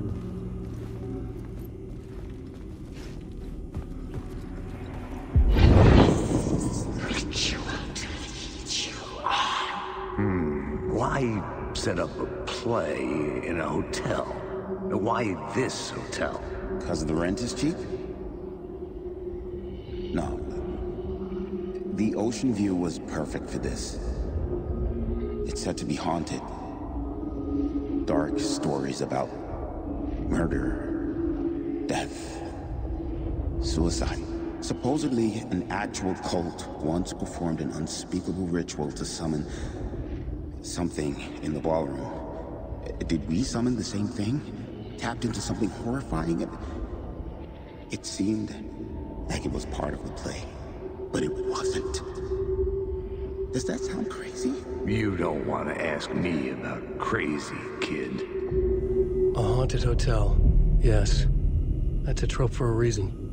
Why set up a play in a hotel? Why this hotel? Because the rent is cheap? No. The ocean view was perfect for this. It's said to be haunted. Dark stories about murder, death, suicide. Supposedly, an actual cult once performed an unspeakable ritual to summon something in the ballroom. Did we summon the same thing? Tapped into something horrifying? It seemed like it was part of the play, but it wasn't. Does that sound crazy? You don't want to ask me about crazy, kid. A haunted hotel. Yes. That's a trope for a reason.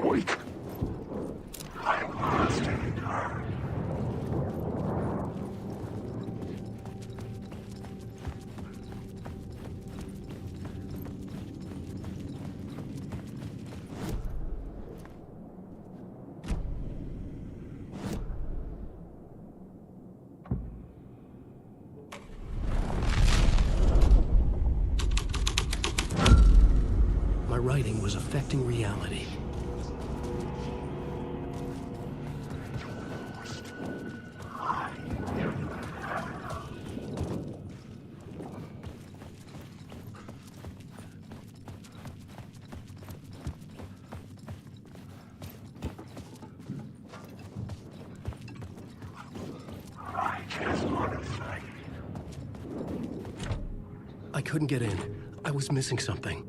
Wait. I'm arresting her. My writing was affecting reality. I couldn't get in. I was missing something.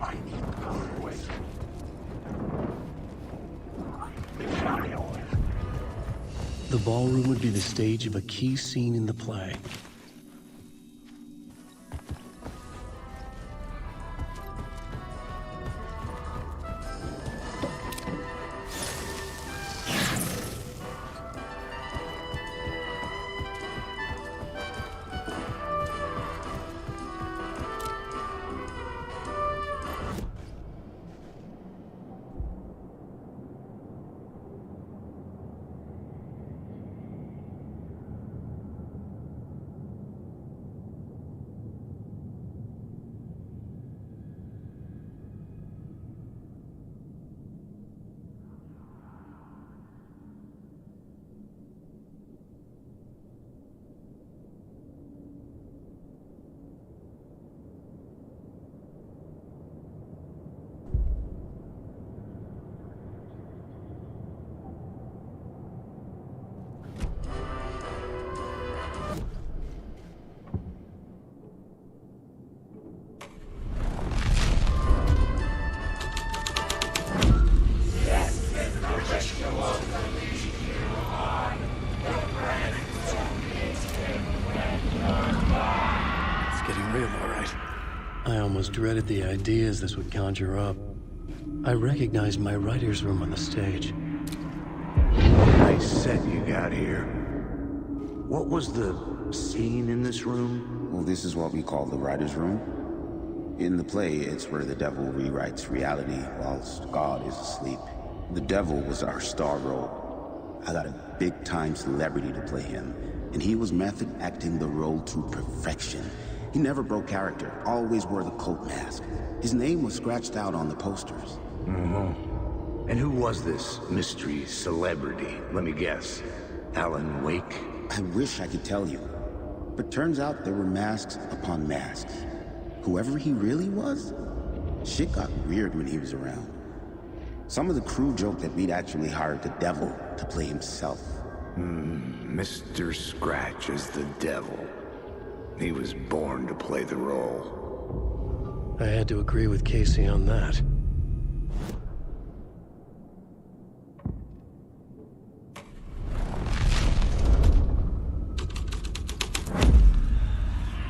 I need to go away. The ballroom would be the stage of a key scene in the play. I almost dreaded the ideas this would conjure up. I recognized my writer's room on the stage. Nice set you got here. What was the scene in this room? Well, this is what we call the writer's room. In the play, it's where the devil rewrites reality whilst God is asleep. The devil was our star role. I got a big-time celebrity to play him, and he was method acting the role to perfection. He never broke character, always wore the coat mask. His name was scratched out on the posters. Mm-hmm. And who was this mystery celebrity? Let me guess. Alan Wake? I wish I could tell you. But turns out there were masks upon masks. Whoever he really was, shit got weird when he was around. Some of the crew joked that we'd actually hired the devil to play himself. Mr. Scratch is the devil. He was born to play the role. I had to agree with Casey on that.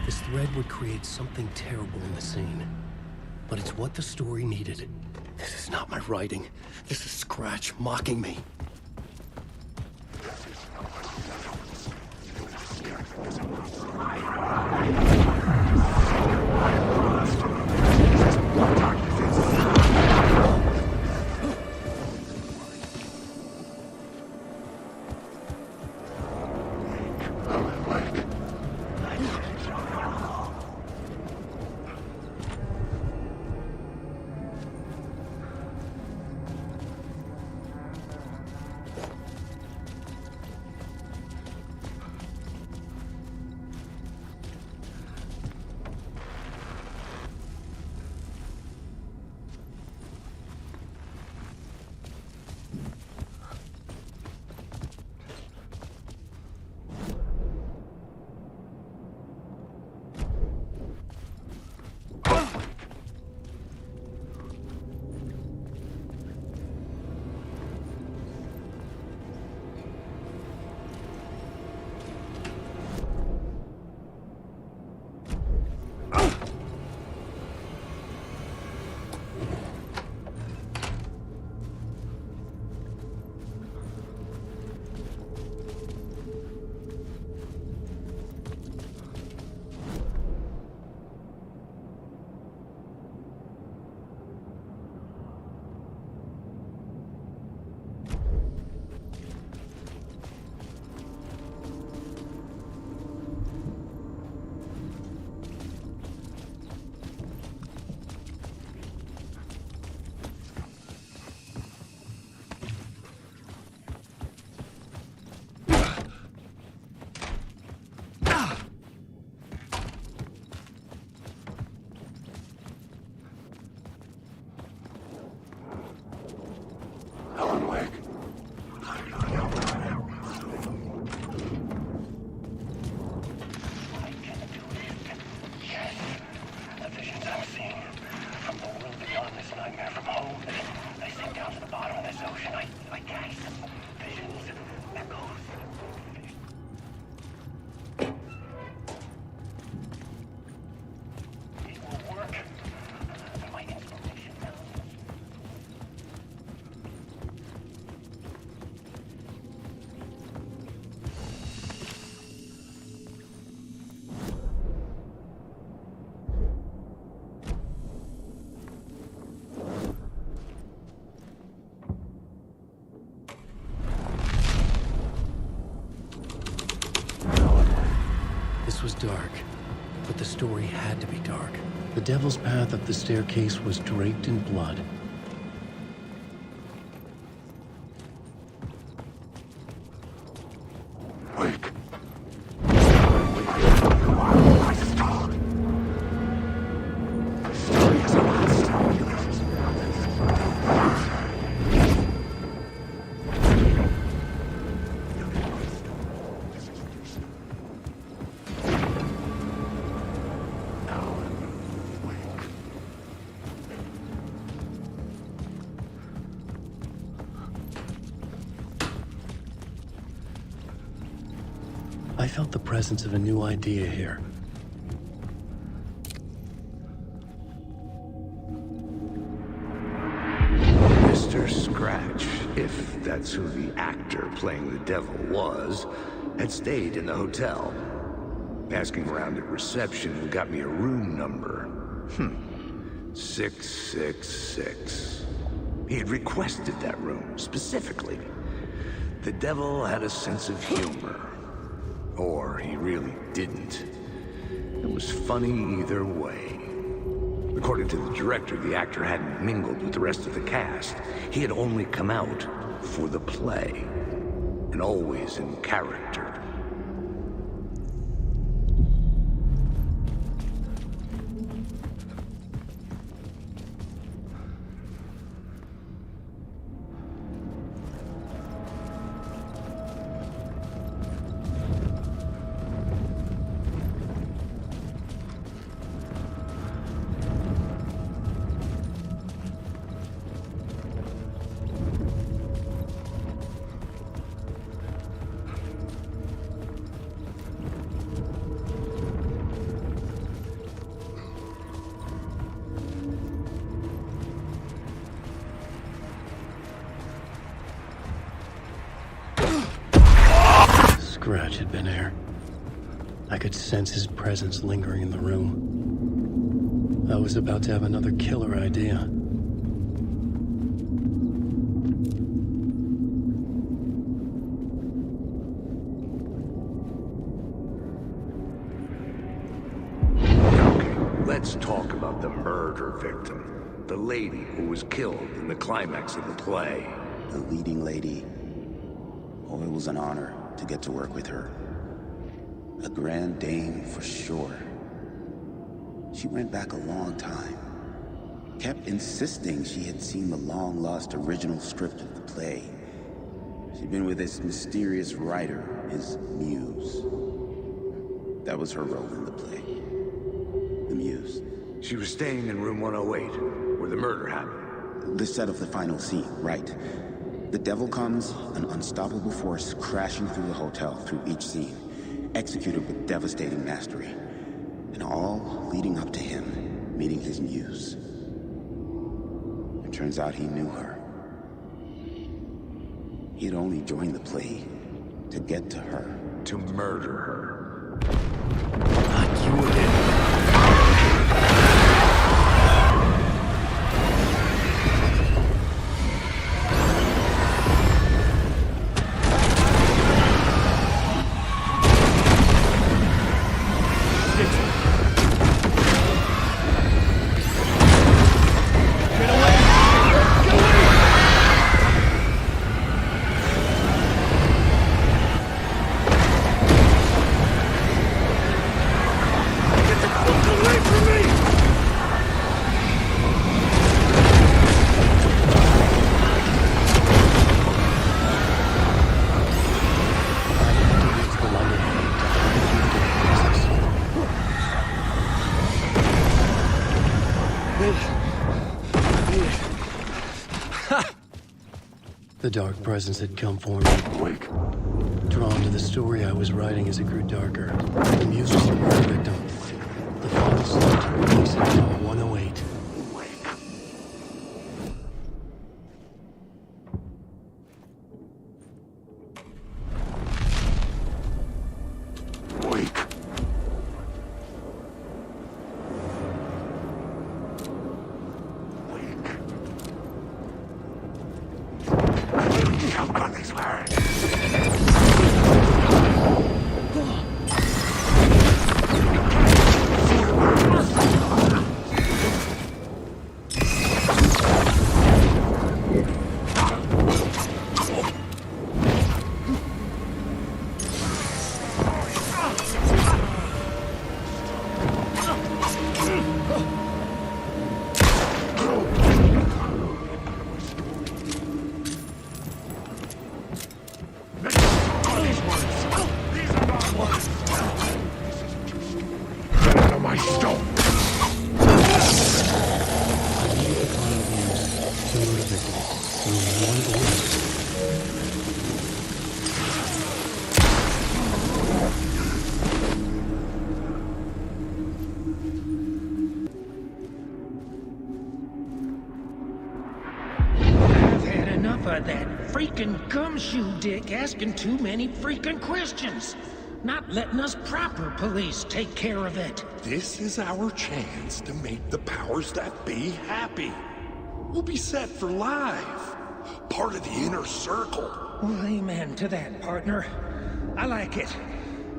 This thread would create something terrible in the scene. But it's what the story needed. This is not my writing. This is Scratch mocking me. Alan Wake. The visions I'm seeing from the world on this nightmare from home. I sink down to the bottom of this ocean. I catch visions, echoes. It will work. My inspiration. This was dark, but the story had to be dark. The devil's path up the staircase was draped in blood. Wake. I felt the presence of a new idea here. Mr. Scratch, if that's who the actor playing the devil was, had stayed in the hotel. Asking around at reception got me a room number. 666. He had requested that room, specifically. The devil had a sense of humor. Or he really didn't. It was funny either way. According to the director, the actor hadn't mingled with the rest of the cast. He had only come out for the play, and always in character. Scratch had been here. I could sense his presence lingering in the room. I was about to have another killer idea. Let's talk about the murder victim. The lady who was killed in the climax of the play. The leading lady. Oh, it was an honor to get to work with her. A grand dame for sure. She went back a long time. Kept insisting she had seen the long-lost original script of the play. She'd been with this mysterious writer, his muse. That was her role in the play. The muse. She was staying in room 108, where the murder happened. The set of the final scene, right. The devil comes, an unstoppable force crashing through the hotel through each scene, executed with devastating mastery. And all leading up to him meeting his muse. It turns out he knew her. He'd only joined the play to get to her. To murder her. Not you again. The dark presence had come for me. Wake. Drawn to the story I was writing as it grew darker. The music of the murder victim. The final slaughter released from 108. Gumshoe dick asking too many freaking questions. Not letting us proper police take care of it. This is our chance to make the powers that be happy. We'll be set for life. Part of the inner circle. Well, amen to that, partner. I like it.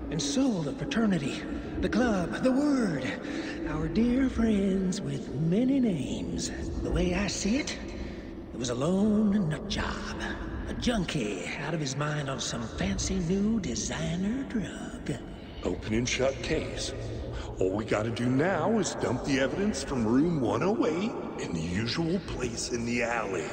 And so the fraternity, the club, the word. Our dear friends with many names. The way I see it, it was a lone nut job. A junkie out of his mind on some fancy new designer drug. Open and shut case. All we gotta do now is dump the evidence from room 108 in the usual place in the alley.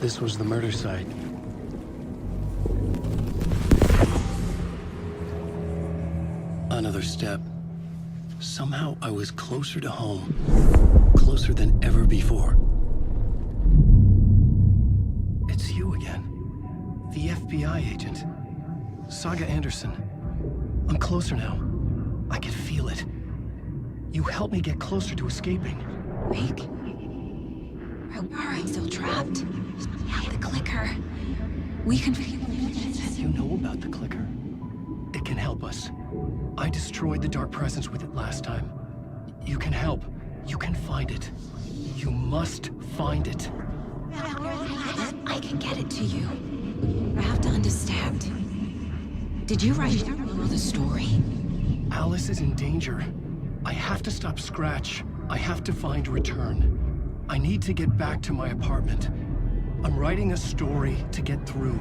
This was the murder site. Another step. Somehow I was closer to home. Closer than ever before. It's you again. The FBI agent. Saga Anderson. I'm closer now. I can feel it. You helped me get closer to escaping. Wake? Are I still trapped? Yeah, the clicker. We can... You know about the clicker. It can help us. I destroyed the dark presence with it last time. You can help. You can find it. You must find it. I can get it to you. I have to understand. Did you write the story? Alice is in danger. I have to stop Scratch. I have to find Return. I need to get back to my apartment. I'm writing a story to get through.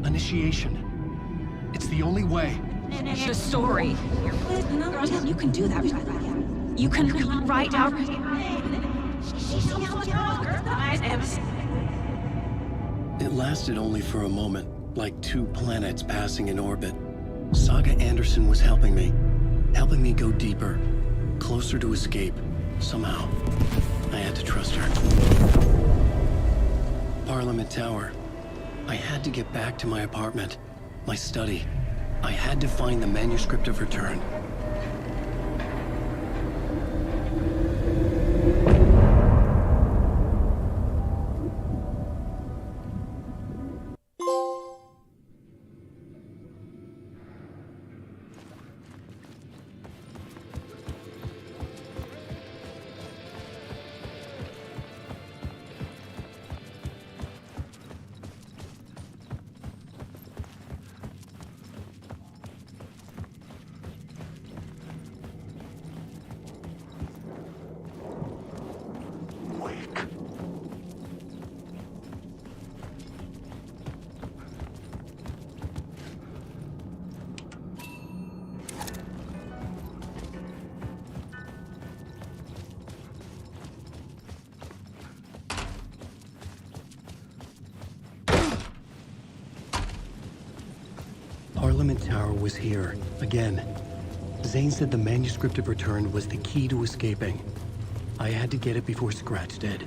Initiation. It's the only way. The story. You can do that. You can write out... It lasted only for a moment, like two planets passing in orbit. Saga Anderson was helping me go deeper, closer to escape, somehow. I had to trust her. Parliament Tower. I had to get back to my apartment, my study. I had to find the manuscript of return. Parliament Tower was here, again. Zane said the manuscript of return was the key to escaping. I had to get it before Scratch did.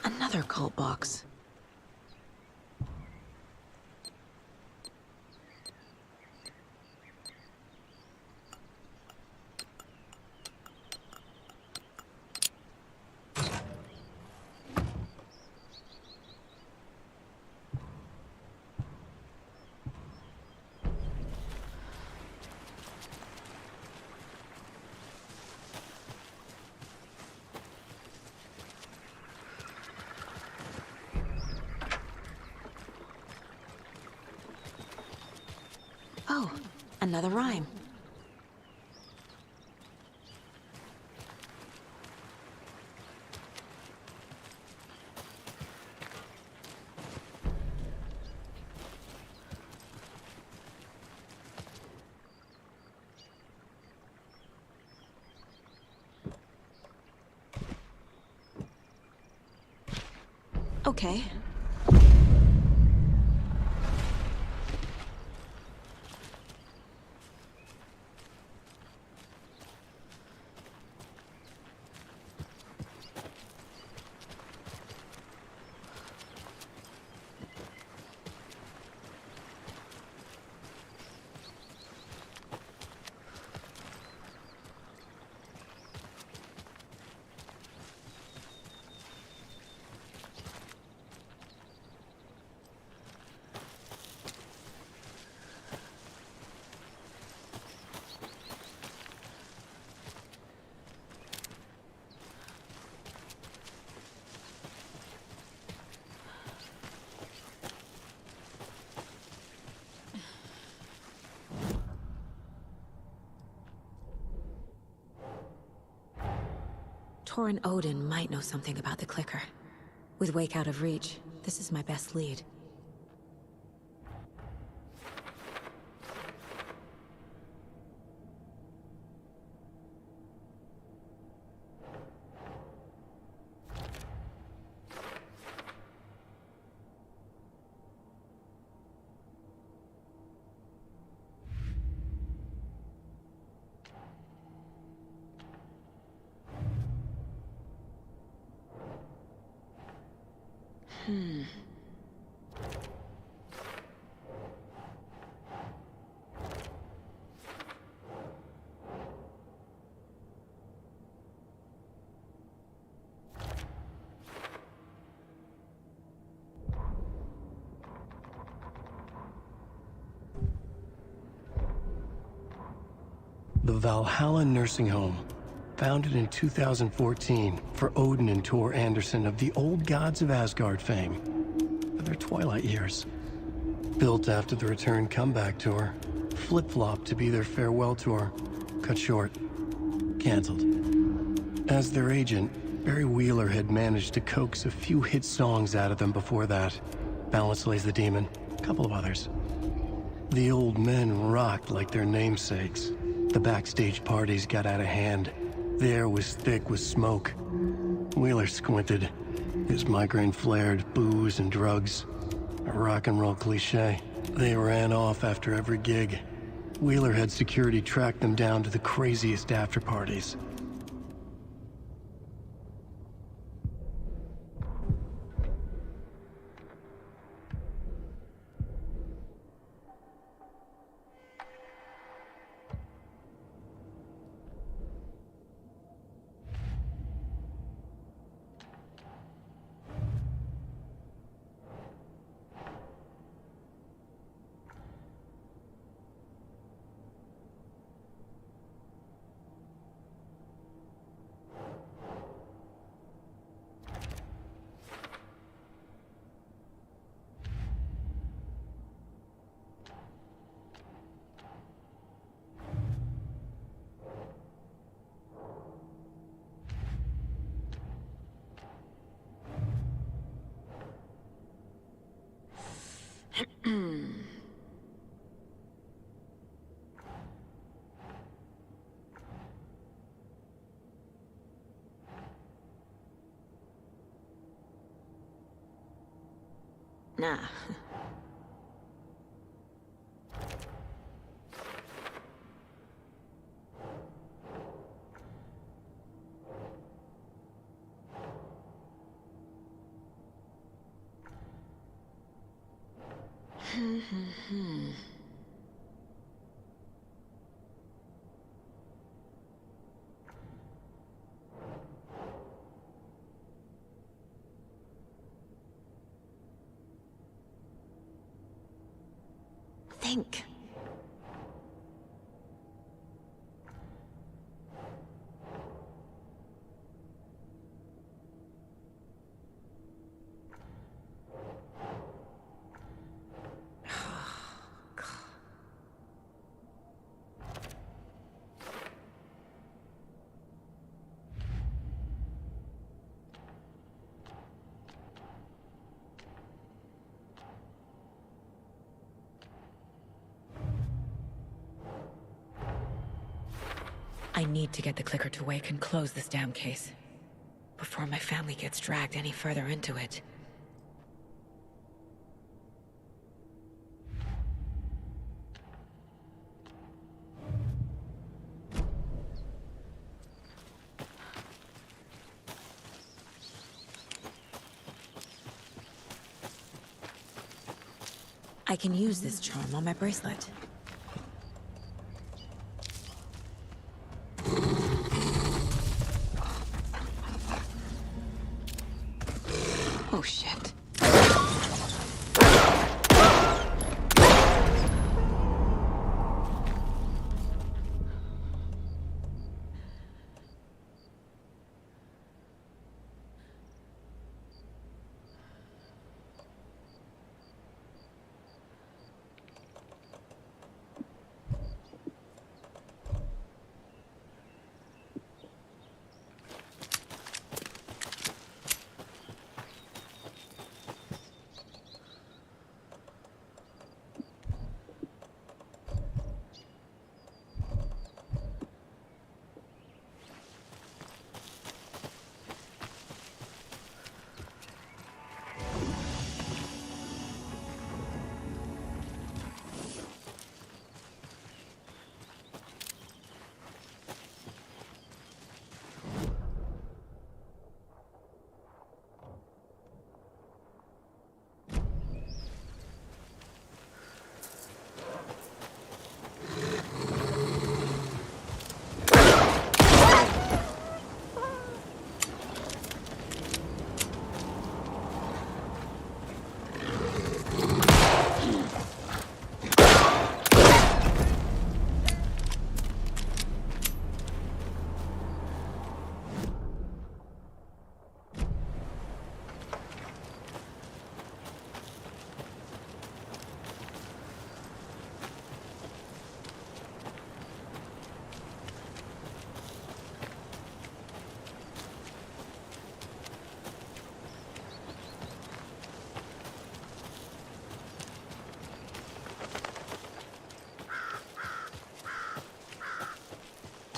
Another cult box. Oh, another rhyme. Okay. Torin Odin might know something about the clicker. With Wake out of reach, this is my best lead. The Valhalla Nursing Home, founded in 2014 for Odin and Tor Anderson of the Old Gods of Asgard fame, for their twilight years. Built after the return comeback tour, flip-flopped to be their farewell tour, cut short, canceled. As their agent, Barry Wheeler had managed to coax a few hit songs out of them before that. Balance Lays the Demon, a couple of others. The old men rocked like their namesakes. The backstage parties got out of hand. The air was thick with smoke. Wheeler squinted. His migraine flared, booze and drugs. A rock and roll cliche. They ran off after every gig. Wheeler had security track them down to the craziest after parties. Nah. Think. I need to get the clicker to Wake and close this damn case before my family gets dragged any further into it. I can use this charm on my bracelet. Oh, shit.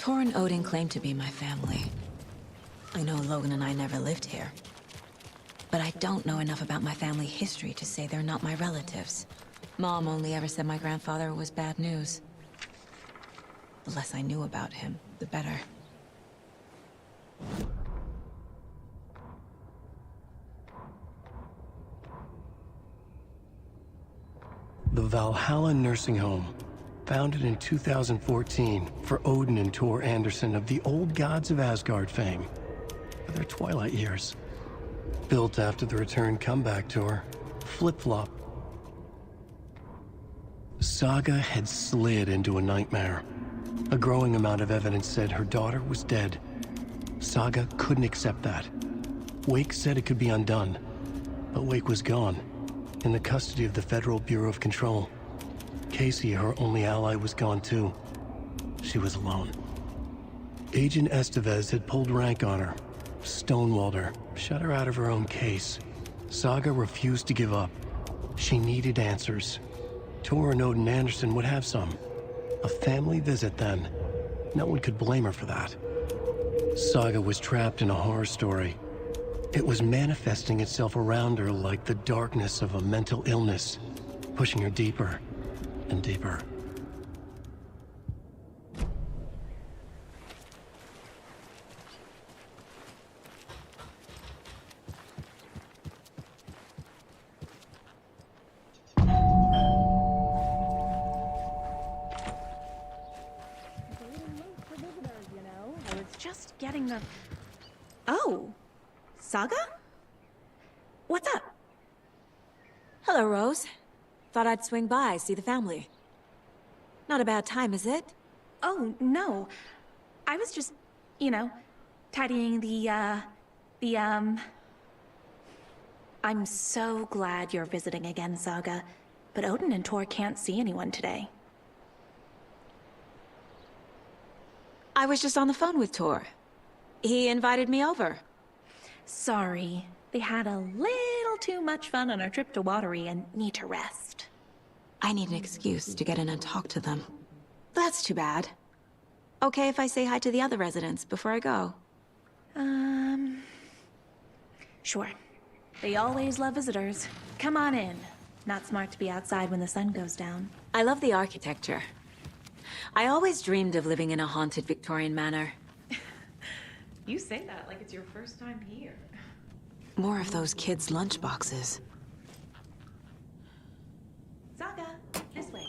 Tor and Odin claim to be my family. I know Logan and I never lived here. But I don't know enough about my family history to say they're not my relatives. Mom only ever said my grandfather was bad news. The less I knew about him, the better. The Valhalla Nursing Home, founded in 2014 for Odin and Tor Anderson of the old gods of Asgard fame, for their twilight years. Built after the return comeback tour, Flip Flop. Saga had slid into a nightmare. A growing amount of evidence said her daughter was dead. Saga couldn't accept that. Wake said it could be undone, but Wake was gone, in the custody of the Federal Bureau of Control. Casey, her only ally, was gone too. She was alone. Agent Estevez had pulled rank on her, stonewalled her, shut her out of her own case. Saga refused to give up. She needed answers. Tor and Odin Anderson would have some. A family visit then. No one could blame her for that. Saga was trapped in a horror story. It was manifesting itself around her like the darkness of a mental illness, pushing her deeper and deeper. Just getting the... Oh, Saga? What's up? Hello, Rose. Thought I'd swing by, see the family. Not a bad time, is it? Oh, no. I was just, you know, tidying I'm so glad you're visiting again, Saga. But Odin and Tor can't see anyone today. I was just on the phone with Tor. He invited me over. Sorry. They had a little too much fun on our trip to Watery and need to rest. I need an excuse to get in and talk to them. That's too bad. Okay if I say hi to the other residents before I go? Sure. They always love visitors. Come on in. Not smart to be outside when the sun goes down. I love the architecture. I always dreamed of living in a haunted Victorian manor. You say that like it's your first time here. More of those kids' lunchboxes. Saga, this way.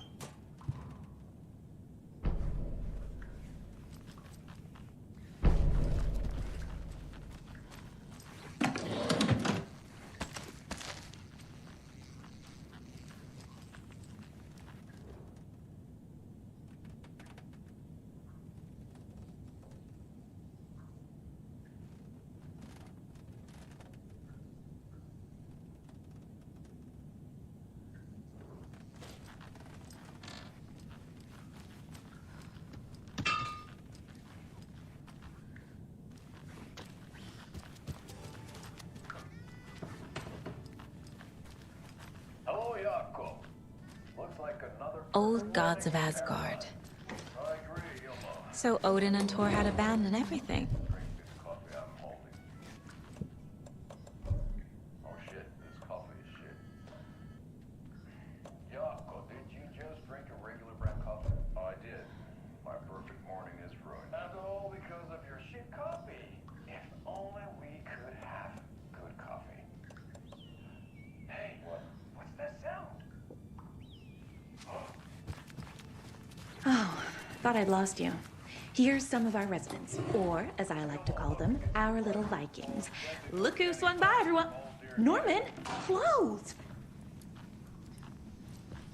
Old gods of Asgard. So Odin and Tor had a band and everything. Oh shit, this coffee is shit. Yako, did you just drink a regular brand coffee? I did. My perfect morning is ruined. And all because of your shit coffee. If only we could have good coffee. Hey, what's that sound? Oh, thought I'd lost you. Here's some of our residents, or, as I like to call them, our little Vikings. Look who swung by, everyone. Norman, clothes!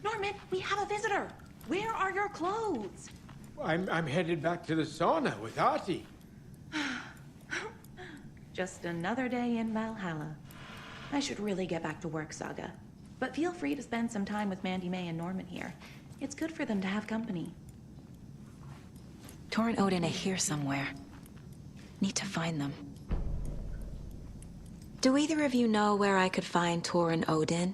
Norman, we have a visitor. Where are your clothes? I'm headed back to the sauna with Artie. Just another day in Valhalla. I should really get back to work, Saga. But feel free to spend some time with Mandy May and Norman here. It's good for them to have company. Tor and Odin are here somewhere. Need to find them. Do either of you know where I could find Tor and Odin?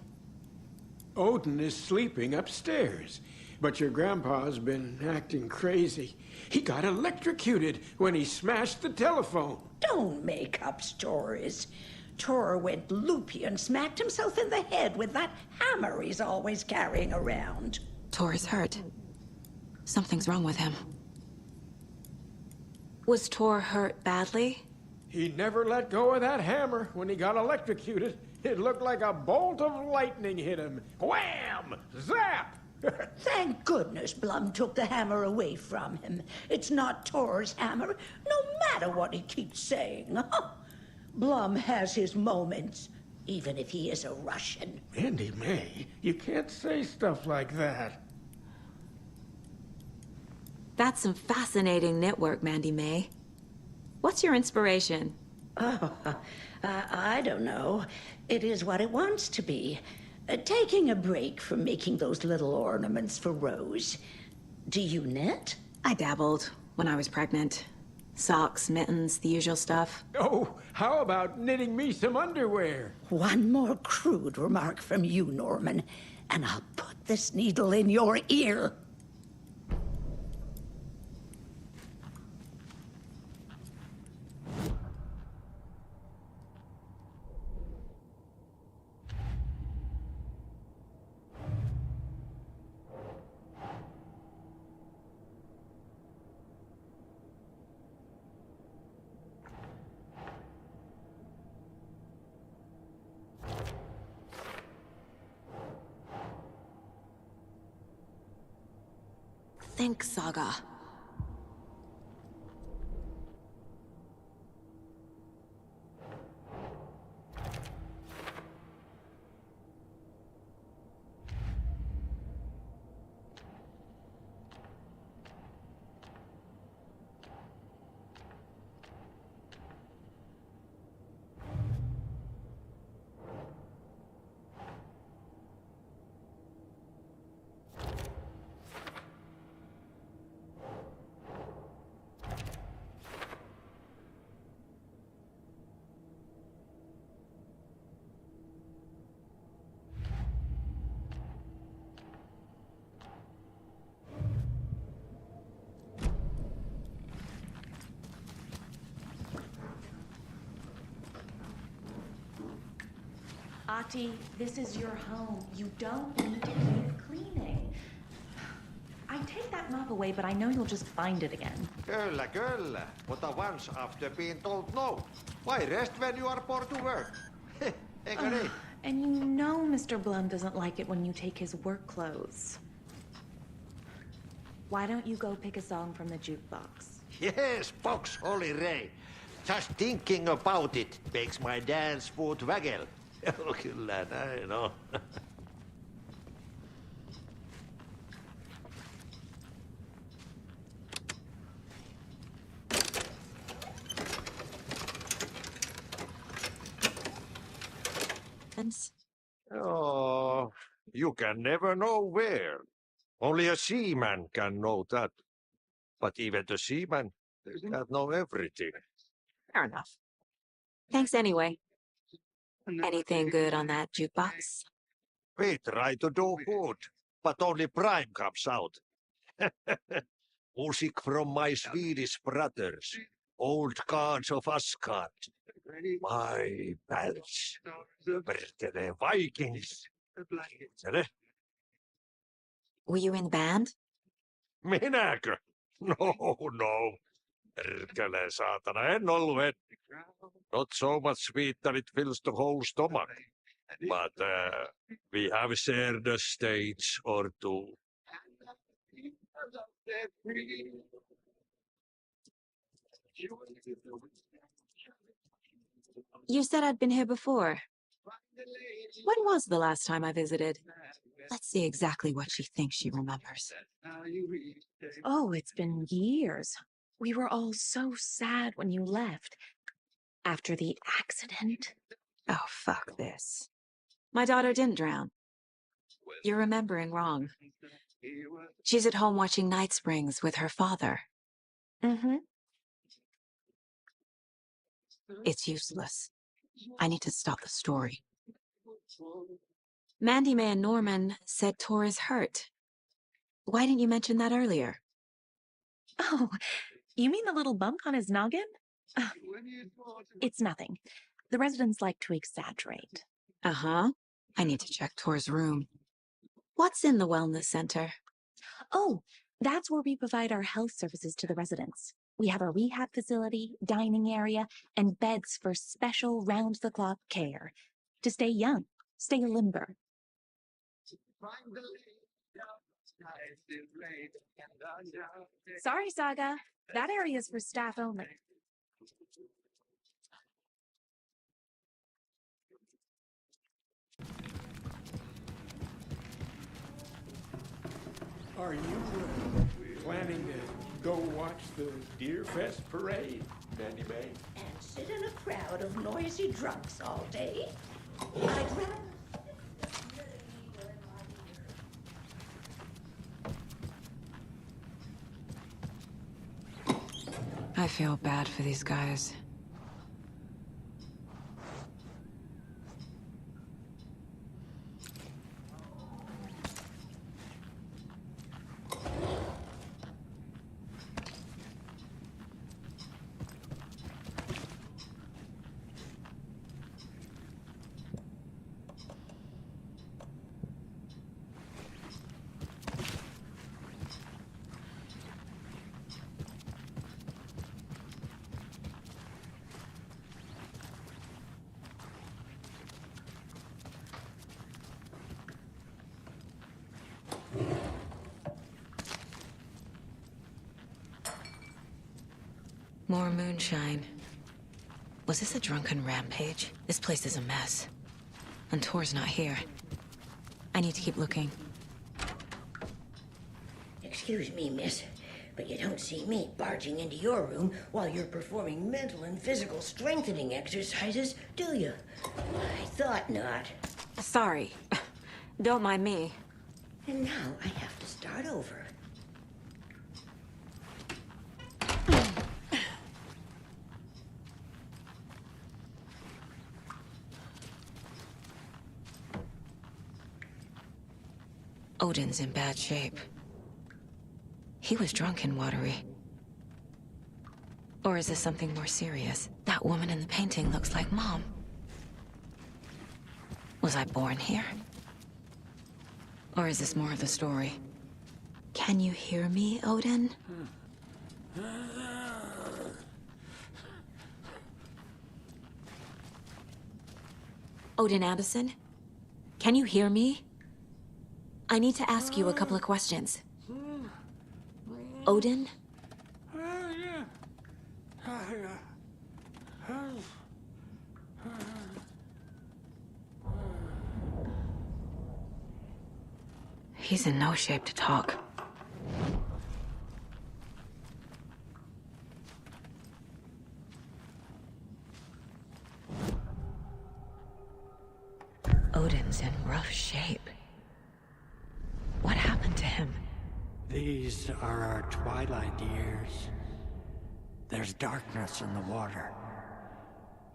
Odin is sleeping upstairs. But your grandpa's been acting crazy. He got electrocuted when he smashed the telephone. Don't make up stories. Tor went loopy and smacked himself in the head with that hammer he's always carrying around. Tor is hurt. Something's wrong with him. Was Tor hurt badly? He never let go of that hammer when he got electrocuted. It looked like a bolt of lightning hit him. Wham! Zap! Thank goodness Blum took the hammer away from him. It's not Tor's hammer, no matter what he keeps saying. Blum has his moments, even if he is a Russian. Mandy May, you can't say stuff like that. That's some fascinating knitwork, Mandy May. What's your inspiration? Oh, I don't know. It is what it wants to be. Taking a break from making those little ornaments for Rose. Do you knit? I dabbled when I was pregnant. Socks, mittens, the usual stuff. Oh, how about knitting me some underwear? One more crude remark from you, Norman, and I'll put this needle in your ear. Think, Saga. Ahti, this is your home. You don't need to keep cleaning. I take that mop away, but I know you'll just find it again. Kyllä, kyllä. Mutta once after being told no. Why rest when you are born to work? Eikö niin? And you know Mr. Blum doesn't like it when you take his work clothes. Why don't you go pick a song from the jukebox? Yes, box, Olli Ray. Just thinking about it makes my dance foot waggle. Kyllä näin on. Oh, you can never know where. Only a seaman can know that. But even the seaman can't know everything. Fair enough. Thanks anyway. Anything good on that jukebox? We try to do good, but only Prime comes out. Music from my Swedish brothers, old gods of Asgard. My pals, the Vikings. Were you in the band? Minäkö? No. Perkele, saatana, en ollut. Not so much sweet that it fills the whole stomach. But we have shared a stage or two. You said I'd been here before. When was the last time I visited? Let's see exactly what she thinks she remembers. Oh, it's been years. We were all so sad when you left. After the accident. Oh, fuck this. My daughter didn't drown. You're remembering wrong. She's at home watching Night Springs with her father. Mm-hmm. It's useless. I need to stop the story. Mandy May and Norman said Tor is hurt. Why didn't you mention that earlier? Oh, you mean the little bump on his noggin? It's nothing. The residents like to exaggerate. Uh-huh. I need to check Tor's room. What's in the wellness center? Oh, that's where we provide our health services to the residents. We have a rehab facility, dining area, and beds for special round-the-clock care. To stay young, stay limber. Sorry, Saga. That area's for staff only. Are you planning to go watch the Deer Fest parade, Mandy May? And sit in a crowd of noisy drunks all day? I'd rather... I feel bad for these guys. More moonshine. Was this a drunken rampage? This place is a mess. And Tor's not here. I need to keep looking. Excuse me, miss, but you don't see me barging into your room while you're performing mental and physical strengthening exercises, do you? I thought not. Sorry. Don't mind me. And now I have to start over. Odin's in bad shape. He was drunk and watery. Or is this something more serious? That woman in the painting looks like Mom. Was I born here? Or is this more of the story? Can you hear me, Odin? Odin Addison? Can you hear me? I need to ask you a couple of questions. Odin? He's in no shape to talk. Odin's in rough shape. What happened to him? These are our twilight years. There's darkness in the water.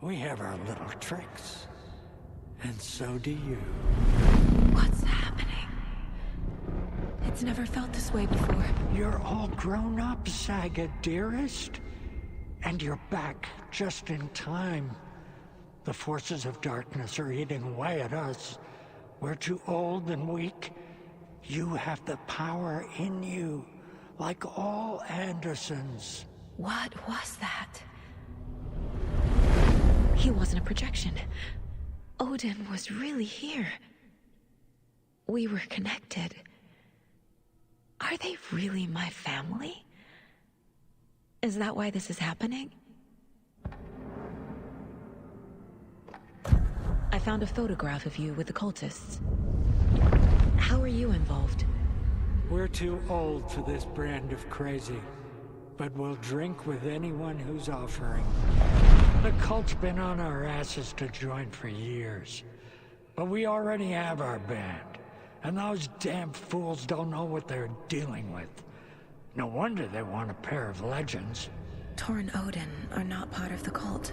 We have our little tricks. And so do you. What's happening? It's never felt this way before. You're all grown up, Saga, dearest. And you're back just in time. The forces of darkness are eating away at us. We're too old and weak. You have the power in you, like all Andersons. What was that? He wasn't a projection. Odin was really here. We were connected. Are they really my family? Is that why this is happening? I found a photograph of you with the cultists. How are you involved? We're too old for this brand of crazy, but we'll drink with anyone who's offering. The cult's been on our asses to join for years, but we already have our band, and those damn fools don't know what they're dealing with. No wonder they want a pair of legends. Tor and Odin are not part of the cult.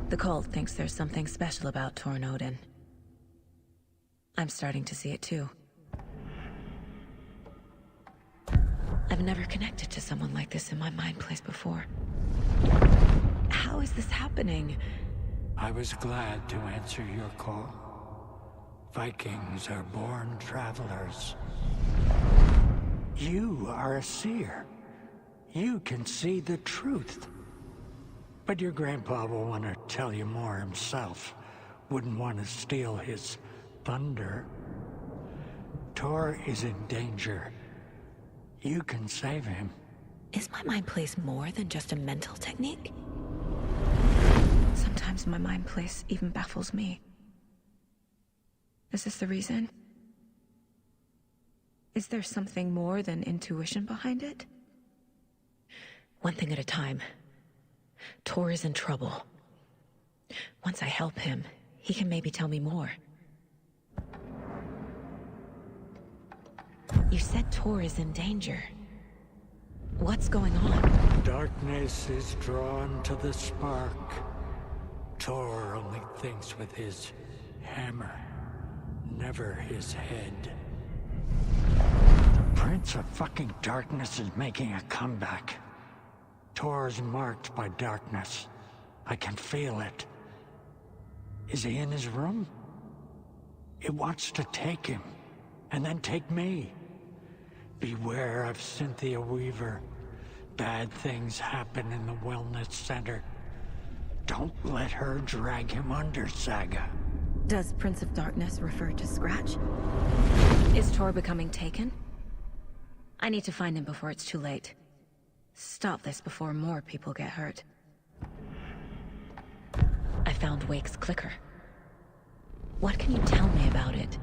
The cult thinks there's something special about Tor and Odin. I'm starting to see it too. I've never connected to someone like this in my mind place before. How is this happening? I was glad to answer your call. Vikings are born travelers. You are a seer. You can see the truth. But your grandpa will want to tell you more himself. Wouldn't want to steal his thunder. Tor is in danger. You can save him. Is my mind place more than just a mental technique? Sometimes my mind place even baffles me. Is this the reason? Is there something more than intuition behind it? One thing at a time. Tor is in trouble. Once I help him, he can maybe tell me more. You said Tor is in danger. What's going on? Darkness is drawn to the spark. Tor only thinks with his hammer, never his head. The Prince of fucking Darkness is making a comeback. Tor's marked by darkness. I can feel it. Is he in his room? It wants to take him, and then take me. Beware of Cynthia Weaver. Bad things happen in the wellness center. Don't let her drag him under, Saga. Does Prince of Darkness refer to Scratch? Is Tor becoming taken? I need to find him before it's too late. Stop this before more people get hurt. I found Wake's clicker. What can you tell me about it?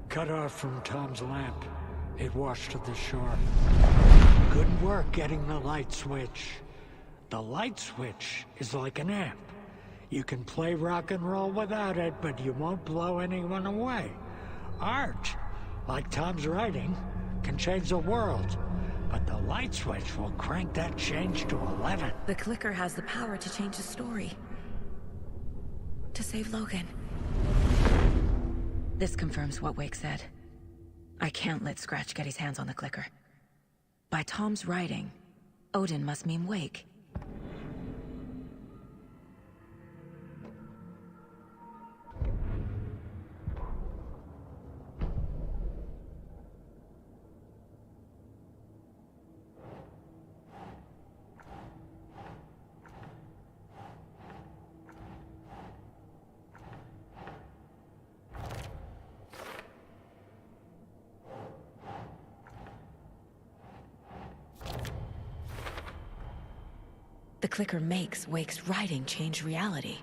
Cut off from Tom's lamp. It washed to the shore. Good work getting the light switch. The light switch is like an amp. You can play rock and roll without it, but you won't blow anyone away. Art, like Tom's writing, can change the world. But the light switch will crank that change to 11. The clicker has the power to change the story. To save Logan. This confirms what Wake said. I can't let Scratch get his hands on the clicker. By Tom's writing, Odin must mean Wake. The clicker makes Wake's writing change reality.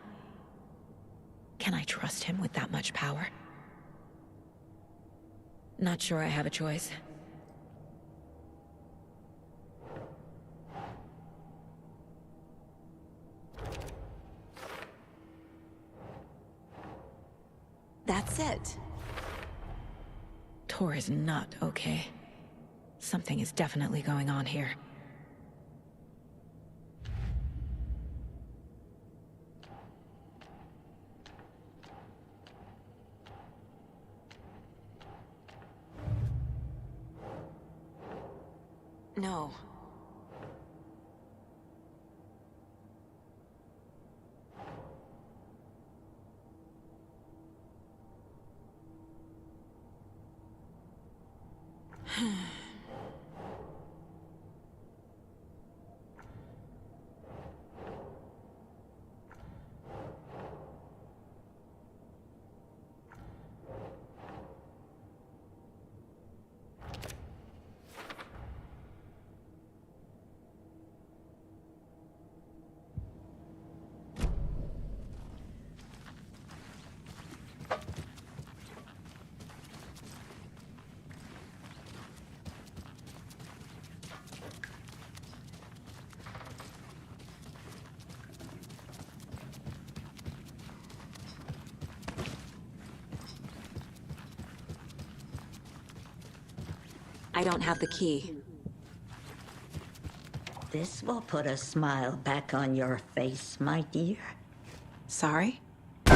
Can I trust him with that much power? Not sure I have a choice. That's it. Tor is not okay. Something is definitely going on here. No. I don't have the key. This will put a smile back on your face, my dear. Sorry? No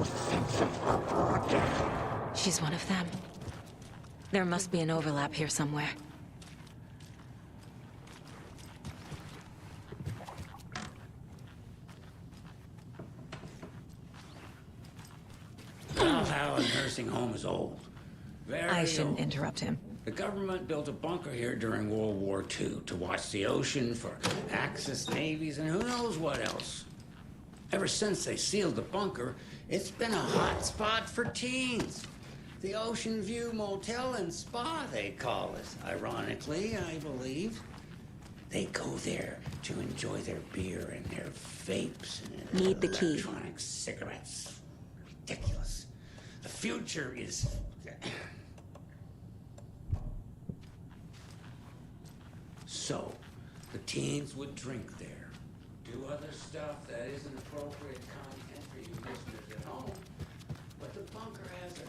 sense of order. She's one of them. There must be an overlap here somewhere. Valhalla nursing home is old. Very I shouldn't old. interrupt him. The government built a bunker here during World War II to watch the ocean for Axis navies and who knows what else. Ever since they sealed the bunker, it's been a hot spot for teens. The Ocean View Motel and Spa, they call it. Ironically, I believe. They go there to enjoy their beer and their vapes and Need the key. electronic cigarettes. Ridiculous. The future is... So, the teens would drink there, do other stuff that isn't appropriate content for you listeners at home, but the bunker has a...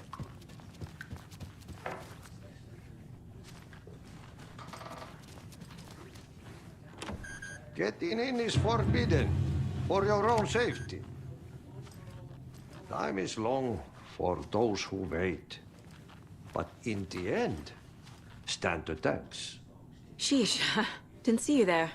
Getting in is forbidden, for your own safety. Time is long for those who wait, but in the end, stand the thanks. Sheesh, didn't see you there.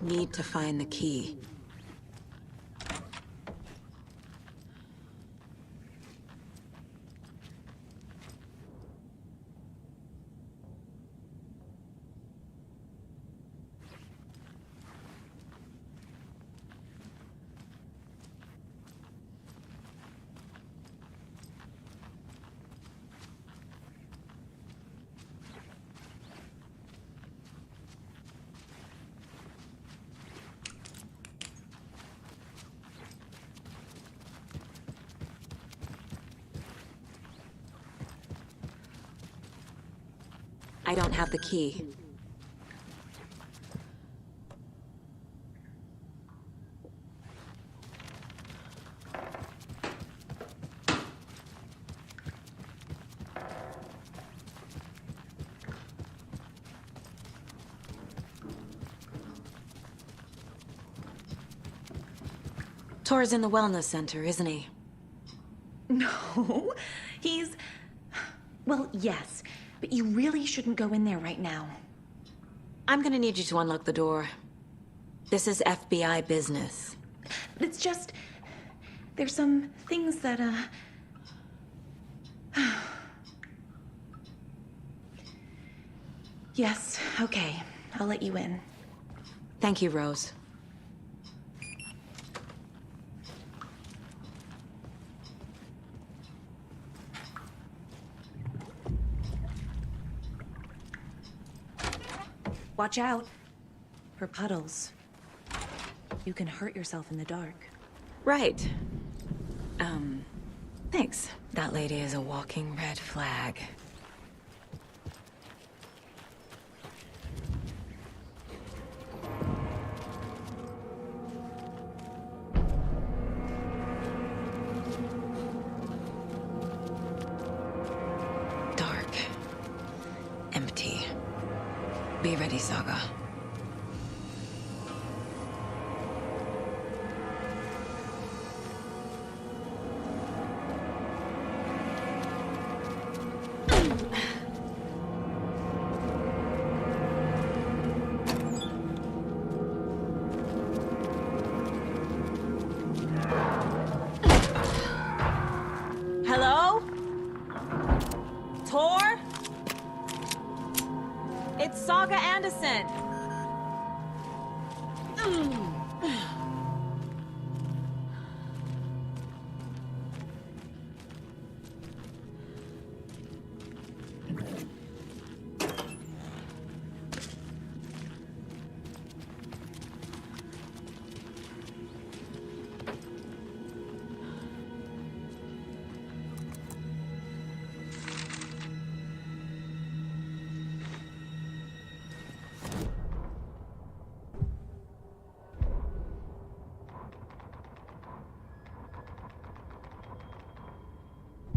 Need to find the key. I don't have the key. Tor's in the wellness center, isn't he? No, he's... Well, yes, but you really shouldn't go in there right now. I'm gonna need you to unlock the door. This is FBI business. It's just... There's some things that, Yes, okay. I'll let you in. Thank you, Rose. Watch out for puddles. You can hurt yourself in the dark. Right. Thanks. That lady is a walking red flag. Dark. Empty. Be ready, Saga. Hello? Tor? It's Saga Anderson.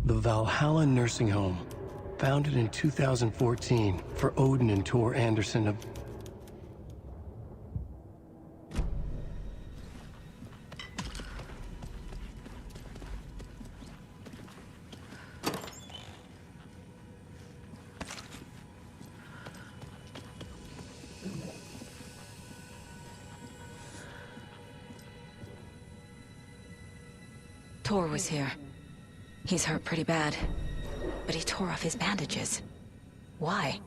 The Valhalla Nursing Home, founded in 2014 for Odin and Tor Anderson of... Tor was here. He's hurt pretty bad, but he tore off his bandages. Why?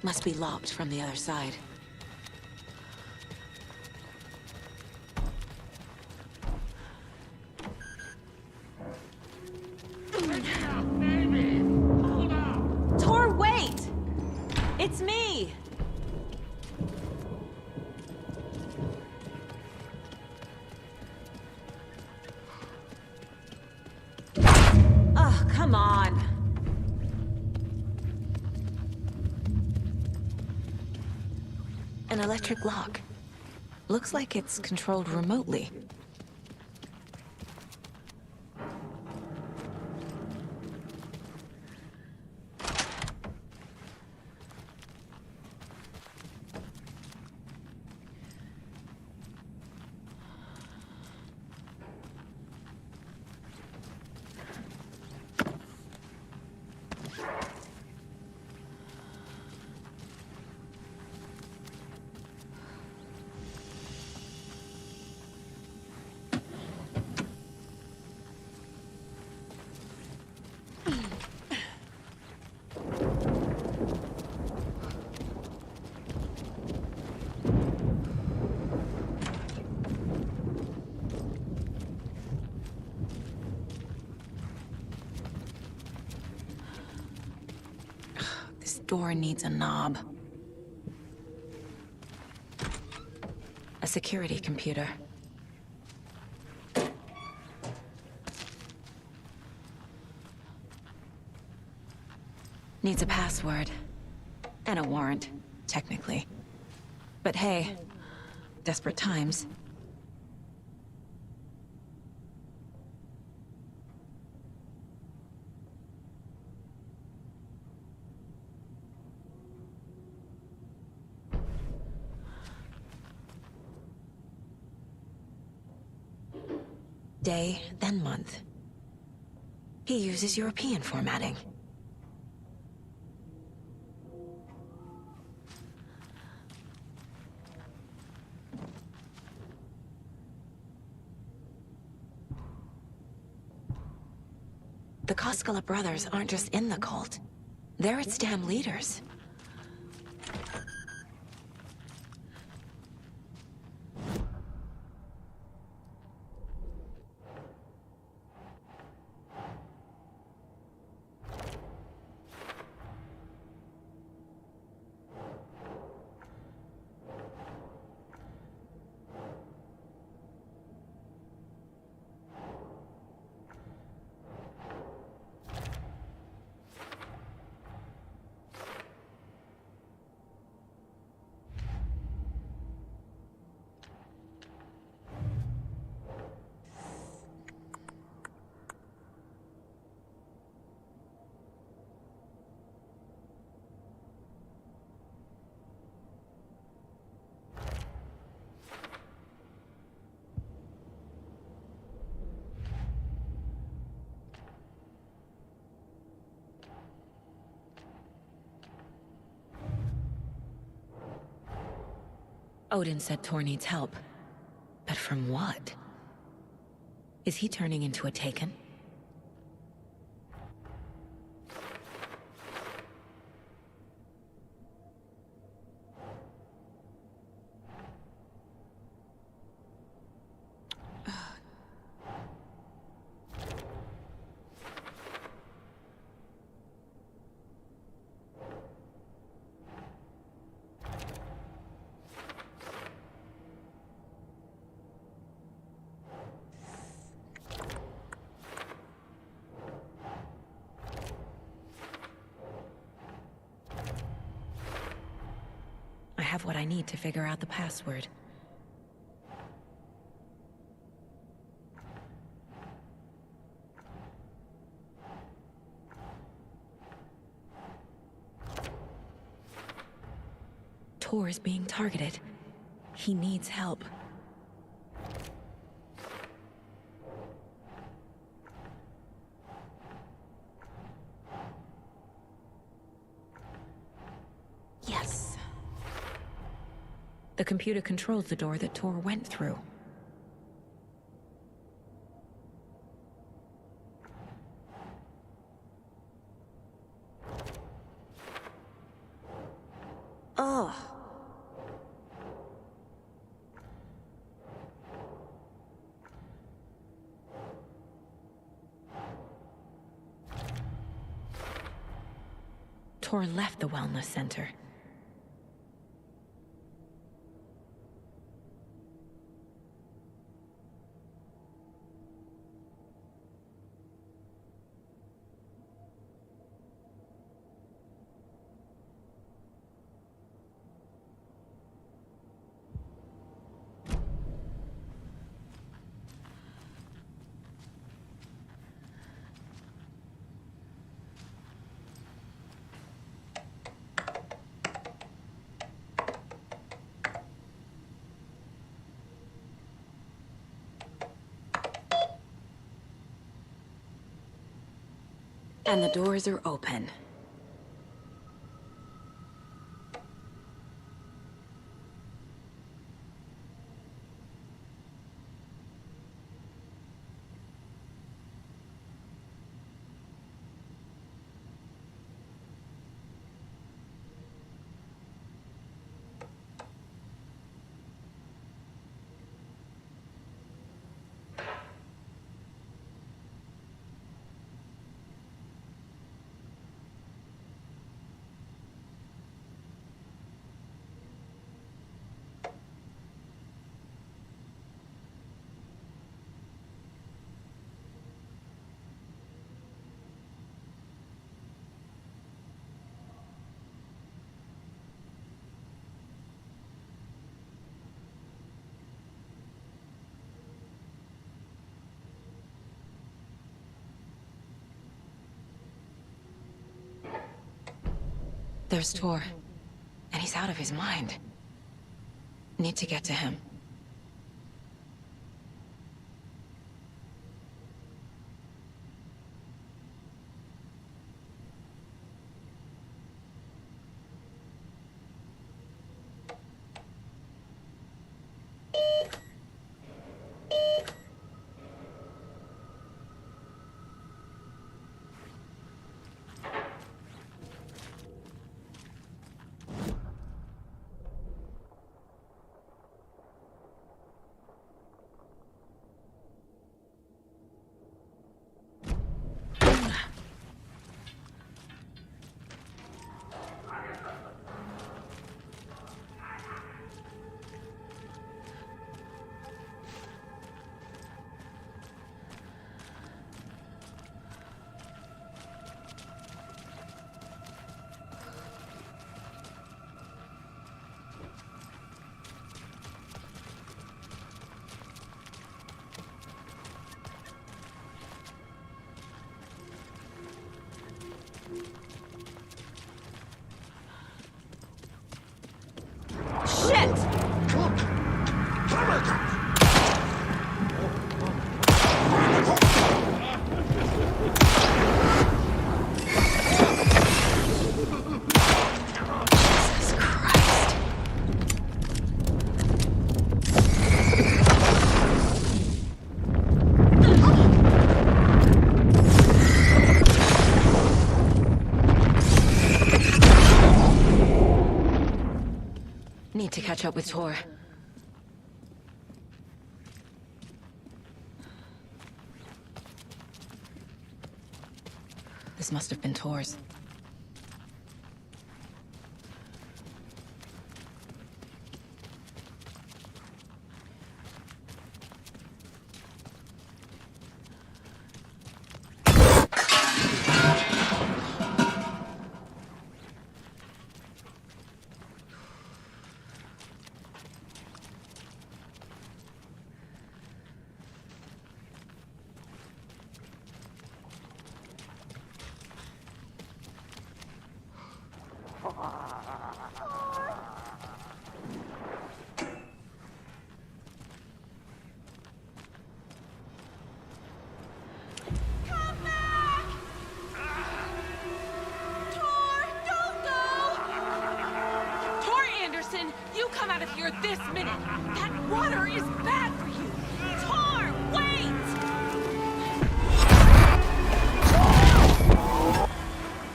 Must be locked from the other side. Tor, wait! It's me! Oh, come on. An electric lock. Looks like it's controlled remotely. This door needs a knob. A security computer. Needs a password. And a warrant, technically. But hey, desperate times. Day, then month. He uses European formatting. The Koskela brothers aren't just in the cult. They're its damn leaders. Odin said Tor needs help. But from what? Is he turning into a Taken? have what I need to figure out the password. Tor is being targeted. He needs help. Yes. The computer controls the door that Tor went through. Ugh. Tor left the wellness center. And the doors are open. There's Tor, and he's out of his mind. Need to get to him. Need to catch up with Tor. This must have been Tor's. Tor Anderson, you come out of here this minute! That water is bad for you! Tor, wait!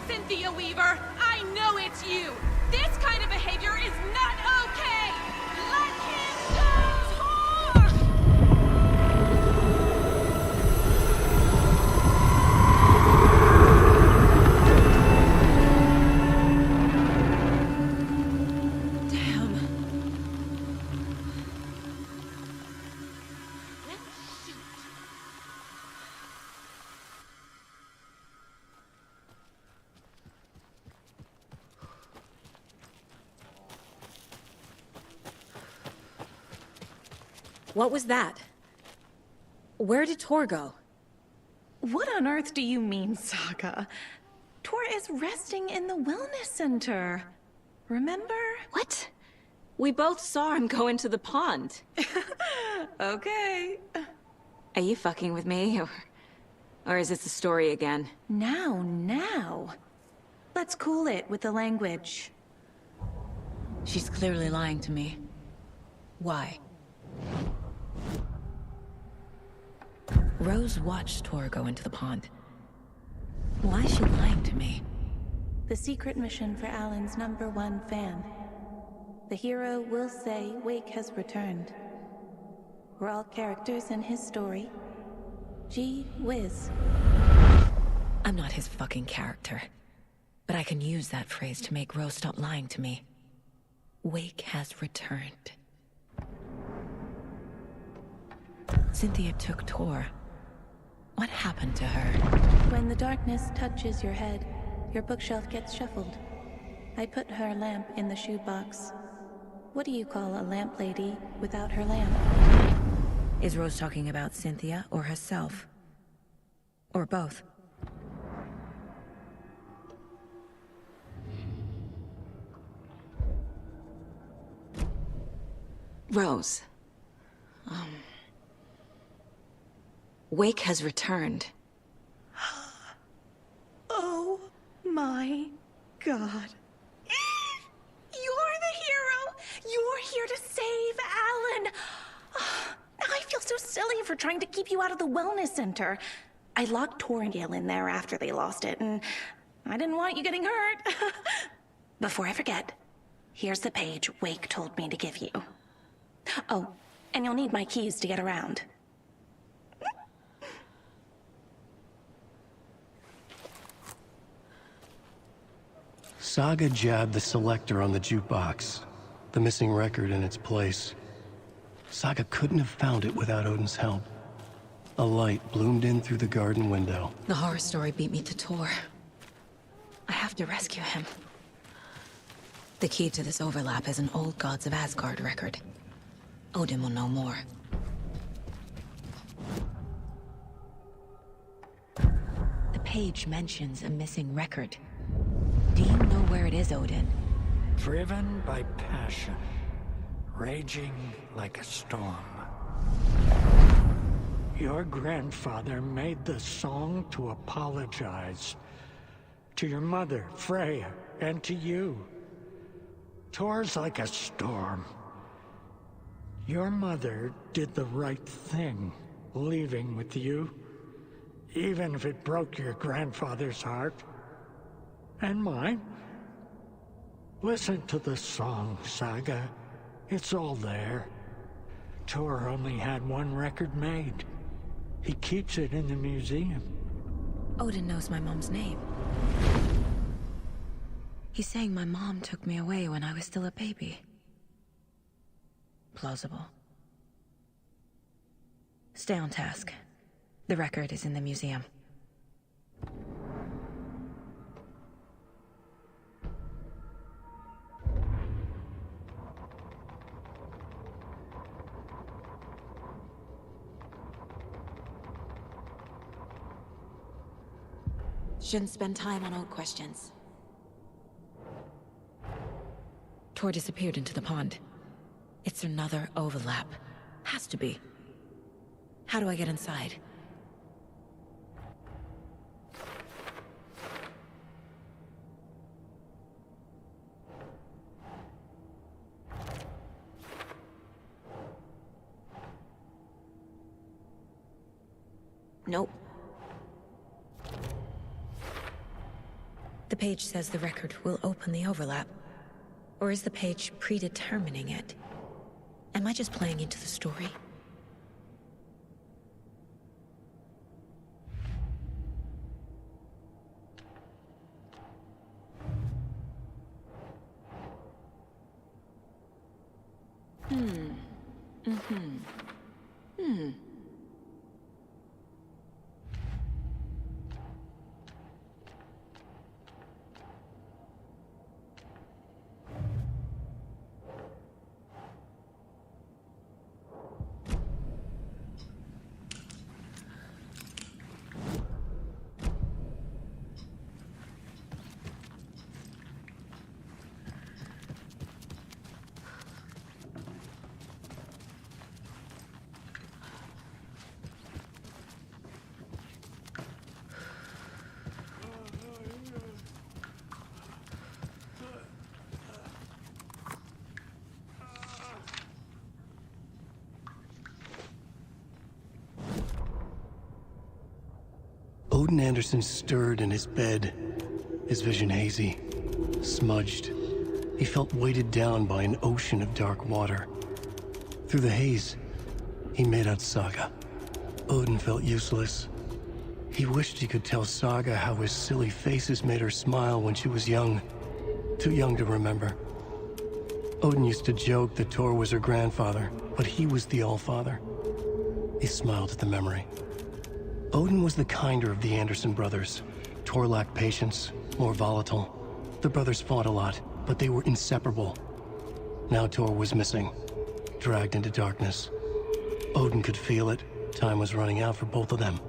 Cynthia Weaver, I know it's you! This kind of behavior is not okay! Let him go! What was that? Where did Tor go? What on earth do you mean, Saga? Tor is resting in the wellness center. Remember? What? We both saw him go into the pond. Okay. Are you fucking with me, or is this a story again? Now. Let's cool it with the language. She's clearly lying to me. Why? Rose watched Tor go into the pond. Why is she lying to me? The secret mission for Alan's #1 fan. The hero will say Wake has returned. We're all characters in his story. Gee whiz. I'm not his fucking character. But I can use that phrase to make Rose stop lying to me. Wake has returned. Cynthia took Tor. What happened to her? When the darkness touches your head, your bookshelf gets shuffled. I put her lamp in the shoebox. What do you call a lamp lady without her lamp? Is Rose talking about Cynthia or herself? Or both? Rose. Wake has returned. Oh my God. You're the hero! You're here to save Alan! I feel so silly for trying to keep you out of the wellness center. I locked Tor and Gale in there after they lost it, and I didn't want you getting hurt. Before I forget, here's the page Wake told me to give you. Oh, and you'll need my keys to get around. Saga jabbed the selector on the jukebox, the missing record in its place. Saga couldn't have found it without Odin's help. A light bloomed in through the garden window. The horror story beat me to Tor. I have to rescue him. The key to this overlap is an old Gods of Asgard record. Odin will know more. The page mentions a missing record. Do you know where it is, Odin? Driven by passion, raging like a storm. Your grandfather made the song to apologize. To your mother, Freya, and to you. Tor's like a storm. Your mother did the right thing, leaving with you. Even if it broke your grandfather's heart. And mine. Listen to the song, Saga. It's all there. Tor only had one record made. He keeps it in the museum. Odin knows my mom's name. He's saying my mom took me away when I was still a baby. Plausible. Stay on task. The record is in the museum. Shouldn't spend time on old questions. Tor disappeared into the pond. It's another overlap. Has to be. How do I get inside? Nope. The page says the record will open the overlap. Or is the page predetermining it? Am I just playing into the story? Odin Anderson stirred in his bed, his vision hazy, smudged. He felt weighted down by an ocean of dark water. Through the haze, he made out Saga. Odin felt useless. He wished he could tell Saga how his silly faces made her smile when she was young. Too young to remember. Odin used to joke that Tor was her grandfather, but he was the Allfather. He smiled at the memory. Odin was the kinder of the Anderson brothers. Tor lacked patience, more volatile. The brothers fought a lot, but they were inseparable. Now Tor was missing, dragged into darkness. Odin could feel it. Time was running out for both of them.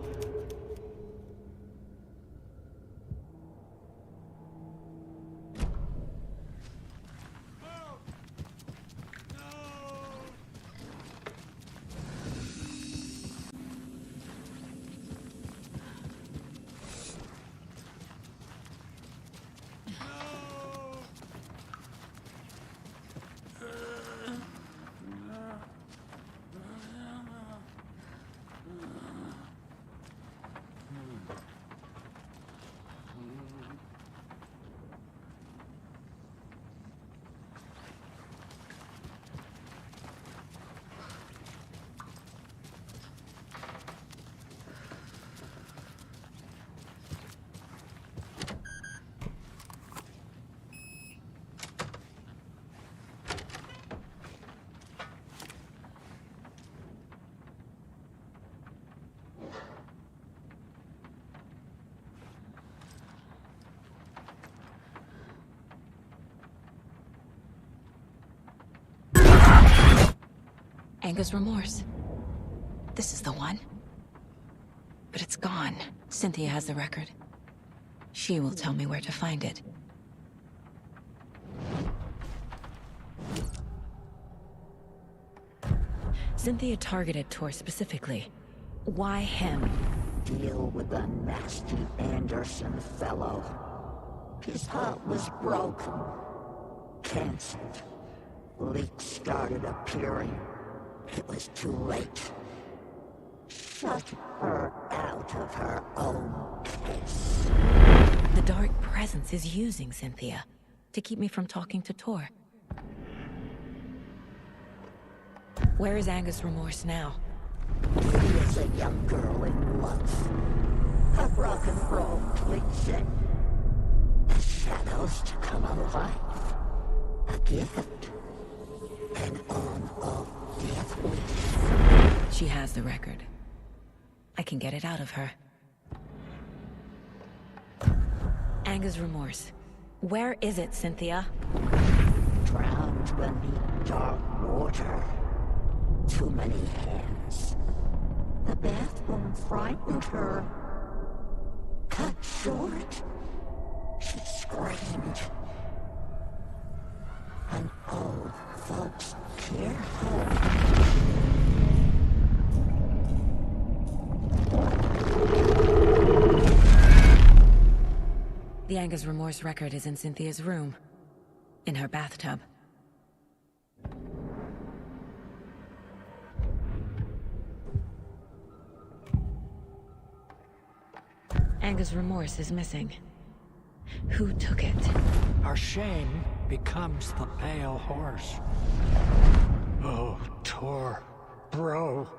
Anger's Remorse. This is the one. But it's gone. Cynthia has the record. She will tell me where to find it. Cynthia targeted Tor specifically. Why him? Deal with the nasty Anderson fellow. His heart was broken. Cancelled. Leaks started appearing. It was too late. Shut her out of her own case. The Dark Presence is using Cynthia to keep me from talking to Tor. Where is Anger's Remorse now? She is a young girl in love. A rock and roll cliche. The shadows to come alive. A gift. An on-off death wish. She has the record. I can get it out of her. Anger's Remorse. Where is it, Cynthia? Drowned beneath dark water. Too many hands. The bathroom frightened her. Cut short. She screamed. An The Anger's Remorse record is in Cynthia's room. In her bathtub. Anger's Remorse is missing. Who took it? Our shame becomes the pale horse. Oh, Tor. Bro.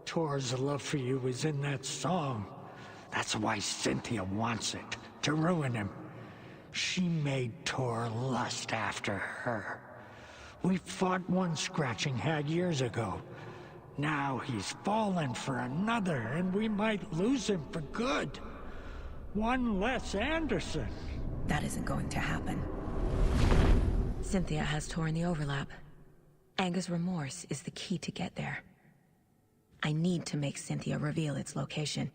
Tor's love for you is in that song. That's why Cynthia wants it. To ruin him. She made Tor lust after her. We fought one scratching hag years ago. Now he's fallen for another, and we might lose him for good. One less Anderson. That isn't going to happen. Cynthia has Tor in the overlap. Anger's Remorse is the key to get there. I need to make Cynthia reveal its location.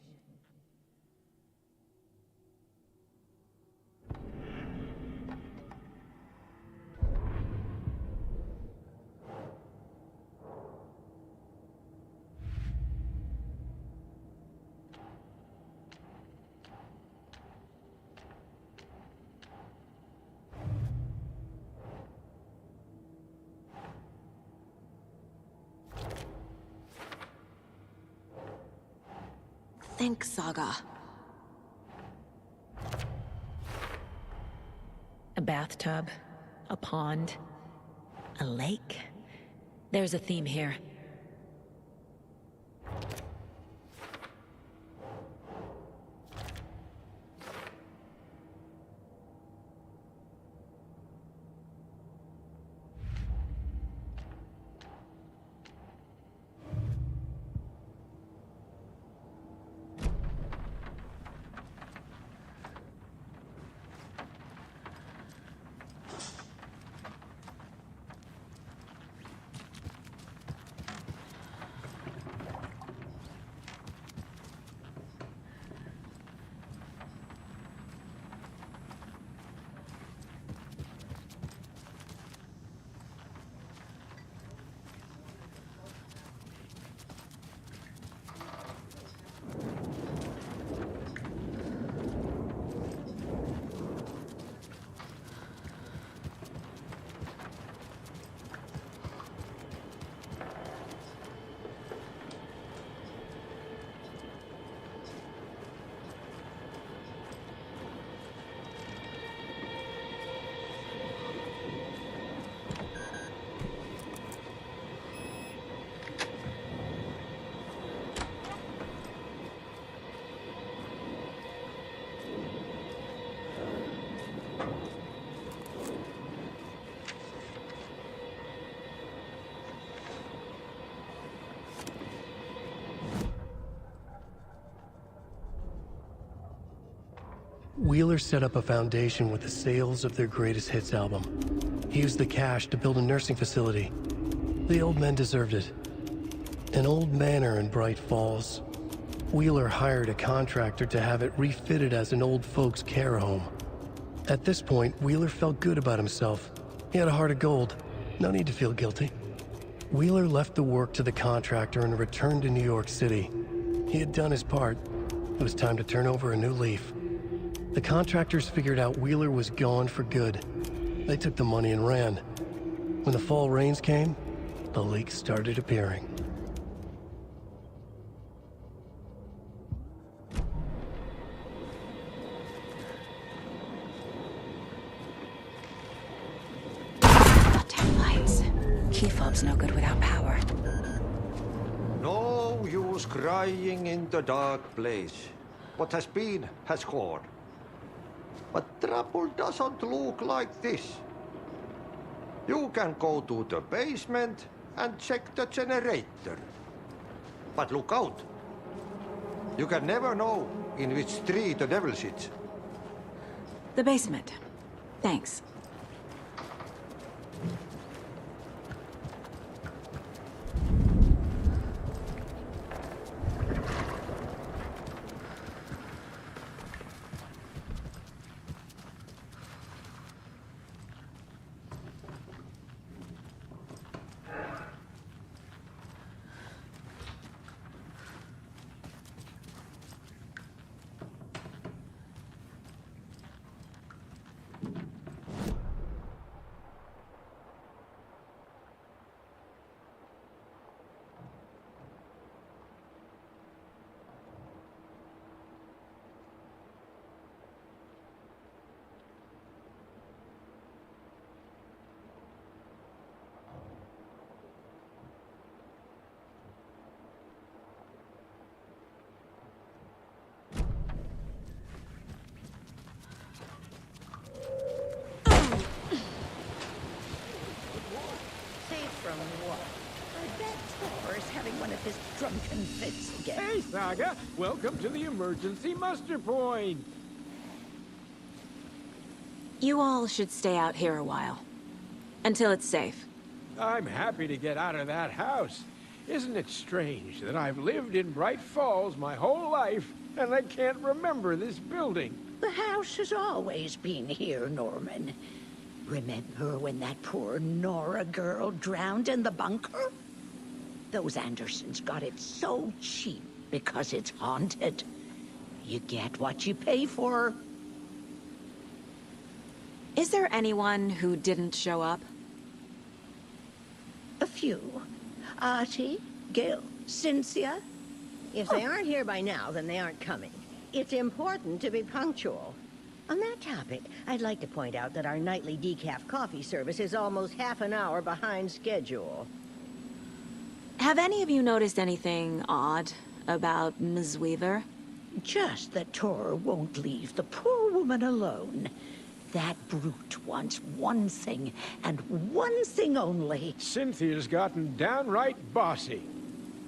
Think, Saga. A bathtub, a pond, a lake. There's a theme here. Wheeler set up a foundation with the sales of their greatest hits album. He used the cash to build a nursing facility. The old men deserved it. An old manor in Bright Falls. Wheeler hired a contractor to have it refitted as an old folks' care home. At this point, Wheeler felt good about himself. He had a heart of gold. No need to feel guilty. Wheeler left the work to the contractor and returned to New York City. He had done his part. It was time to turn over a new leaf. The contractors figured out Wheeler was gone for good. They took the money and ran. When the fall rains came, the leaks started appearing. Goddamn lights. Key fob's no good without power. No use crying in the dark place. What has been has gone. But trouble doesn't look like this. You can go to the basement and check the generator. But look out. You can never know in which tree the devil sits. The basement. Thanks. from what? I bet Thor is having one of his drunken fits again. Hey, Saga! Welcome to the emergency muster point! You all should stay out here a while. Until it's safe. I'm happy to get out of that house. Isn't it strange that I've lived in Bright Falls my whole life, and I can't remember this building? The house has always been here, Norman. Remember when that poor Nora girl drowned in the bunker? Those Andersons got it so cheap because it's haunted. You get what you pay for. Is there anyone who didn't show up? A few. Artie, Gil, Cynthia. If they aren't here by now, then they aren't coming. It's important to be punctual. On that topic, I'd like to point out that our nightly decaf coffee service is almost half an hour behind schedule. Have any of you noticed anything odd about Ms. Weaver? Just that Tor won't leave the poor woman alone. That brute wants one thing, and one thing only. Cynthia's gotten downright bossy.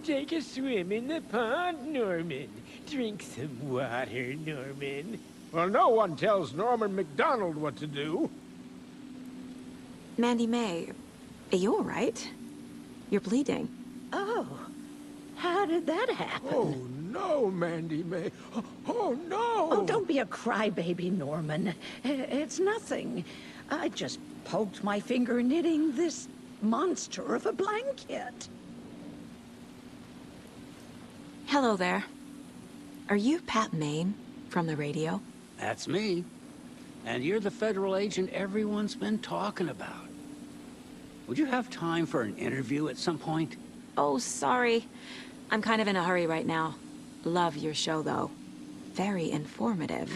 Take a swim in the pond, Norman. Drink some water, Norman. Well, no one tells Norman McDonald what to do. Mandy May, are you all right? You're bleeding. Oh, how did that happen? Oh, no, Mandy May. Oh, no! Oh, don't be a crybaby, Norman. It's nothing. I just poked my finger knitting this monster of a blanket. Hello there. Are you Pat Maine from the radio? That's me. And you're the federal agent everyone's been talking about. Would you have time for an interview at some point? Oh, sorry. I'm kind of in a hurry right now. Love your show, though. Very informative.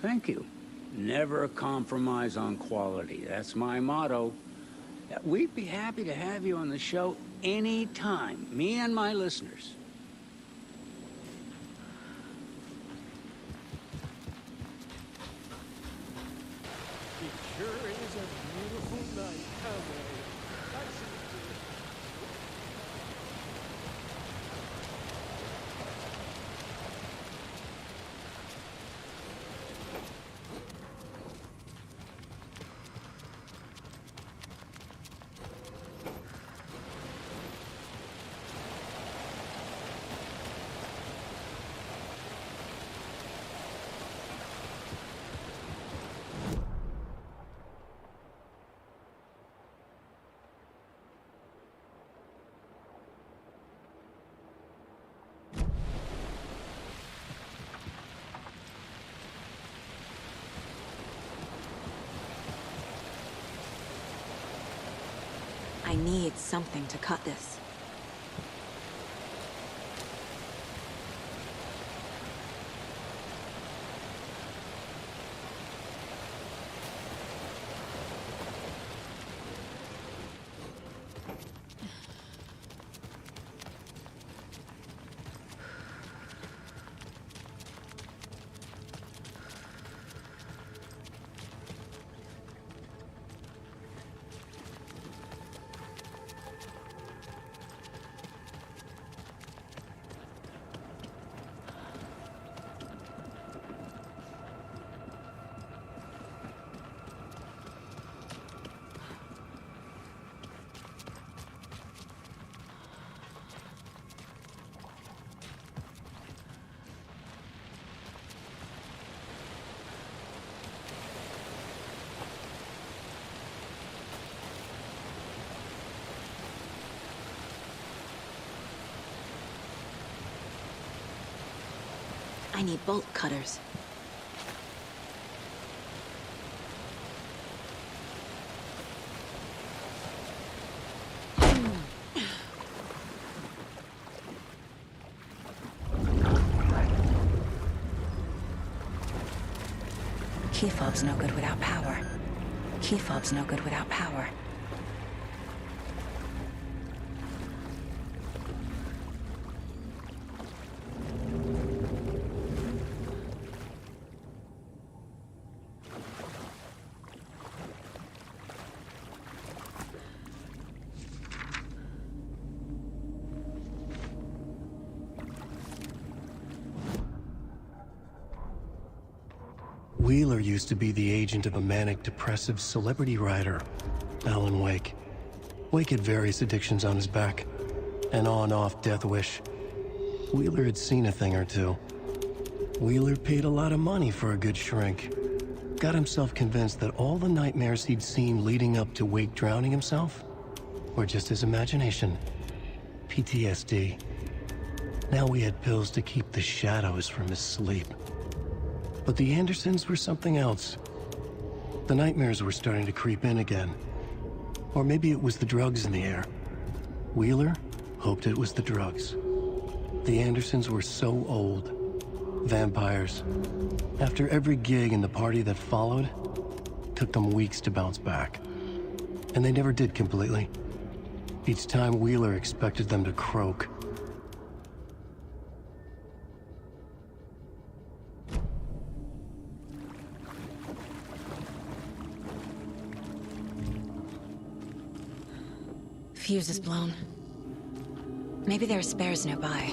Thank you. Never compromise on quality. That's my motto. We'd be happy to have you on the show anytime, me and my listeners. It sure is a beautiful night, I need something to cut this. I need bolt cutters. Key fob's no good without power. Key fob's no good without power. Wheeler used to be the agent of a manic-depressive celebrity writer, Alan Wake. Wake had various addictions on his back, an on-off death wish. Wheeler had seen a thing or two. Wheeler paid a lot of money for a good shrink. Got himself convinced that all the nightmares he'd seen leading up to Wake drowning himself were just his imagination. PTSD. Now we had pills to keep the shadows from his sleep. But the Andersons were something else. The nightmares were starting to creep in again. Or maybe it was the drugs in the air. Wheeler hoped it was the drugs. The Andersons were so old. Vampires. After every gig and the party that followed, took them weeks to bounce back. And they never did completely. Each time Wheeler expected them to croak. Fuse is blown. Maybe there are spares nearby.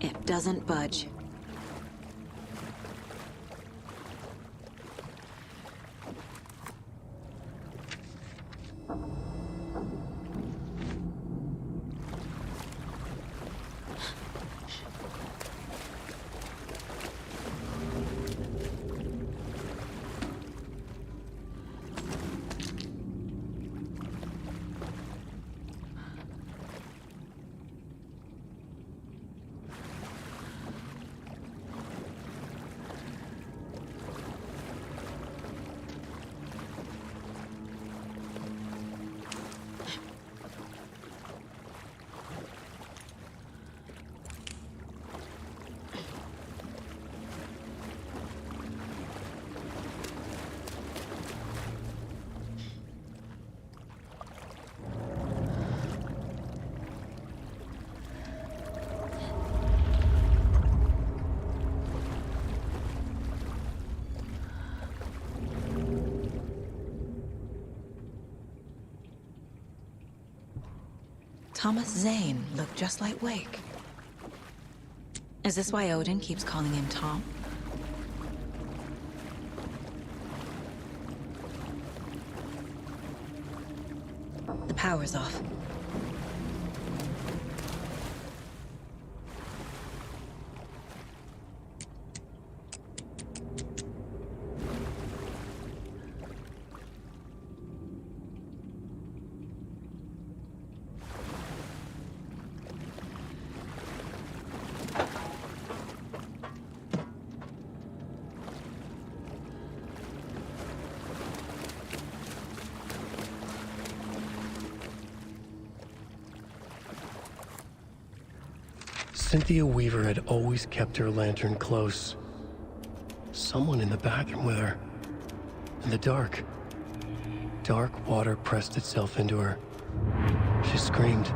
It doesn't budge. Thomas Zane looked just like Wake. Is this why Odin keeps calling him Tom? The power's off. Cynthia Weaver had always kept her lantern close. Someone in the bathroom with her. In the dark. Dark water pressed itself into her. She screamed.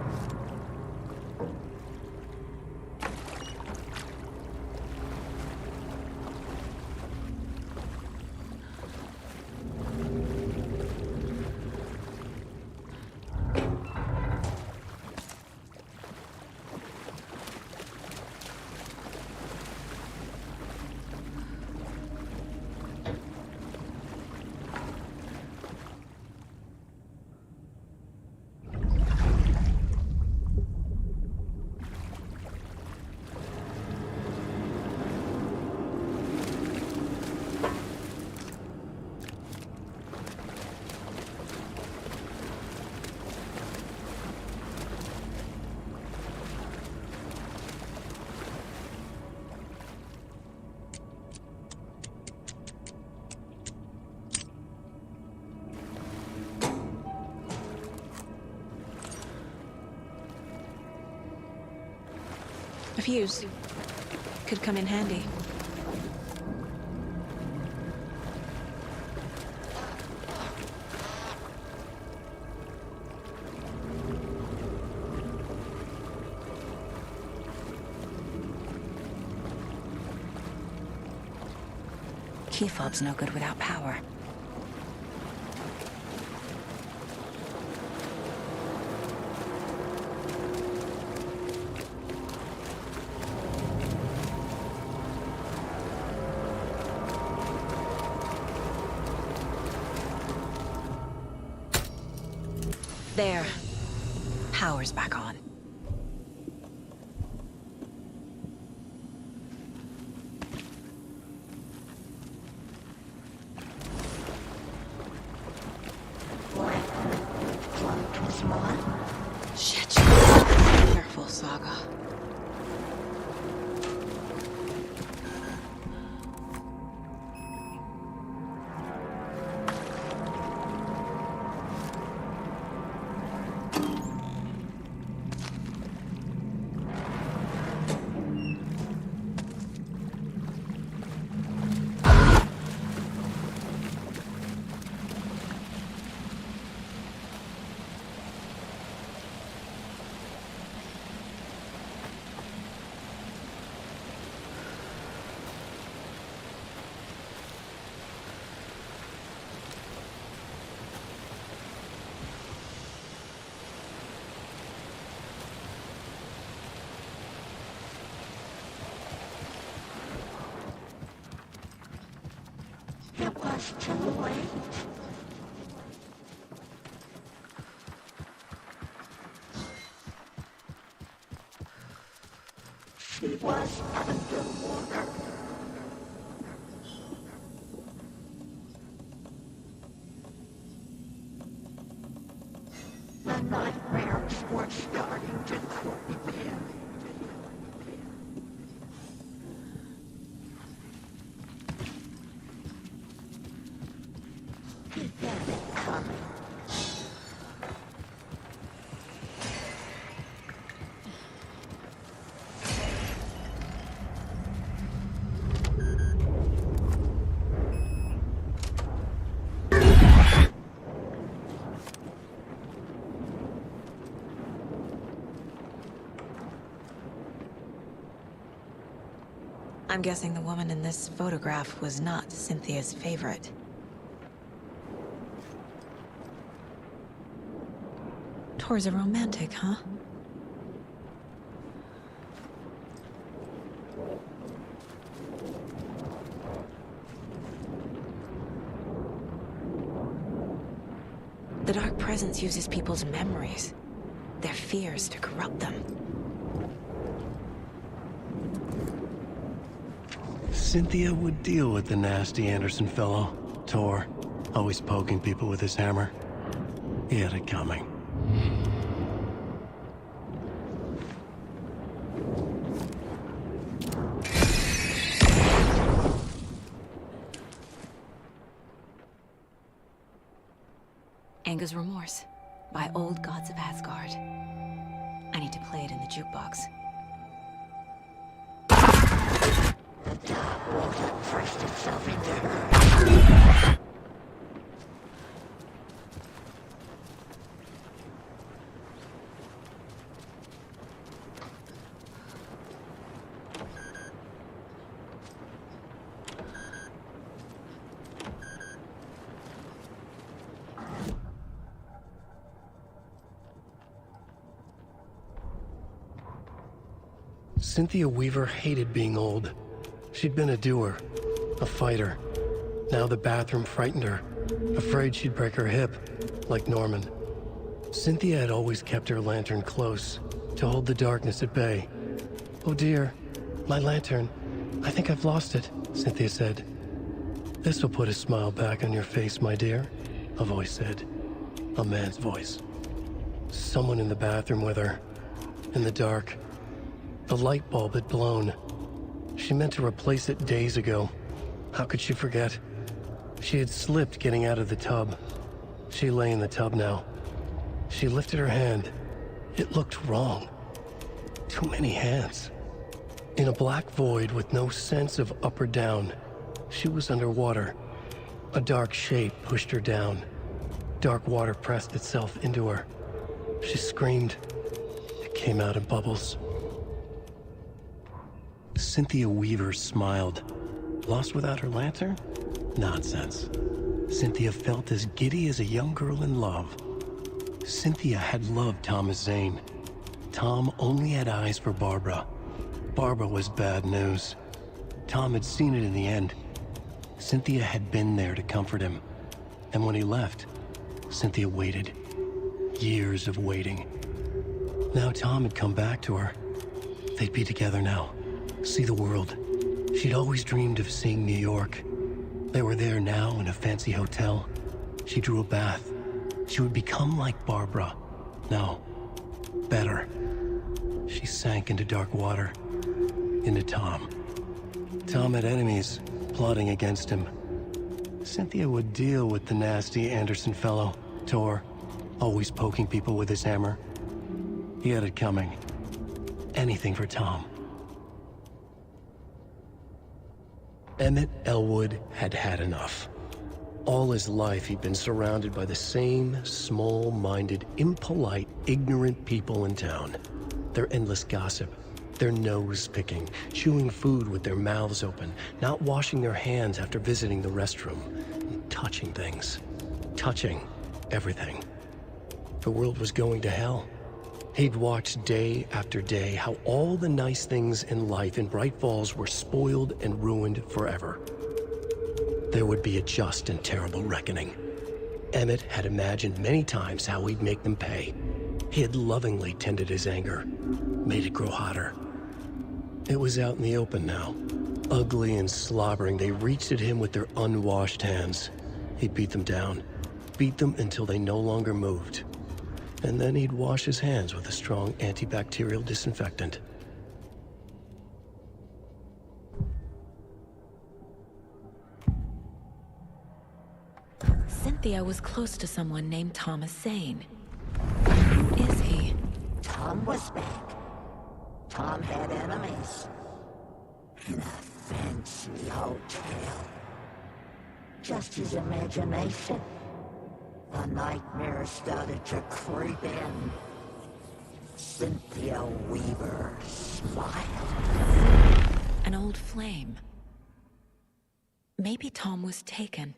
A fuse. Could come in handy. key fob's no good without power. There. Power's back on. Shit. Careful, Saga. It was too late. She was underwater. The nightmares were starting to creep in. I'm guessing the woman in this photograph was not Cynthia's favorite. Tor's a romantic, huh? The Dark Presence uses people's memories, their fears to corrupt them. Cynthia would deal with the nasty Anderson fellow, Tor, always poking people with his hammer. He had it coming. Anger's Remorse by Old Gods of Asgard. I need to play it in the jukebox. The dark water pressed itself into her. Cynthia Weaver hated being old. She'd been a doer, a fighter. Now the bathroom frightened her, afraid she'd break her hip, like Norman. Cynthia had always kept her lantern close, to hold the darkness at bay. "Oh dear, my lantern. I think I've lost it," Cynthia said. "This will put a smile back on your face, my dear," a voice said. A man's voice. Someone in the bathroom with her, in the dark. The light bulb had blown. She meant to replace it days ago. How could she forget? She had slipped getting out of the tub. She lay in the tub now. She lifted her hand. It looked wrong. Too many hands. In a black void with no sense of up or down, she was underwater. A dark shape pushed her down. Dark water pressed itself into her. She screamed. It came out in bubbles. Cynthia Weaver smiled. Lost without her lantern? Nonsense. Cynthia felt as giddy as a young girl in love. Cynthia had loved Thomas Zane. Tom only had eyes for Barbara. Barbara was bad news. Tom had seen it in the end. Cynthia had been there to comfort him. And when he left, Cynthia waited. Years of waiting. Now Tom had come back to her. They'd be together now. See the world. She'd always dreamed of seeing New York. They were there now in a fancy hotel. She drew a bath. She would become like Barbara. No, better. She sank into dark water. Into Tom. Tom had enemies plotting against him. Cynthia would deal with the nasty Anderson fellow, Tor, always poking people with his hammer. He had it coming. Anything for Tom. Emmett Elwood had had enough. All his life he'd been surrounded by the same small-minded, impolite, ignorant people in town. Their endless gossip, their nose-picking, chewing food with their mouths open, not washing their hands after visiting the restroom, and touching things. Touching everything. The world was going to hell. He'd watched day after day how all the nice things in life in Bright Falls were spoiled and ruined forever. There would be a just and terrible reckoning. Emmett had imagined many times how he'd make them pay. He had lovingly tended his anger, made it grow hotter. It was out in the open now. Ugly and slobbering, they reached at him with their unwashed hands. He'd beat them down, beat them until they no longer moved. And then he'd wash his hands with a strong antibacterial disinfectant. Cynthia was close to someone named Thomas Zane. Who is he? Tom was back. Tom had enemies. In a fancy hotel. Just his imagination. The nightmare started to creep in. Cynthia Weaver smiled. An old flame. Maybe Tom was taken.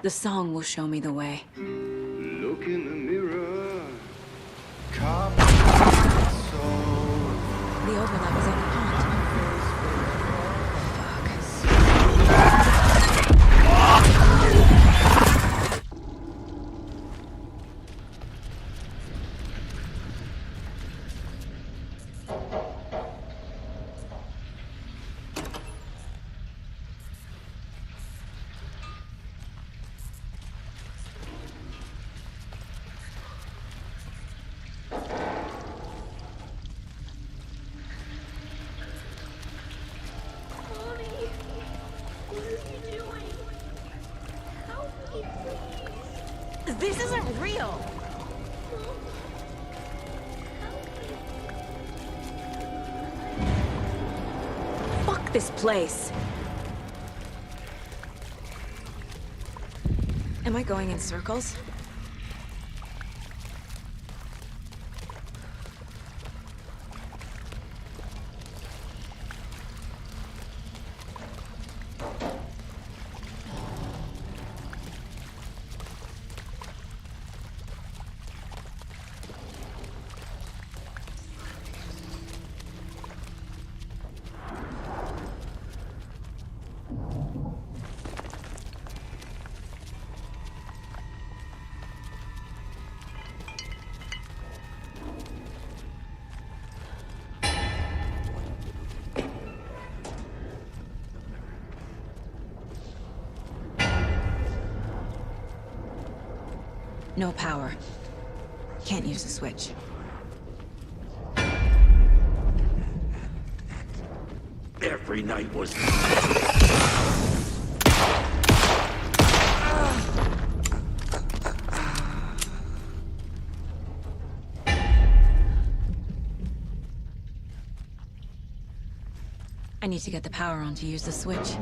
The song will show me the way. Look in the mirror. The overlap is on the pond. This isn't real! Fuck this place! Am I going in circles? No power. Can't use the switch. Every night was... I need to get the power on to use the switch.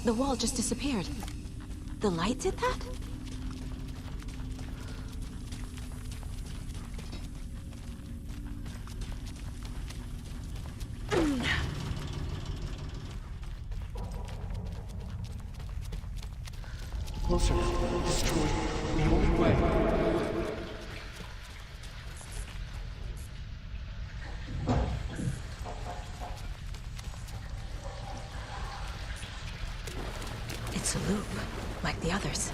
The wall just disappeared. The light did that? Closer. Destroy the only way. It's a loop, like the others.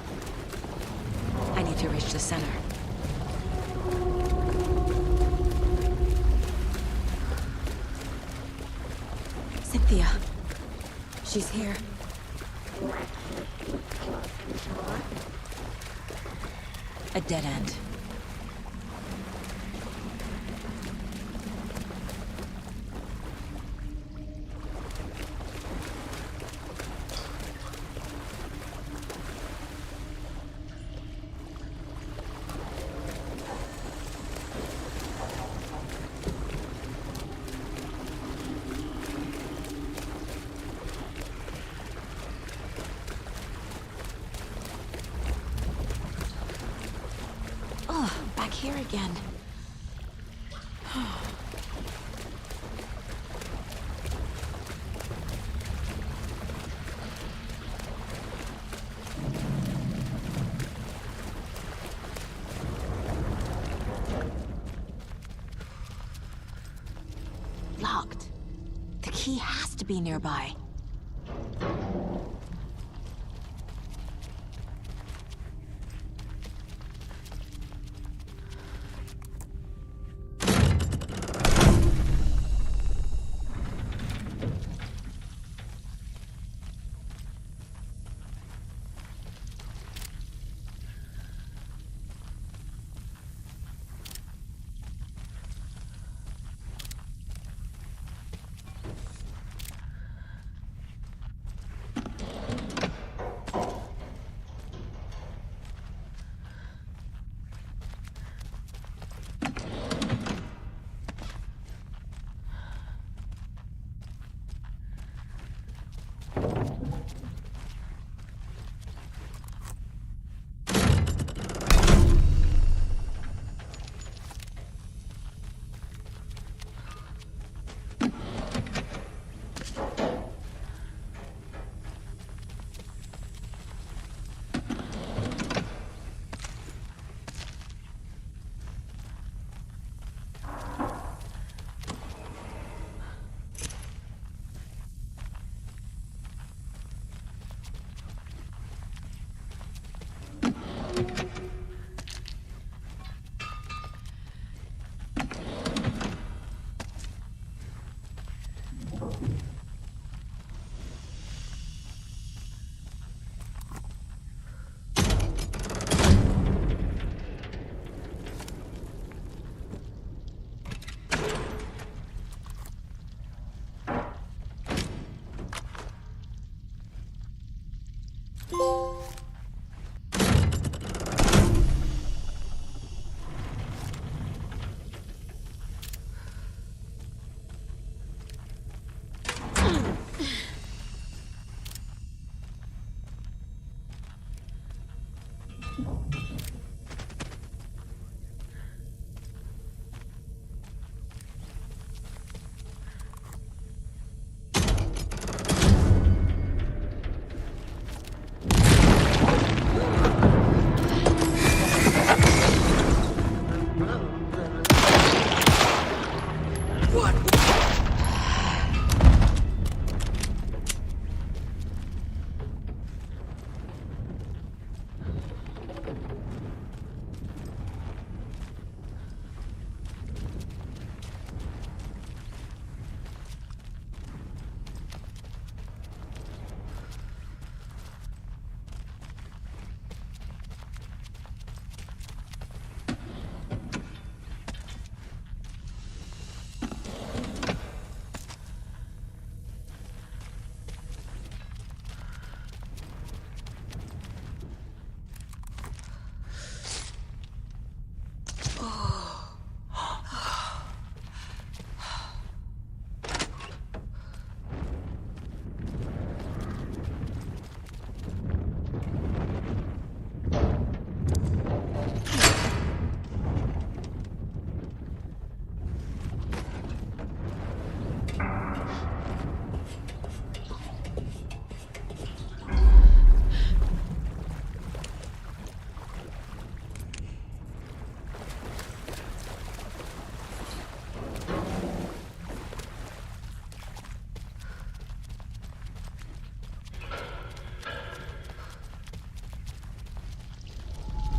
I need to reach the center. Cynthia. She's here. A dead end. Back here again. Locked. The key has to be nearby.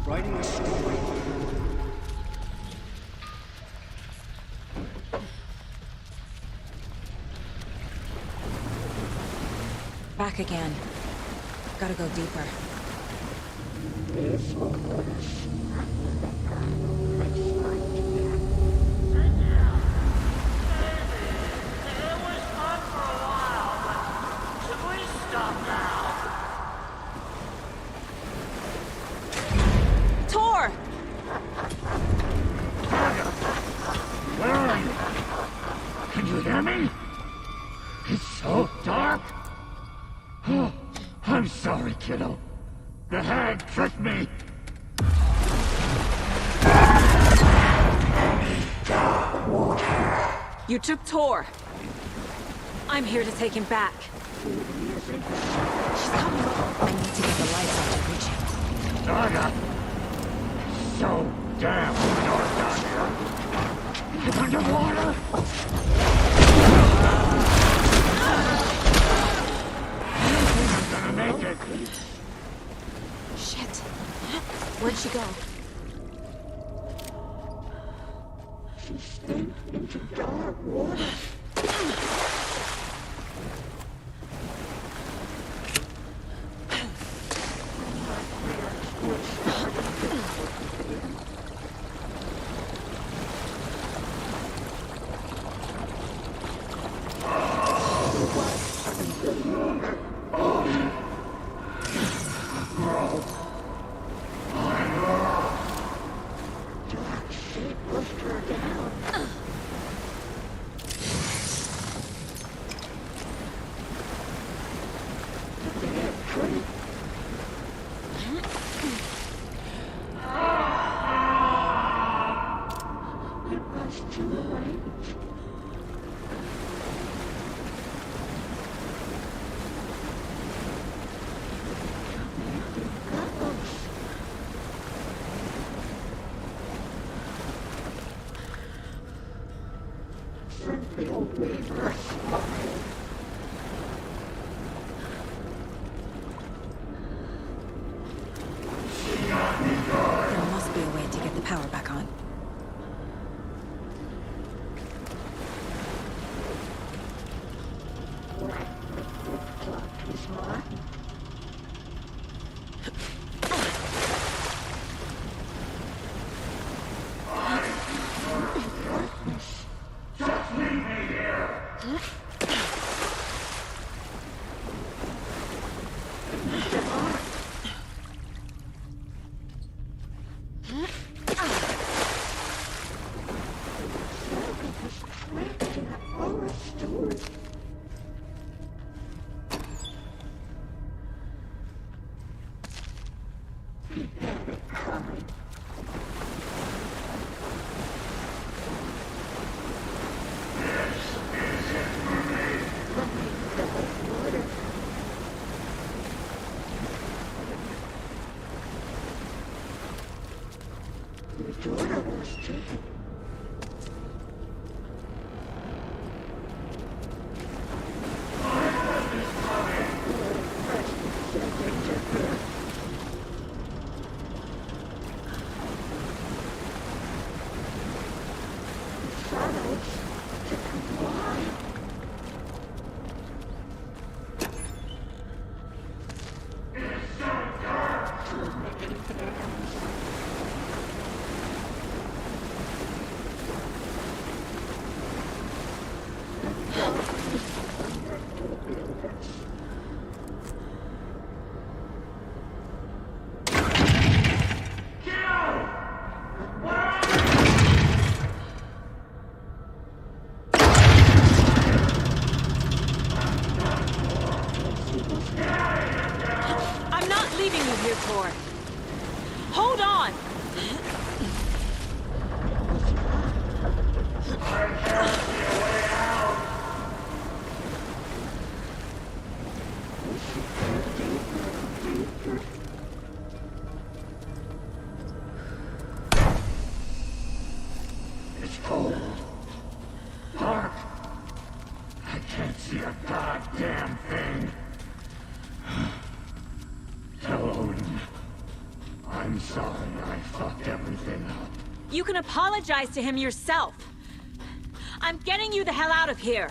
Writing a story. Back again. Gotta go deeper. Tor! Where are you? Can you hear me? It's so dark. Oh, I'm sorry, kiddo. The hag tricked me. You took Tor. I'm here to take him back. She's coming. I need to get the lights on to reach him. Saga! So damn dark down here. It's underwater. I'm gonna make it. Shit. Where'd she go? She sank into dark water. There must be a way to get the power back on. I'm not leaving you here, Tor. Hold on! It's cold. Dark. I can't see a goddamn thing. Tell Odin I'm I'm sorry I fucked everything up. You can apologize to him yourself. I'm getting you the hell out of here.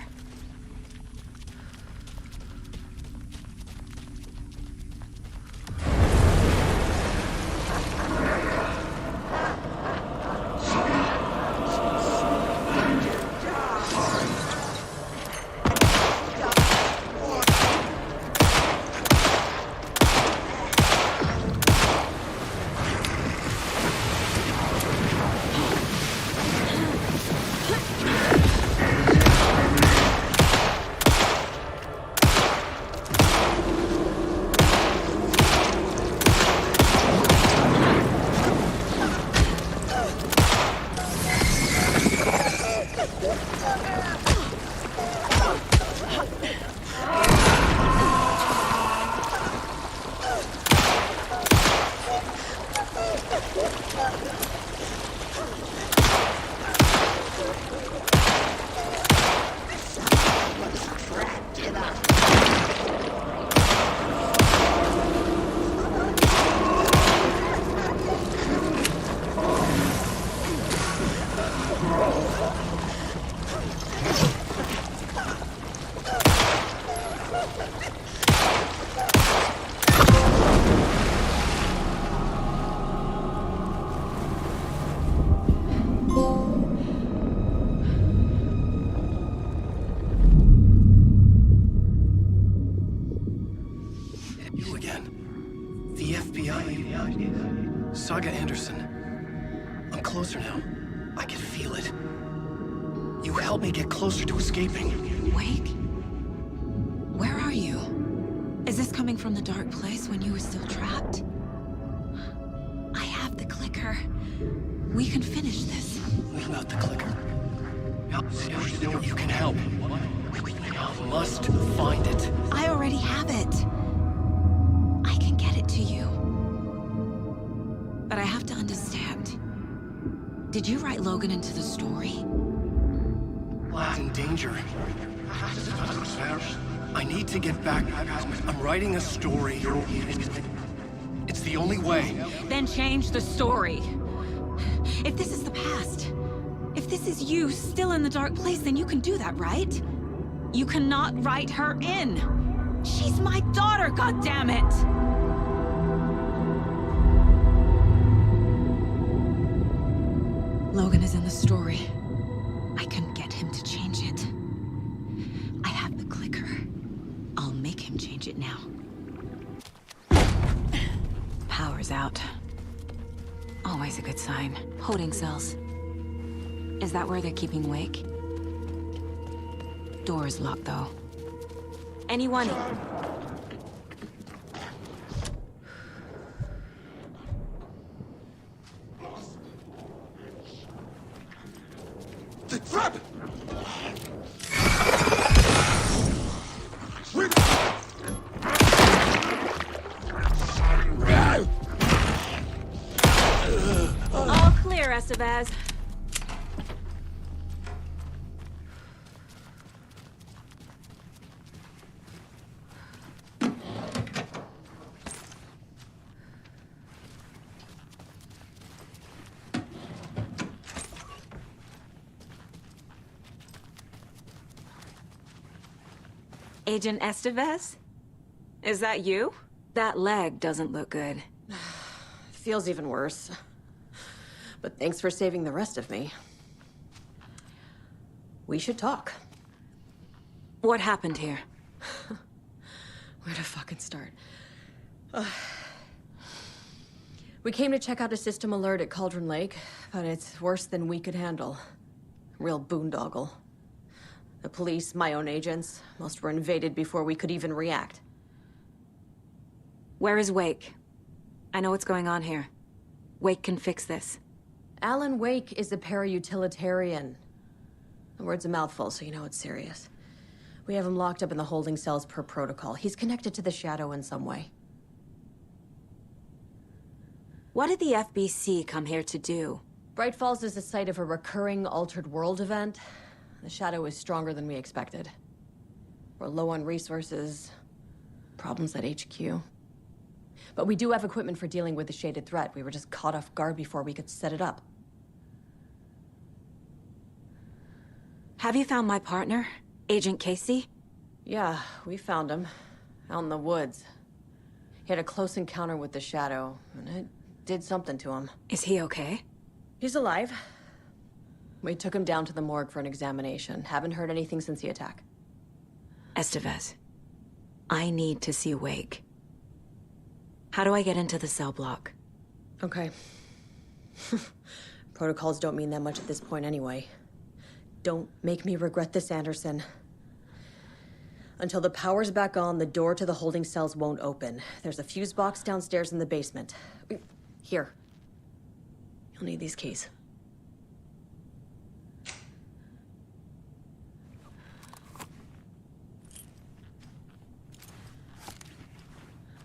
You again. The FBI. Saga Anderson. I'm closer now. I can feel it. You helped me get closer to escaping. Wake? Where are you? Is this coming from the dark place when you were still trapped? I have the clicker. We can finish this. What about the clicker? You can help. We must find it. I already have it. I can get it to you. But I have to understand. Did you write Logan into the story? Lad's in danger. I need to get back. I'm writing a story. It's the only way. Then change the story. If this is the past, if this is you still in the dark place, then you can do that, right? You cannot write her in. She's my daughter, goddammit! Logan is in the story. I can get him to change it. I have the clicker. I'll make him change it now. Power's out. Always a good sign. Holding cells. Is that where they're keeping Wake? Door is locked, though. Anyone? The trap! All clear, Estevez. Agent Estevez? Is that you? That leg doesn't look good. Feels even worse. But thanks for saving the rest of me. We should talk. What happened here? Where to fucking start? We came to check out a system alert at Cauldron Lake, but it's worse than we could handle. Real boondoggle. The police, my own agents, most were invaded before we could even react. Where is Wake? I know what's going on here. Wake can fix this. Alan Wake is a para-utilitarian. The word's a mouthful, so you know it's serious. We have him locked up in the holding cells per protocol. He's connected to the Shadow in some way. What did the FBC come here to do? Bright Falls is the site of a recurring Altered World event. The Shadow is stronger than we expected. We're low on resources, problems at HQ. But we do have equipment for dealing with the shaded threat. We were just caught off guard before we could set it up. Have you found my partner, Agent Casey? Yeah, we found him. Out in the woods. He had a close encounter with the Shadow, and it did something to him. Is he okay? He's alive. We took him down to the morgue for an examination. Haven't heard anything since the attack. Estevez, I need to see Wake. How do I get into the cell block? Okay. Protocols don't mean that much at this point anyway. Don't make me regret this, Anderson. Until the power's back on, the door to the holding cells won't open. There's a fuse box downstairs in the basement. Here. You'll need these keys.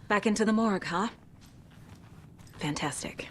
Back into the morgue, huh? Fantastic.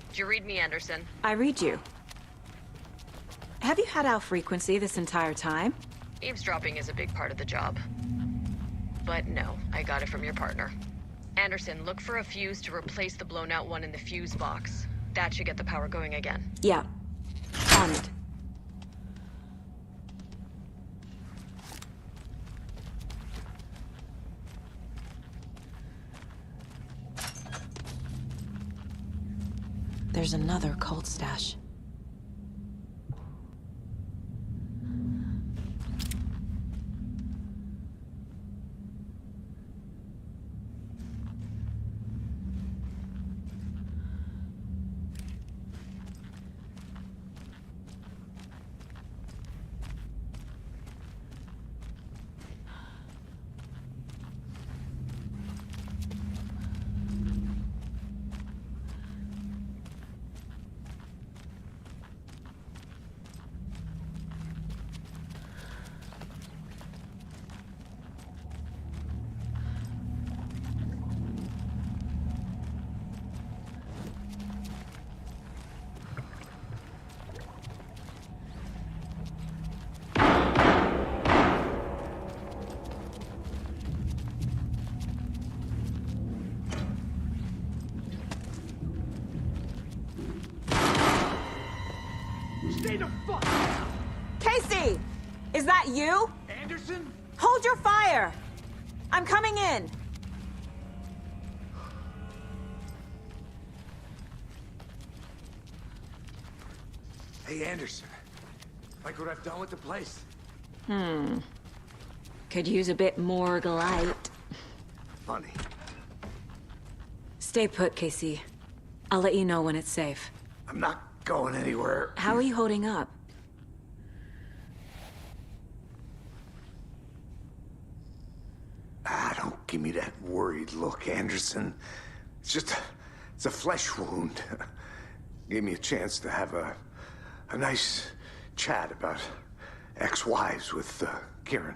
Did you read me, Anderson? I read you. Have you had our frequency this entire time? Eavesdropping is a big part of the job. But no, I got it from your partner. Anderson, look for a fuse to replace the blown out one in the fuse box. That should get the power going again. Yeah. On it. There's another cult stash. Stay the fuck down! Casey! Is that you? Anderson? Hold your fire! I'm coming in! Hey, Anderson. Like what I've done with the place? Could use a bit more light. Funny. Stay put, Casey. I'll let you know when it's safe. I'm not going anywhere. How are you holding up? Don't give me that worried look, Anderson. It's a flesh wound. Gave me a chance to have a nice chat about ex-wives with Kieran.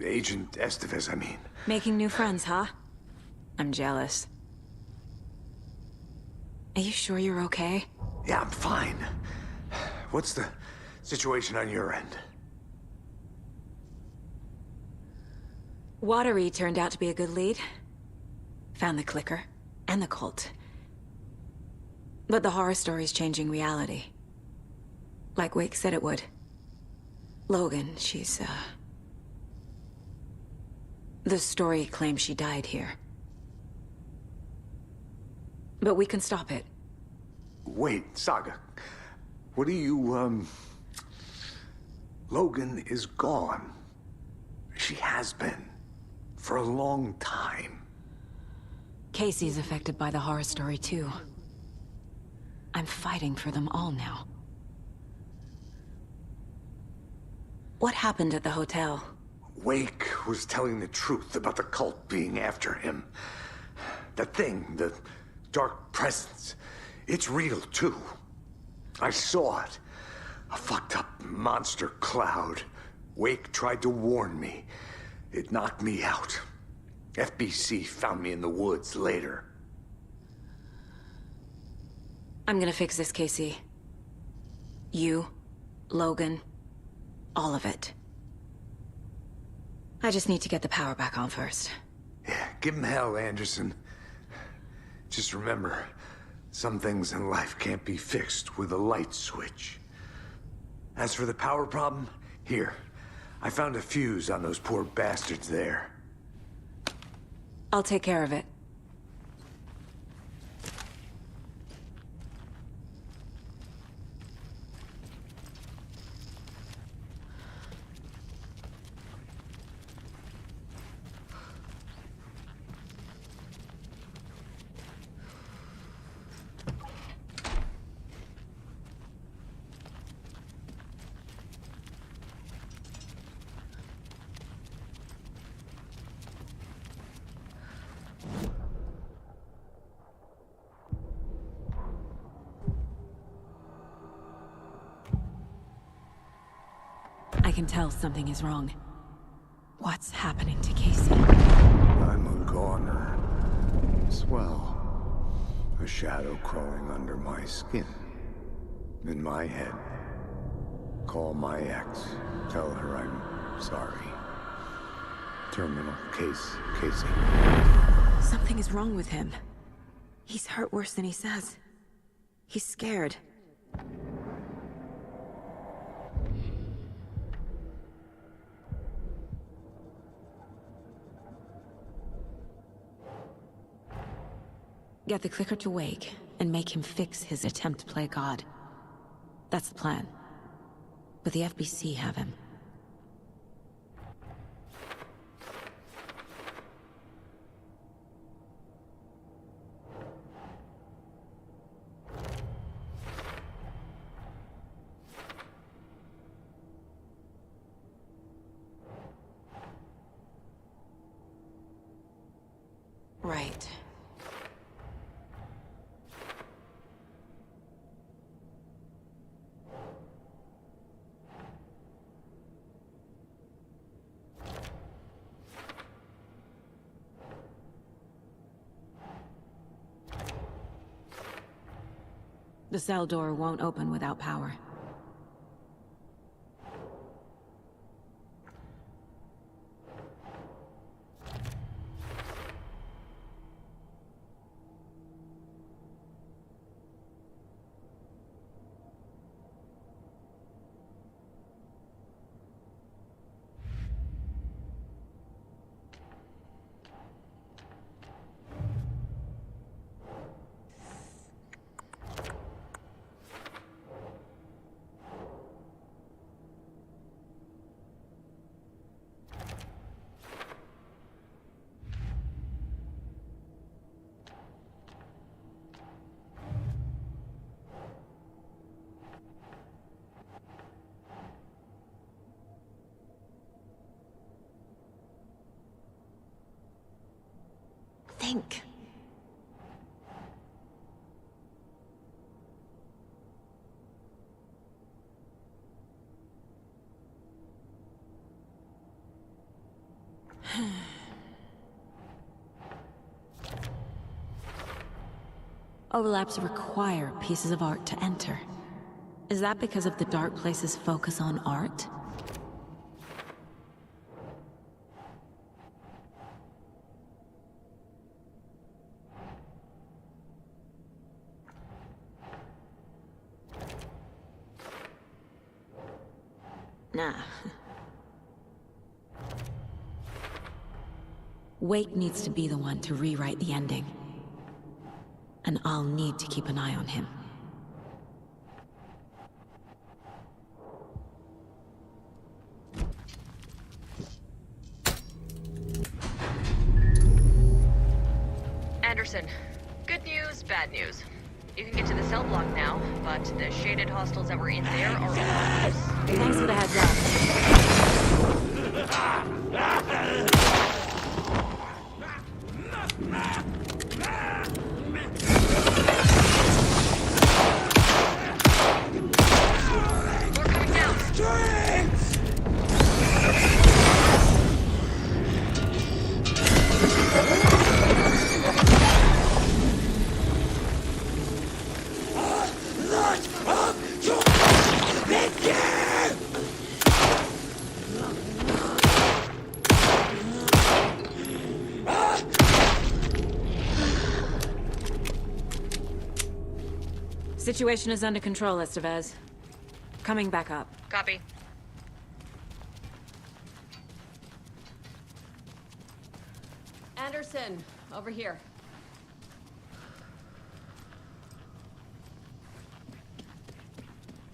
Agent Estevez, I mean. Making new friends, huh? I'm jealous. Are you sure you're okay? Yeah, I'm fine. What's the situation on your end? Watery turned out to be a good lead. Found the clicker, and the cult. But the horror story's changing reality. Like Wake said it would. Logan, she's, the story claims she died here. But we can stop it. Wait, Saga. What do you, Logan is gone. She has been. For a long time. Casey's affected by the horror story, too. I'm fighting for them all now. What happened at the hotel? Wake was telling the truth about the cult being after him. That thing, the dark presence, it's real, too. I saw it. A fucked up monster cloud. Wake tried to warn me. It knocked me out. FBC found me in the woods later. I'm gonna fix this, Casey. You, Logan, all of it. I just need to get the power back on first. Yeah, give him hell, Anderson. Just remember, some things in life can't be fixed with a light switch. As for the power problem, here. I found a fuse on those poor bastards there. I'll take care of it. I can tell something is wrong. What's happening to Casey? I'm a goner. Swell. A shadow crawling under my skin. In my head. Call my ex. Tell her I'm sorry. Terminal case, Casey. Something is wrong with him. He's hurt worse than he says. He's scared. Get the clicker to Wake, and make him fix his attempt to play God. That's the plan. But the FBC have him. Right. The cell door won't open without power. Think. Overlaps require pieces of art to enter. Is that because of the Dark Place's focus on art? Nah. Wake needs to be the one to rewrite the ending. And I'll need to keep an eye on him. Anderson, good news, bad news. You can get to the cell block now, but the shaded hostiles that were in there are all loose. Thanks for the heads up. Situation is under control, Estevez. Coming back up. Copy. Anderson, over here.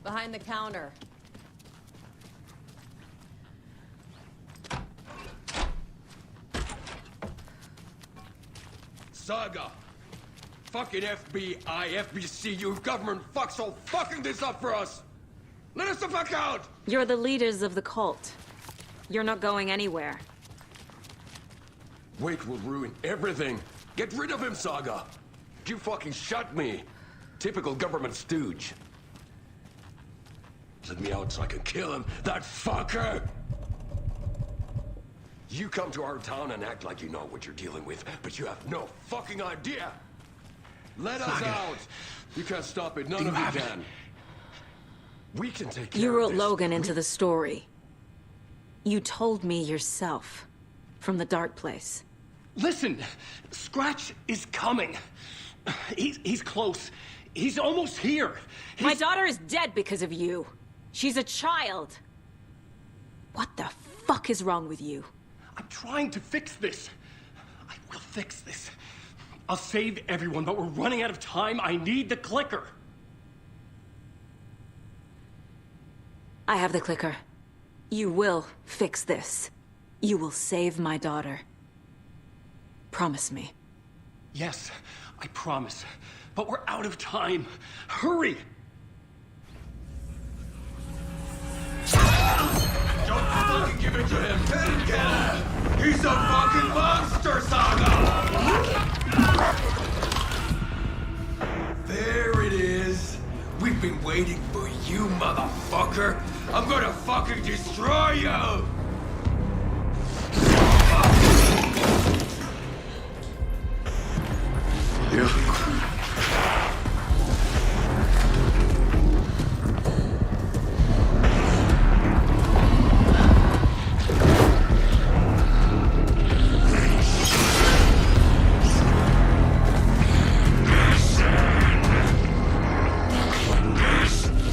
Behind the counter. Saga! Fucking FBI, FBC, you government fucks all fucking this up for us! Let us the fuck out! You're the leaders of the cult. You're not going anywhere. Wake will ruin everything. Get rid of him, Saga! You fucking shut me! Typical government stooge. Let me out so I can kill him, that fucker! You come to our town and act like you know what you're dealing with, but you have no fucking idea! Let us out! You can't stop it, none of you can. We can take care You of wrote this. Logan into the story. You told me yourself. From the dark place. Listen! Scratch is coming. He's close. He's almost here. My daughter is dead because of you. She's a child. What the fuck is wrong with you? I'm trying to fix this. I will fix this. I'll save everyone, but we're running out of time. I need the clicker. I have the clicker. You will fix this. You will save my daughter. Promise me. Yes, I promise. But we're out of time. Hurry! Don't fucking give it to him! Get him! He's a fucking monster, Saga! There it is! We've been waiting for you, motherfucker! I'm gonna fucking destroy you!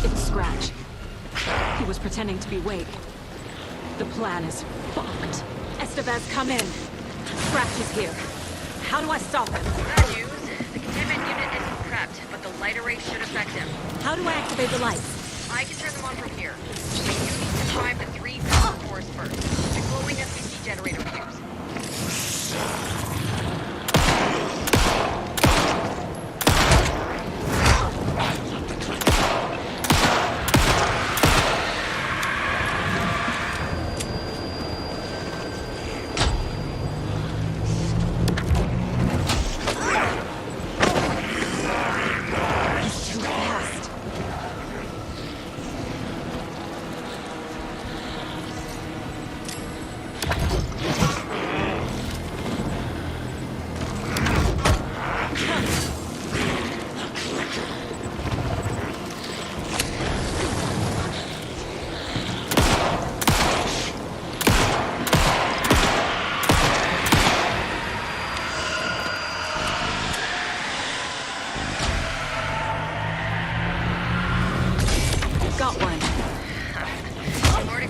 It's Scratch. He was pretending to be Wake. The plan is fucked. Estevez, come in. Scratch is here. How do I stop him? Bad news. The containment unit isn't prepped, but the light array should affect him. How do I activate the lights? I can turn them on from here. But you need to prime the 3 power cores first. The glowing SPC generator fuse.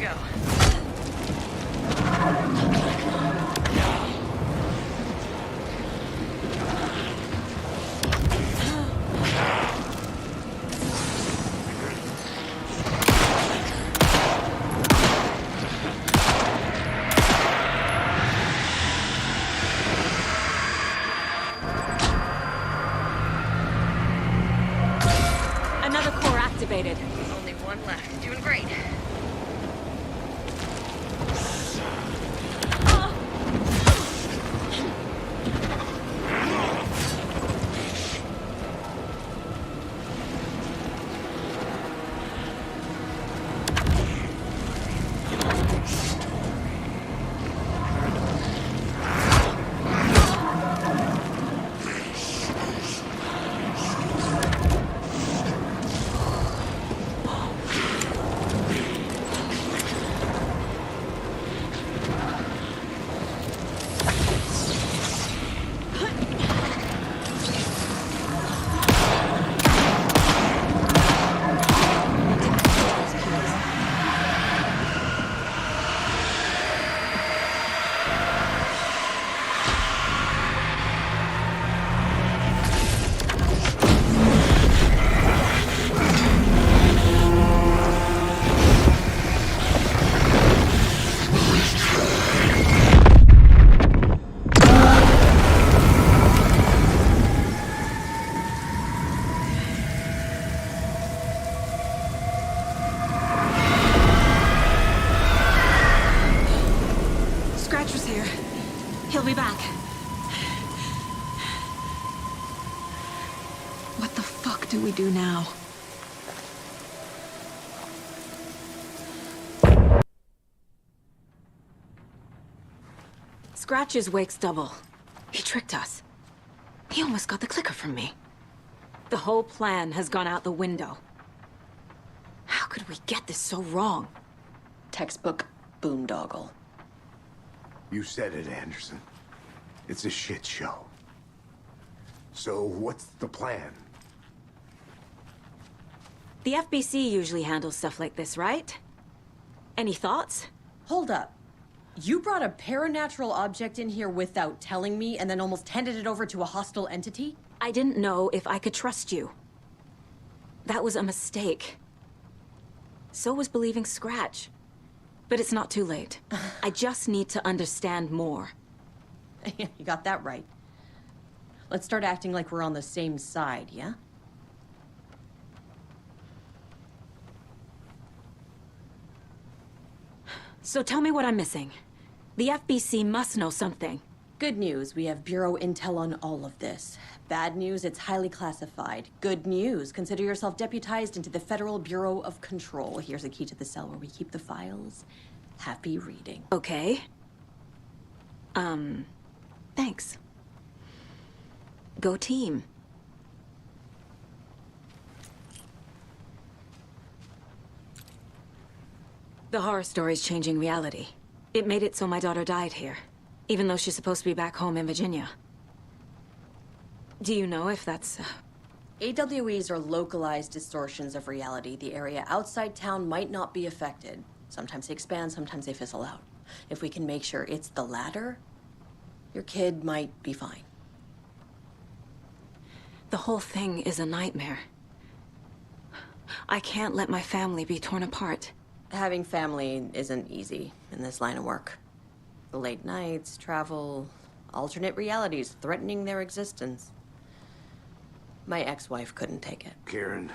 go. Another core activated. Only one left. Doing great. Scratcher's here. He'll be back. What the fuck do we do now? Scratch is Wake's double. He tricked us. He almost got the clicker from me. The whole plan has gone out the window. How could we get this so wrong? Textbook boondoggle. You said it, Anderson. It's a shit show. So what's the plan? The FBC usually handles stuff like this, right? Any thoughts? Hold up. You brought a paranatural object in here without telling me and then almost handed it over to a hostile entity? I didn't know if I could trust you. That was a mistake. So was believing Scratch. But it's not too late. I just need to understand more. You got that right. Let's start acting like we're on the same side, yeah? So tell me what I'm missing. The FBC must know something. Good news, we have Bureau intel on all of this. Bad news, it's highly classified. Good news, consider yourself deputized into the Federal Bureau of Control. Here's a key to the cell where we keep the files. Happy reading. Okay. Thanks. Go team. The horror story's changing reality. It made it so my daughter died here, even though she's supposed to be back home in Virginia. Do you know if that's... AWEs are localized distortions of reality. The area outside town might not be affected. Sometimes they expand, sometimes they fizzle out. If we can make sure it's the latter, your kid might be fine. The whole thing is a nightmare. I can't let my family be torn apart. Having family isn't easy in this line of work. The late nights, travel, alternate realities threatening their existence. My ex-wife couldn't take it. Karen,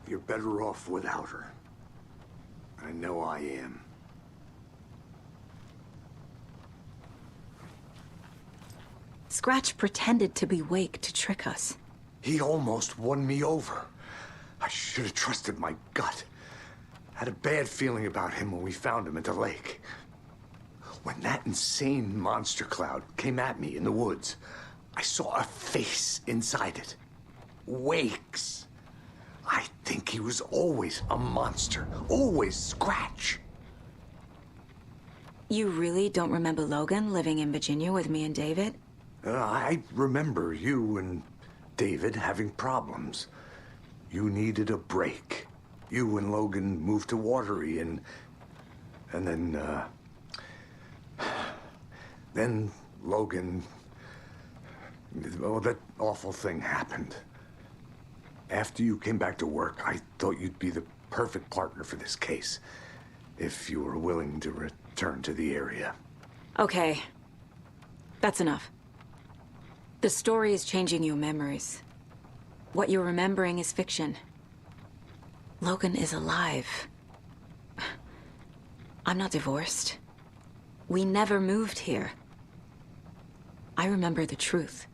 you're better off without her. I know I am. Scratch pretended to be Wake to trick us. He almost won me over. I should have trusted my gut. Had a bad feeling about him when we found him at the lake. When that insane monster cloud came at me in the woods, I saw a face inside it. Wake's. I think he was always a monster. Always Scratch. You really don't remember Logan living in Virginia with me and David? I remember you and David having problems. You needed a break. You and Logan moved to Watery, and And then Logan, well, that awful thing happened. After you came back to work, I thought you'd be the perfect partner for this case, if you were willing to return to the area. Okay. That's enough. The story is changing your memories. What you're remembering is fiction. Logan is alive. I'm not divorced. We never moved here. I remember the truth.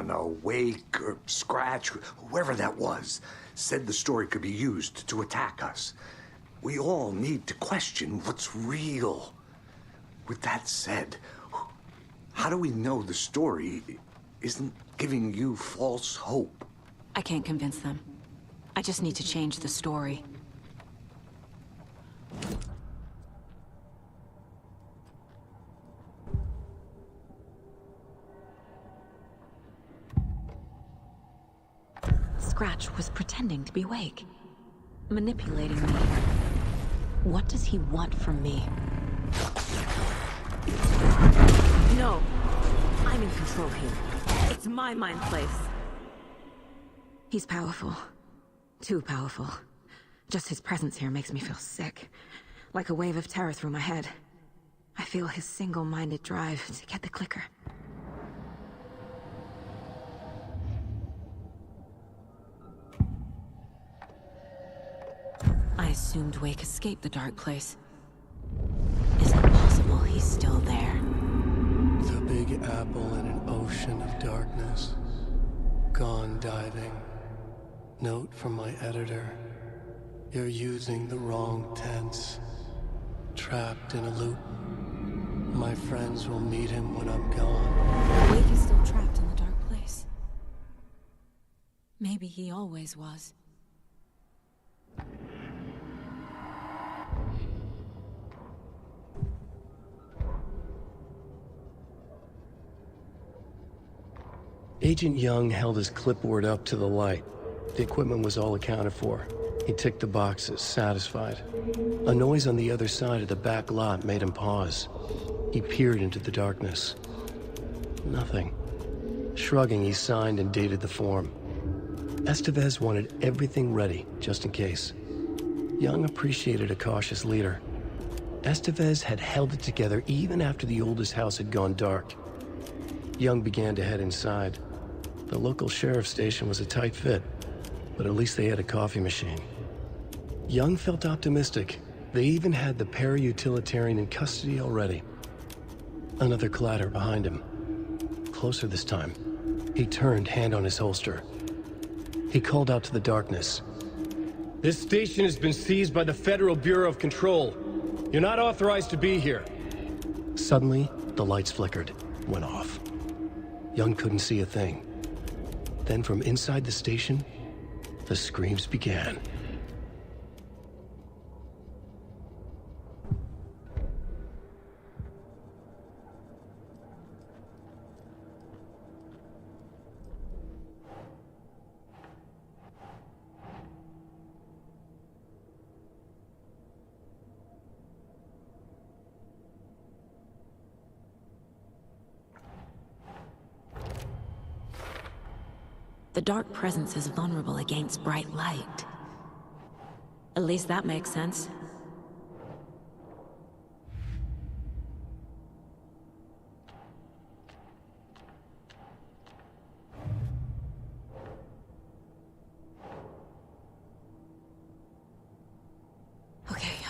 No. Wake or Scratch, whoever that was, said the story could be used to attack us. We all need to question what's real. With that said, how do we know the story isn't giving you false hope? I can't convince them. I just need to change the story. Scratch was pretending to be Wake, manipulating me. What does he want from me? No, I'm in control here. It's my mind place. He's powerful. Too powerful. Just his presence here makes me feel sick. Like a wave of terror through my head. I feel his single-minded drive to get the clicker. I assumed Wake escaped the dark place. Is it possible he's still there? The Big Apple in an ocean of darkness. Gone diving. Note from my editor. You're using the wrong tense. Trapped in a loop. My friends will meet him when I'm gone. Wake is still trapped in the dark place. Maybe he always was. Agent Young held his clipboard up to the light. The equipment was all accounted for. He ticked the boxes, satisfied. A noise on the other side of the back lot made him pause. He peered into the darkness. Nothing. Shrugging, he signed and dated the form. Estevez wanted everything ready, just in case. Young appreciated a cautious leader. Estevez had held it together even after the oldest house had gone dark. Young began to head inside. The local sheriff's station was a tight fit, but at least they had a coffee machine. Young felt optimistic. They even had the para-utilitarian in custody already. Another clatter behind him. Closer this time. He turned, hand on his holster. He called out to the darkness. This station has been seized by the Federal Bureau of Control. You're not authorized to be here. Suddenly, the lights flickered, went off. Young couldn't see a thing. Then from inside the station, the screams began. The dark presence is vulnerable against bright light. At least that makes sense.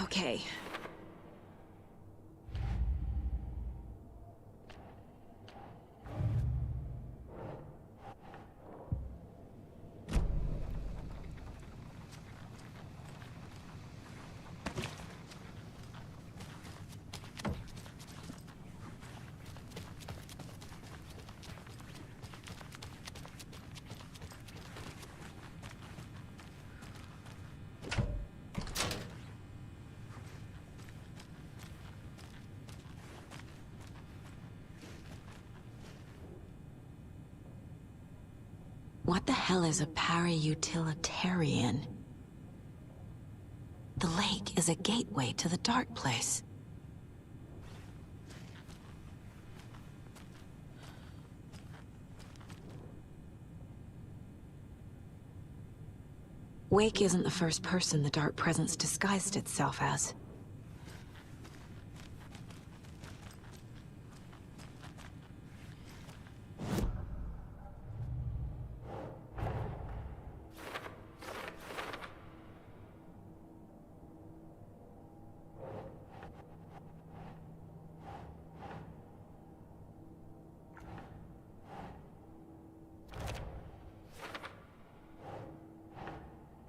Okay. What the hell is a para-utilitarian? The lake. Wake is a gateway to the dark place. Wake isn't the first person the Dark Presence disguised itself as.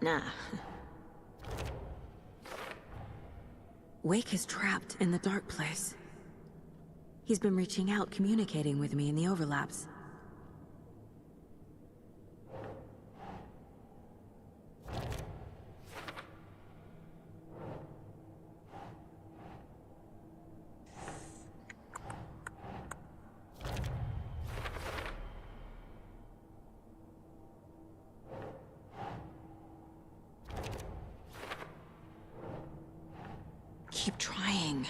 Nah. Wake is trapped in the dark place. He's been reaching out, communicating with me in the overlaps. Keep trying.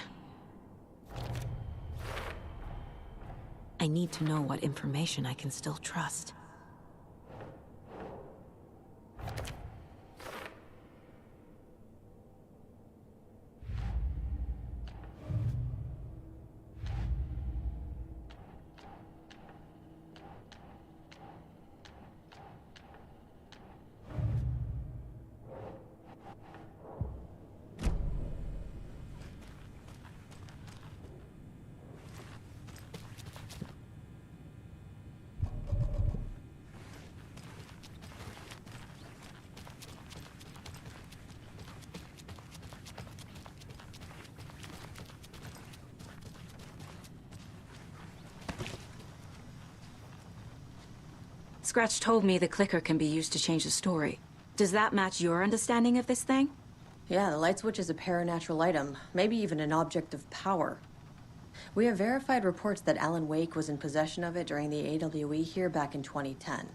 I need to know what information I can still trust. Scratch told me the clicker can be used to change the story. Does that match your understanding of this thing? Yeah, the light switch is a paranatural item, maybe even an object of power. We have verified reports that Alan Wake was in possession of it during the AWE here back in 2010.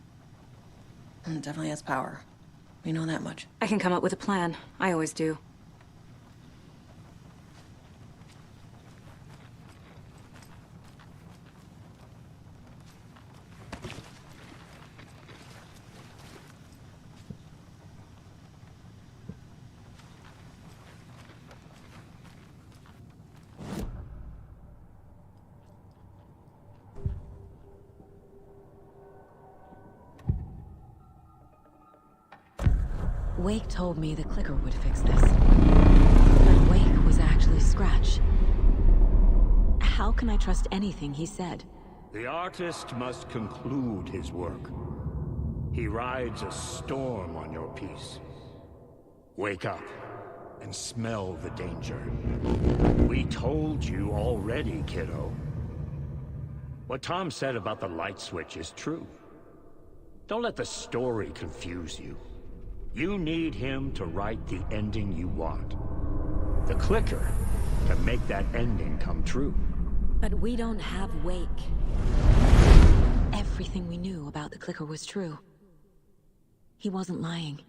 It definitely has power. We know that much. I can come up with a plan. I always do. Wake told me the clicker would fix this. But Wake was actually Scratch. How can I trust anything he said? The artist must conclude his work. He rides a storm on your piece. Wake up and smell the danger. We told you already, kiddo. What Tom said about the light switch is true. Don't let the story confuse you. You need him to write the ending you want. The clicker can make that ending come true. But we don't have Wake. Everything we knew about the clicker was true. He wasn't lying.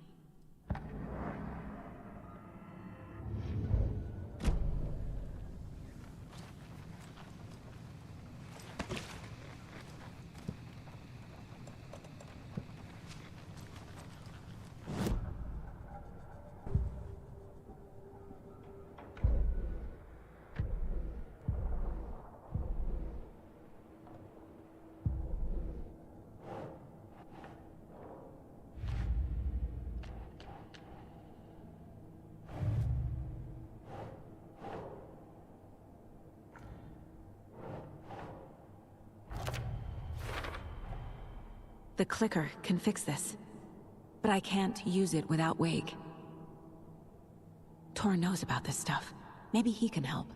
The clicker can fix this, but I can't use it without Wake. Tor knows about this stuff. Maybe he can help.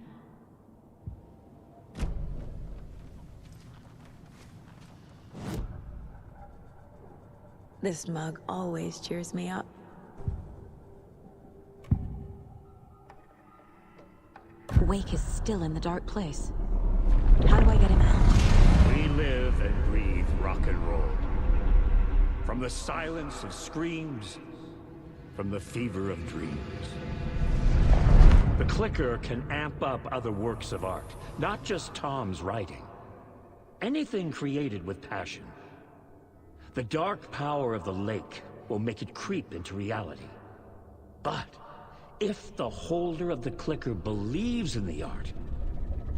This mug always cheers me up. Wake is still in the dark place. How do I get him out? We live and breathe rock and roll. From the silence of screams, from the fever of dreams. clicker can amp up other works of art, not just Tom's writing. Anything created with passion. The dark power of the lake will make it creep into reality. But if the holder of the clicker believes in the art,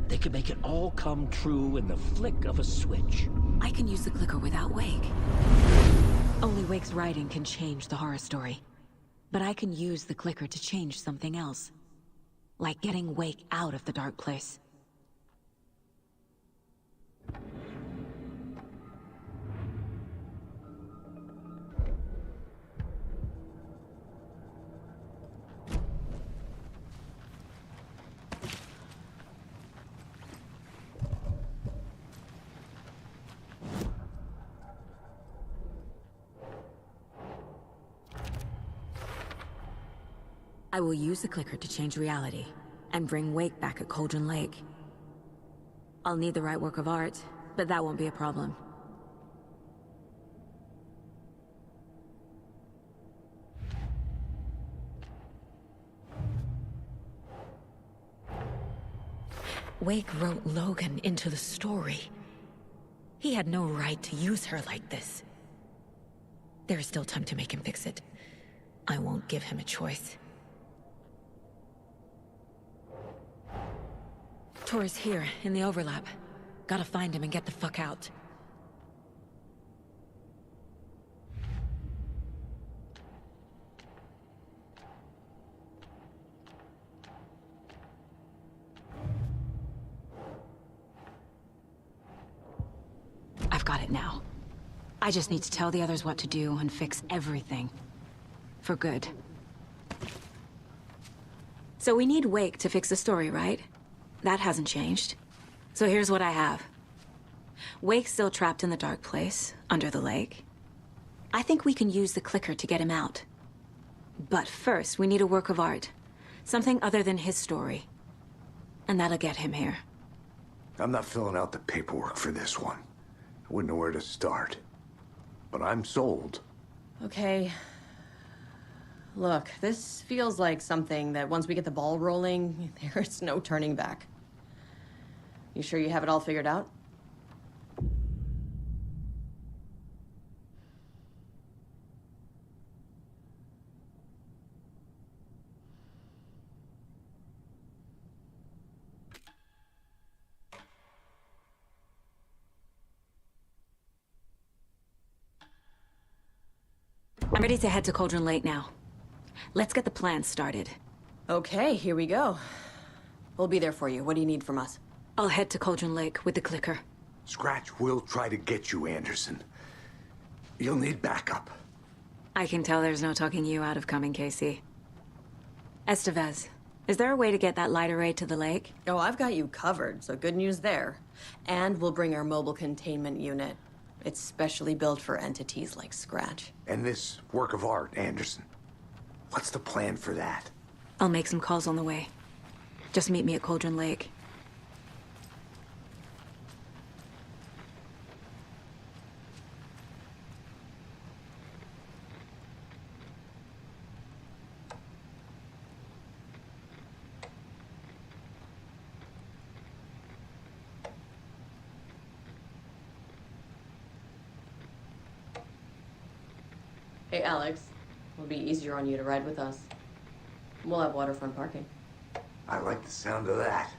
they can make it all come true in the flick of a switch. I can use the clicker without Wake. Only Wake's writing can change the horror story. But I can use the clicker to change something else. Like getting Wake out of the dark place. I will use the clicker to change reality, and bring Wake back at Cauldron Lake. I'll need the right work of art, but that won't be a problem. Wake wrote Logan into the story. He had no right to use her like this. There is still time to make him fix it. I won't give him a choice. Tor's here, in the overlap. Gotta find him and get the fuck out. I've got it now. I just need to tell the others what to do and fix everything. For good. So we need Wake to fix the story, right? That hasn't changed. So here's what I have. Wake's still trapped in the dark place, under the lake. I think we can use the clicker to get him out. But first, we need a work of art. Something other than his story. And that'll get him here. I'm not filling out the paperwork for this one. I wouldn't know where to start. But I'm sold. Okay. Look, this feels like something that once we get the ball rolling, there's no turning back. You sure you have it all figured out? I'm ready to head to Cauldron Lake now. Let's get the plan started. Okay, here we go. We'll be there for you. What do you need from us? I'll head to Cauldron Lake with the clicker. Scratch will try to get you, Anderson. You'll need backup. I can tell there's no talking you out of coming, Casey. Estevez, is there a way to get that light array to the lake? Oh, I've got you covered, so good news there. And we'll bring our mobile containment unit. It's specially built for entities like Scratch. And this work of art, Anderson. What's the plan for that? I'll make some calls on the way. Just meet me at Cauldron Lake. Hey, Alex. It'll be easier on you to ride with us. We'll have waterfront parking. I like the sound of that.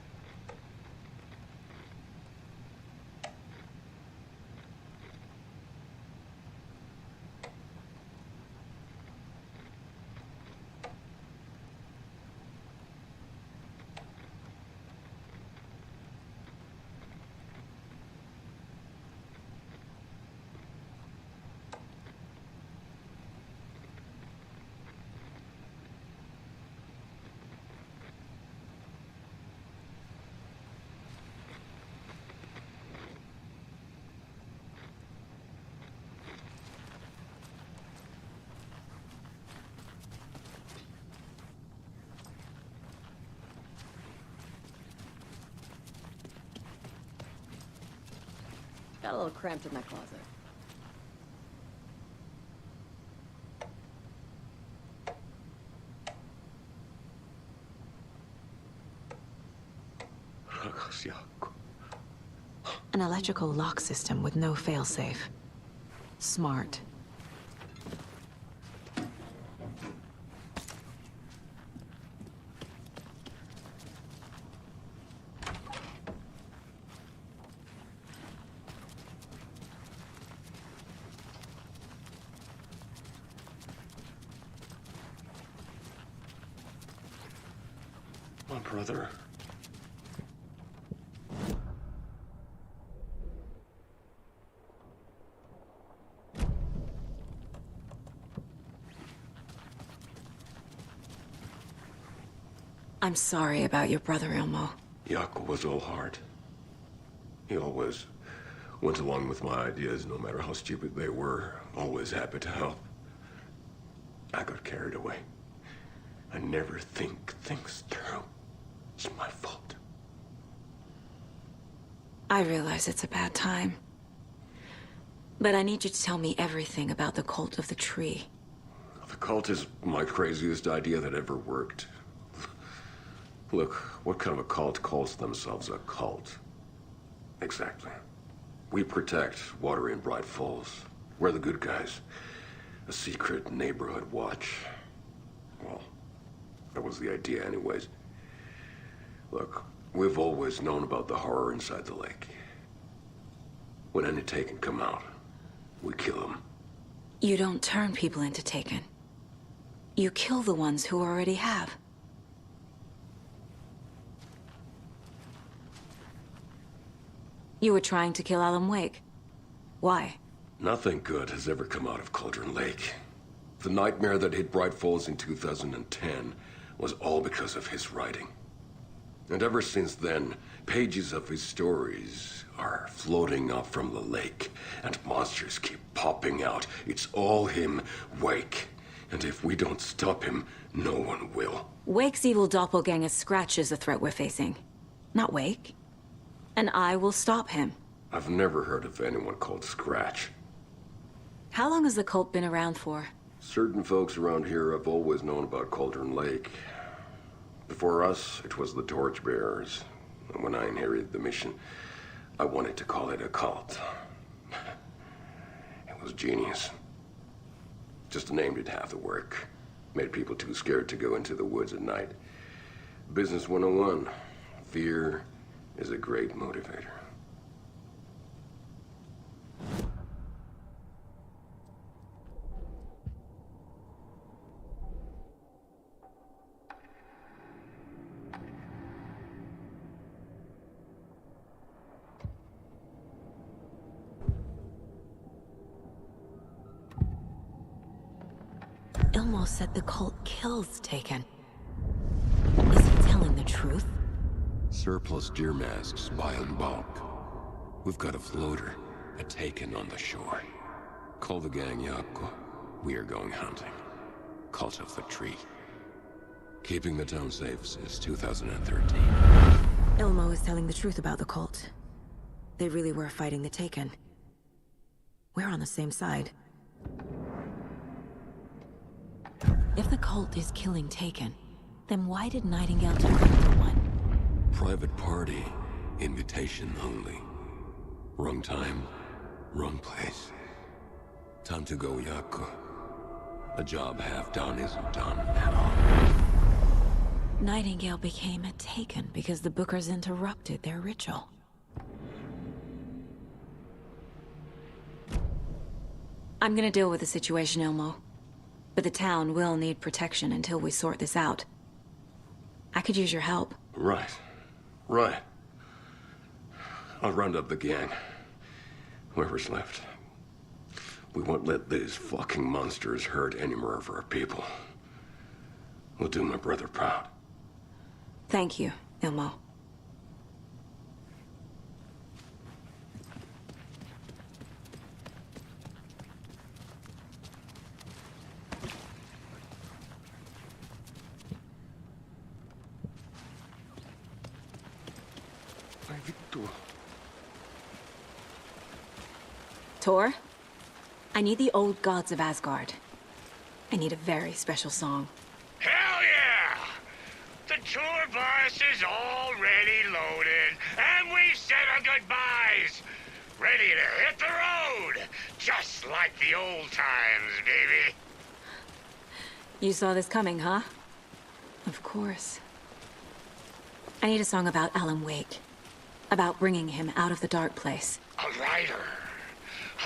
Got a little cramped in that closet. hagas, Jaakko. An electrical lock system with no failsafe. Smart. My brother. I'm sorry about your brother, Ilmo. Jaakko was all heart. He always went along with my ideas, no matter how stupid they were. Always happy to help. I got carried away. I never think things through. It's my fault. I realize it's a bad time. But I need you to tell me everything about the Cult of the Tree. The cult is my craziest idea that ever worked. Look, what kind of a cult calls themselves a cult? Exactly. We protect Water in Bright Falls. We're the good guys. A secret neighborhood watch. Well, that was the idea anyways. Look, we've always known about the horror inside the lake. When any Taken come out, we kill them. You don't turn people into Taken. You kill the ones who already have. You were trying to kill Alan Wake. Why? Nothing good has ever come out of Cauldron Lake. The nightmare that hit Bright Falls in 2010 was all because of his writing. And ever since then, pages of his stories are floating up from the lake, and monsters keep popping out. It's all him, Wake. And if we don't stop him, no one will. Wake's evil doppelganger Scratch is the threat we're facing, not Wake. And I will stop him. I've never heard of anyone called Scratch. How long has the cult been around for? Certain folks around here have always known about Cauldron Lake. Before us, it was the Torchbearers. And when I inherited the mission, I wanted to call it a cult. It was genius. Just a name did half the work. Made people too scared to go into the woods at night. Business 101. Fear is a great motivator. Ilmo said the cult kills Taken. Is he telling the truth? Surplus deer masks by in bulk. We've got a floater, a Taken on the shore. Call the gang, Jaakko. We are going hunting. Cult of the Tree. Keeping the town safe since 2013. Ilmo is telling the truth about the cult. They really were fighting the Taken. We're on the same side. If the cult is killing Taken, then why did Nightingale turn into one? Private party. Invitation only. Wrong time, wrong place. Time to go, Jaakko. A job half done isn't done at all. Nightingale became a Taken because the Bookers interrupted their ritual. I'm gonna deal with the situation, Ilmo. But the town will need protection until we sort this out. I could use your help. Right. Right. I'll round up the gang. Whoever's left. We won't let these fucking monsters hurt any more of our people. We'll do my brother proud. Thank you, Ilmo. Tor, I need the old gods of Asgard. I need a very special song. Hell yeah! The tour bus is already loaded, and we've said our goodbyes. Ready to hit the road, just like the old times, baby. You saw this coming, huh? Of course. I need a song about Alan Wake. About bringing him out of the dark place. A rider.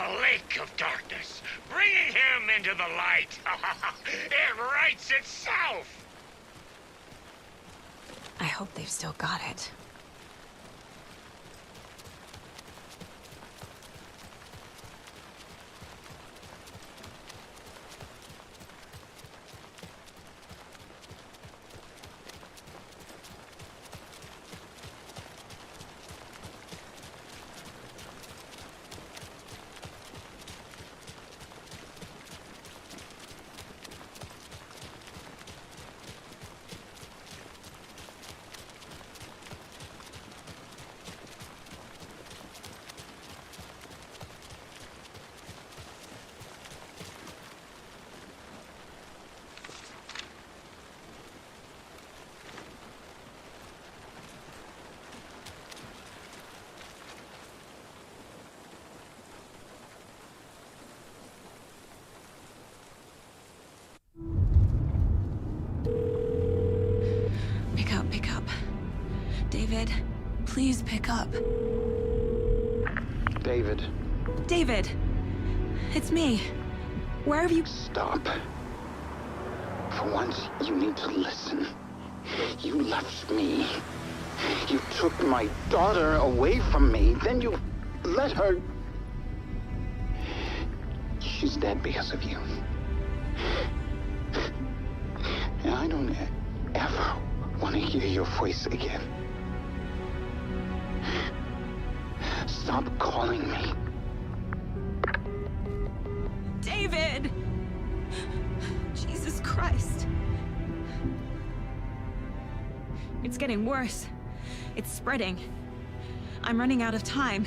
A lake of darkness. Bringing him into the light. It writes itself. I hope they've still got it. Pick up. David, please pick up. David. David! It's me. Where have you... Stop. For once, you need to listen. You left me. You took my daughter away from me. Then you let her... She's dead because of you. And I don't ever want to hear your voice again. Stop calling me. David! Jesus Christ. It's getting worse. It's spreading. I'm running out of time.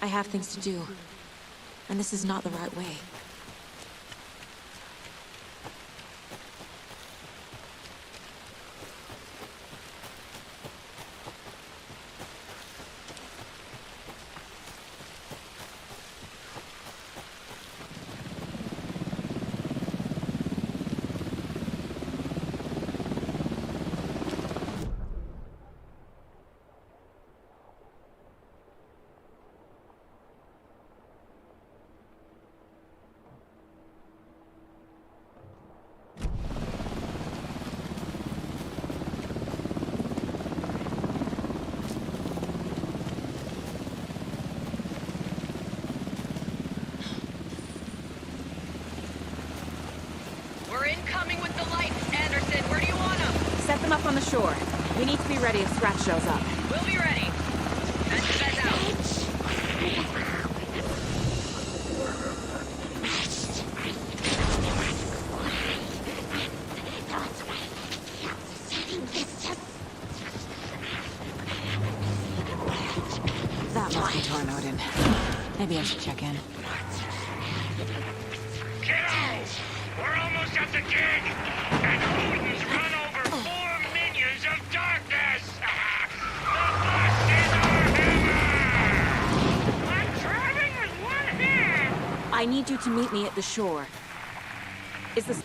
I have things to do, and this is not the right way. Incoming with the lights, Anderson. Where do you want them? Set them up on the shore. We need to be ready if Scratch shows up. We'll be ready. That's the bed out. That must be Torn Odin. Maybe I should check in. Kiddos! We're almost at the gig! And Odin's run over 4 minions of darkness! The bus is our hammer! I'm driving with one hand! I need you to meet me at the shore. Is this...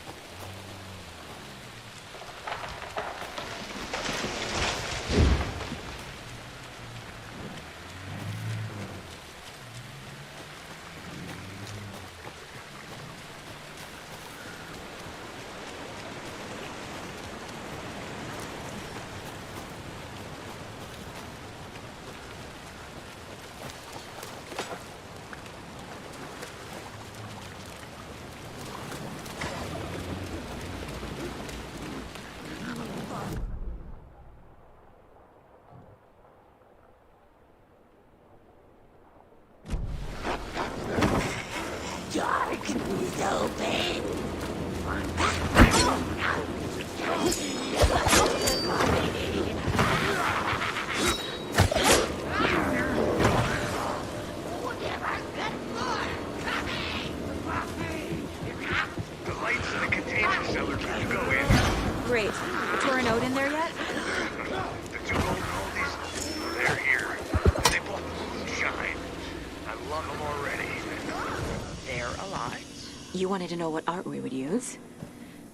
You wanted to know what art we would use?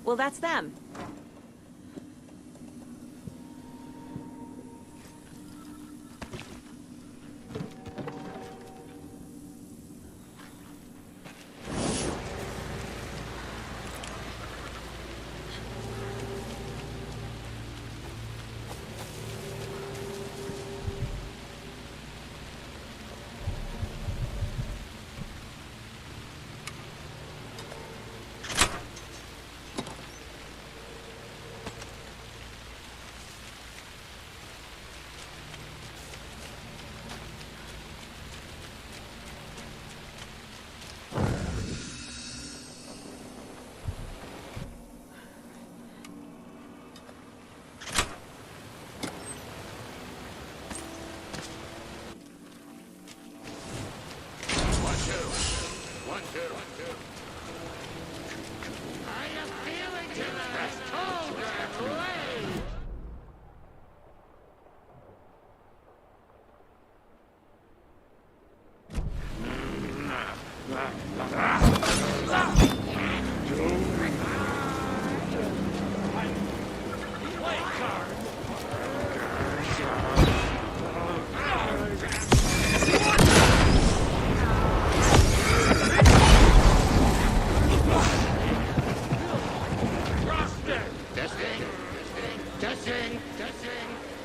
Well, that's them.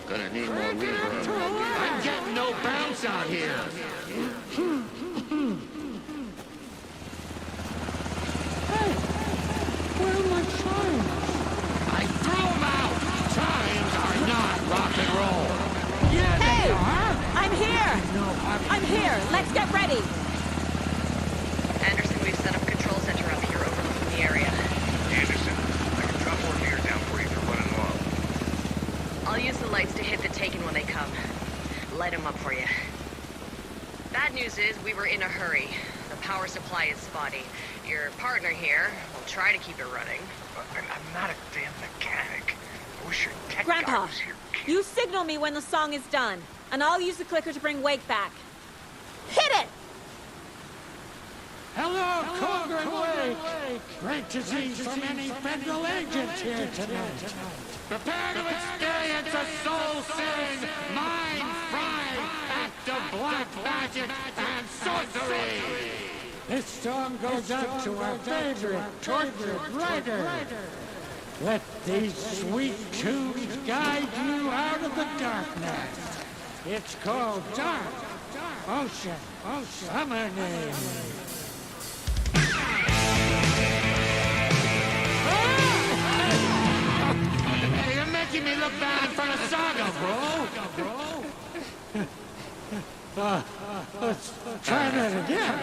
Gonna need more reverb. I'm getting no bounce out here. Hey, where are my chimes? I threw them out. Chimes are not rock and roll. Yeah, Hey! they are. I'm here! I'm here! Let's get ready! Anderson, we've set up a control center up here overlooking the area. Anderson, I can drop more gear down for you if you're running low. I'll use the lights to hit the Taken when they come. Light them up for you. Bad news is we were in a hurry. The power supply is spotty. Your partner here will try to keep it running. I'm not a damn mechanic. I wish your tech guy Grandpa, was here. you signal me when the song is done, and I'll use the clicker to bring Wake back. Hit it! Hello, Colgren Wake! Great to see so many federal agents here tonight. Prepare to experience a soul-searing, mind-frying act of black magic and sorcery! This song goes out to our favorite tortured writer. Let these sweet tunes guide you out of the darkness. It's called Dark Ocean Summoning. Hey, you're making me look bad in front of Saga, bro! Let's try that again.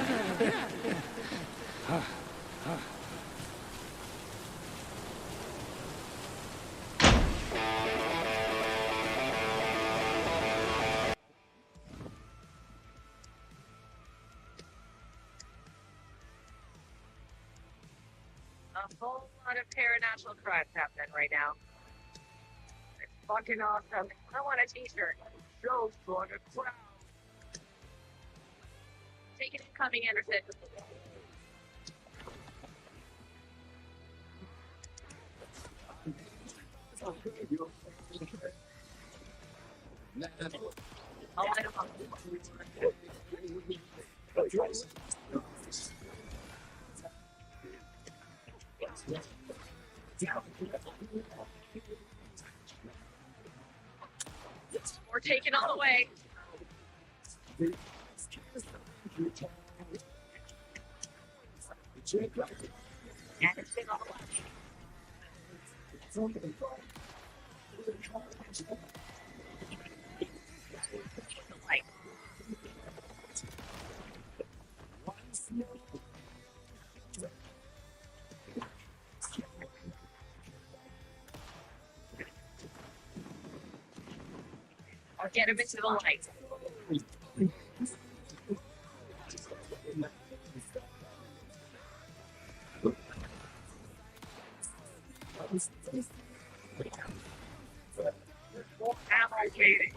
A whole lot of paranatural crimes happening right now. It's fucking awesome. I want a t-shirt. Show's for the crowd. Take it incoming, Anderson. I'll light him up. We're taking all the way. Anderson on the left. Light. I'll get him into the light. Ammo waiting.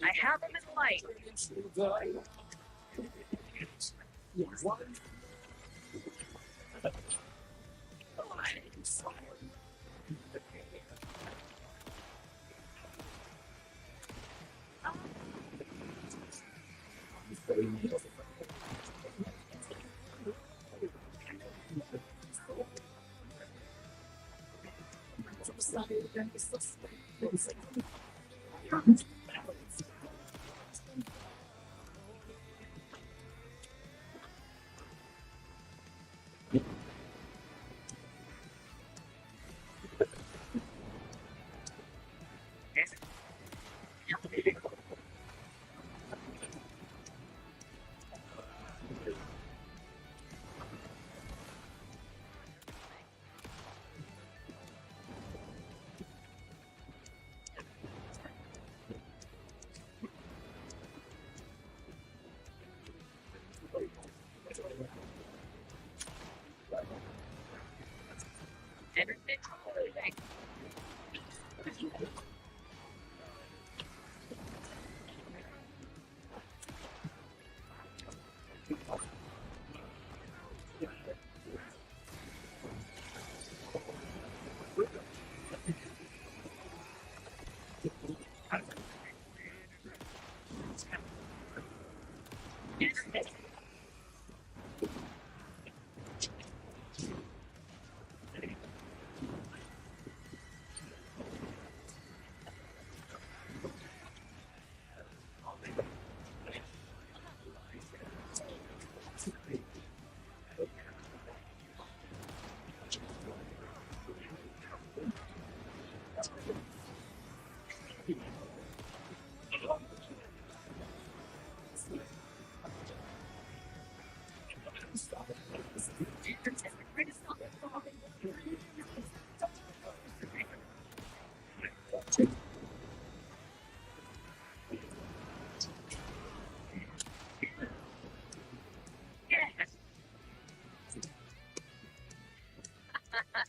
I have them in light.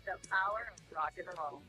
The power of rock and roll.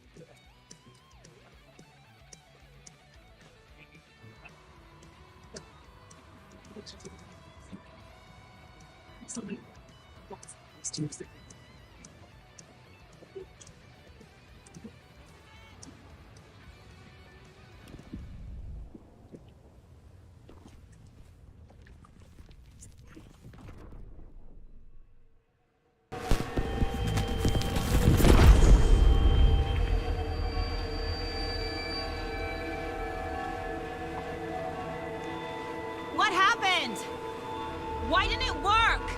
What happened? Why didn't it work?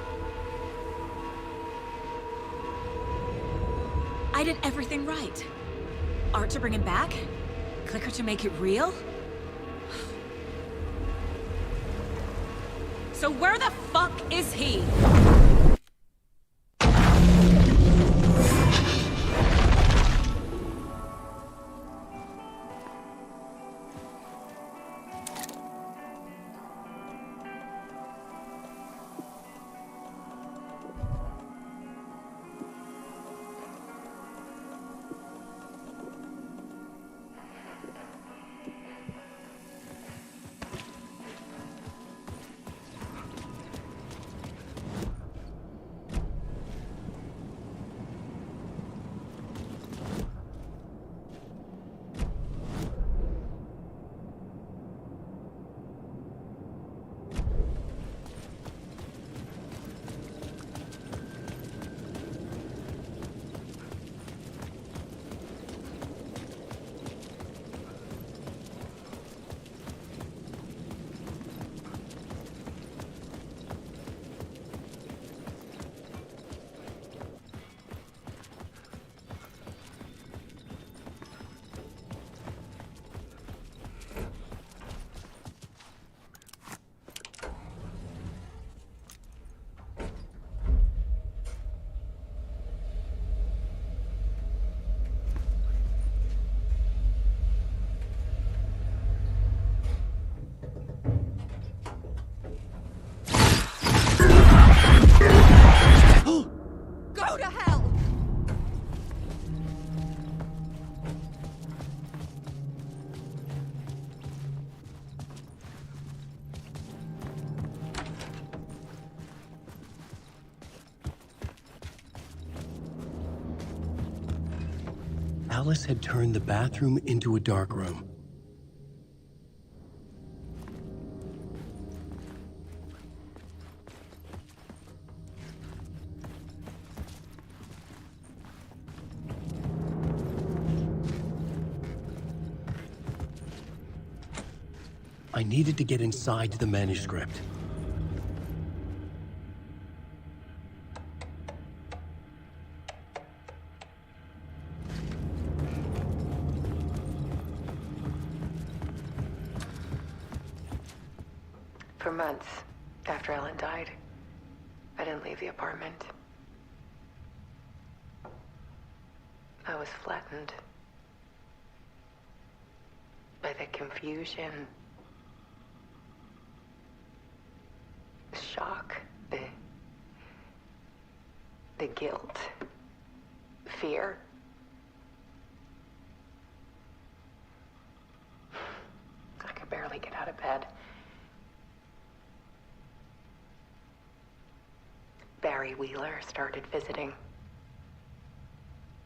I did everything right. Art to bring him back? Clicker to make it real? So where the fuck is he? Alice had turned the bathroom into a darkroom. I needed to get inside the manuscript. For months after Ellen died, I didn't leave the apartment. I was flattened by the confusion, the shock, the guilt, fear. I could barely get out of bed. Barry Wheeler started visiting.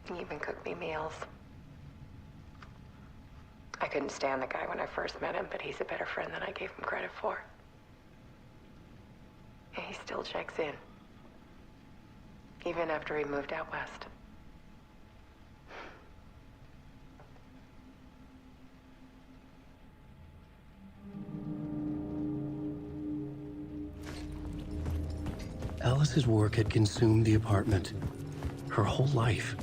He even cooked me meals. I couldn't stand the guy when I first met him, but he's a better friend than I gave him credit for. And he still checks in, even after he moved out west. Alice's work had consumed the apartment, her whole life.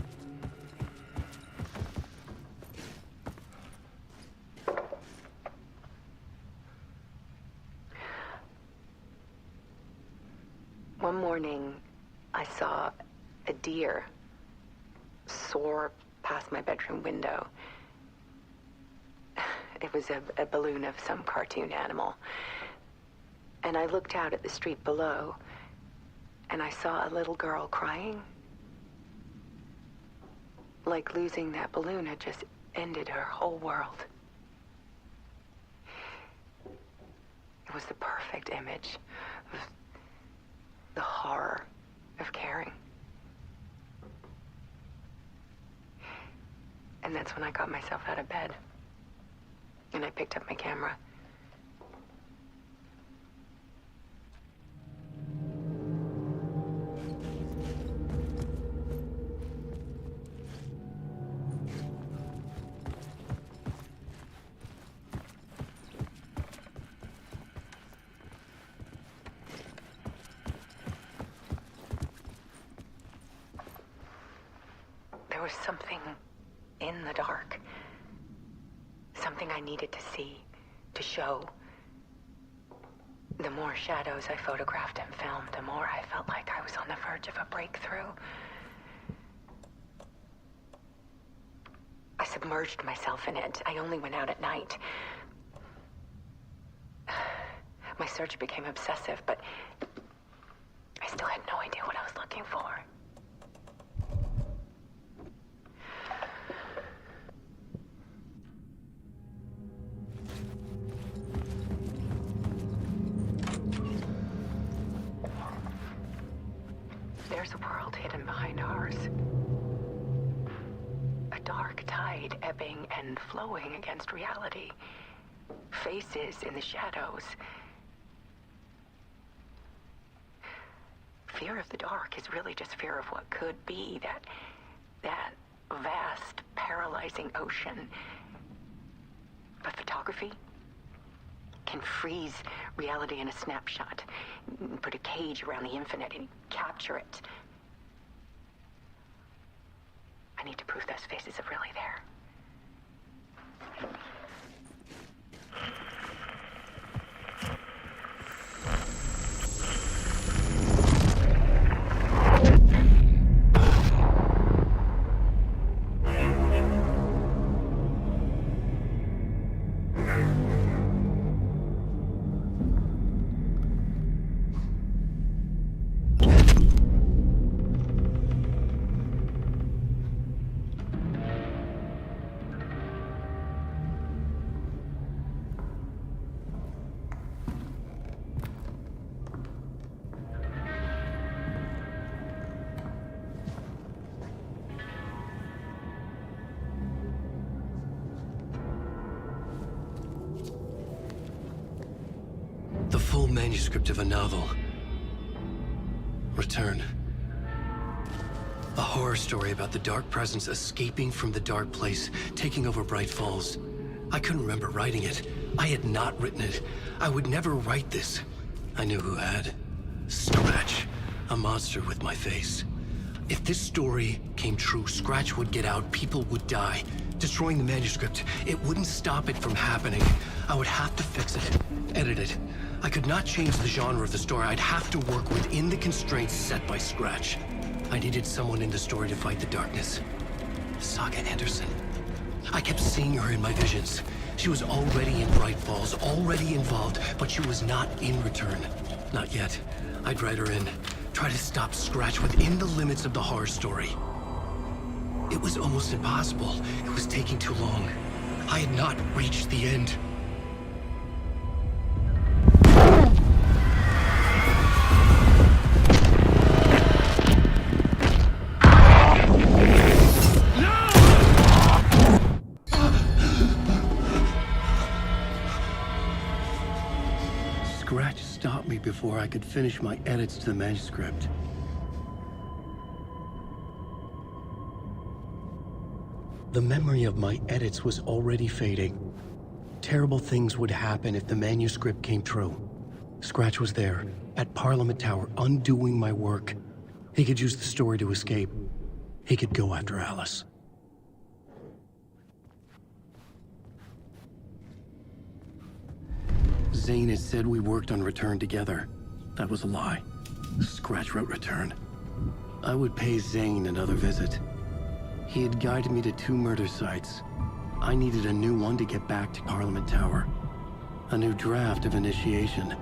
One morning, I saw a deer soar past my bedroom window. It was a balloon of some cartoon animal. And I looked out at the street below, and I saw a little girl crying. Like losing that balloon had just ended her whole world. It was the perfect image of the horror of caring. And that's when I got myself out of bed. And I picked up my camera. There was something in the dark. Something I needed to see, to show. The more shadows I photographed and filmed, the more I felt like I was on the verge of a breakthrough. I submerged myself in it. I only went out at night. My search became obsessive, but I still had no idea what I was looking for. There's a world hidden behind ours. A dark tide ebbing and flowing against reality. Faces in the shadows. Fear of the dark is really just fear of what could be, that vast, paralyzing ocean. But photography can freeze reality in a snapshot, put a cage around the infinite and capture it. I need to prove those faces are really there. manuscript of a novel. Return. A horror story about the dark presence escaping from the dark place, taking over Bright Falls. I couldn't remember writing it. I had not written it. I would never write this. I knew who had. Scratch. A monster with my face. If this story came true, Scratch would get out, people would die. Destroying the manuscript, it wouldn't stop it from happening. I would have to fix it, edit it. I could not change the genre of the story. I'd have to work within the constraints set by Scratch. I needed someone in the story to fight the darkness. Saga Anderson. I kept seeing her in my visions. She was already in Bright Falls, already involved, but she was not in Return. Not yet. I'd write her in. Try to stop Scratch within the limits of the horror story. It was almost impossible. It was taking too long. I had not reached the end. Scratch stopped me before I could finish my edits to the manuscript. The memory of my edits was already fading. Terrible things would happen if the manuscript came true. Scratch was there, at Parliament Tower, undoing my work. He could use the story to escape. He could go after Alice. Zane had said we worked on Return together. That was a lie. Scratch wrote Return. I would pay Zane another visit. He had guided me to 2 murder sites. I needed a new one to get back to Parliament Tower. A new draft of Initiation.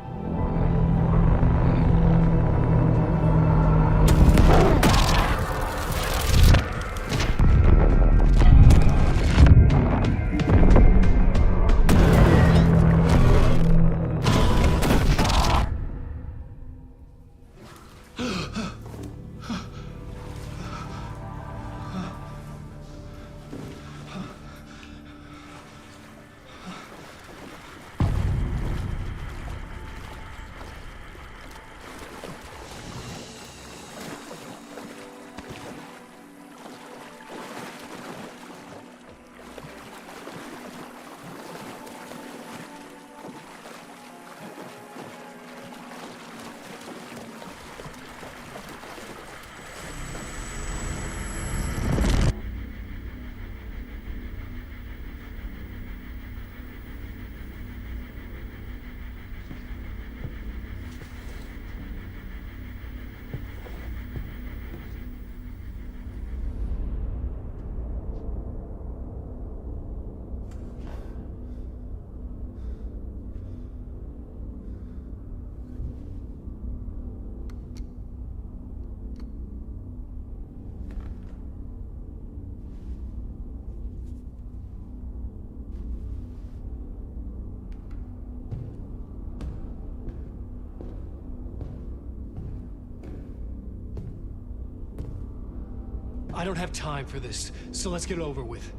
I don't have time for this, so let's get it over with.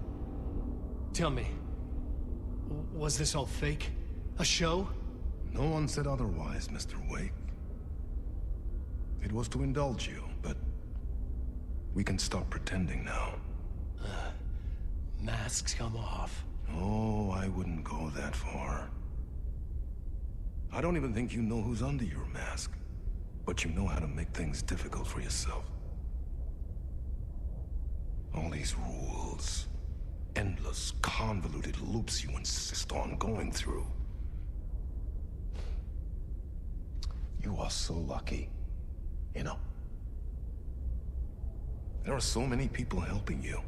Tell me, was this all fake? A show? No one said otherwise, Mr. Wake. It was to indulge you, but we can stop pretending now. Masks come off. Oh, I wouldn't go that far. I don't even think you know who's under your mask, but you know how to make things difficult for yourself. All these rules, endless, convoluted loops you insist on going through. You are so lucky, you know. There are so many people helping you.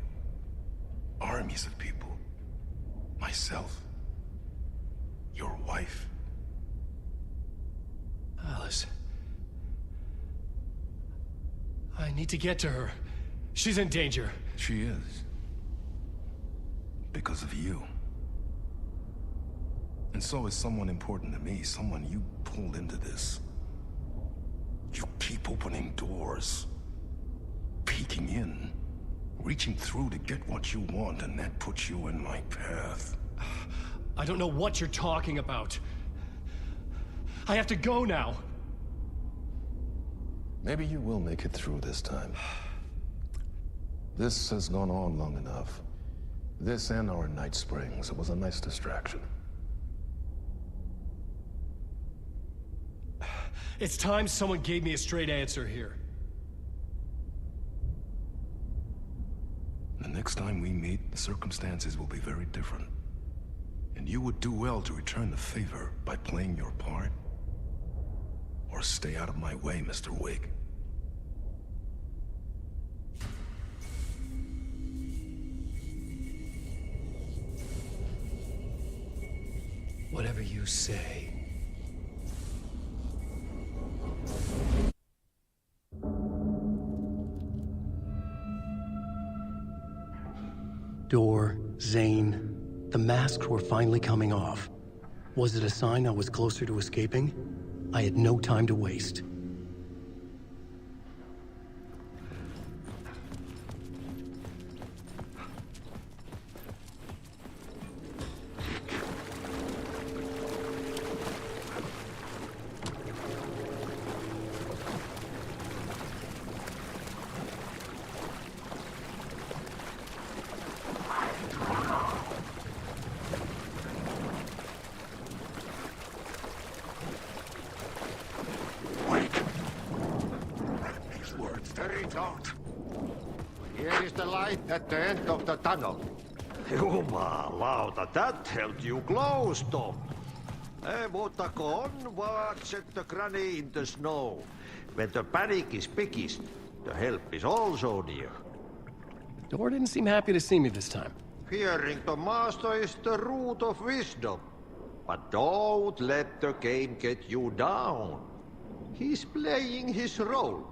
Armies of people. Myself. Your wife. Alice. I need to get to her. She's in danger. She is. Because of you. And so is someone important to me, someone you pulled into this. You keep opening doors. Peeking in. Reaching through to get what you want, and that puts you in my path. I don't know what you're talking about. I have to go now. Maybe you will make it through this time. This has gone on long enough. This and our Night Springs. It was a nice distraction. It's time someone gave me a straight answer here. The next time we meet, the circumstances will be very different. And you would do well to return the favor by playing your part. Or stay out of my way, Mr. Wake. Whatever you say. Door, Zane, the masks were finally coming off. Was it a sign I was closer to escaping? I had no time to waste. Here is the light at the end of the tunnel. Jumalauta, that held you close, Tom. Mutta go on, watch at the granny in the snow. When the panic is biggest, the help is also near. Door didn't seem happy to see me this time. Fearing the master is the root of wisdom. But don't let the game get you down. He's playing his role.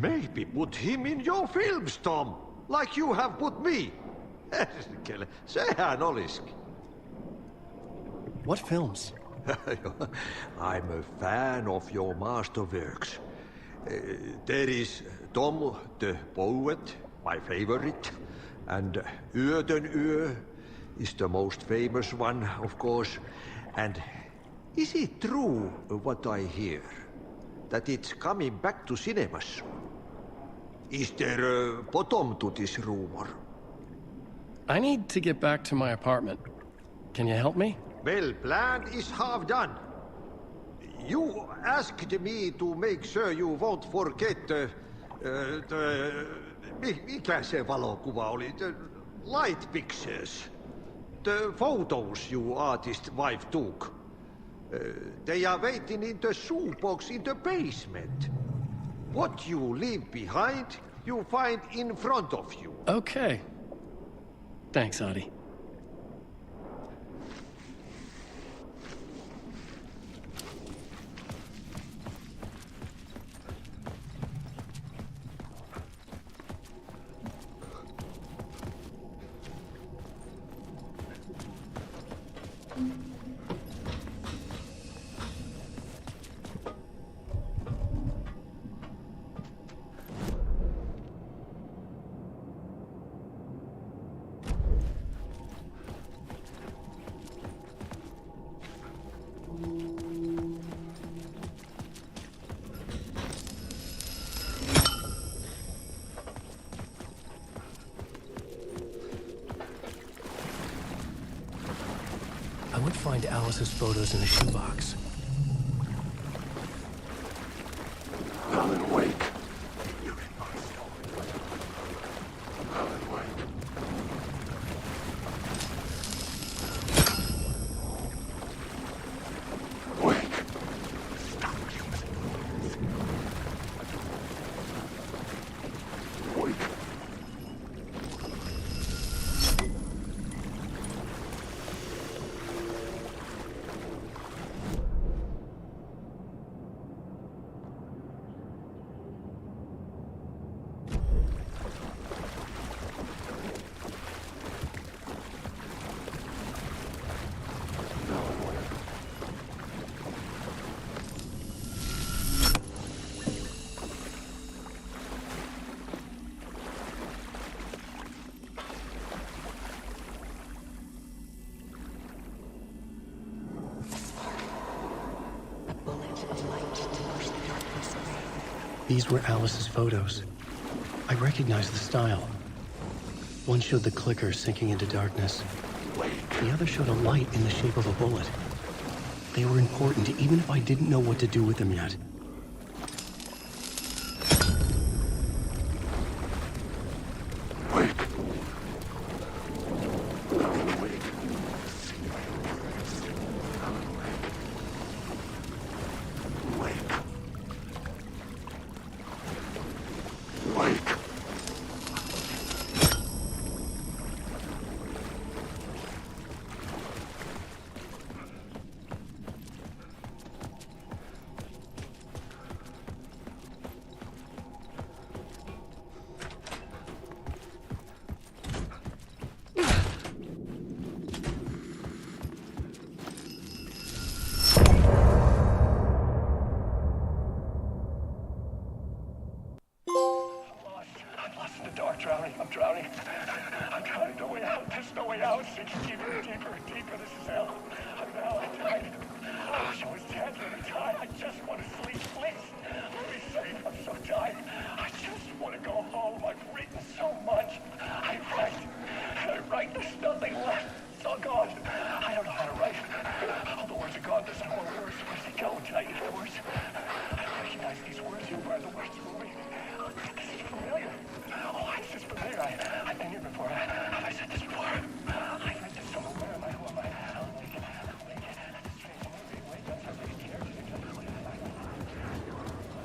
Maybe put him in your films, Tom, like you have put me. Sehän olisikin. What films? I'm a fan of your masterworks. There is Tom the Poet, my favorite, and Yö is the most famous one, of course. And is it true what I hear, that it's coming back to cinemas soon? Is there a bottom to this rumor? I need to get back to my apartment. Can you help me? Well, plan is half done. You asked me to make sure you won't forget mikä se valokuva oli? The light pictures. The photos you artist wife took. They are waiting in the shoebox in the basement. What you leave behind, you find in front of you. Okay. Thanks, Adi. I would find Alice's photos in a shoebox. Alan Wake. You're in my story. Alan Wake. Wake. Stop using words. Wake. These were Alice's photos. I recognized the style. One showed the clicker sinking into darkness. The other showed a light in the shape of a bullet. They were important, even if I didn't know what to do with them yet.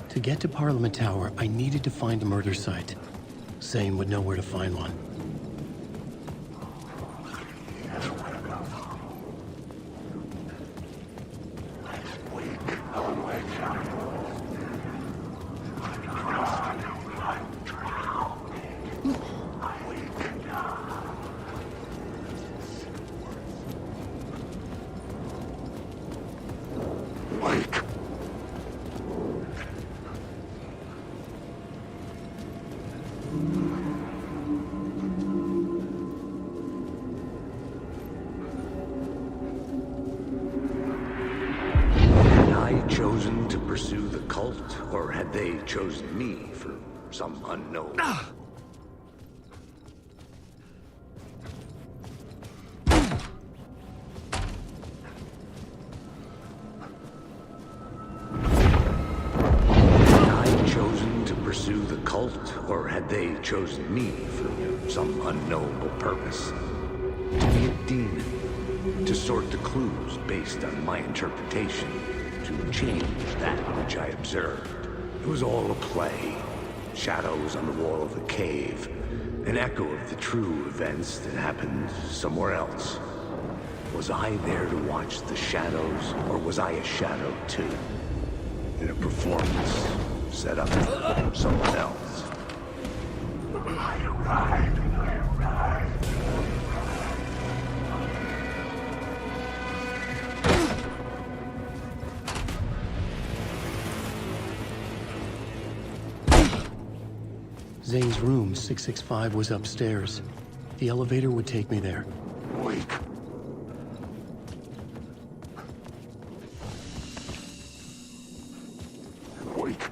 To get to Parliament Tower, I needed to find a murder site. Zane would know where to find one. Chosen to pursue the cult, or had they chosen me for some unknown? Pursue the cult, or had they chosen me for some unknowable purpose? To be a demon, to sort the clues based on my interpretation, to change that which I observed. It was all a play. Shadows on the wall of the cave, an echo of the true events that happened somewhere else. Was I there to watch the shadows, or was I a shadow too? In a performance set up for someone else. I arrived. Zane's room, 665, was upstairs. The elevator would take me there. Wake. Wake.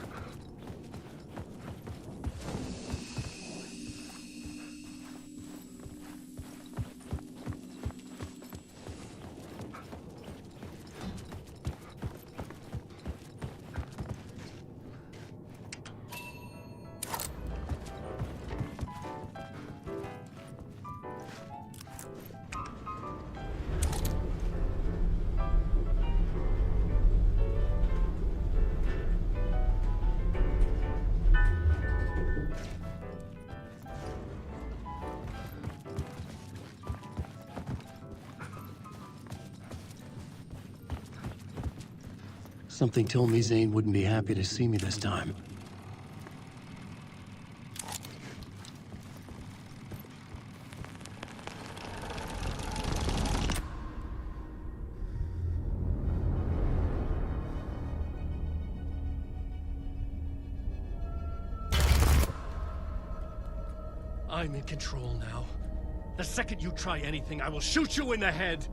Something told me Zane wouldn't be happy to see me this time. I'm in control now. The second you try anything, I will shoot you in the head.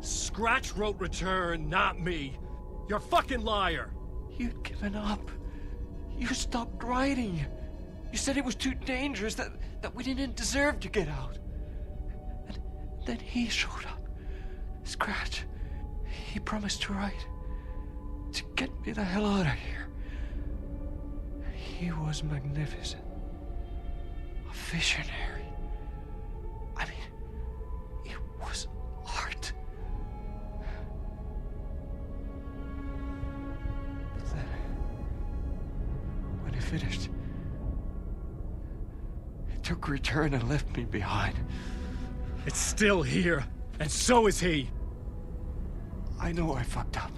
Scratch wrote return, not me. You're a fucking liar. You'd given up. You stopped writing. You said it was too dangerous, that we didn't deserve to get out. And then he showed up. Scratch. He promised to write. To get me the hell out of here. He was magnificent. A visionary. I mean, it was art. But then, when he finished, he took a return and left me behind. It's still here, and so is he. I know I fucked up.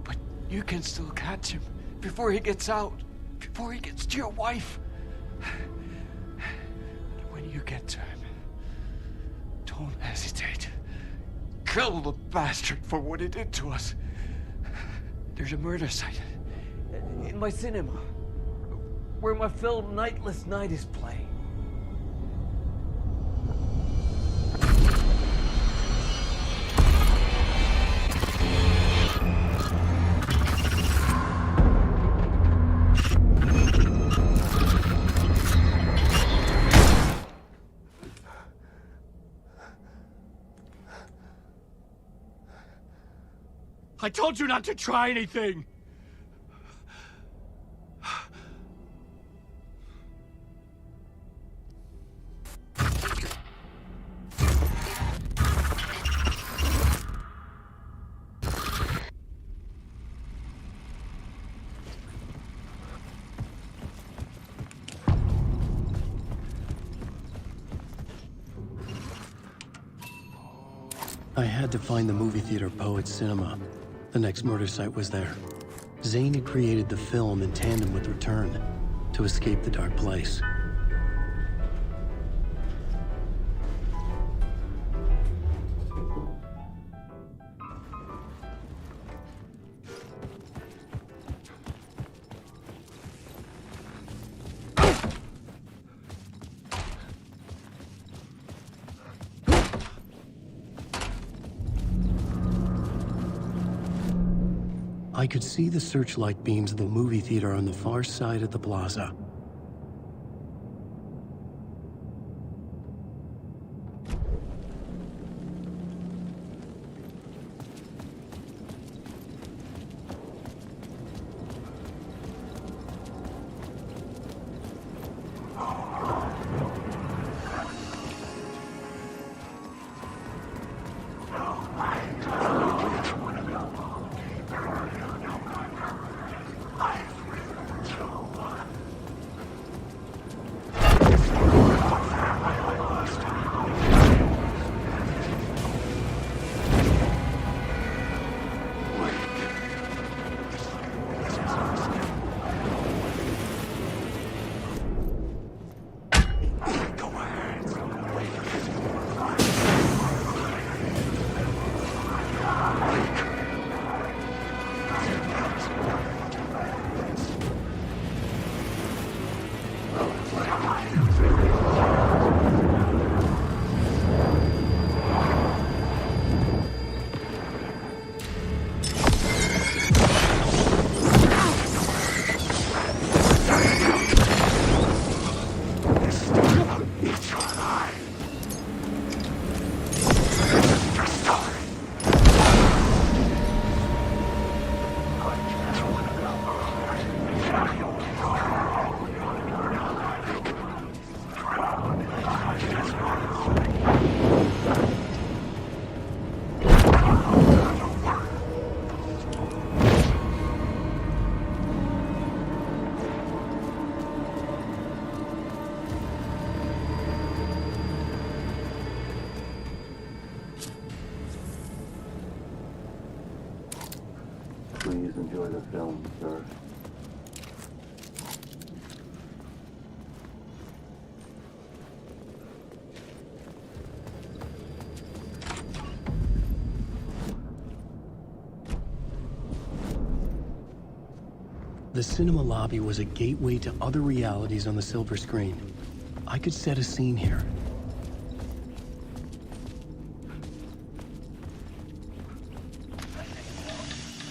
But you can still catch him before he gets out, before he gets to your wife. And when you get to him, don't hesitate. Kill the bastard for what he did to us. There's a murder site in my cinema where my film Nightless Night is playing. I told you not to try anything! I had to find the movie theater Poet Cinema. The next murder site was there. Zane had created the film in tandem with Return to escape the dark place. I could see the searchlight beams of the movie theater on the far side of the plaza. Please enjoy the film, sir. The cinema lobby was a gateway to other realities on the silver screen. I could set a scene here.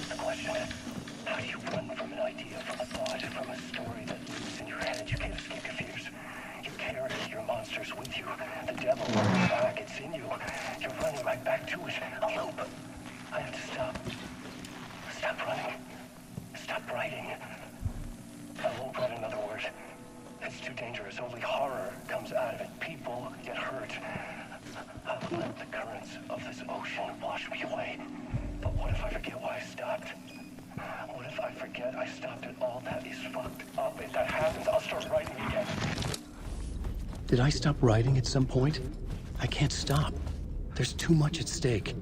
The question is, how do you run from forget I stopped it all. That is fucked up. If that happens, I'll start writing again. Did I stop writing at some point? I can't stop. There's too much at stake.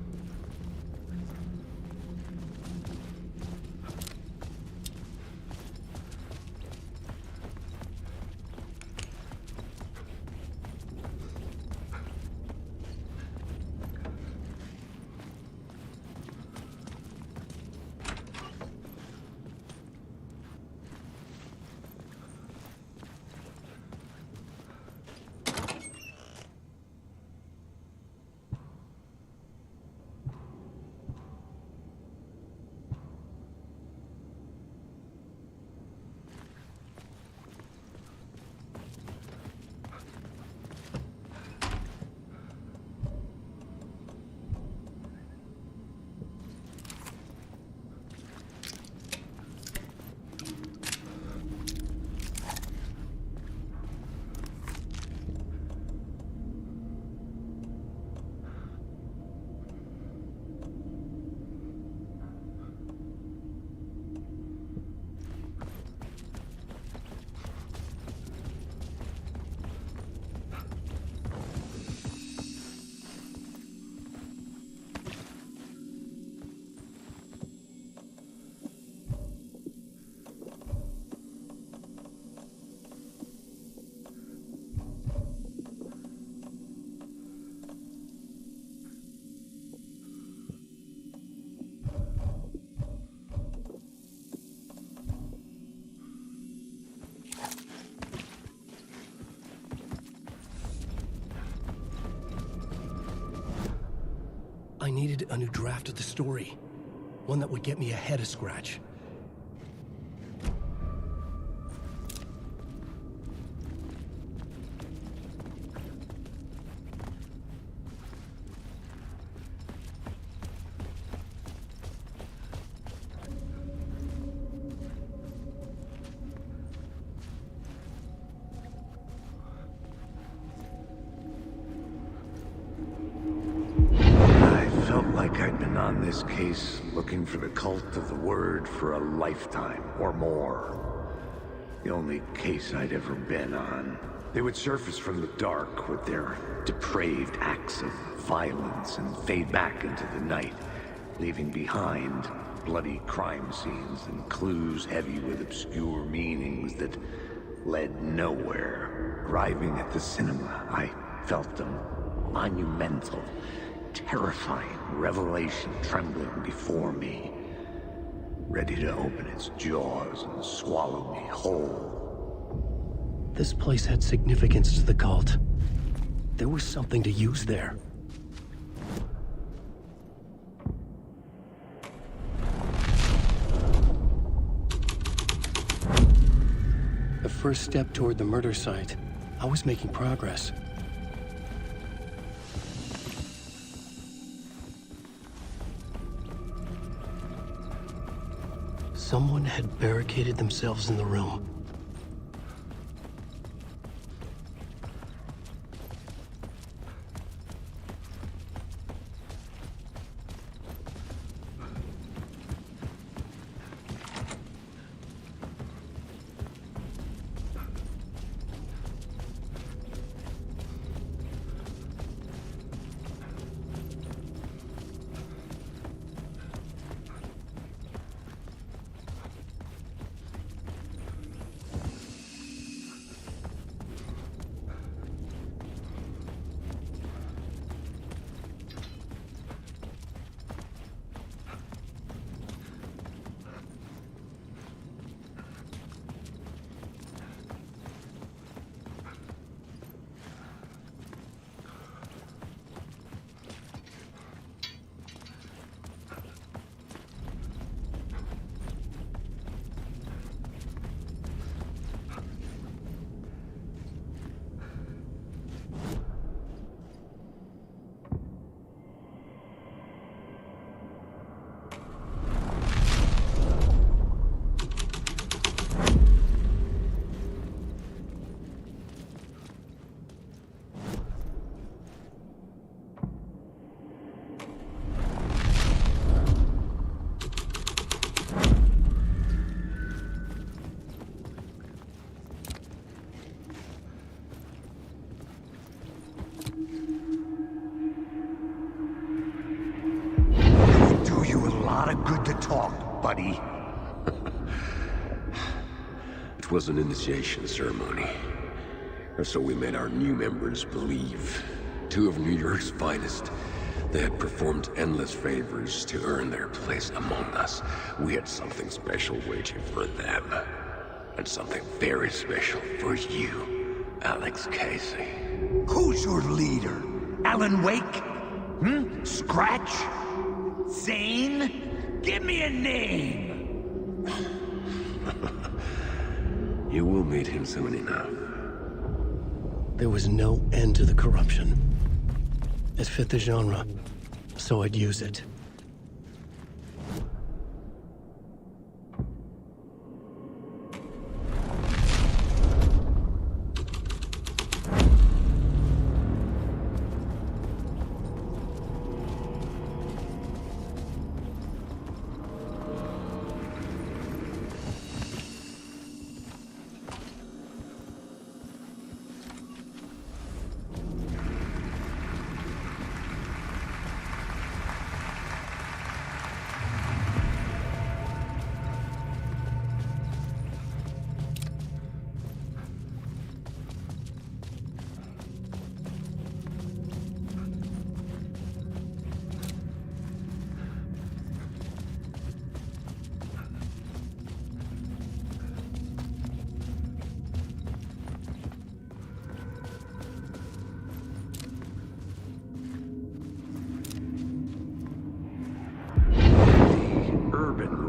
I needed a new draft of the story. One that would get me ahead of Scratch. This case looking for the cult of the word for a lifetime or more. The only case I'd ever been on. They would surface from the dark with their depraved acts of violence and fade back into the night, leaving behind bloody crime scenes and clues heavy with obscure meanings that led nowhere. Arriving at the cinema, I felt them monumental, terrifying revelation trembling before me, ready to open its jaws and swallow me whole. This place had significance to the cult. There was something to use there. The first step toward the murder site. I was making progress. Someone had barricaded themselves in the room. This was an initiation ceremony. Or so we made our new members believe. 2 of New York's finest. They had performed endless favors to earn their place among us. We had something special waiting for them. And something very special for you, Alex Casey. Who's your leader? Alan Wake? Scratch? Zane? Give me a name! You will meet him soon enough. There was no end to the corruption. It fit the genre, so I'd use it.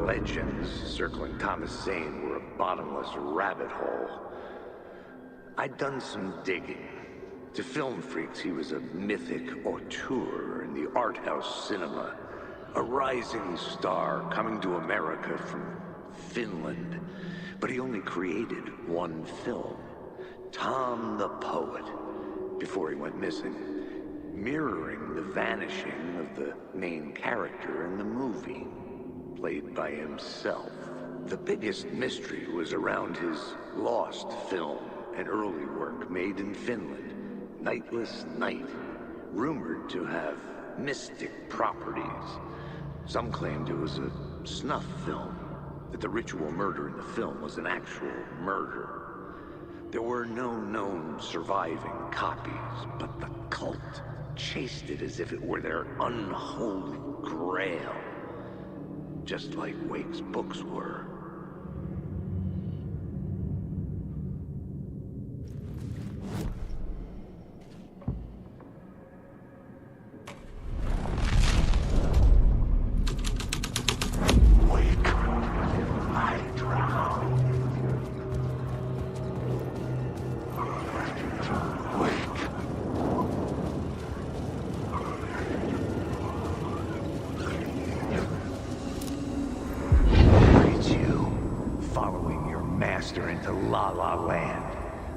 Legends circling Thomas Zane were a bottomless rabbit hole. I'd done some digging. To film freaks, he was a mythic auteur in the art house cinema. A rising star coming to America from Finland. But he only created one film, Tom the Poet, before he went missing, mirroring the vanishing of the main character in the movie. Played by himself. The biggest mystery was around his lost film, an early work made in Finland, Nightless Night, rumored to have mystic properties. Some claimed it was a snuff film, that the ritual murder in the film was an actual murder. There were no known surviving copies, but the cult chased it as if it were their unholy grail. Just like Wake's books were. Into La La Land.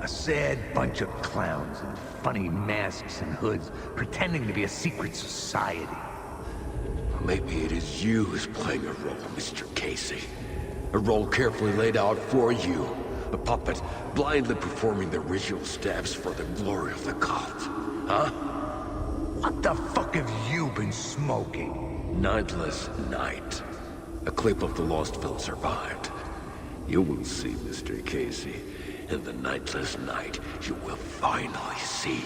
A sad bunch of clowns in funny masks and hoods pretending to be a secret society. Maybe it is you who's playing a role, Mr. Casey. A role carefully laid out for you. A puppet blindly performing the ritual steps for the glory of the cult. Huh? What the fuck have you been smoking? Nightless Night. A clip of the lost film survived. You will see, Mr. Casey. In the Nightless Night, you will finally see.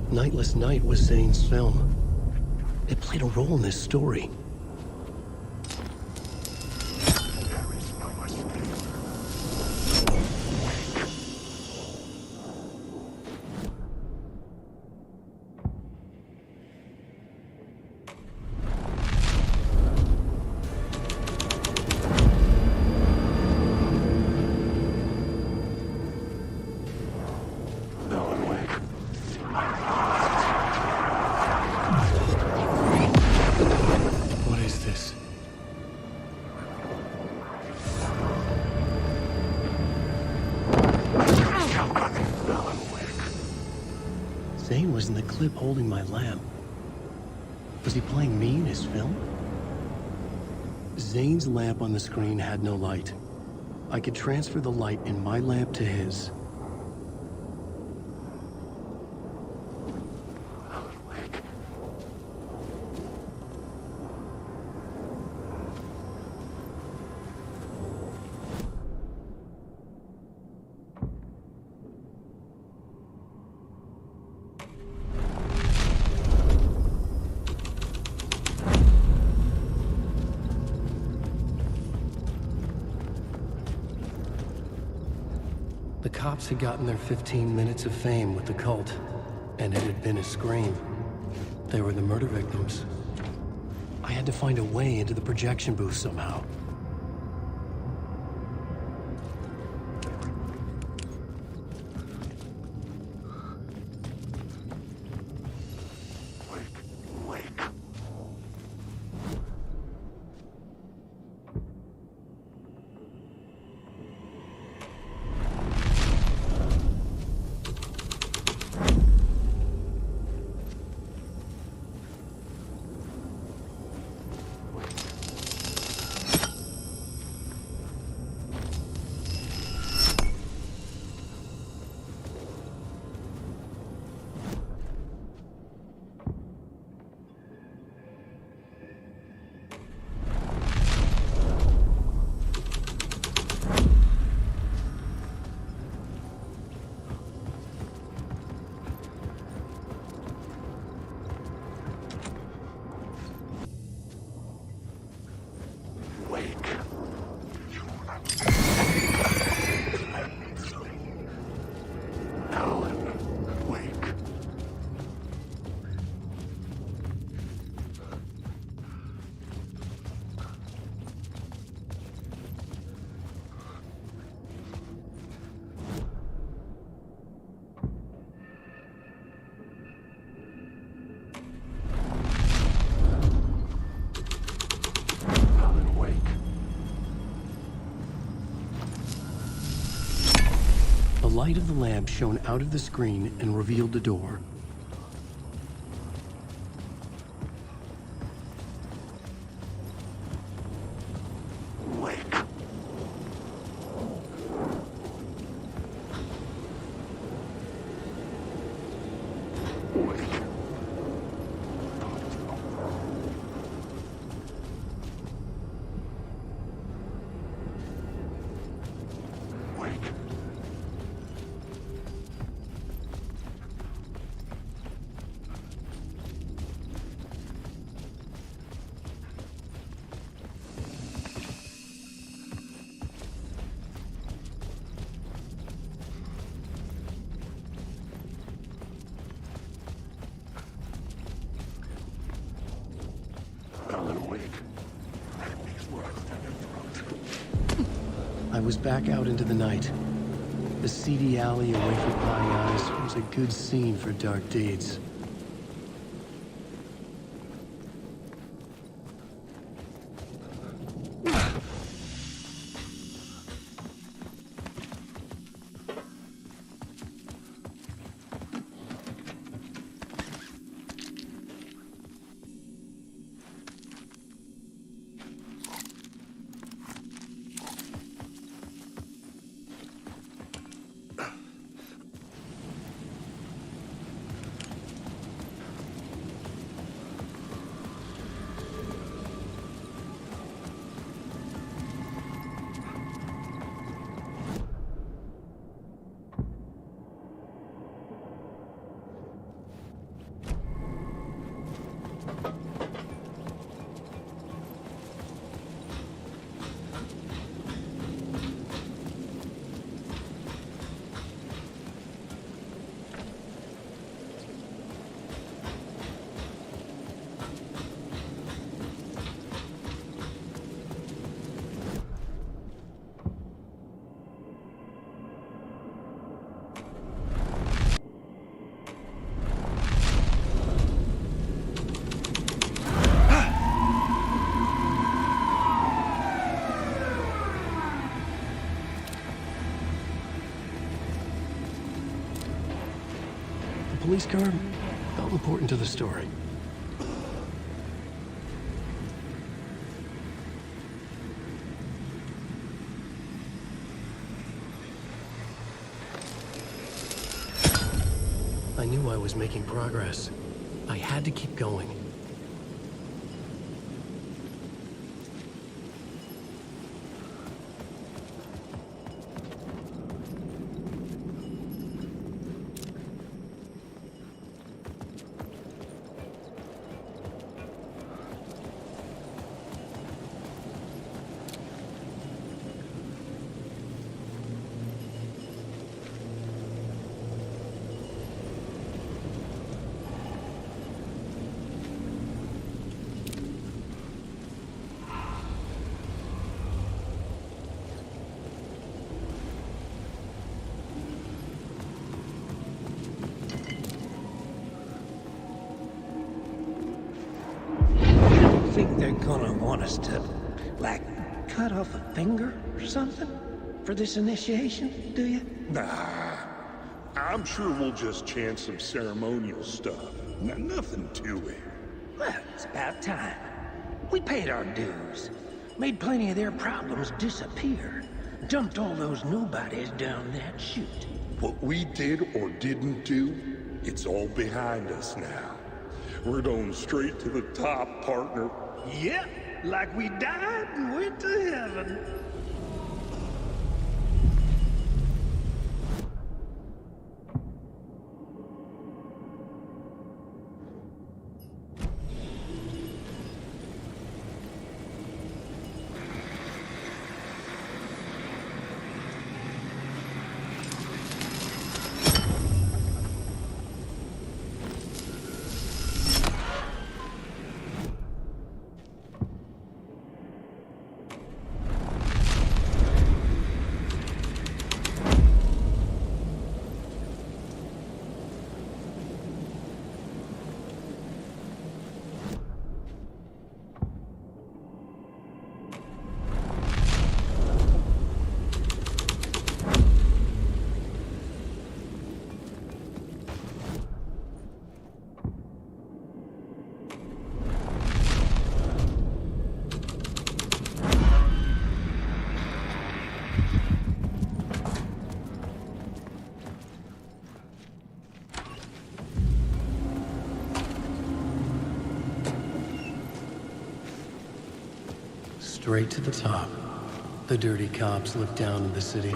Nightless Night was Zane's film. It played a role in this story. Zane was in the clip holding my lamp. Was he playing me in his film? Zane's lamp on the screen had no light. I could transfer the light in my lamp to his. The cops had gotten their 15 minutes of fame with the cult, and it had been a scream. They were the murder victims. I had to find a way into the projection booth somehow. The light of the lamp shone out of the screen and revealed the door. I was back out into the night. The seedy alley away from prying eyes was a good scene for dark deeds. The police car felt important to the story. I knew I was making progress. I had to keep going. us to, like, cut off a finger or something for this initiation, do you? Nah. I'm sure we'll just chant some ceremonial stuff. Nothing to it. Well, it's about time. We paid our dues. Made plenty of their problems disappear. Dumped all those nobodies down that chute. What we did or didn't do, it's all behind us now. We're going straight to the top, partner. Yep, like we died and went to heaven. Straight to the top. The dirty cops look down in the city.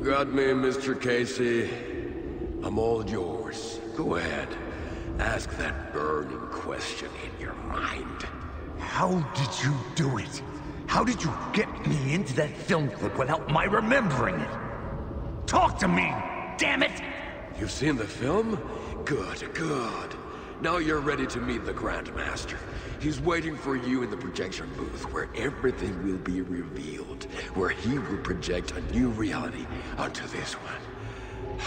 Got me, Mr. Casey. I'm all yours. Go ahead. Ask that burning question in your mind. How did you do it? How did you get me into that film clip without my remembering it? Talk to me, damn it! You've seen the film? Good, good. Now you're ready to meet the Grandmaster. He's waiting for you in the projection booth, where everything will be revealed, where he will project a new reality onto this one.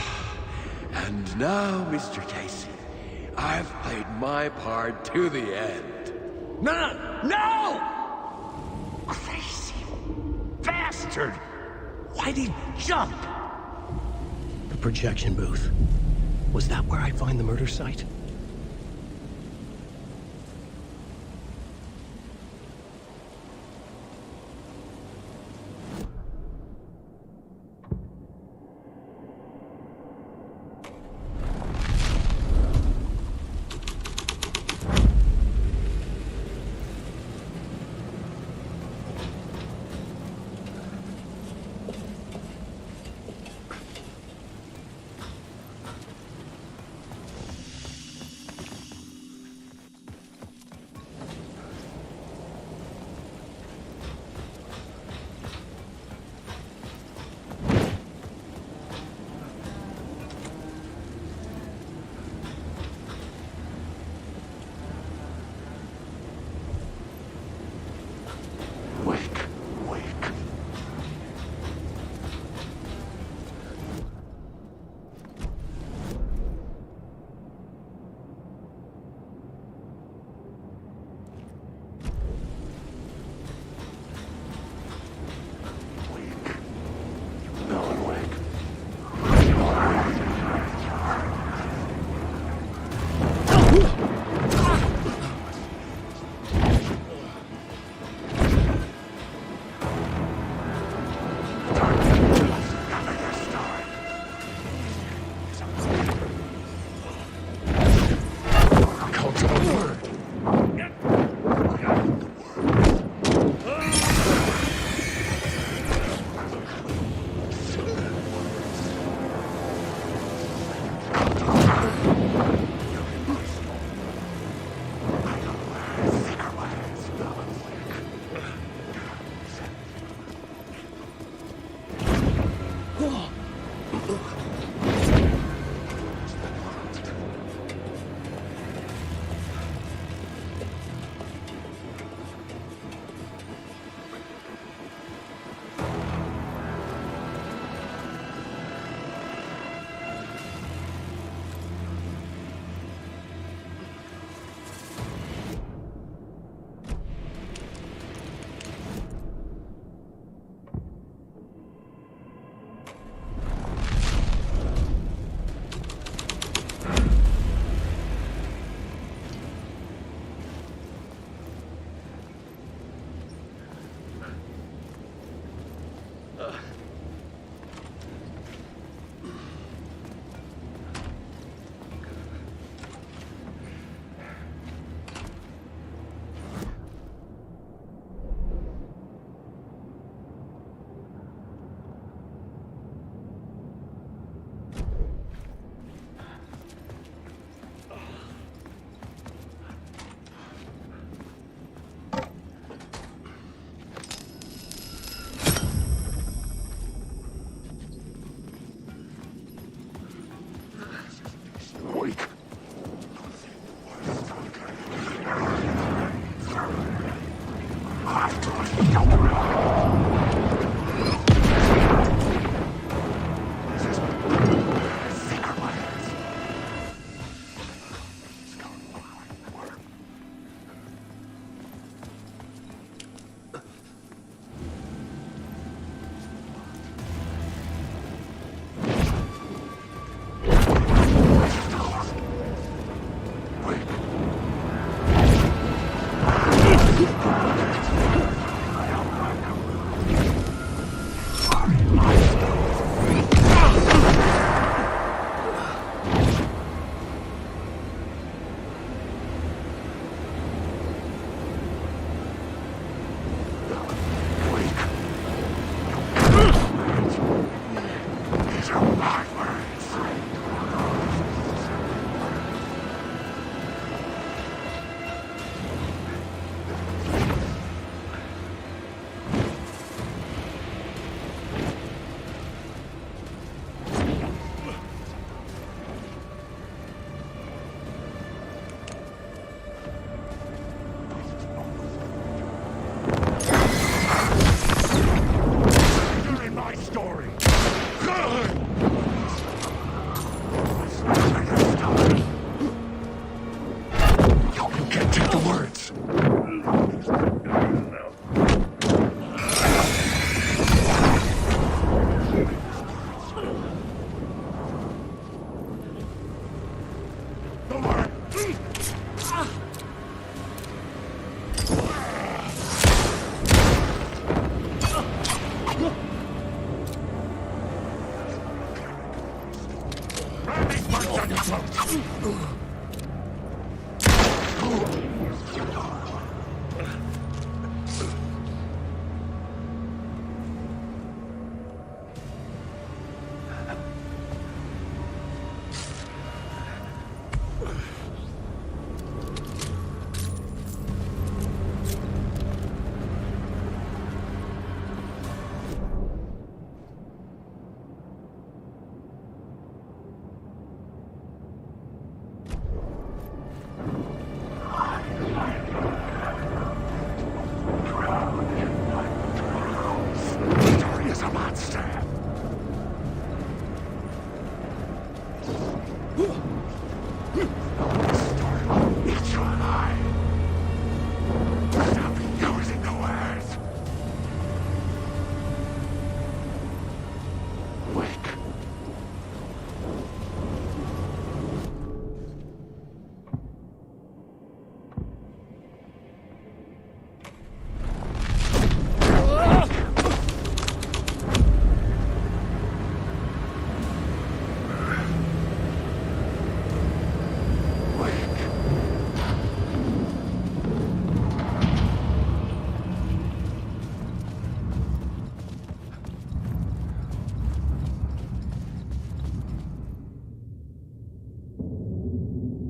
And now, Mr. Casey, I've played my part to the end. No! Crazy bastard! Why'd he jump? The projection booth. Was that where I find the murder site? Wake.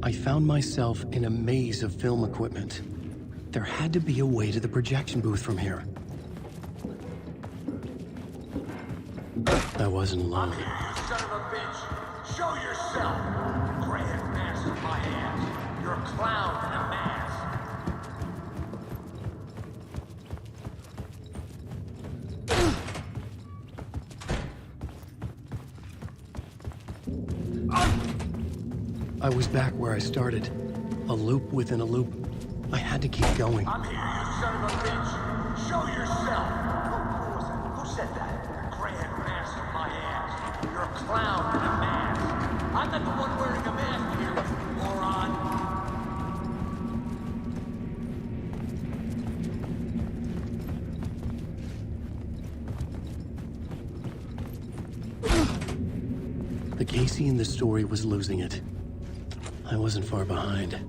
I found myself in a maze of film equipment. There had to be a way to the projection booth from here. I wasn't alone. You son of a bitch! Show yourself! Grand master of my ass! You're a clown in a mask! I was back where I started. A loop within a loop. I had to keep going. I'm here, you son of a bitch! Show yourself! Who was that? Who said that? Grand master of my ass! You're a clown in a mask! I'm not the one wearing a mask here, you moron! The Casey in the story was losing it. I wasn't far behind.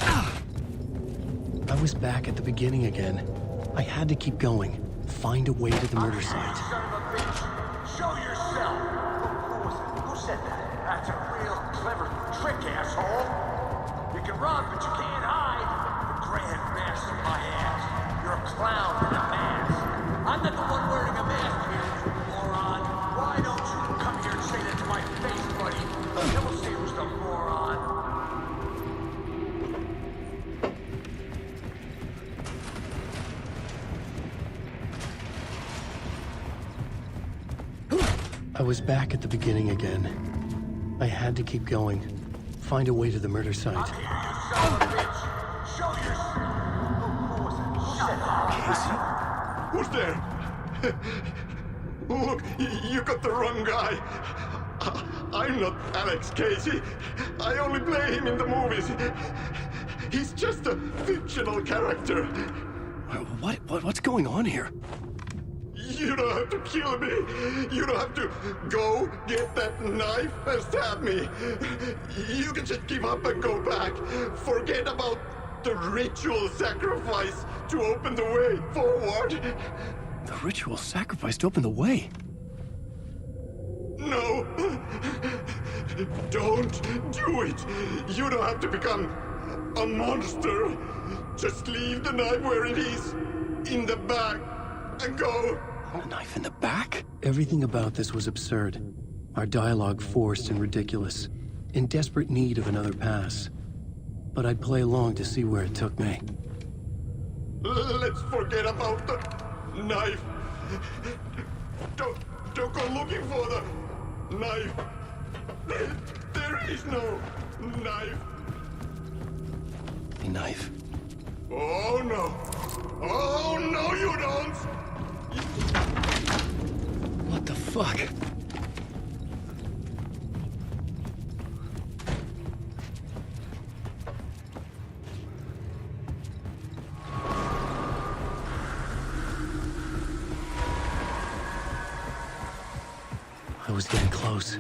I was back at the beginning again. I had to keep going. Find a way to the murder site. Son of a bitch! Show yourself! Who was it? Who said that? That's a real clever trick, asshole! You can run, but you can't hide! The Grand Master of my ass! You're a clown in a mask! I'm not the one wearing a mask here, you moron! Why don't you come here and say that to my face, buddy? I was back at the beginning again. I had to keep going. Find a way to the murder site. Casey? Who's there? Look, you got the wrong guy. I'm not Alex Casey. I only play him in the movies. He's just a fictional character. What's going on here? You don't have to kill me. You don't have to go get that knife and stab me. You can just give up and go back. Forget about the ritual sacrifice to open the way forward. The ritual sacrifice to open the way? No. Don't do it. You don't have to become a monster. Just leave the knife where it is, in the bag, and go. A knife in the back? Everything about this was absurd. Our dialogue forced and ridiculous. In desperate need of another pass. But I'd play along to see where it took me. Let's forget about the knife. Don't go looking for the knife. There is no knife. A knife? Oh no. Oh no, you don't. What the fuck? I was getting close.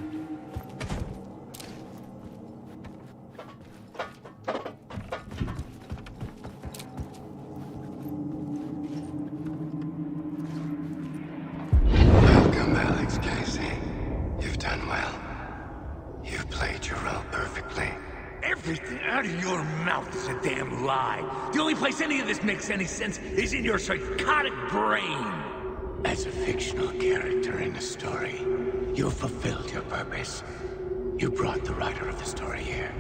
Welcome, Alex Casey. You've done well. You've played your role perfectly. Everything out of your mouth is a damn lie. The only place any of this makes any sense is in your psychotic brain. As a fictional character in a story, you fulfilled your purpose. You brought the writer of the story here.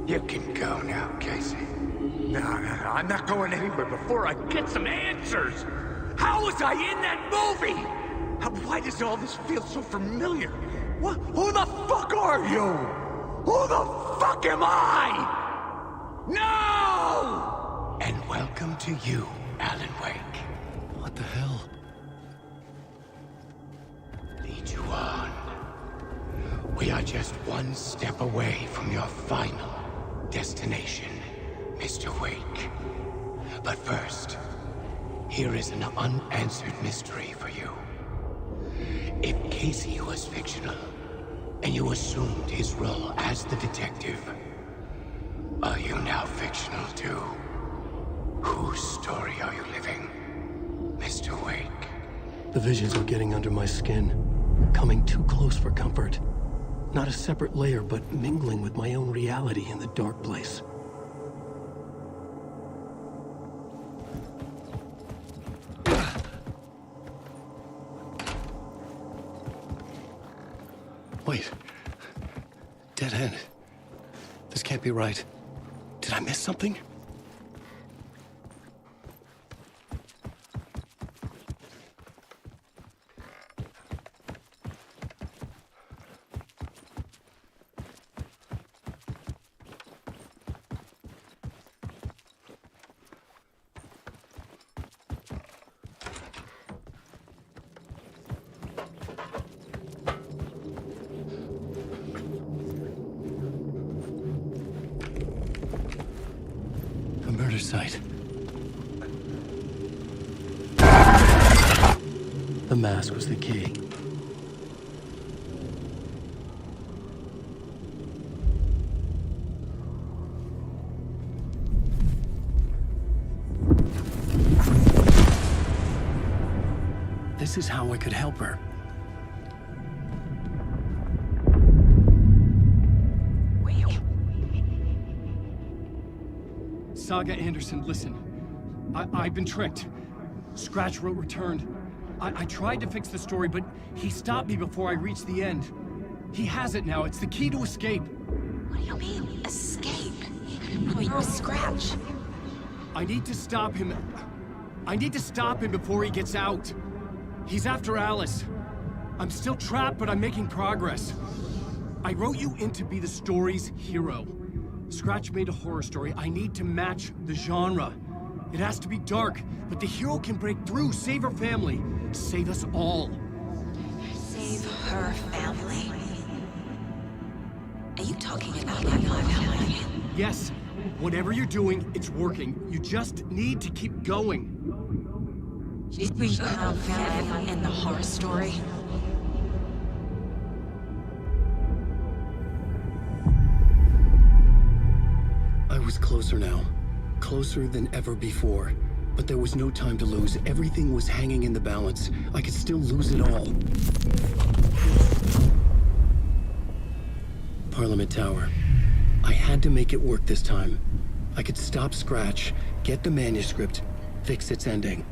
You can go now, Casey. No, I'm not going anywhere before I get some answers. How was I in that movie? Why does all this feel so familiar? What? Who the fuck are you? Who the fuck am I? No! And welcome to you, Alan Wake. What the hell? Lead you on. We are just one step away from your final destination, Mr. Wake. But first, here is an unanswered mystery for you. If Casey was fictional, and you assumed his role as the detective, are you now fictional too? Whose story are you living, Mr. Wake? The visions were getting under my skin, coming too close for comfort. Not a separate layer, but mingling with my own reality in the dark place. Wait. Dead end. This can't be right. Did I miss something? Murder site. The mask was the key. This is how I could help her. Saga Anderson, listen. I've been tricked. Scratch wrote returned. I tried to fix the story, but he stopped me before I reached the end. He has it now. It's the key to escape. What do you mean, escape? No, you Scratch. I need to stop him. I need to stop him before he gets out. He's after Alice. I'm still trapped, but I'm making progress. I wrote you in to be the story's hero. Scratch made a horror story. I need to match the genre. It has to be dark, but the hero can break through, save her family, save us all. Save her family? Are you talking about my family? Yes. Whatever you're doing, it's working. You just need to keep going. Did we become family in the horror story? I was closer now. Closer than ever before. But there was no time to lose. Everything was hanging in the balance. I could still lose it all. Parliament Tower. I had to make it work this time. I could stop Scratch, get the manuscript, fix its ending.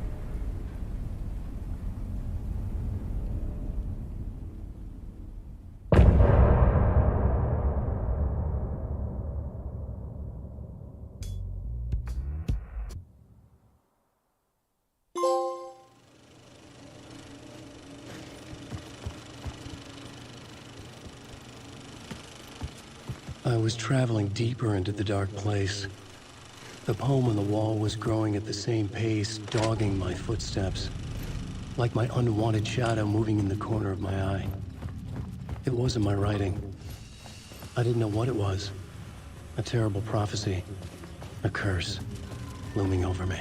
I was traveling deeper into the dark place. The poem on the wall was growing at the same pace, dogging my footsteps, like my unwanted shadow moving in the corner of my eye. It wasn't my writing. I didn't know what it was. A terrible prophecy, a curse, looming over me.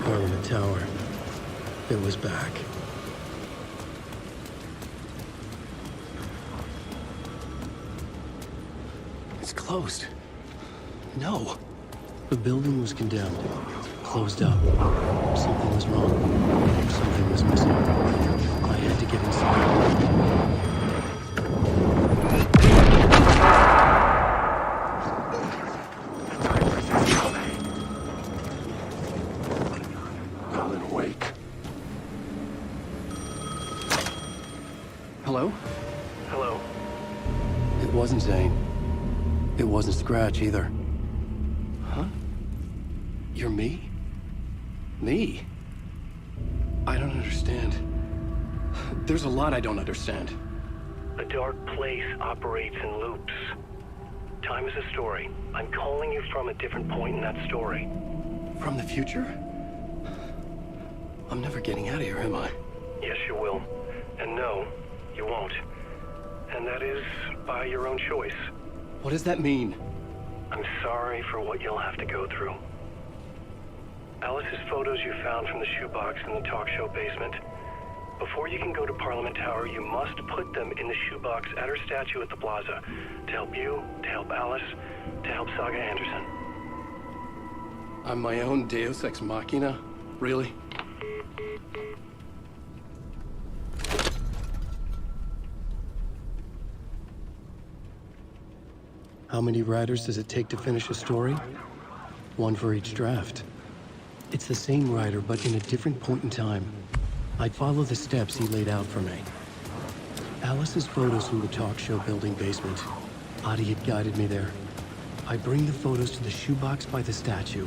Parliament Tower. It was back. It's closed. No. The building was condemned. Closed up. Something was wrong. Something was missing. I had to get inside. Hello? Hello. It wasn't Zane. It wasn't Scratch either. Huh? You're me? Me? I don't understand. There's a lot I don't understand. The dark place operates in loops. Time is a story. I'm calling you from a different point in that story. From the future? I'm never getting out of here, am I? Yes, you will. And no, you won't. And that is by your own choice. What does that mean? I'm sorry for what you'll have to go through. Alice's photos you found from the shoebox in the talk show basement. Before you can go to Parliament Tower, you must put them in the shoebox at her statue at the plaza. To help you, to help Alice, to help Saga Anderson. I'm my own Deus Ex Machina? Really? How many writers does it take to finish a story? One for each draft. It's the same writer, but in a different point in time. I'd follow the steps he laid out for me. Alice's photos from the talk show building basement. Adi had guided me there. I'd bring the photos to the shoebox by the statue.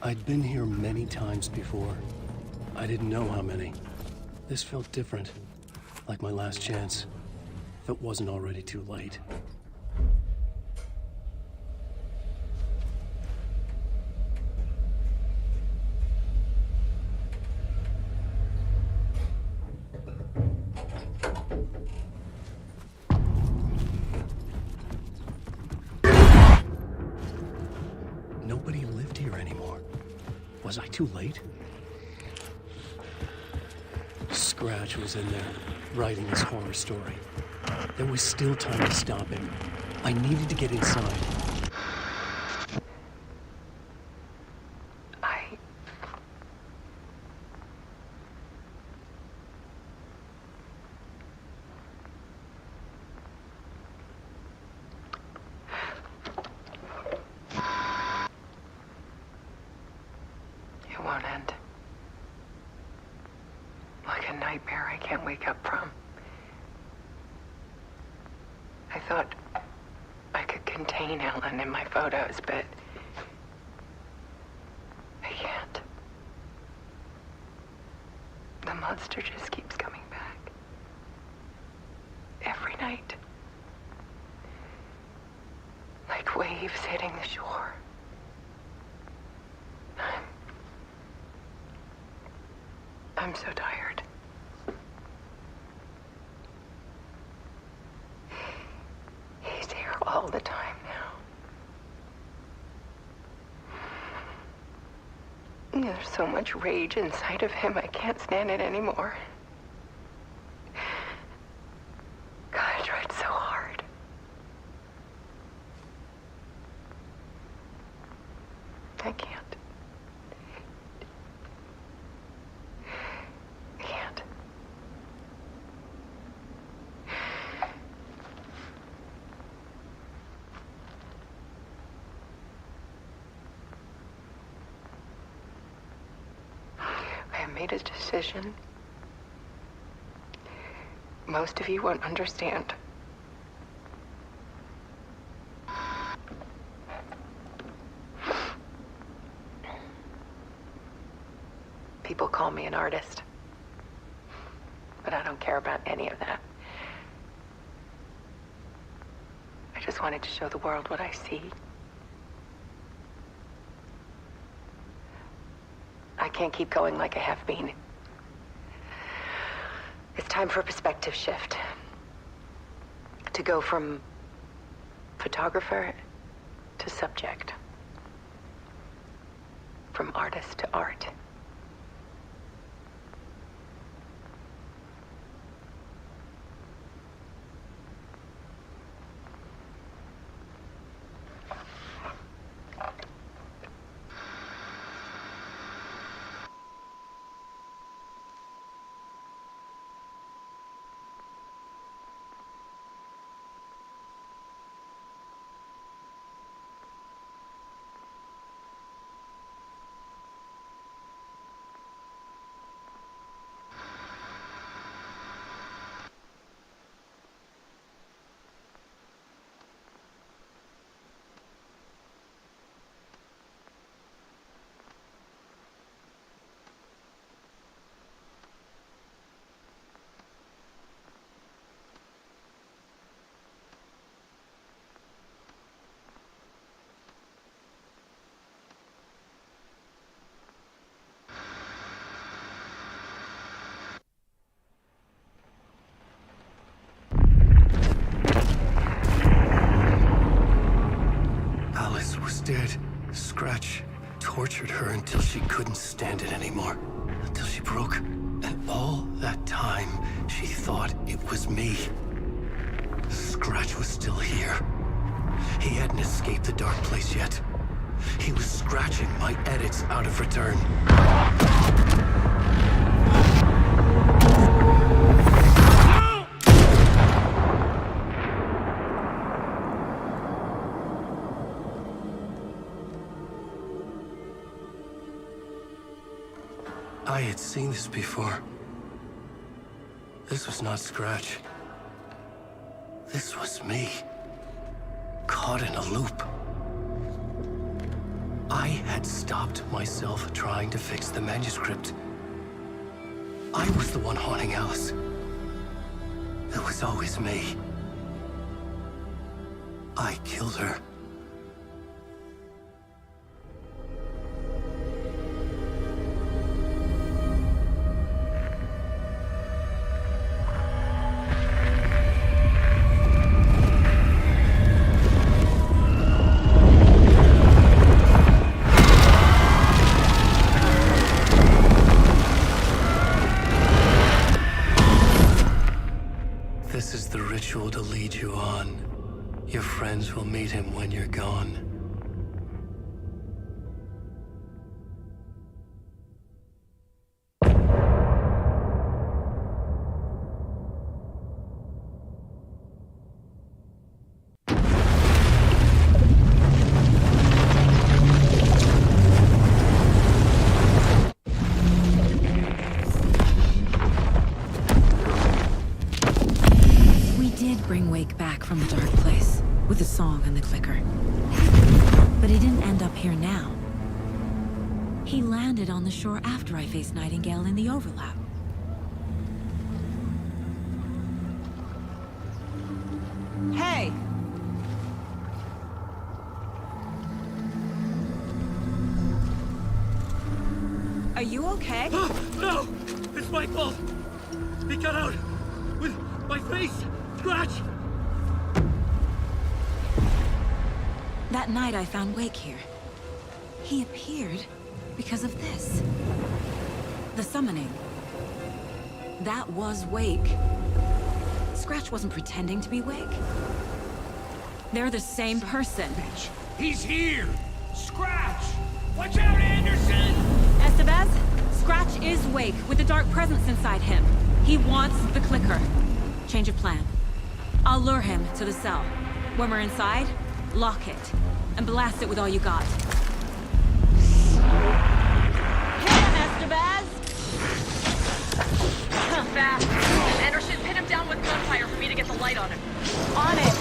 I'd been here many times before. I didn't know how many. This felt different, like my last chance, if it wasn't already too late. Nobody lived here anymore. Was I too late? Scratch was in there, writing his horror story. There was still time to stop him. I needed to get inside. It won't end. Like a nightmare I can't wake up from. I thought I could contain Ellen in my photos, but I can't. The monster just keeps coming back. Every night. Like waves hitting the shore. I'm so tired. He's here all the time now. There's so much rage inside of him, I can't stand it anymore. God, I tried so hard. I can't. I made a decision. Most of you won't understand. People call me an artist, but I don't care about any of that. I just wanted to show the world what I see. I can't keep going like I have been. It's time for a perspective shift. To go from photographer to subject. From artist to art. tortured her until she couldn't stand it anymore. Until she broke. And all that time, she thought it was me. Scratch was still here. He hadn't escaped the dark place yet. He was scratching my edits out of return. I had seen this before. This was not Scratch. This was me. Caught in a loop. I had stopped myself trying to fix the manuscript. I was the one haunting Alice. It was always me. I killed her. This is the ritual to lead you on. Your friends will meet him when you're gone. Bring Wake back from the dark place with the song and the clicker. But he didn't end up here now. He landed on the shore after I faced Nightingale in the overlap. Hey! Are you okay? No! It's my fault! He got out with my face! Scratch! That night I found Wake here. He appeared because of this. The summoning. That was Wake. Scratch wasn't pretending to be Wake. They're the same person. He's here! Scratch! Watch out, Anderson! Estevez, Scratch is Wake with the dark presence inside him. He wants the clicker. Change of plan. I'll lure him to the cell. When we're inside, lock it, and blast it with all you got. Hit him, Estevez! Fast! Anderson, pin him down with gunfire for me to get the light on him. On it!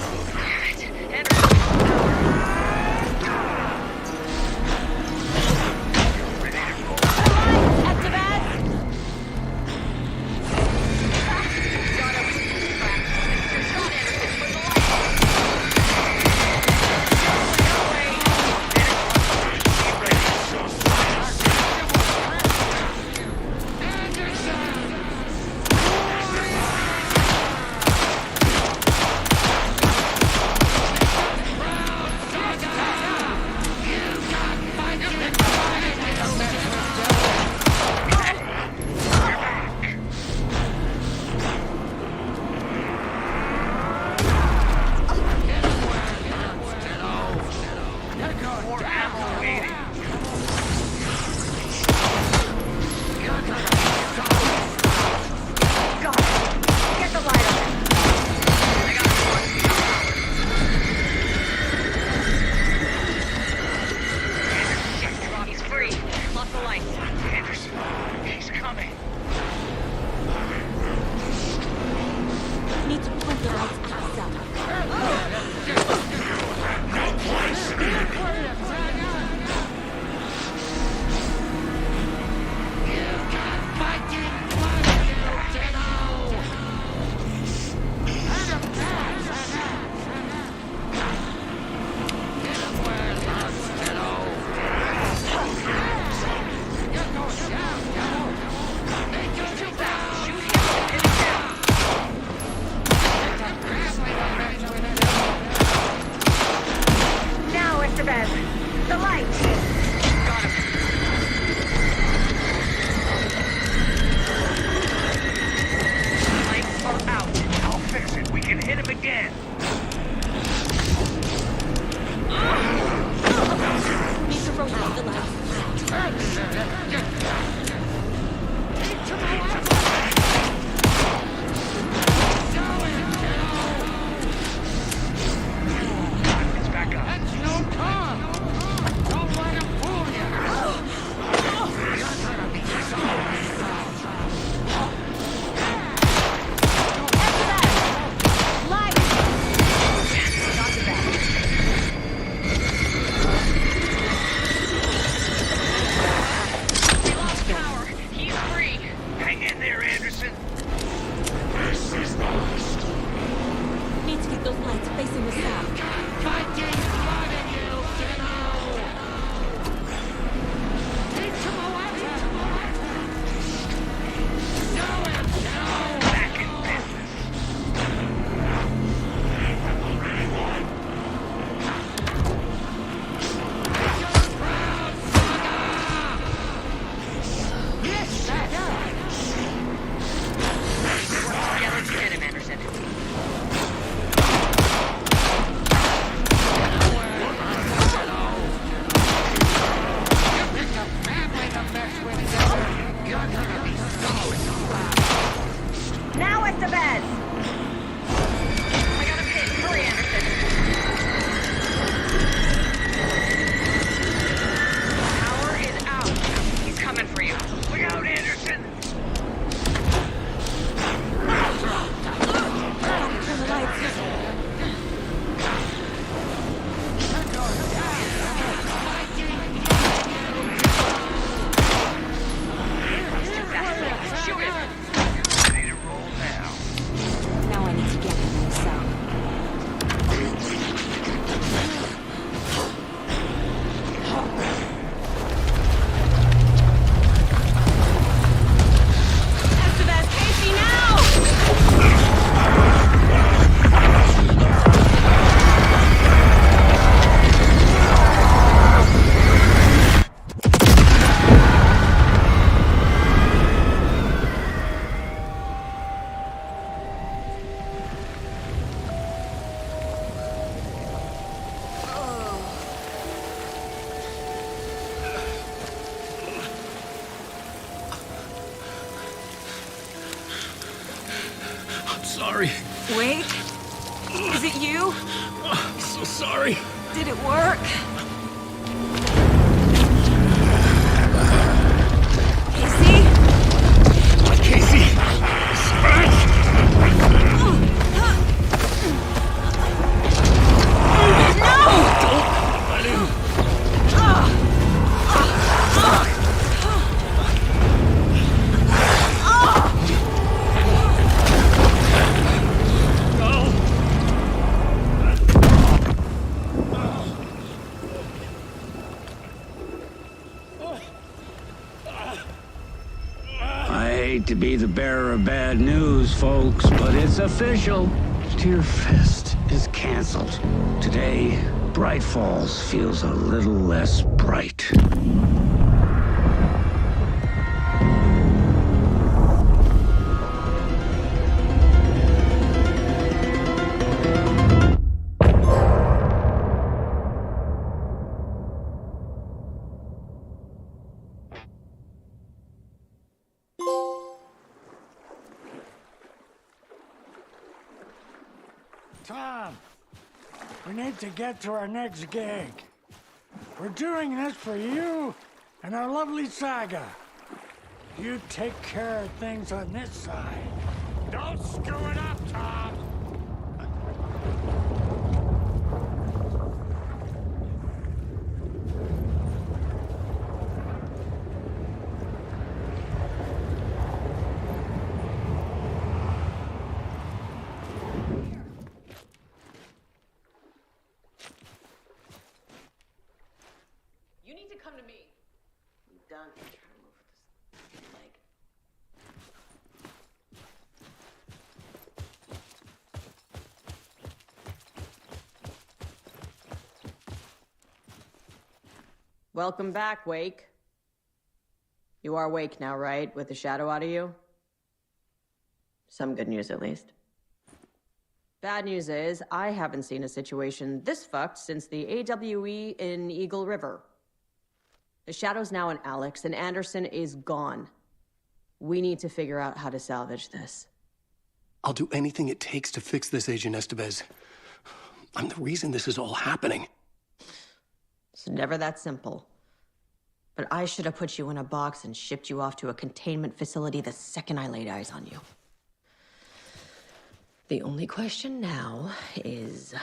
Hang in there, Anderson. This is the last. Need to get those lights facing the south. Fighting blood in you, Dino! Keep to my weapon! Show him! Back in business! Yes, sir! Yeah, let's get him, Anderson. Now it's the bed! I got him hit. Hurry, Anderson. Power is out. He's coming for you. Look out, Anderson! Turn the lights. Shoot him! Ready to roll now. Now I need to get him in the south. Estevez, Casey, now! I'm sorry. Wake? Is it you? I'm so sorry. Did it work? Casey? Casey! Scratch! I hate to be the bearer of bad news, folks, but it's official. Tearfest is canceled. Today, Bright Falls feels a little less bright. Tom, we need to get to our next gig. We're doing this for you and our lovely saga. You take care of things on this side. Don't screw it up, Tom! You need to come to me. I'm done trying to move with this leg. Welcome back, Wake. You are Wake now, right? With the shadow out of you? Some good news, at least. Bad news is, I haven't seen a situation this fucked since the AWE in Eagle River. The shadow's now in Alex, and Anderson is gone. We need to figure out how to salvage this. I'll do anything it takes to fix this, Agent Estevez. I'm the reason this is all happening. It's never that simple. But I should have put you in a box and shipped you off to a containment facility the second I laid eyes on you. The only question now is,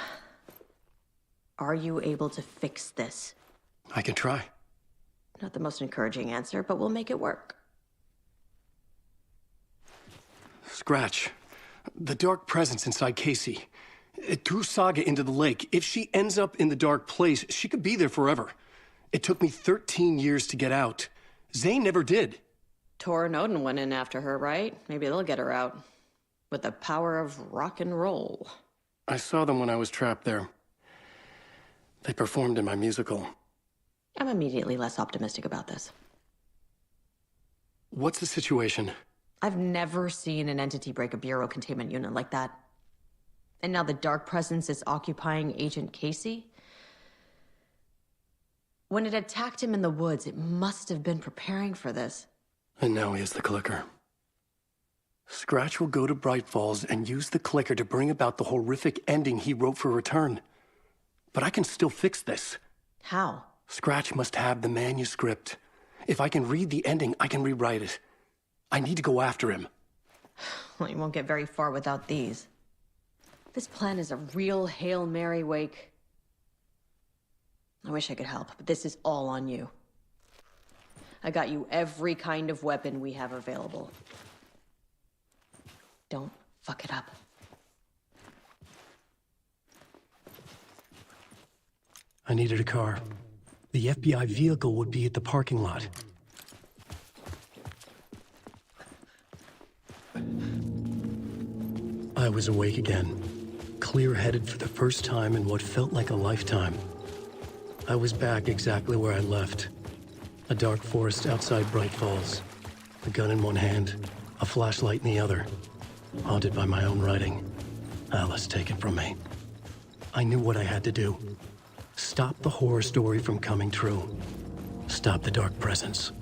are you able to fix this? I can try. Not the most encouraging answer, but we'll make it work. Scratch. The dark presence inside Casey. It threw Saga into the lake. If she ends up in the dark place, she could be there forever. It took me 13 years to get out. Zane never did. Tor and Odin went in after her, right? Maybe they'll get her out. With the power of rock and roll. I saw them when I was trapped there. They performed in my musical. I'm immediately less optimistic about this. What's the situation? I've never seen an entity break a bureau containment unit like that. And now the dark presence is occupying Agent Casey? When it attacked him in the woods, it must have been preparing for this. And now he has the clicker. Scratch will go to Bright Falls and use the clicker to bring about the horrific ending he wrote for Return. But I can still fix this. How? Scratch must have the manuscript. If I can read the ending, I can rewrite it. I need to go after him. Well, you won't get very far without these. This plan is a real Hail Mary, Wake. I wish I could help, but this is all on you. I got you every kind of weapon we have available. Don't fuck it up. I needed a car. The FBI vehicle would be at the parking lot. I was awake again, clear-headed for the first time in what felt like a lifetime. I was back exactly where I left. A dark forest outside Bright Falls. A gun in one hand, a flashlight in the other. Haunted by my own writing. Alice taken from me. I knew what I had to do. Stop the horror story from coming true. Stop the dark presence.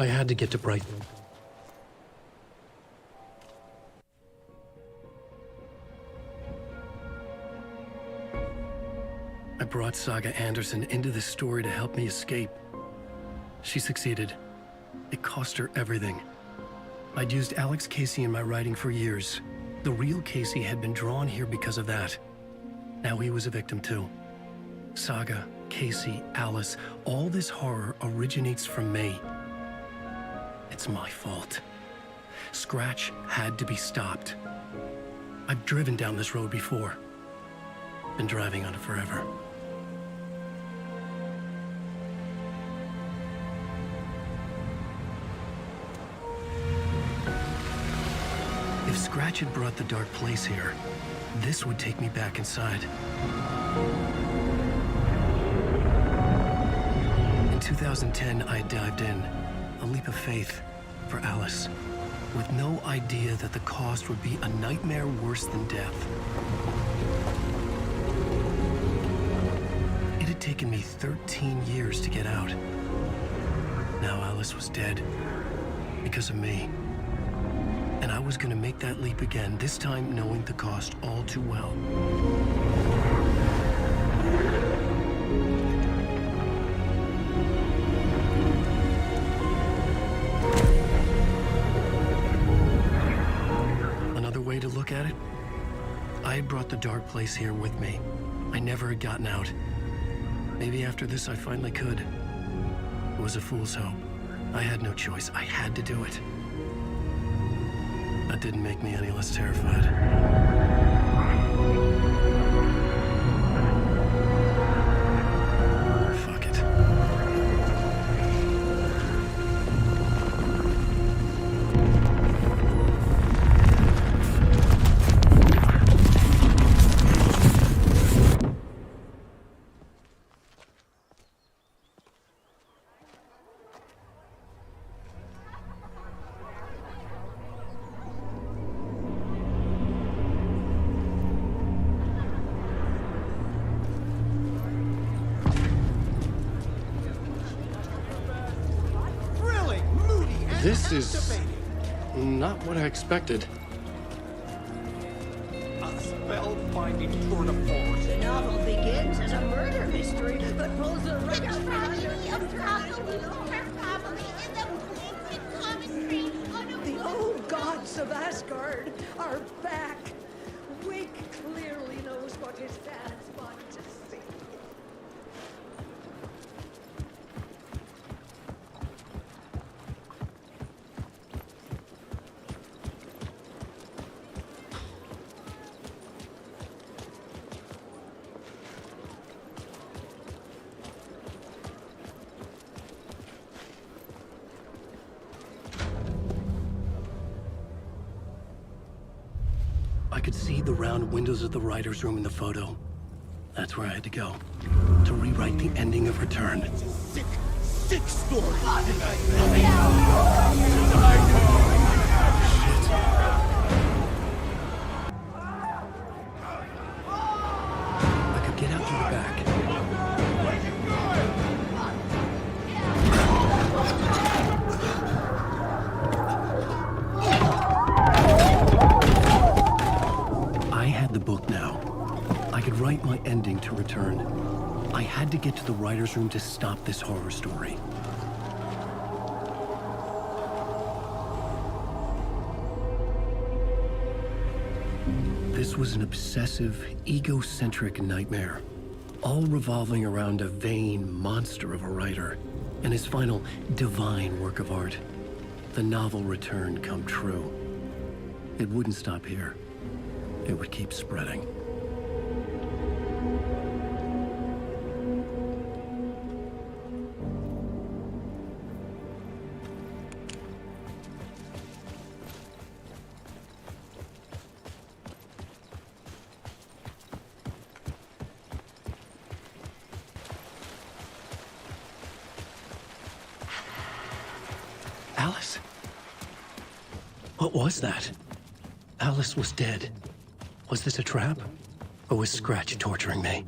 I had to get to Brighton. I brought Saga Anderson into this story to help me escape. She succeeded. It cost her everything. I'd used Alex Casey in my writing for years. The real Casey had been drawn here because of that. Now he was a victim too. Saga, Casey, Alice, all this horror originates from me. It's my fault. Scratch had to be stopped. I've driven down this road before. Been driving on it forever. If Scratch had brought the Dark Place here, this would take me back inside. In 2010, I dived in, a leap of faith for Alice, with no idea that the cost would be a nightmare worse than death. It had taken me 13 years to get out. Now Alice was dead, because of me. And I was gonna make that leap again, this time knowing the cost all too well. Another way to look at it, I had brought the Dark Place here with me. I never had gotten out. Maybe after this I finally could. It was a fool's hope. I had no choice. I had to do it. That didn't make me any less terrified. Fuck it. This is not what I expected. A spellbinding tour de force. The novel begins as a murder mystery, but pulls a right out The old gods of Asgard are back. Wake clearly knows what his fans want to see. I could see the round windows of the writer's room in the photo. That's where I had to go, to rewrite the ending of Return. Sick story. I could get out through the back. I had the book now. I could write my ending to Return. I had to get to the writer's room to stop this horror story. This was an obsessive, egocentric nightmare, all revolving around a vain monster of a writer and his final divine work of art, the novel Return come true. It wouldn't stop here. It would keep spreading. Alice? What was that? Alice was dead. Was this a trap? Or was Scratch torturing me?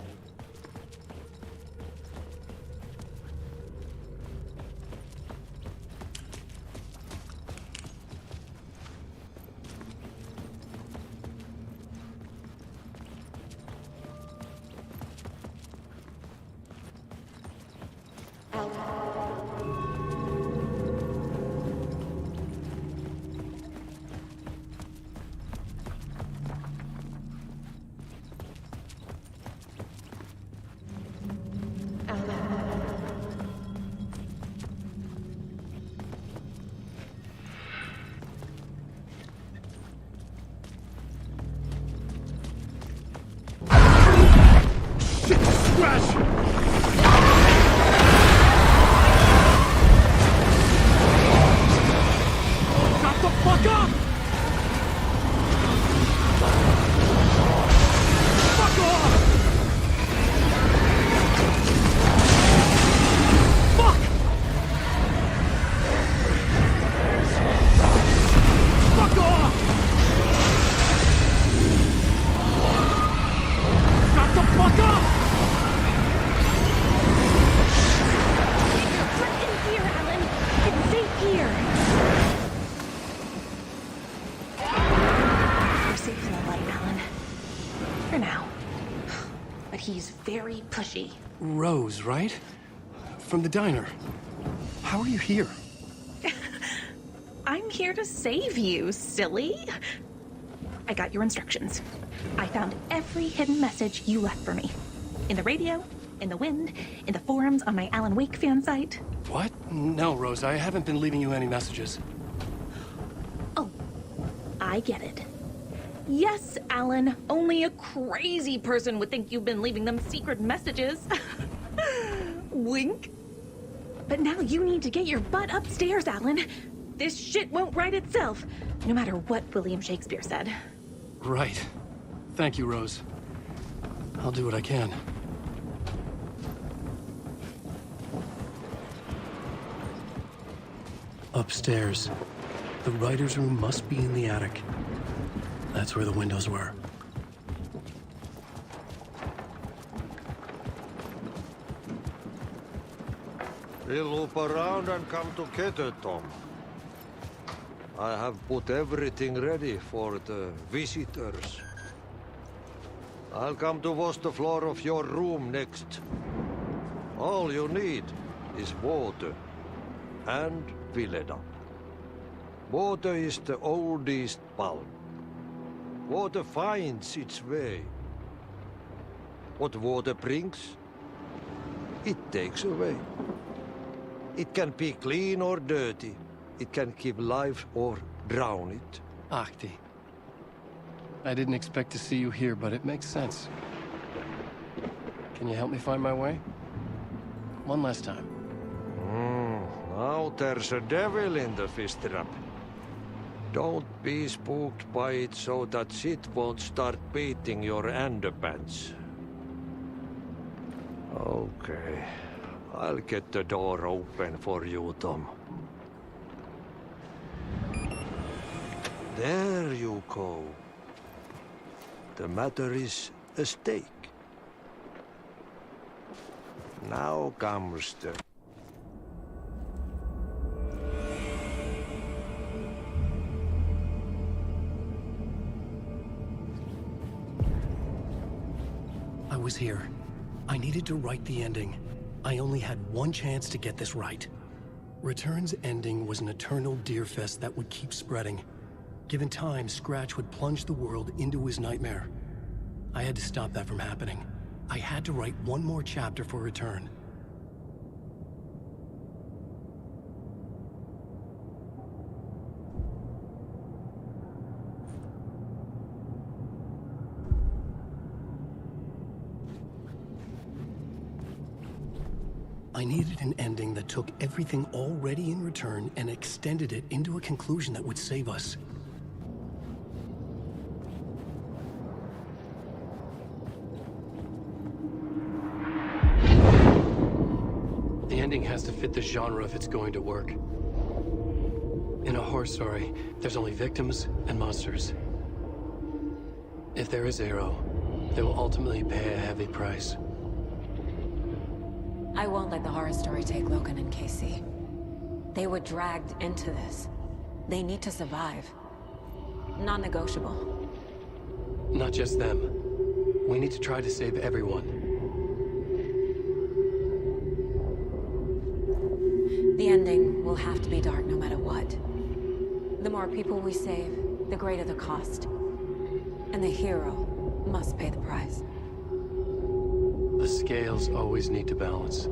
but he's very pushy. Rose, right? From the diner. How are you here? I'm here to save you, silly. I got your instructions. I found every hidden message you left for me. In the radio, in the wind, in the forums on my Alan Wake fan site. What? No, Rose, I haven't been leaving you any messages. Oh, I get it. Yes, Alan, only a crazy person would think you've been leaving them secret messages. Wink. But now you need to get your butt upstairs, Alan. This shit won't right itself, no matter what William Shakespeare said. Right. Thank you, Rose. I'll do what I can. Upstairs. The writer's room must be in the attic. That's where the windows were. We'll loop around and come together, Tom. I have put everything ready for the visitors. I'll come to wash the floor of your room next. All you need is water and fill it up. Water is the oldest bulb. Water finds its way. What water brings, it takes away. It can be clean or dirty. It can keep life or drown it. Ahti. I didn't expect to see you here, but it makes sense. Can you help me find my way? One last time. Now there's a devil in the fist trap. Don't be spooked by it so that shit won't start beating your underpants. Okay. I'll get the door open for you, Tom. There you go. The matter is a stake. Now comes the... I was here. I needed to write the ending. I only had one chance to get this right. Return's ending was an eternal deerfest that would keep spreading. Given time, Scratch would plunge the world into his nightmare. I had to stop that from happening. I had to write one more chapter for Return. I needed an ending that took everything already in Return and extended it into a conclusion that would save us. The ending has to fit the genre if it's going to work. In a horror story, there's only victims and monsters. If there is Arrow, they will ultimately pay a heavy price. I won't let the horror story take Logan and Casey. They were dragged into this. They need to survive. Non-negotiable. Not just them. We need to try to save everyone. The ending will have to be dark no matter what. The more people we save, the greater the cost. And the hero must pay the price. The scales always need to balance.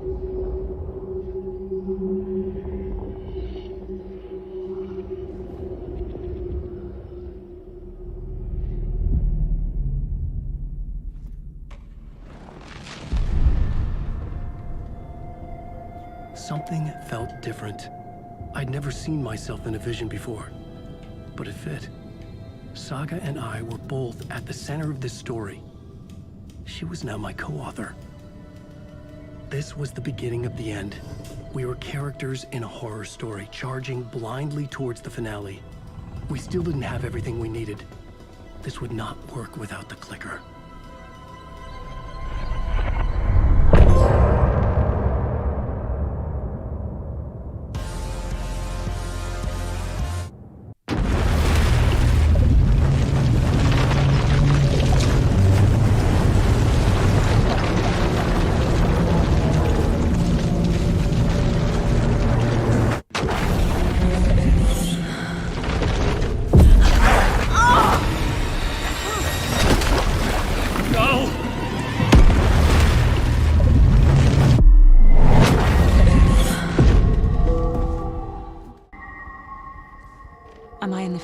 Something felt different. I'd never seen myself in a vision before, but it fit. Saga and I were both at the center of this story. She was now my co-author. This was the beginning of the end. We were characters in a horror story, charging blindly towards the finale. We still didn't have everything we needed. This would not work without the clicker.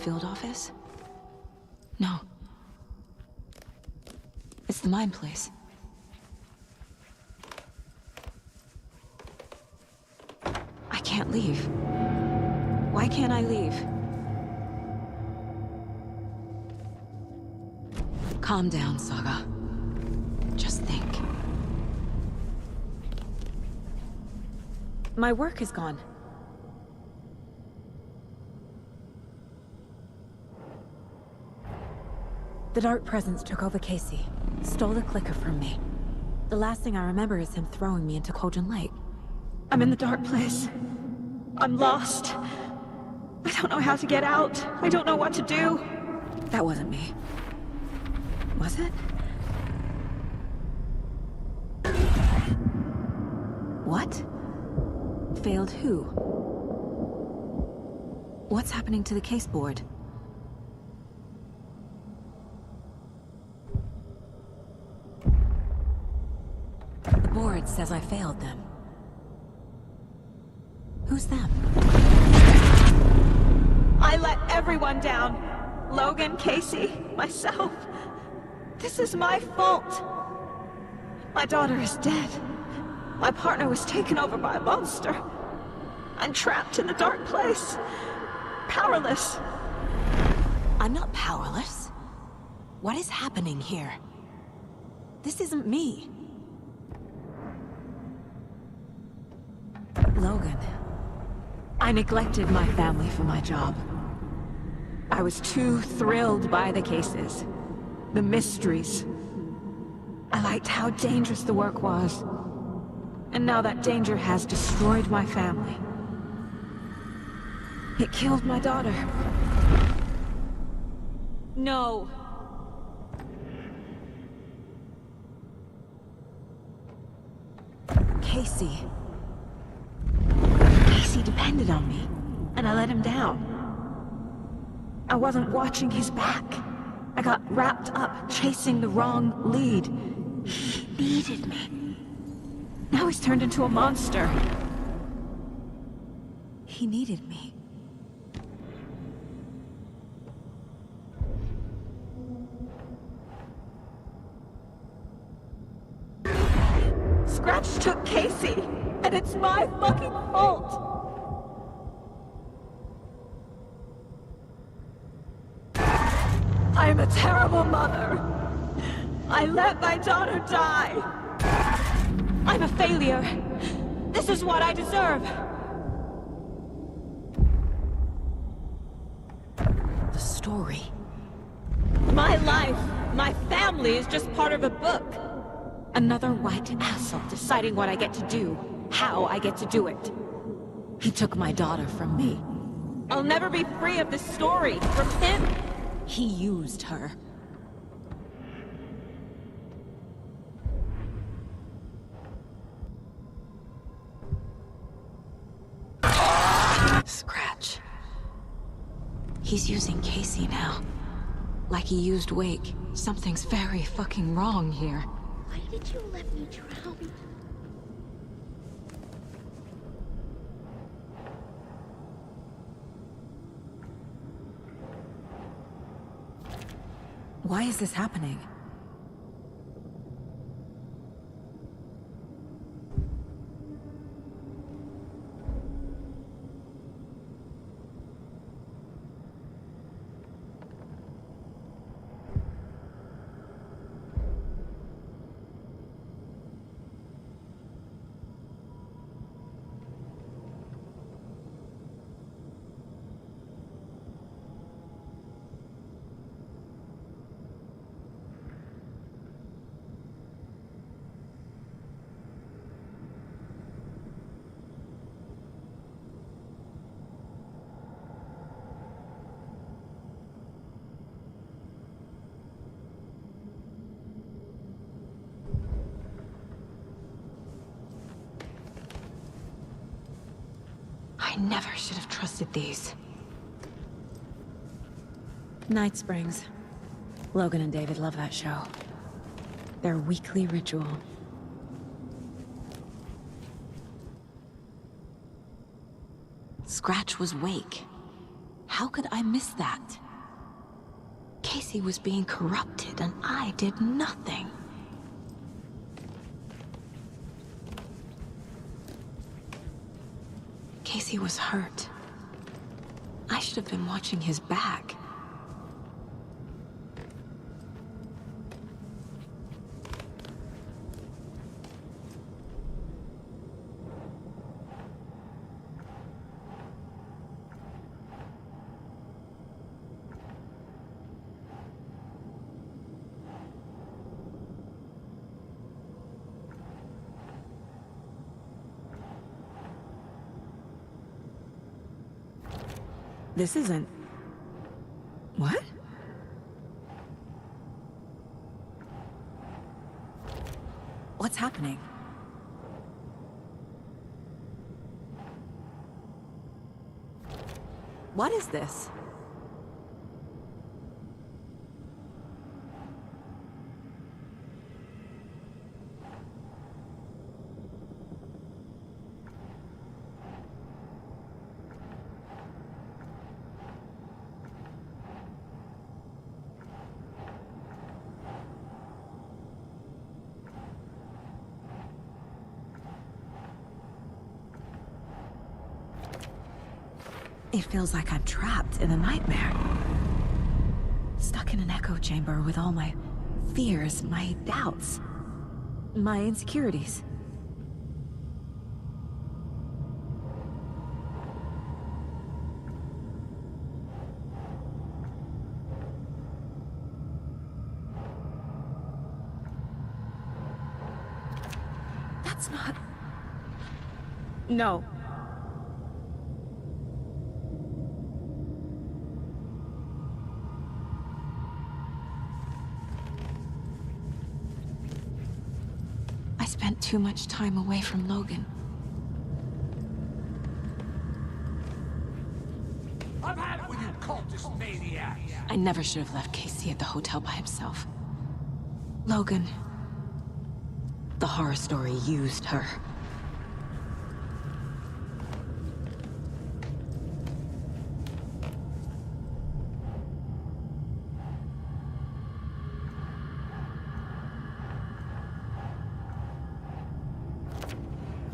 field office? No. It's the mine place. I can't leave. Why can't I leave? Calm down, Saga. Just think. My work is gone. The Dark Presence took over Casey, stole the clicker from me. The last thing I remember is him throwing me into Cauldron Lake. I'm in the dark place. I'm lost. I don't know how to get out. I don't know what to do. That wasn't me. Was it? What? Failed who? What's happening to the case board? The board says I failed them. Who's them? I let everyone down. Logan, Casey, myself. This is my fault. My daughter is dead. My partner was taken over by a monster. I'm trapped in the dark place. Powerless. I'm not powerless. What is happening here? This isn't me. Logan. I neglected my family for my job. I was too thrilled by the cases, the mysteries. I liked how dangerous the work was. And now that danger has destroyed my family. It killed my daughter. No. Casey. Casey depended on me, and I let him down. I wasn't watching his back. I got wrapped up chasing the wrong lead. He needed me. Now he's turned into a monster. He needed me. Scratch took Casey, and it's my fucking fault. I'm a terrible mother. I let my daughter die. I'm a failure. This is what I deserve. The story. My life, my family is just part of a book. Another white asshole deciding what I get to do, how I get to do it. He took my daughter from me. I'll never be free of this story from him. He used her. Scratch. He's using Casey now. Like he used Wake. Something's very fucking wrong here. Why did you let me drown? Why is this happening? I never should have trusted these. Night Springs. Logan and David love that show. Their weekly ritual. Scratch was Wake. How could I miss that? Casey was being corrupted, and I did nothing. Casey was hurt. I should have been watching his back. This isn't... What? What's happening? What is this? It feels like I'm trapped in a nightmare. Stuck in an echo chamber with all my fears, my doubts, my insecurities. That's not... No. I spent too much time away from Logan. I've had it with you cultist maniacs! I never should have left Casey at the hotel by himself. Logan... The horror story used her.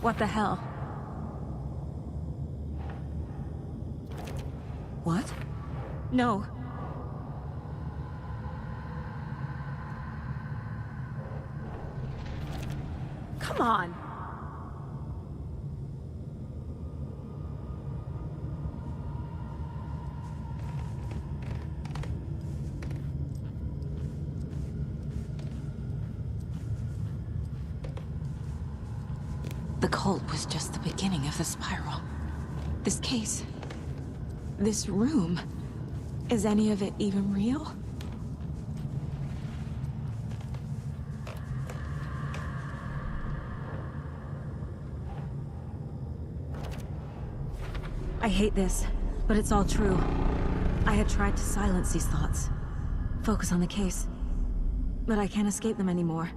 What the hell? What? No. Come on. The cult was just the beginning of the spiral. This case... this room... is any of it even real? I hate this, but it's all true. I had tried to silence these thoughts. Focus on the case. But I can't escape them anymore.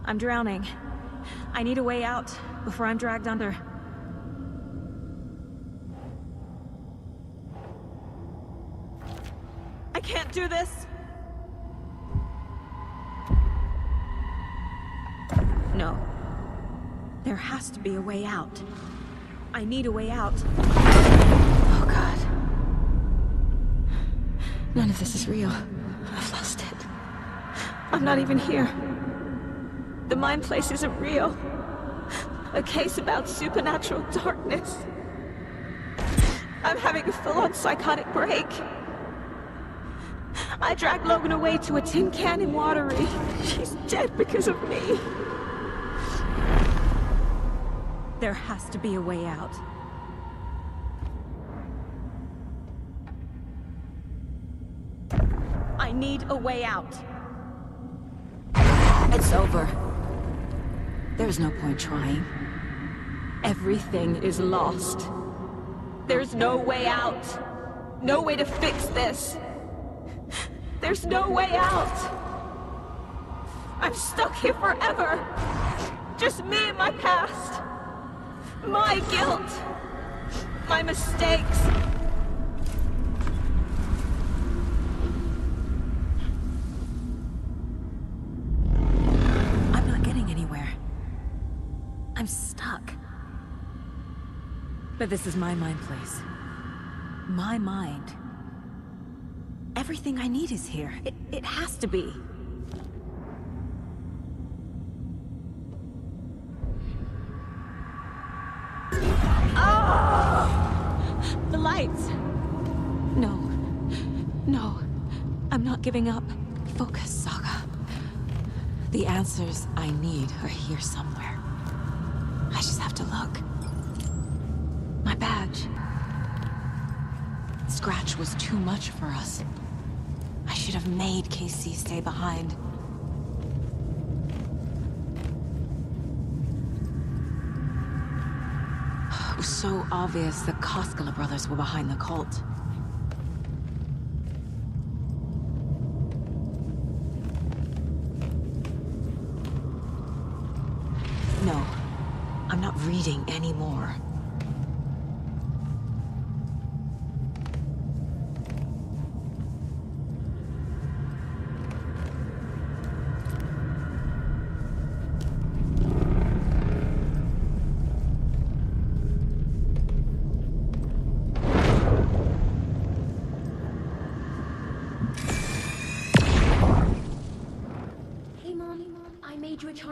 I'm drowning. I need a way out before I'm dragged under. I can't do this! No. There has to be a way out. I need a way out. Oh, God. None of this is real. I've lost it. I'm not even here. The Mind Place isn't real. A case about supernatural darkness. I'm having a full-on psychotic break. I dragged Logan away to a tin can in Watery. She's dead because of me. There has to be a way out. I need a way out. It's over. There's no point trying. Everything is lost. There's no way out. No way to fix this. There's no way out. I'm stuck here forever. Just me and my past. My guilt. My mistakes. I'm stuck. But this is my mind place. My mind. Everything I need is here. It has to be. Oh! The lights! No. No. I'm not giving up. Focus, Saga. The answers I need are here somewhere. I just have to look. My badge. Scratch was too much for us. I should have made KC stay behind. It was so obvious the Koskela brothers were behind the cult. No, I'm not reading anymore.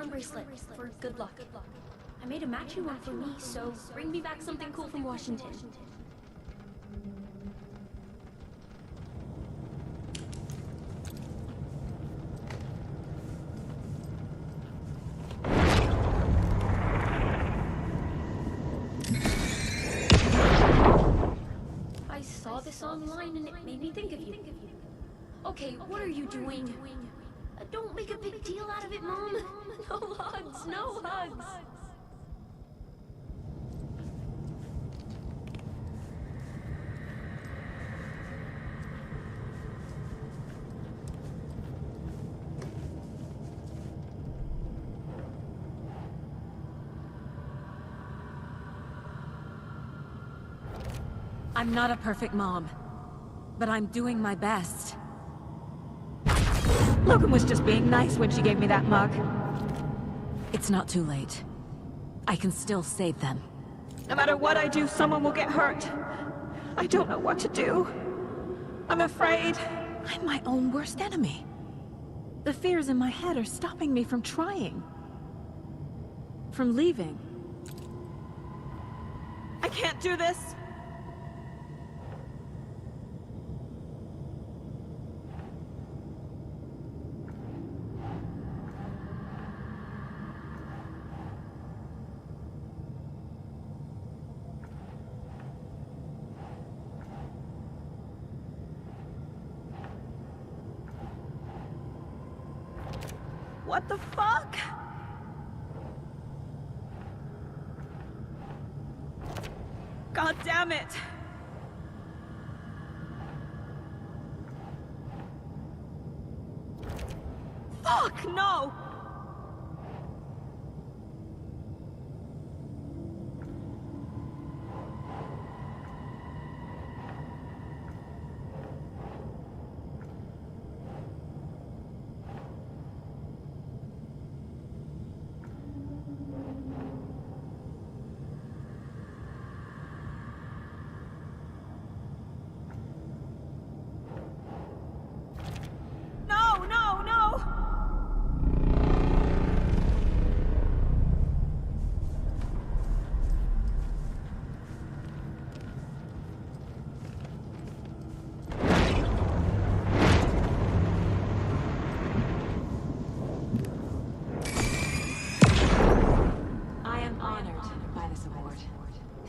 Bracelet for good luck. I made a matching one for me, so bring me back something cool from Washington. I saw this online and it made me think of you. Okay, what are you doing? Don't make a big deal out of it, Mom. No hugs, no hugs. I'm not a perfect mom, but I'm doing my best. Logan was just being nice when she gave me that mug. It's not too late. I can still save them. No matter what I do, someone will get hurt. I don't know what to do. I'm afraid. I'm my own worst enemy. The fears in my head are stopping me from trying. From leaving. I can't do this. What the fuck? God damn it! Fuck, no!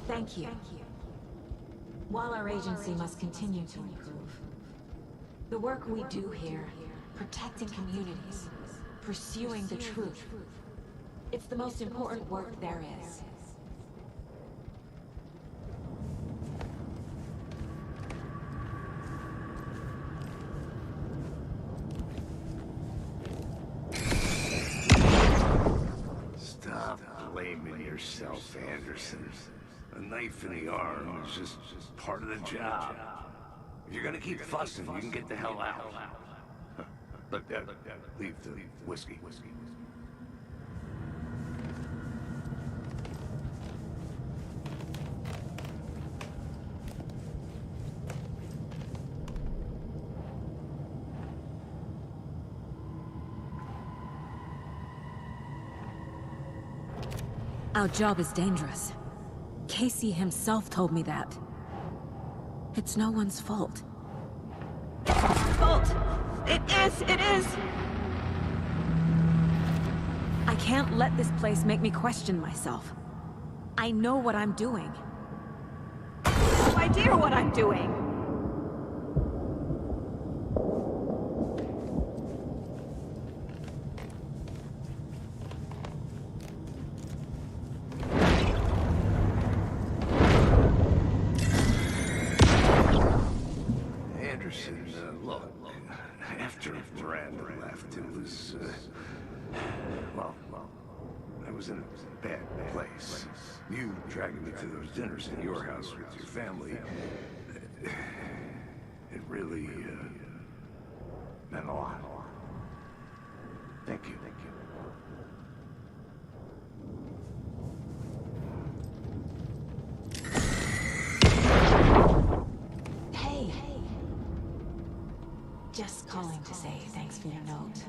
Thank you. While our agency must continue to improve, the work we do here, protecting communities, pursuing the truth, it's the most important work there is. Stop blaming yourself, Anderson. A knife in the arm is just part of the job. If you're gonna keep fussing, you can get the hell out. Look, Dad, leave the whiskey. Our job is dangerous. Casey himself told me that. It's no one's fault. Fault! It is! I can't let this place make me question myself. I know what I'm doing. No idea what I'm doing! Anderson, look, after Miranda left, it was, well, I was in a bad place. You dragging me to those dinners in your house with your family, it really, meant a lot. Thank you. Hey. Just calling to say thanks for your note.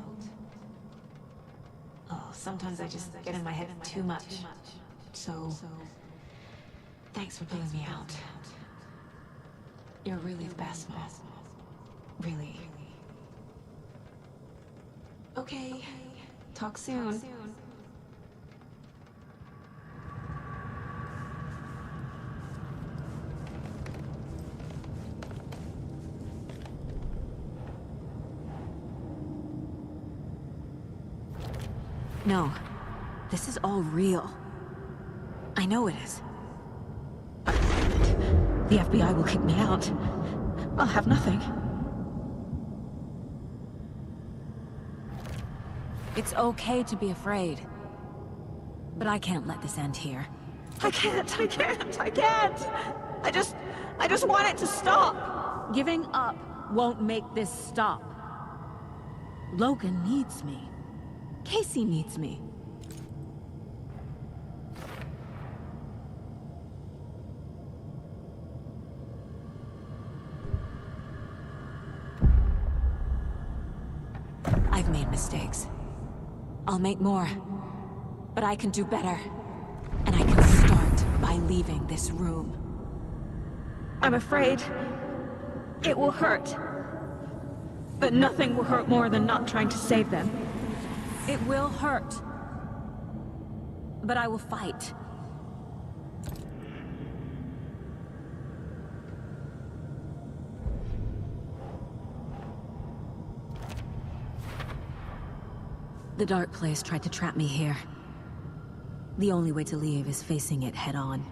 Oh, sometimes I just get in my head too much. So, thanks for pulling me out. You're really the best, Mom. Really. Okay. Talk soon. No. This is all real. I know it is. The FBI will kick me out. I'll have nothing. It's okay to be afraid. But I can't let this end here. I can't! I just want it to stop! Giving up won't make this stop. Logan needs me. Casey needs me. I've made mistakes. I'll make more. But I can do better. And I can start by leaving this room. I'm afraid it will hurt. But nothing will hurt more than not trying to save them. It will hurt. But I will fight. The Dark Place tried to trap me here. The only way to leave is facing it head-on.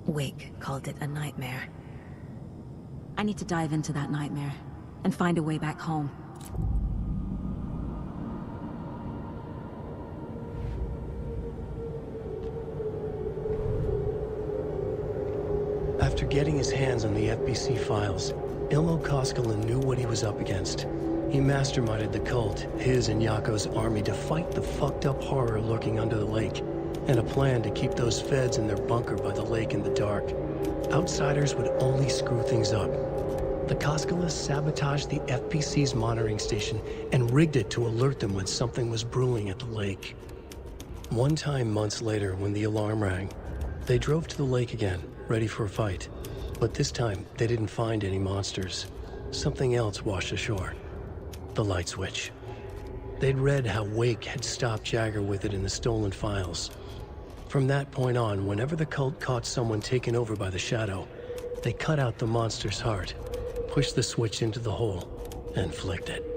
Wake called it a nightmare. I need to dive into that nightmare and find a way back home. After getting his hands on the FBC files, Ilmo Koskinen knew what he was up against. He masterminded the cult, his and Yako's army, to fight the fucked up horror lurking under the lake, and a plan to keep those feds in their bunker by the lake in the dark. Outsiders would only screw things up. The Koskinen sabotaged the FBC's monitoring station and rigged it to alert them when something was brewing at the lake. One time months later, when the alarm rang, they drove to the lake again, ready for a fight. But this time, they didn't find any monsters. Something else washed ashore. The light switch. They'd read how Wake had stopped Jagger with it in the stolen files. From that point on, whenever the cult caught someone taken over by the Shadow, they cut out the monster's heart, pushed the switch into the hole, and flicked it.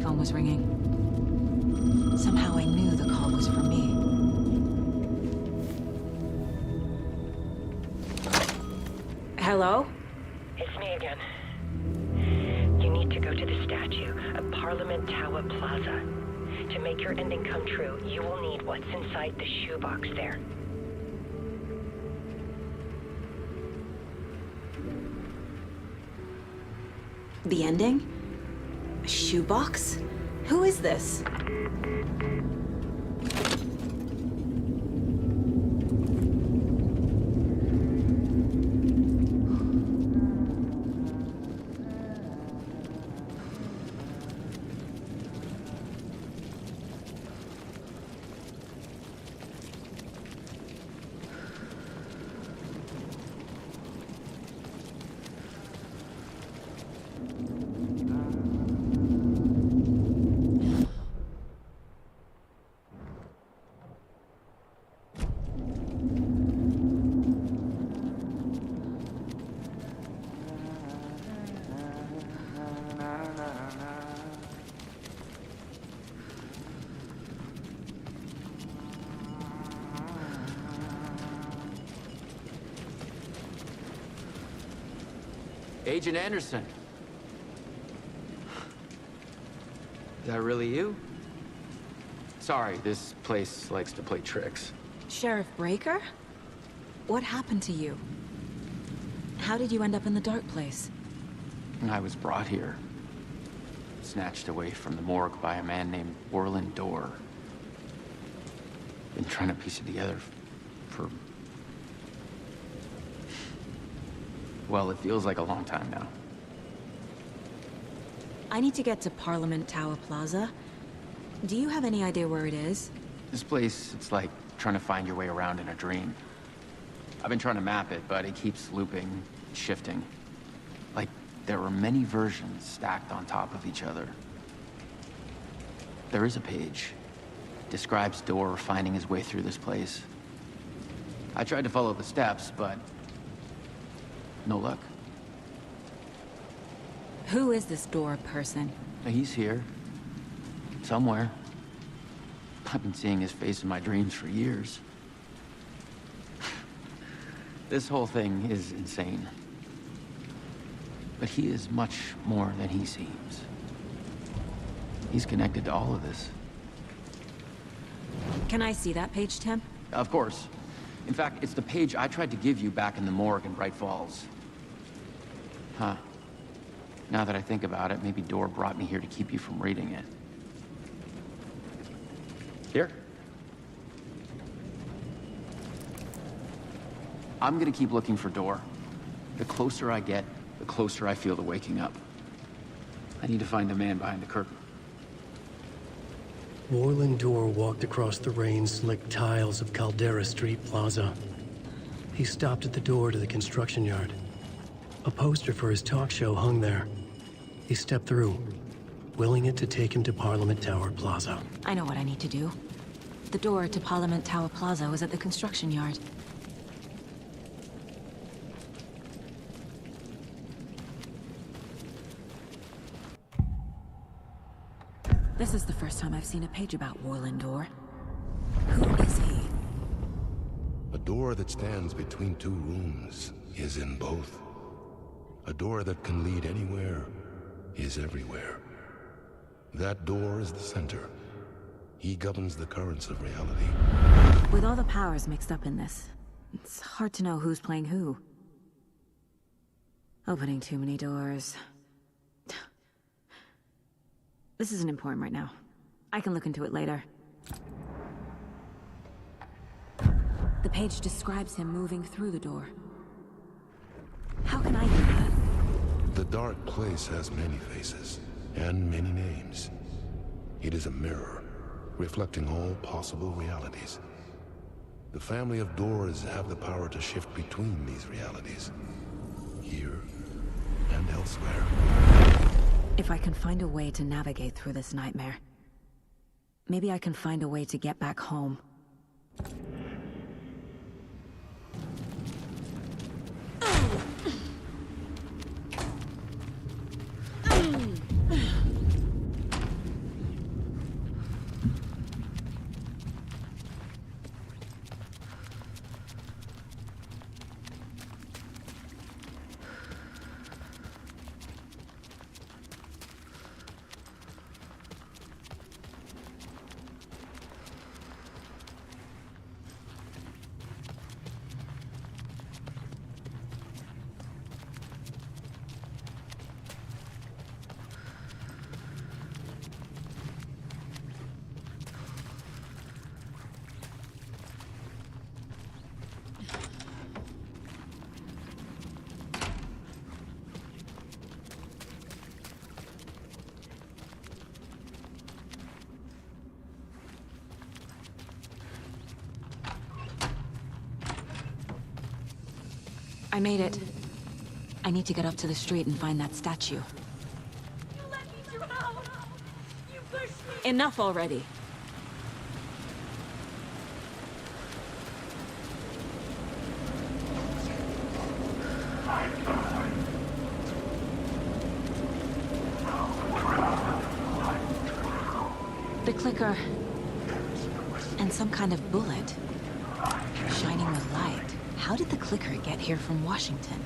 phone was ringing. Somehow I knew the call was for me. Hello? It's me again. You need to go to the statue at Parliament Tower Plaza. To make your ending come true, you will need what's inside the shoebox there. The ending? A shoebox? Who is this? Agent Anderson. Is that really you? Sorry, this place likes to play tricks. Sheriff Breaker? What happened to you? How did you end up in the dark place? I was brought here. Snatched away from the morgue by a man named Warlin Dorr. Been trying to piece it together for... well, it feels like a long time now. I need to get to Parliament Tower Plaza. Do you have any idea where it is? This place, it's like trying to find your way around in a dream. I've been trying to map it, but it keeps looping, shifting. Like there were many versions stacked on top of each other. There is a page. Describes Dorr finding his way through this place. I tried to follow the steps, but no luck. Who is this Dorr person? He's here. Somewhere. I've been seeing his face in my dreams for years. This whole thing is insane. But he is much more than he seems. He's connected to all of this. Can I see that page, Tim? Of course. In fact, it's the page I tried to give you back in the morgue in Bright Falls. Huh. Now that I think about it, maybe Dorr brought me here to keep you from reading it. Here. I'm gonna keep looking for Dorr. The closer I get, the closer I feel to waking up. I need to find the man behind the curtain. Warlin Dorr walked across the rain-slicked tiles of Caldera Street Plaza. He stopped at the door to the construction yard. A poster for his talk show hung there. He stepped through, willing it to take him to Parliament Tower Plaza. I know what I need to do. The door to Parliament Tower Plaza was at the construction yard. This is the first time I've seen a page about Warlin Dorr. Who is he? A door that stands between two rooms is in both. A door that can lead anywhere is everywhere. That door is the center. He governs the currents of reality. With all the powers mixed up in this, it's hard to know who's playing who. Opening too many doors. This isn't important right now. I can look into it later. The page describes him moving through the door. How can I do that? The dark place has many faces, and many names. It is a mirror, reflecting all possible realities. The family of Dorrs have the power to shift between these realities. Here and elsewhere. If I can find a way to navigate through this nightmare, maybe I can find a way to get back home. I made it. I need to get up to the street and find that statue. You let me drown! You pushed me! Enough already. The clicker. And some kind of bullet. Shining with light. How did the clicker get here from Washington?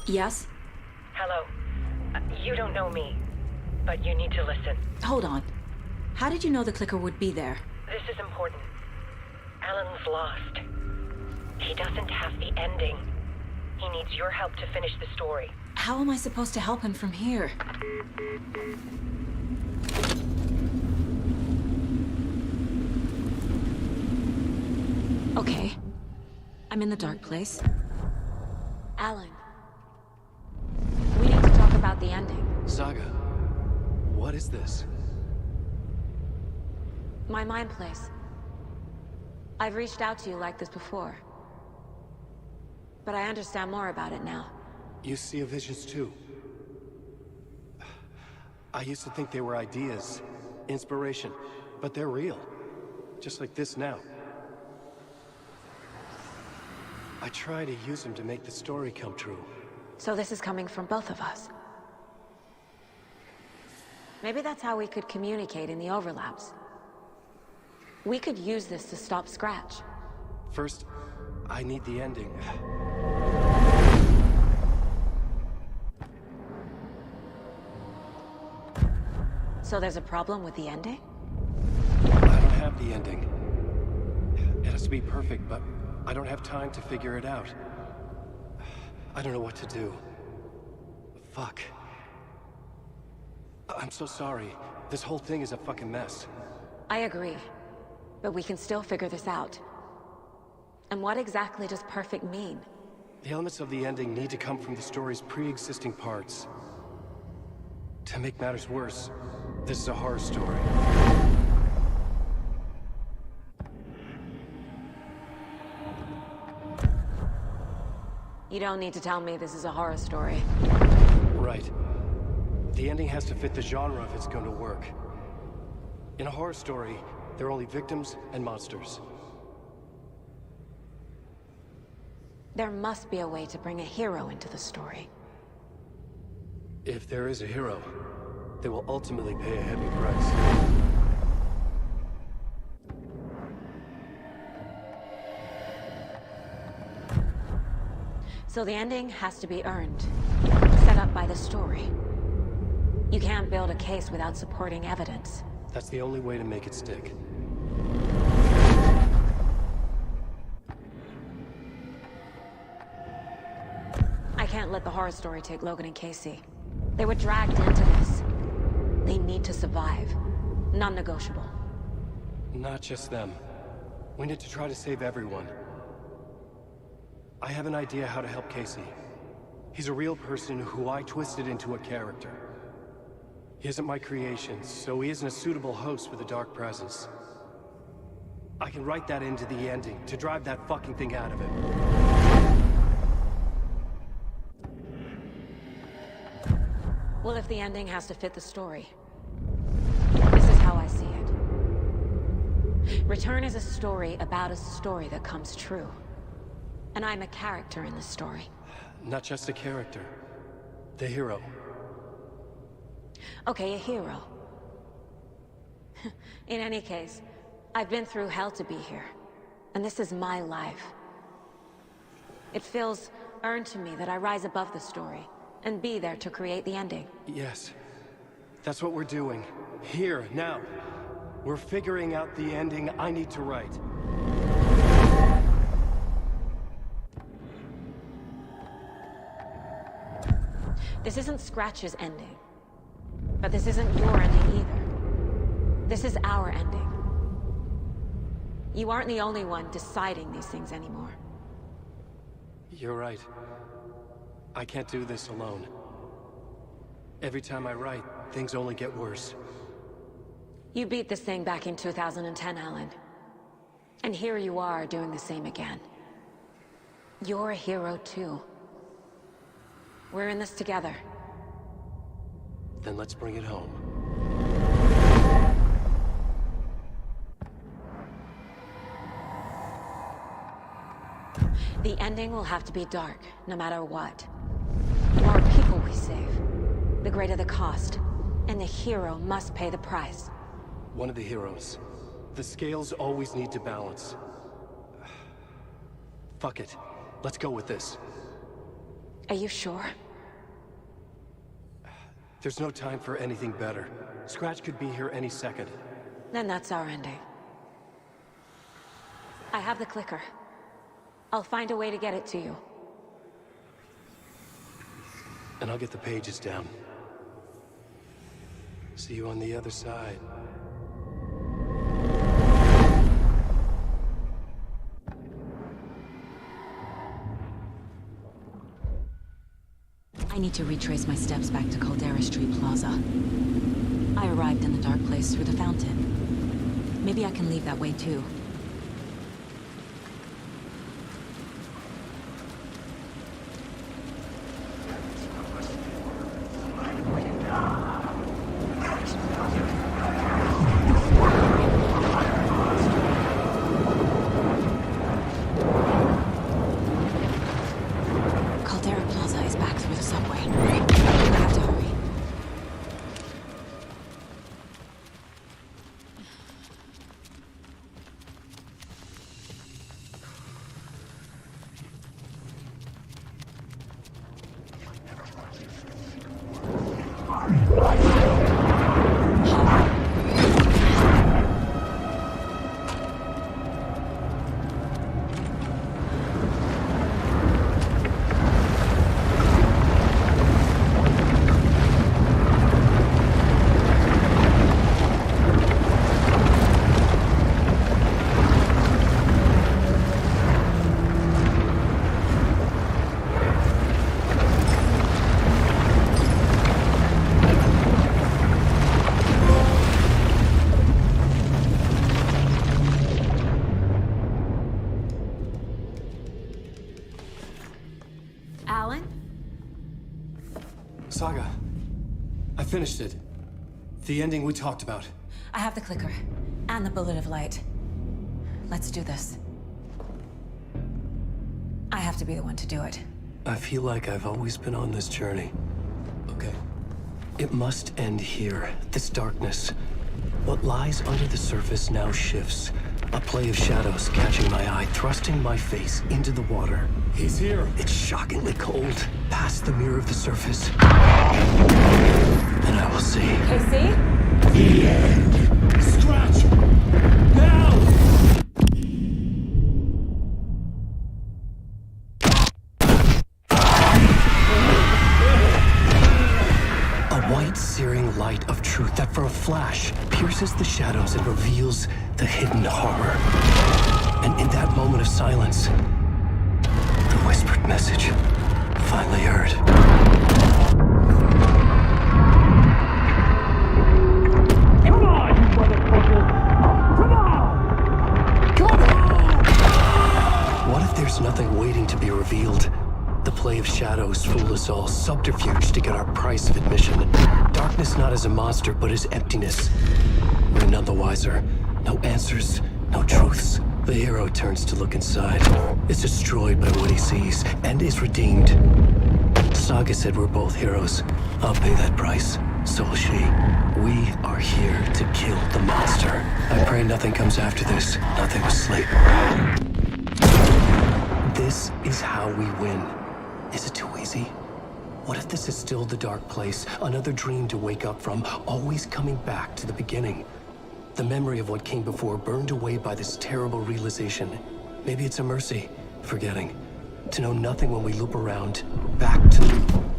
Yes? Hello. You don't know me, but you need to listen. Hold on. How did you know the clicker would be there? This is important. Alan's lost. He doesn't have the ending. He needs your help to finish the story. How am I supposed to help him from here? Okay. I'm in the dark place. Alan. We need to talk about the ending. Saga, what is this? My mind place. I've reached out to you like this before. But I understand more about it now. You see visions too. I used to think they were ideas, inspiration, but they're real. Just like this now. I try to use them to make the story come true. So this is coming from both of us. Maybe that's how we could communicate in the overlaps. We could use this to stop Scratch. First, I need the ending. So there's a problem with the ending? I don't have the ending. It has to be perfect, but I don't have time to figure it out. I don't know what to do. Fuck. I'm so sorry. This whole thing is a fucking mess. I agree. But we can still figure this out. And what exactly does perfect mean? The elements of the ending need to come from the story's pre-existing parts. To make matters worse, this is a horror story. You don't need to tell me this is a horror story. Right. The ending has to fit the genre if it's going to work. In a horror story, there are only victims and monsters. There must be a way to bring a hero into the story. If there is a hero, they will ultimately pay a heavy price. So the ending has to be earned, set up by the story. You can't build a case without supporting evidence. That's the only way to make it stick. I can't let the horror story take Logan and Casey. They were dragged into this. They need to survive. Non-negotiable. Not just them. We need to try to save everyone. I have an idea how to help Casey. He's a real person who I twisted into a character. He isn't my creation, so he isn't a suitable host with a dark presence. I can write that into the ending to drive that fucking thing out of him. Well, if the ending has to fit the story, this is how I see it. Return is a story about a story that comes true. And I'm a character in the story. Not just a character. The hero. Okay, a hero. In any case, I've been through hell to be here. And this is my life. It feels earned to me that I rise above the story and be there to create the ending. Yes. That's what we're doing. Here, now. We're figuring out the ending I need to write. This isn't Scratch's ending. But this isn't your ending either. This is our ending. You aren't the only one deciding these things anymore. You're right. I can't do this alone. Every time I write, things only get worse. You beat this thing back in 2010, Alan. And here you are doing the same again. You're a hero too. We're in this together. Then let's bring it home. The ending will have to be dark, no matter what. The more people we save, the greater the cost. And the hero must pay the price. One of the heroes. The scales always need to balance. Fuck it. Let's go with this. Are you sure? There's no time for anything better. Scratch could be here any second. Then that's our ending. I have the clicker. I'll find a way to get it to you. And I'll get the pages down. See you on the other side. I need to retrace my steps back to Caldera Street Plaza. I arrived in the dark place through the fountain. Maybe I can leave that way too. Caldera Plaza is back through the subway. I have to hurry. Alan? Saga. I finished it. The ending we talked about. I have the clicker. And the bullet of light. Let's do this. I have to be the one to do it. I feel like I've always been on this journey. Okay. It must end here. This darkness. What lies under the surface now shifts. A play of shadows catching my eye, thrusting my face into the water. He's here. It's shockingly cold. Past the mirror of the surface. Then I will see. KC? The end. Scratch! Now! A white, searing light of truth that for a flash pierces the shadows and reveals the hidden horror. And in that moment of silence, the whispered message finally heard. Come on, you motherfucker! Come on! Come on! What if there's nothing waiting to be revealed? The play of shadows fool us all, subterfuge to get our price of admission. Darkness not as a monster, but as emptiness. We're none the wiser. No answers, no truths. The hero turns to look inside, is destroyed by what he sees, and is redeemed. Saga said we're both heroes. I'll pay that price. So will she. We are here to kill the monster. I pray nothing comes after this. Nothing will sleep. This is how we win. Is it too easy? What if this is still the dark place? Another dream to wake up from, always coming back to the beginning. The memory of what came before burned away by this terrible realization. Maybe it's a mercy, forgetting. To know nothing when we loop around, back to...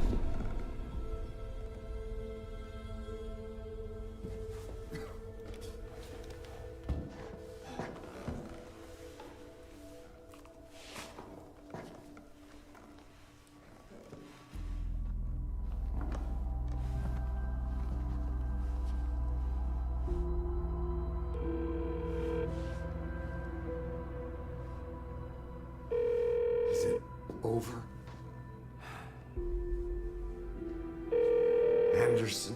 Is it over? Anderson?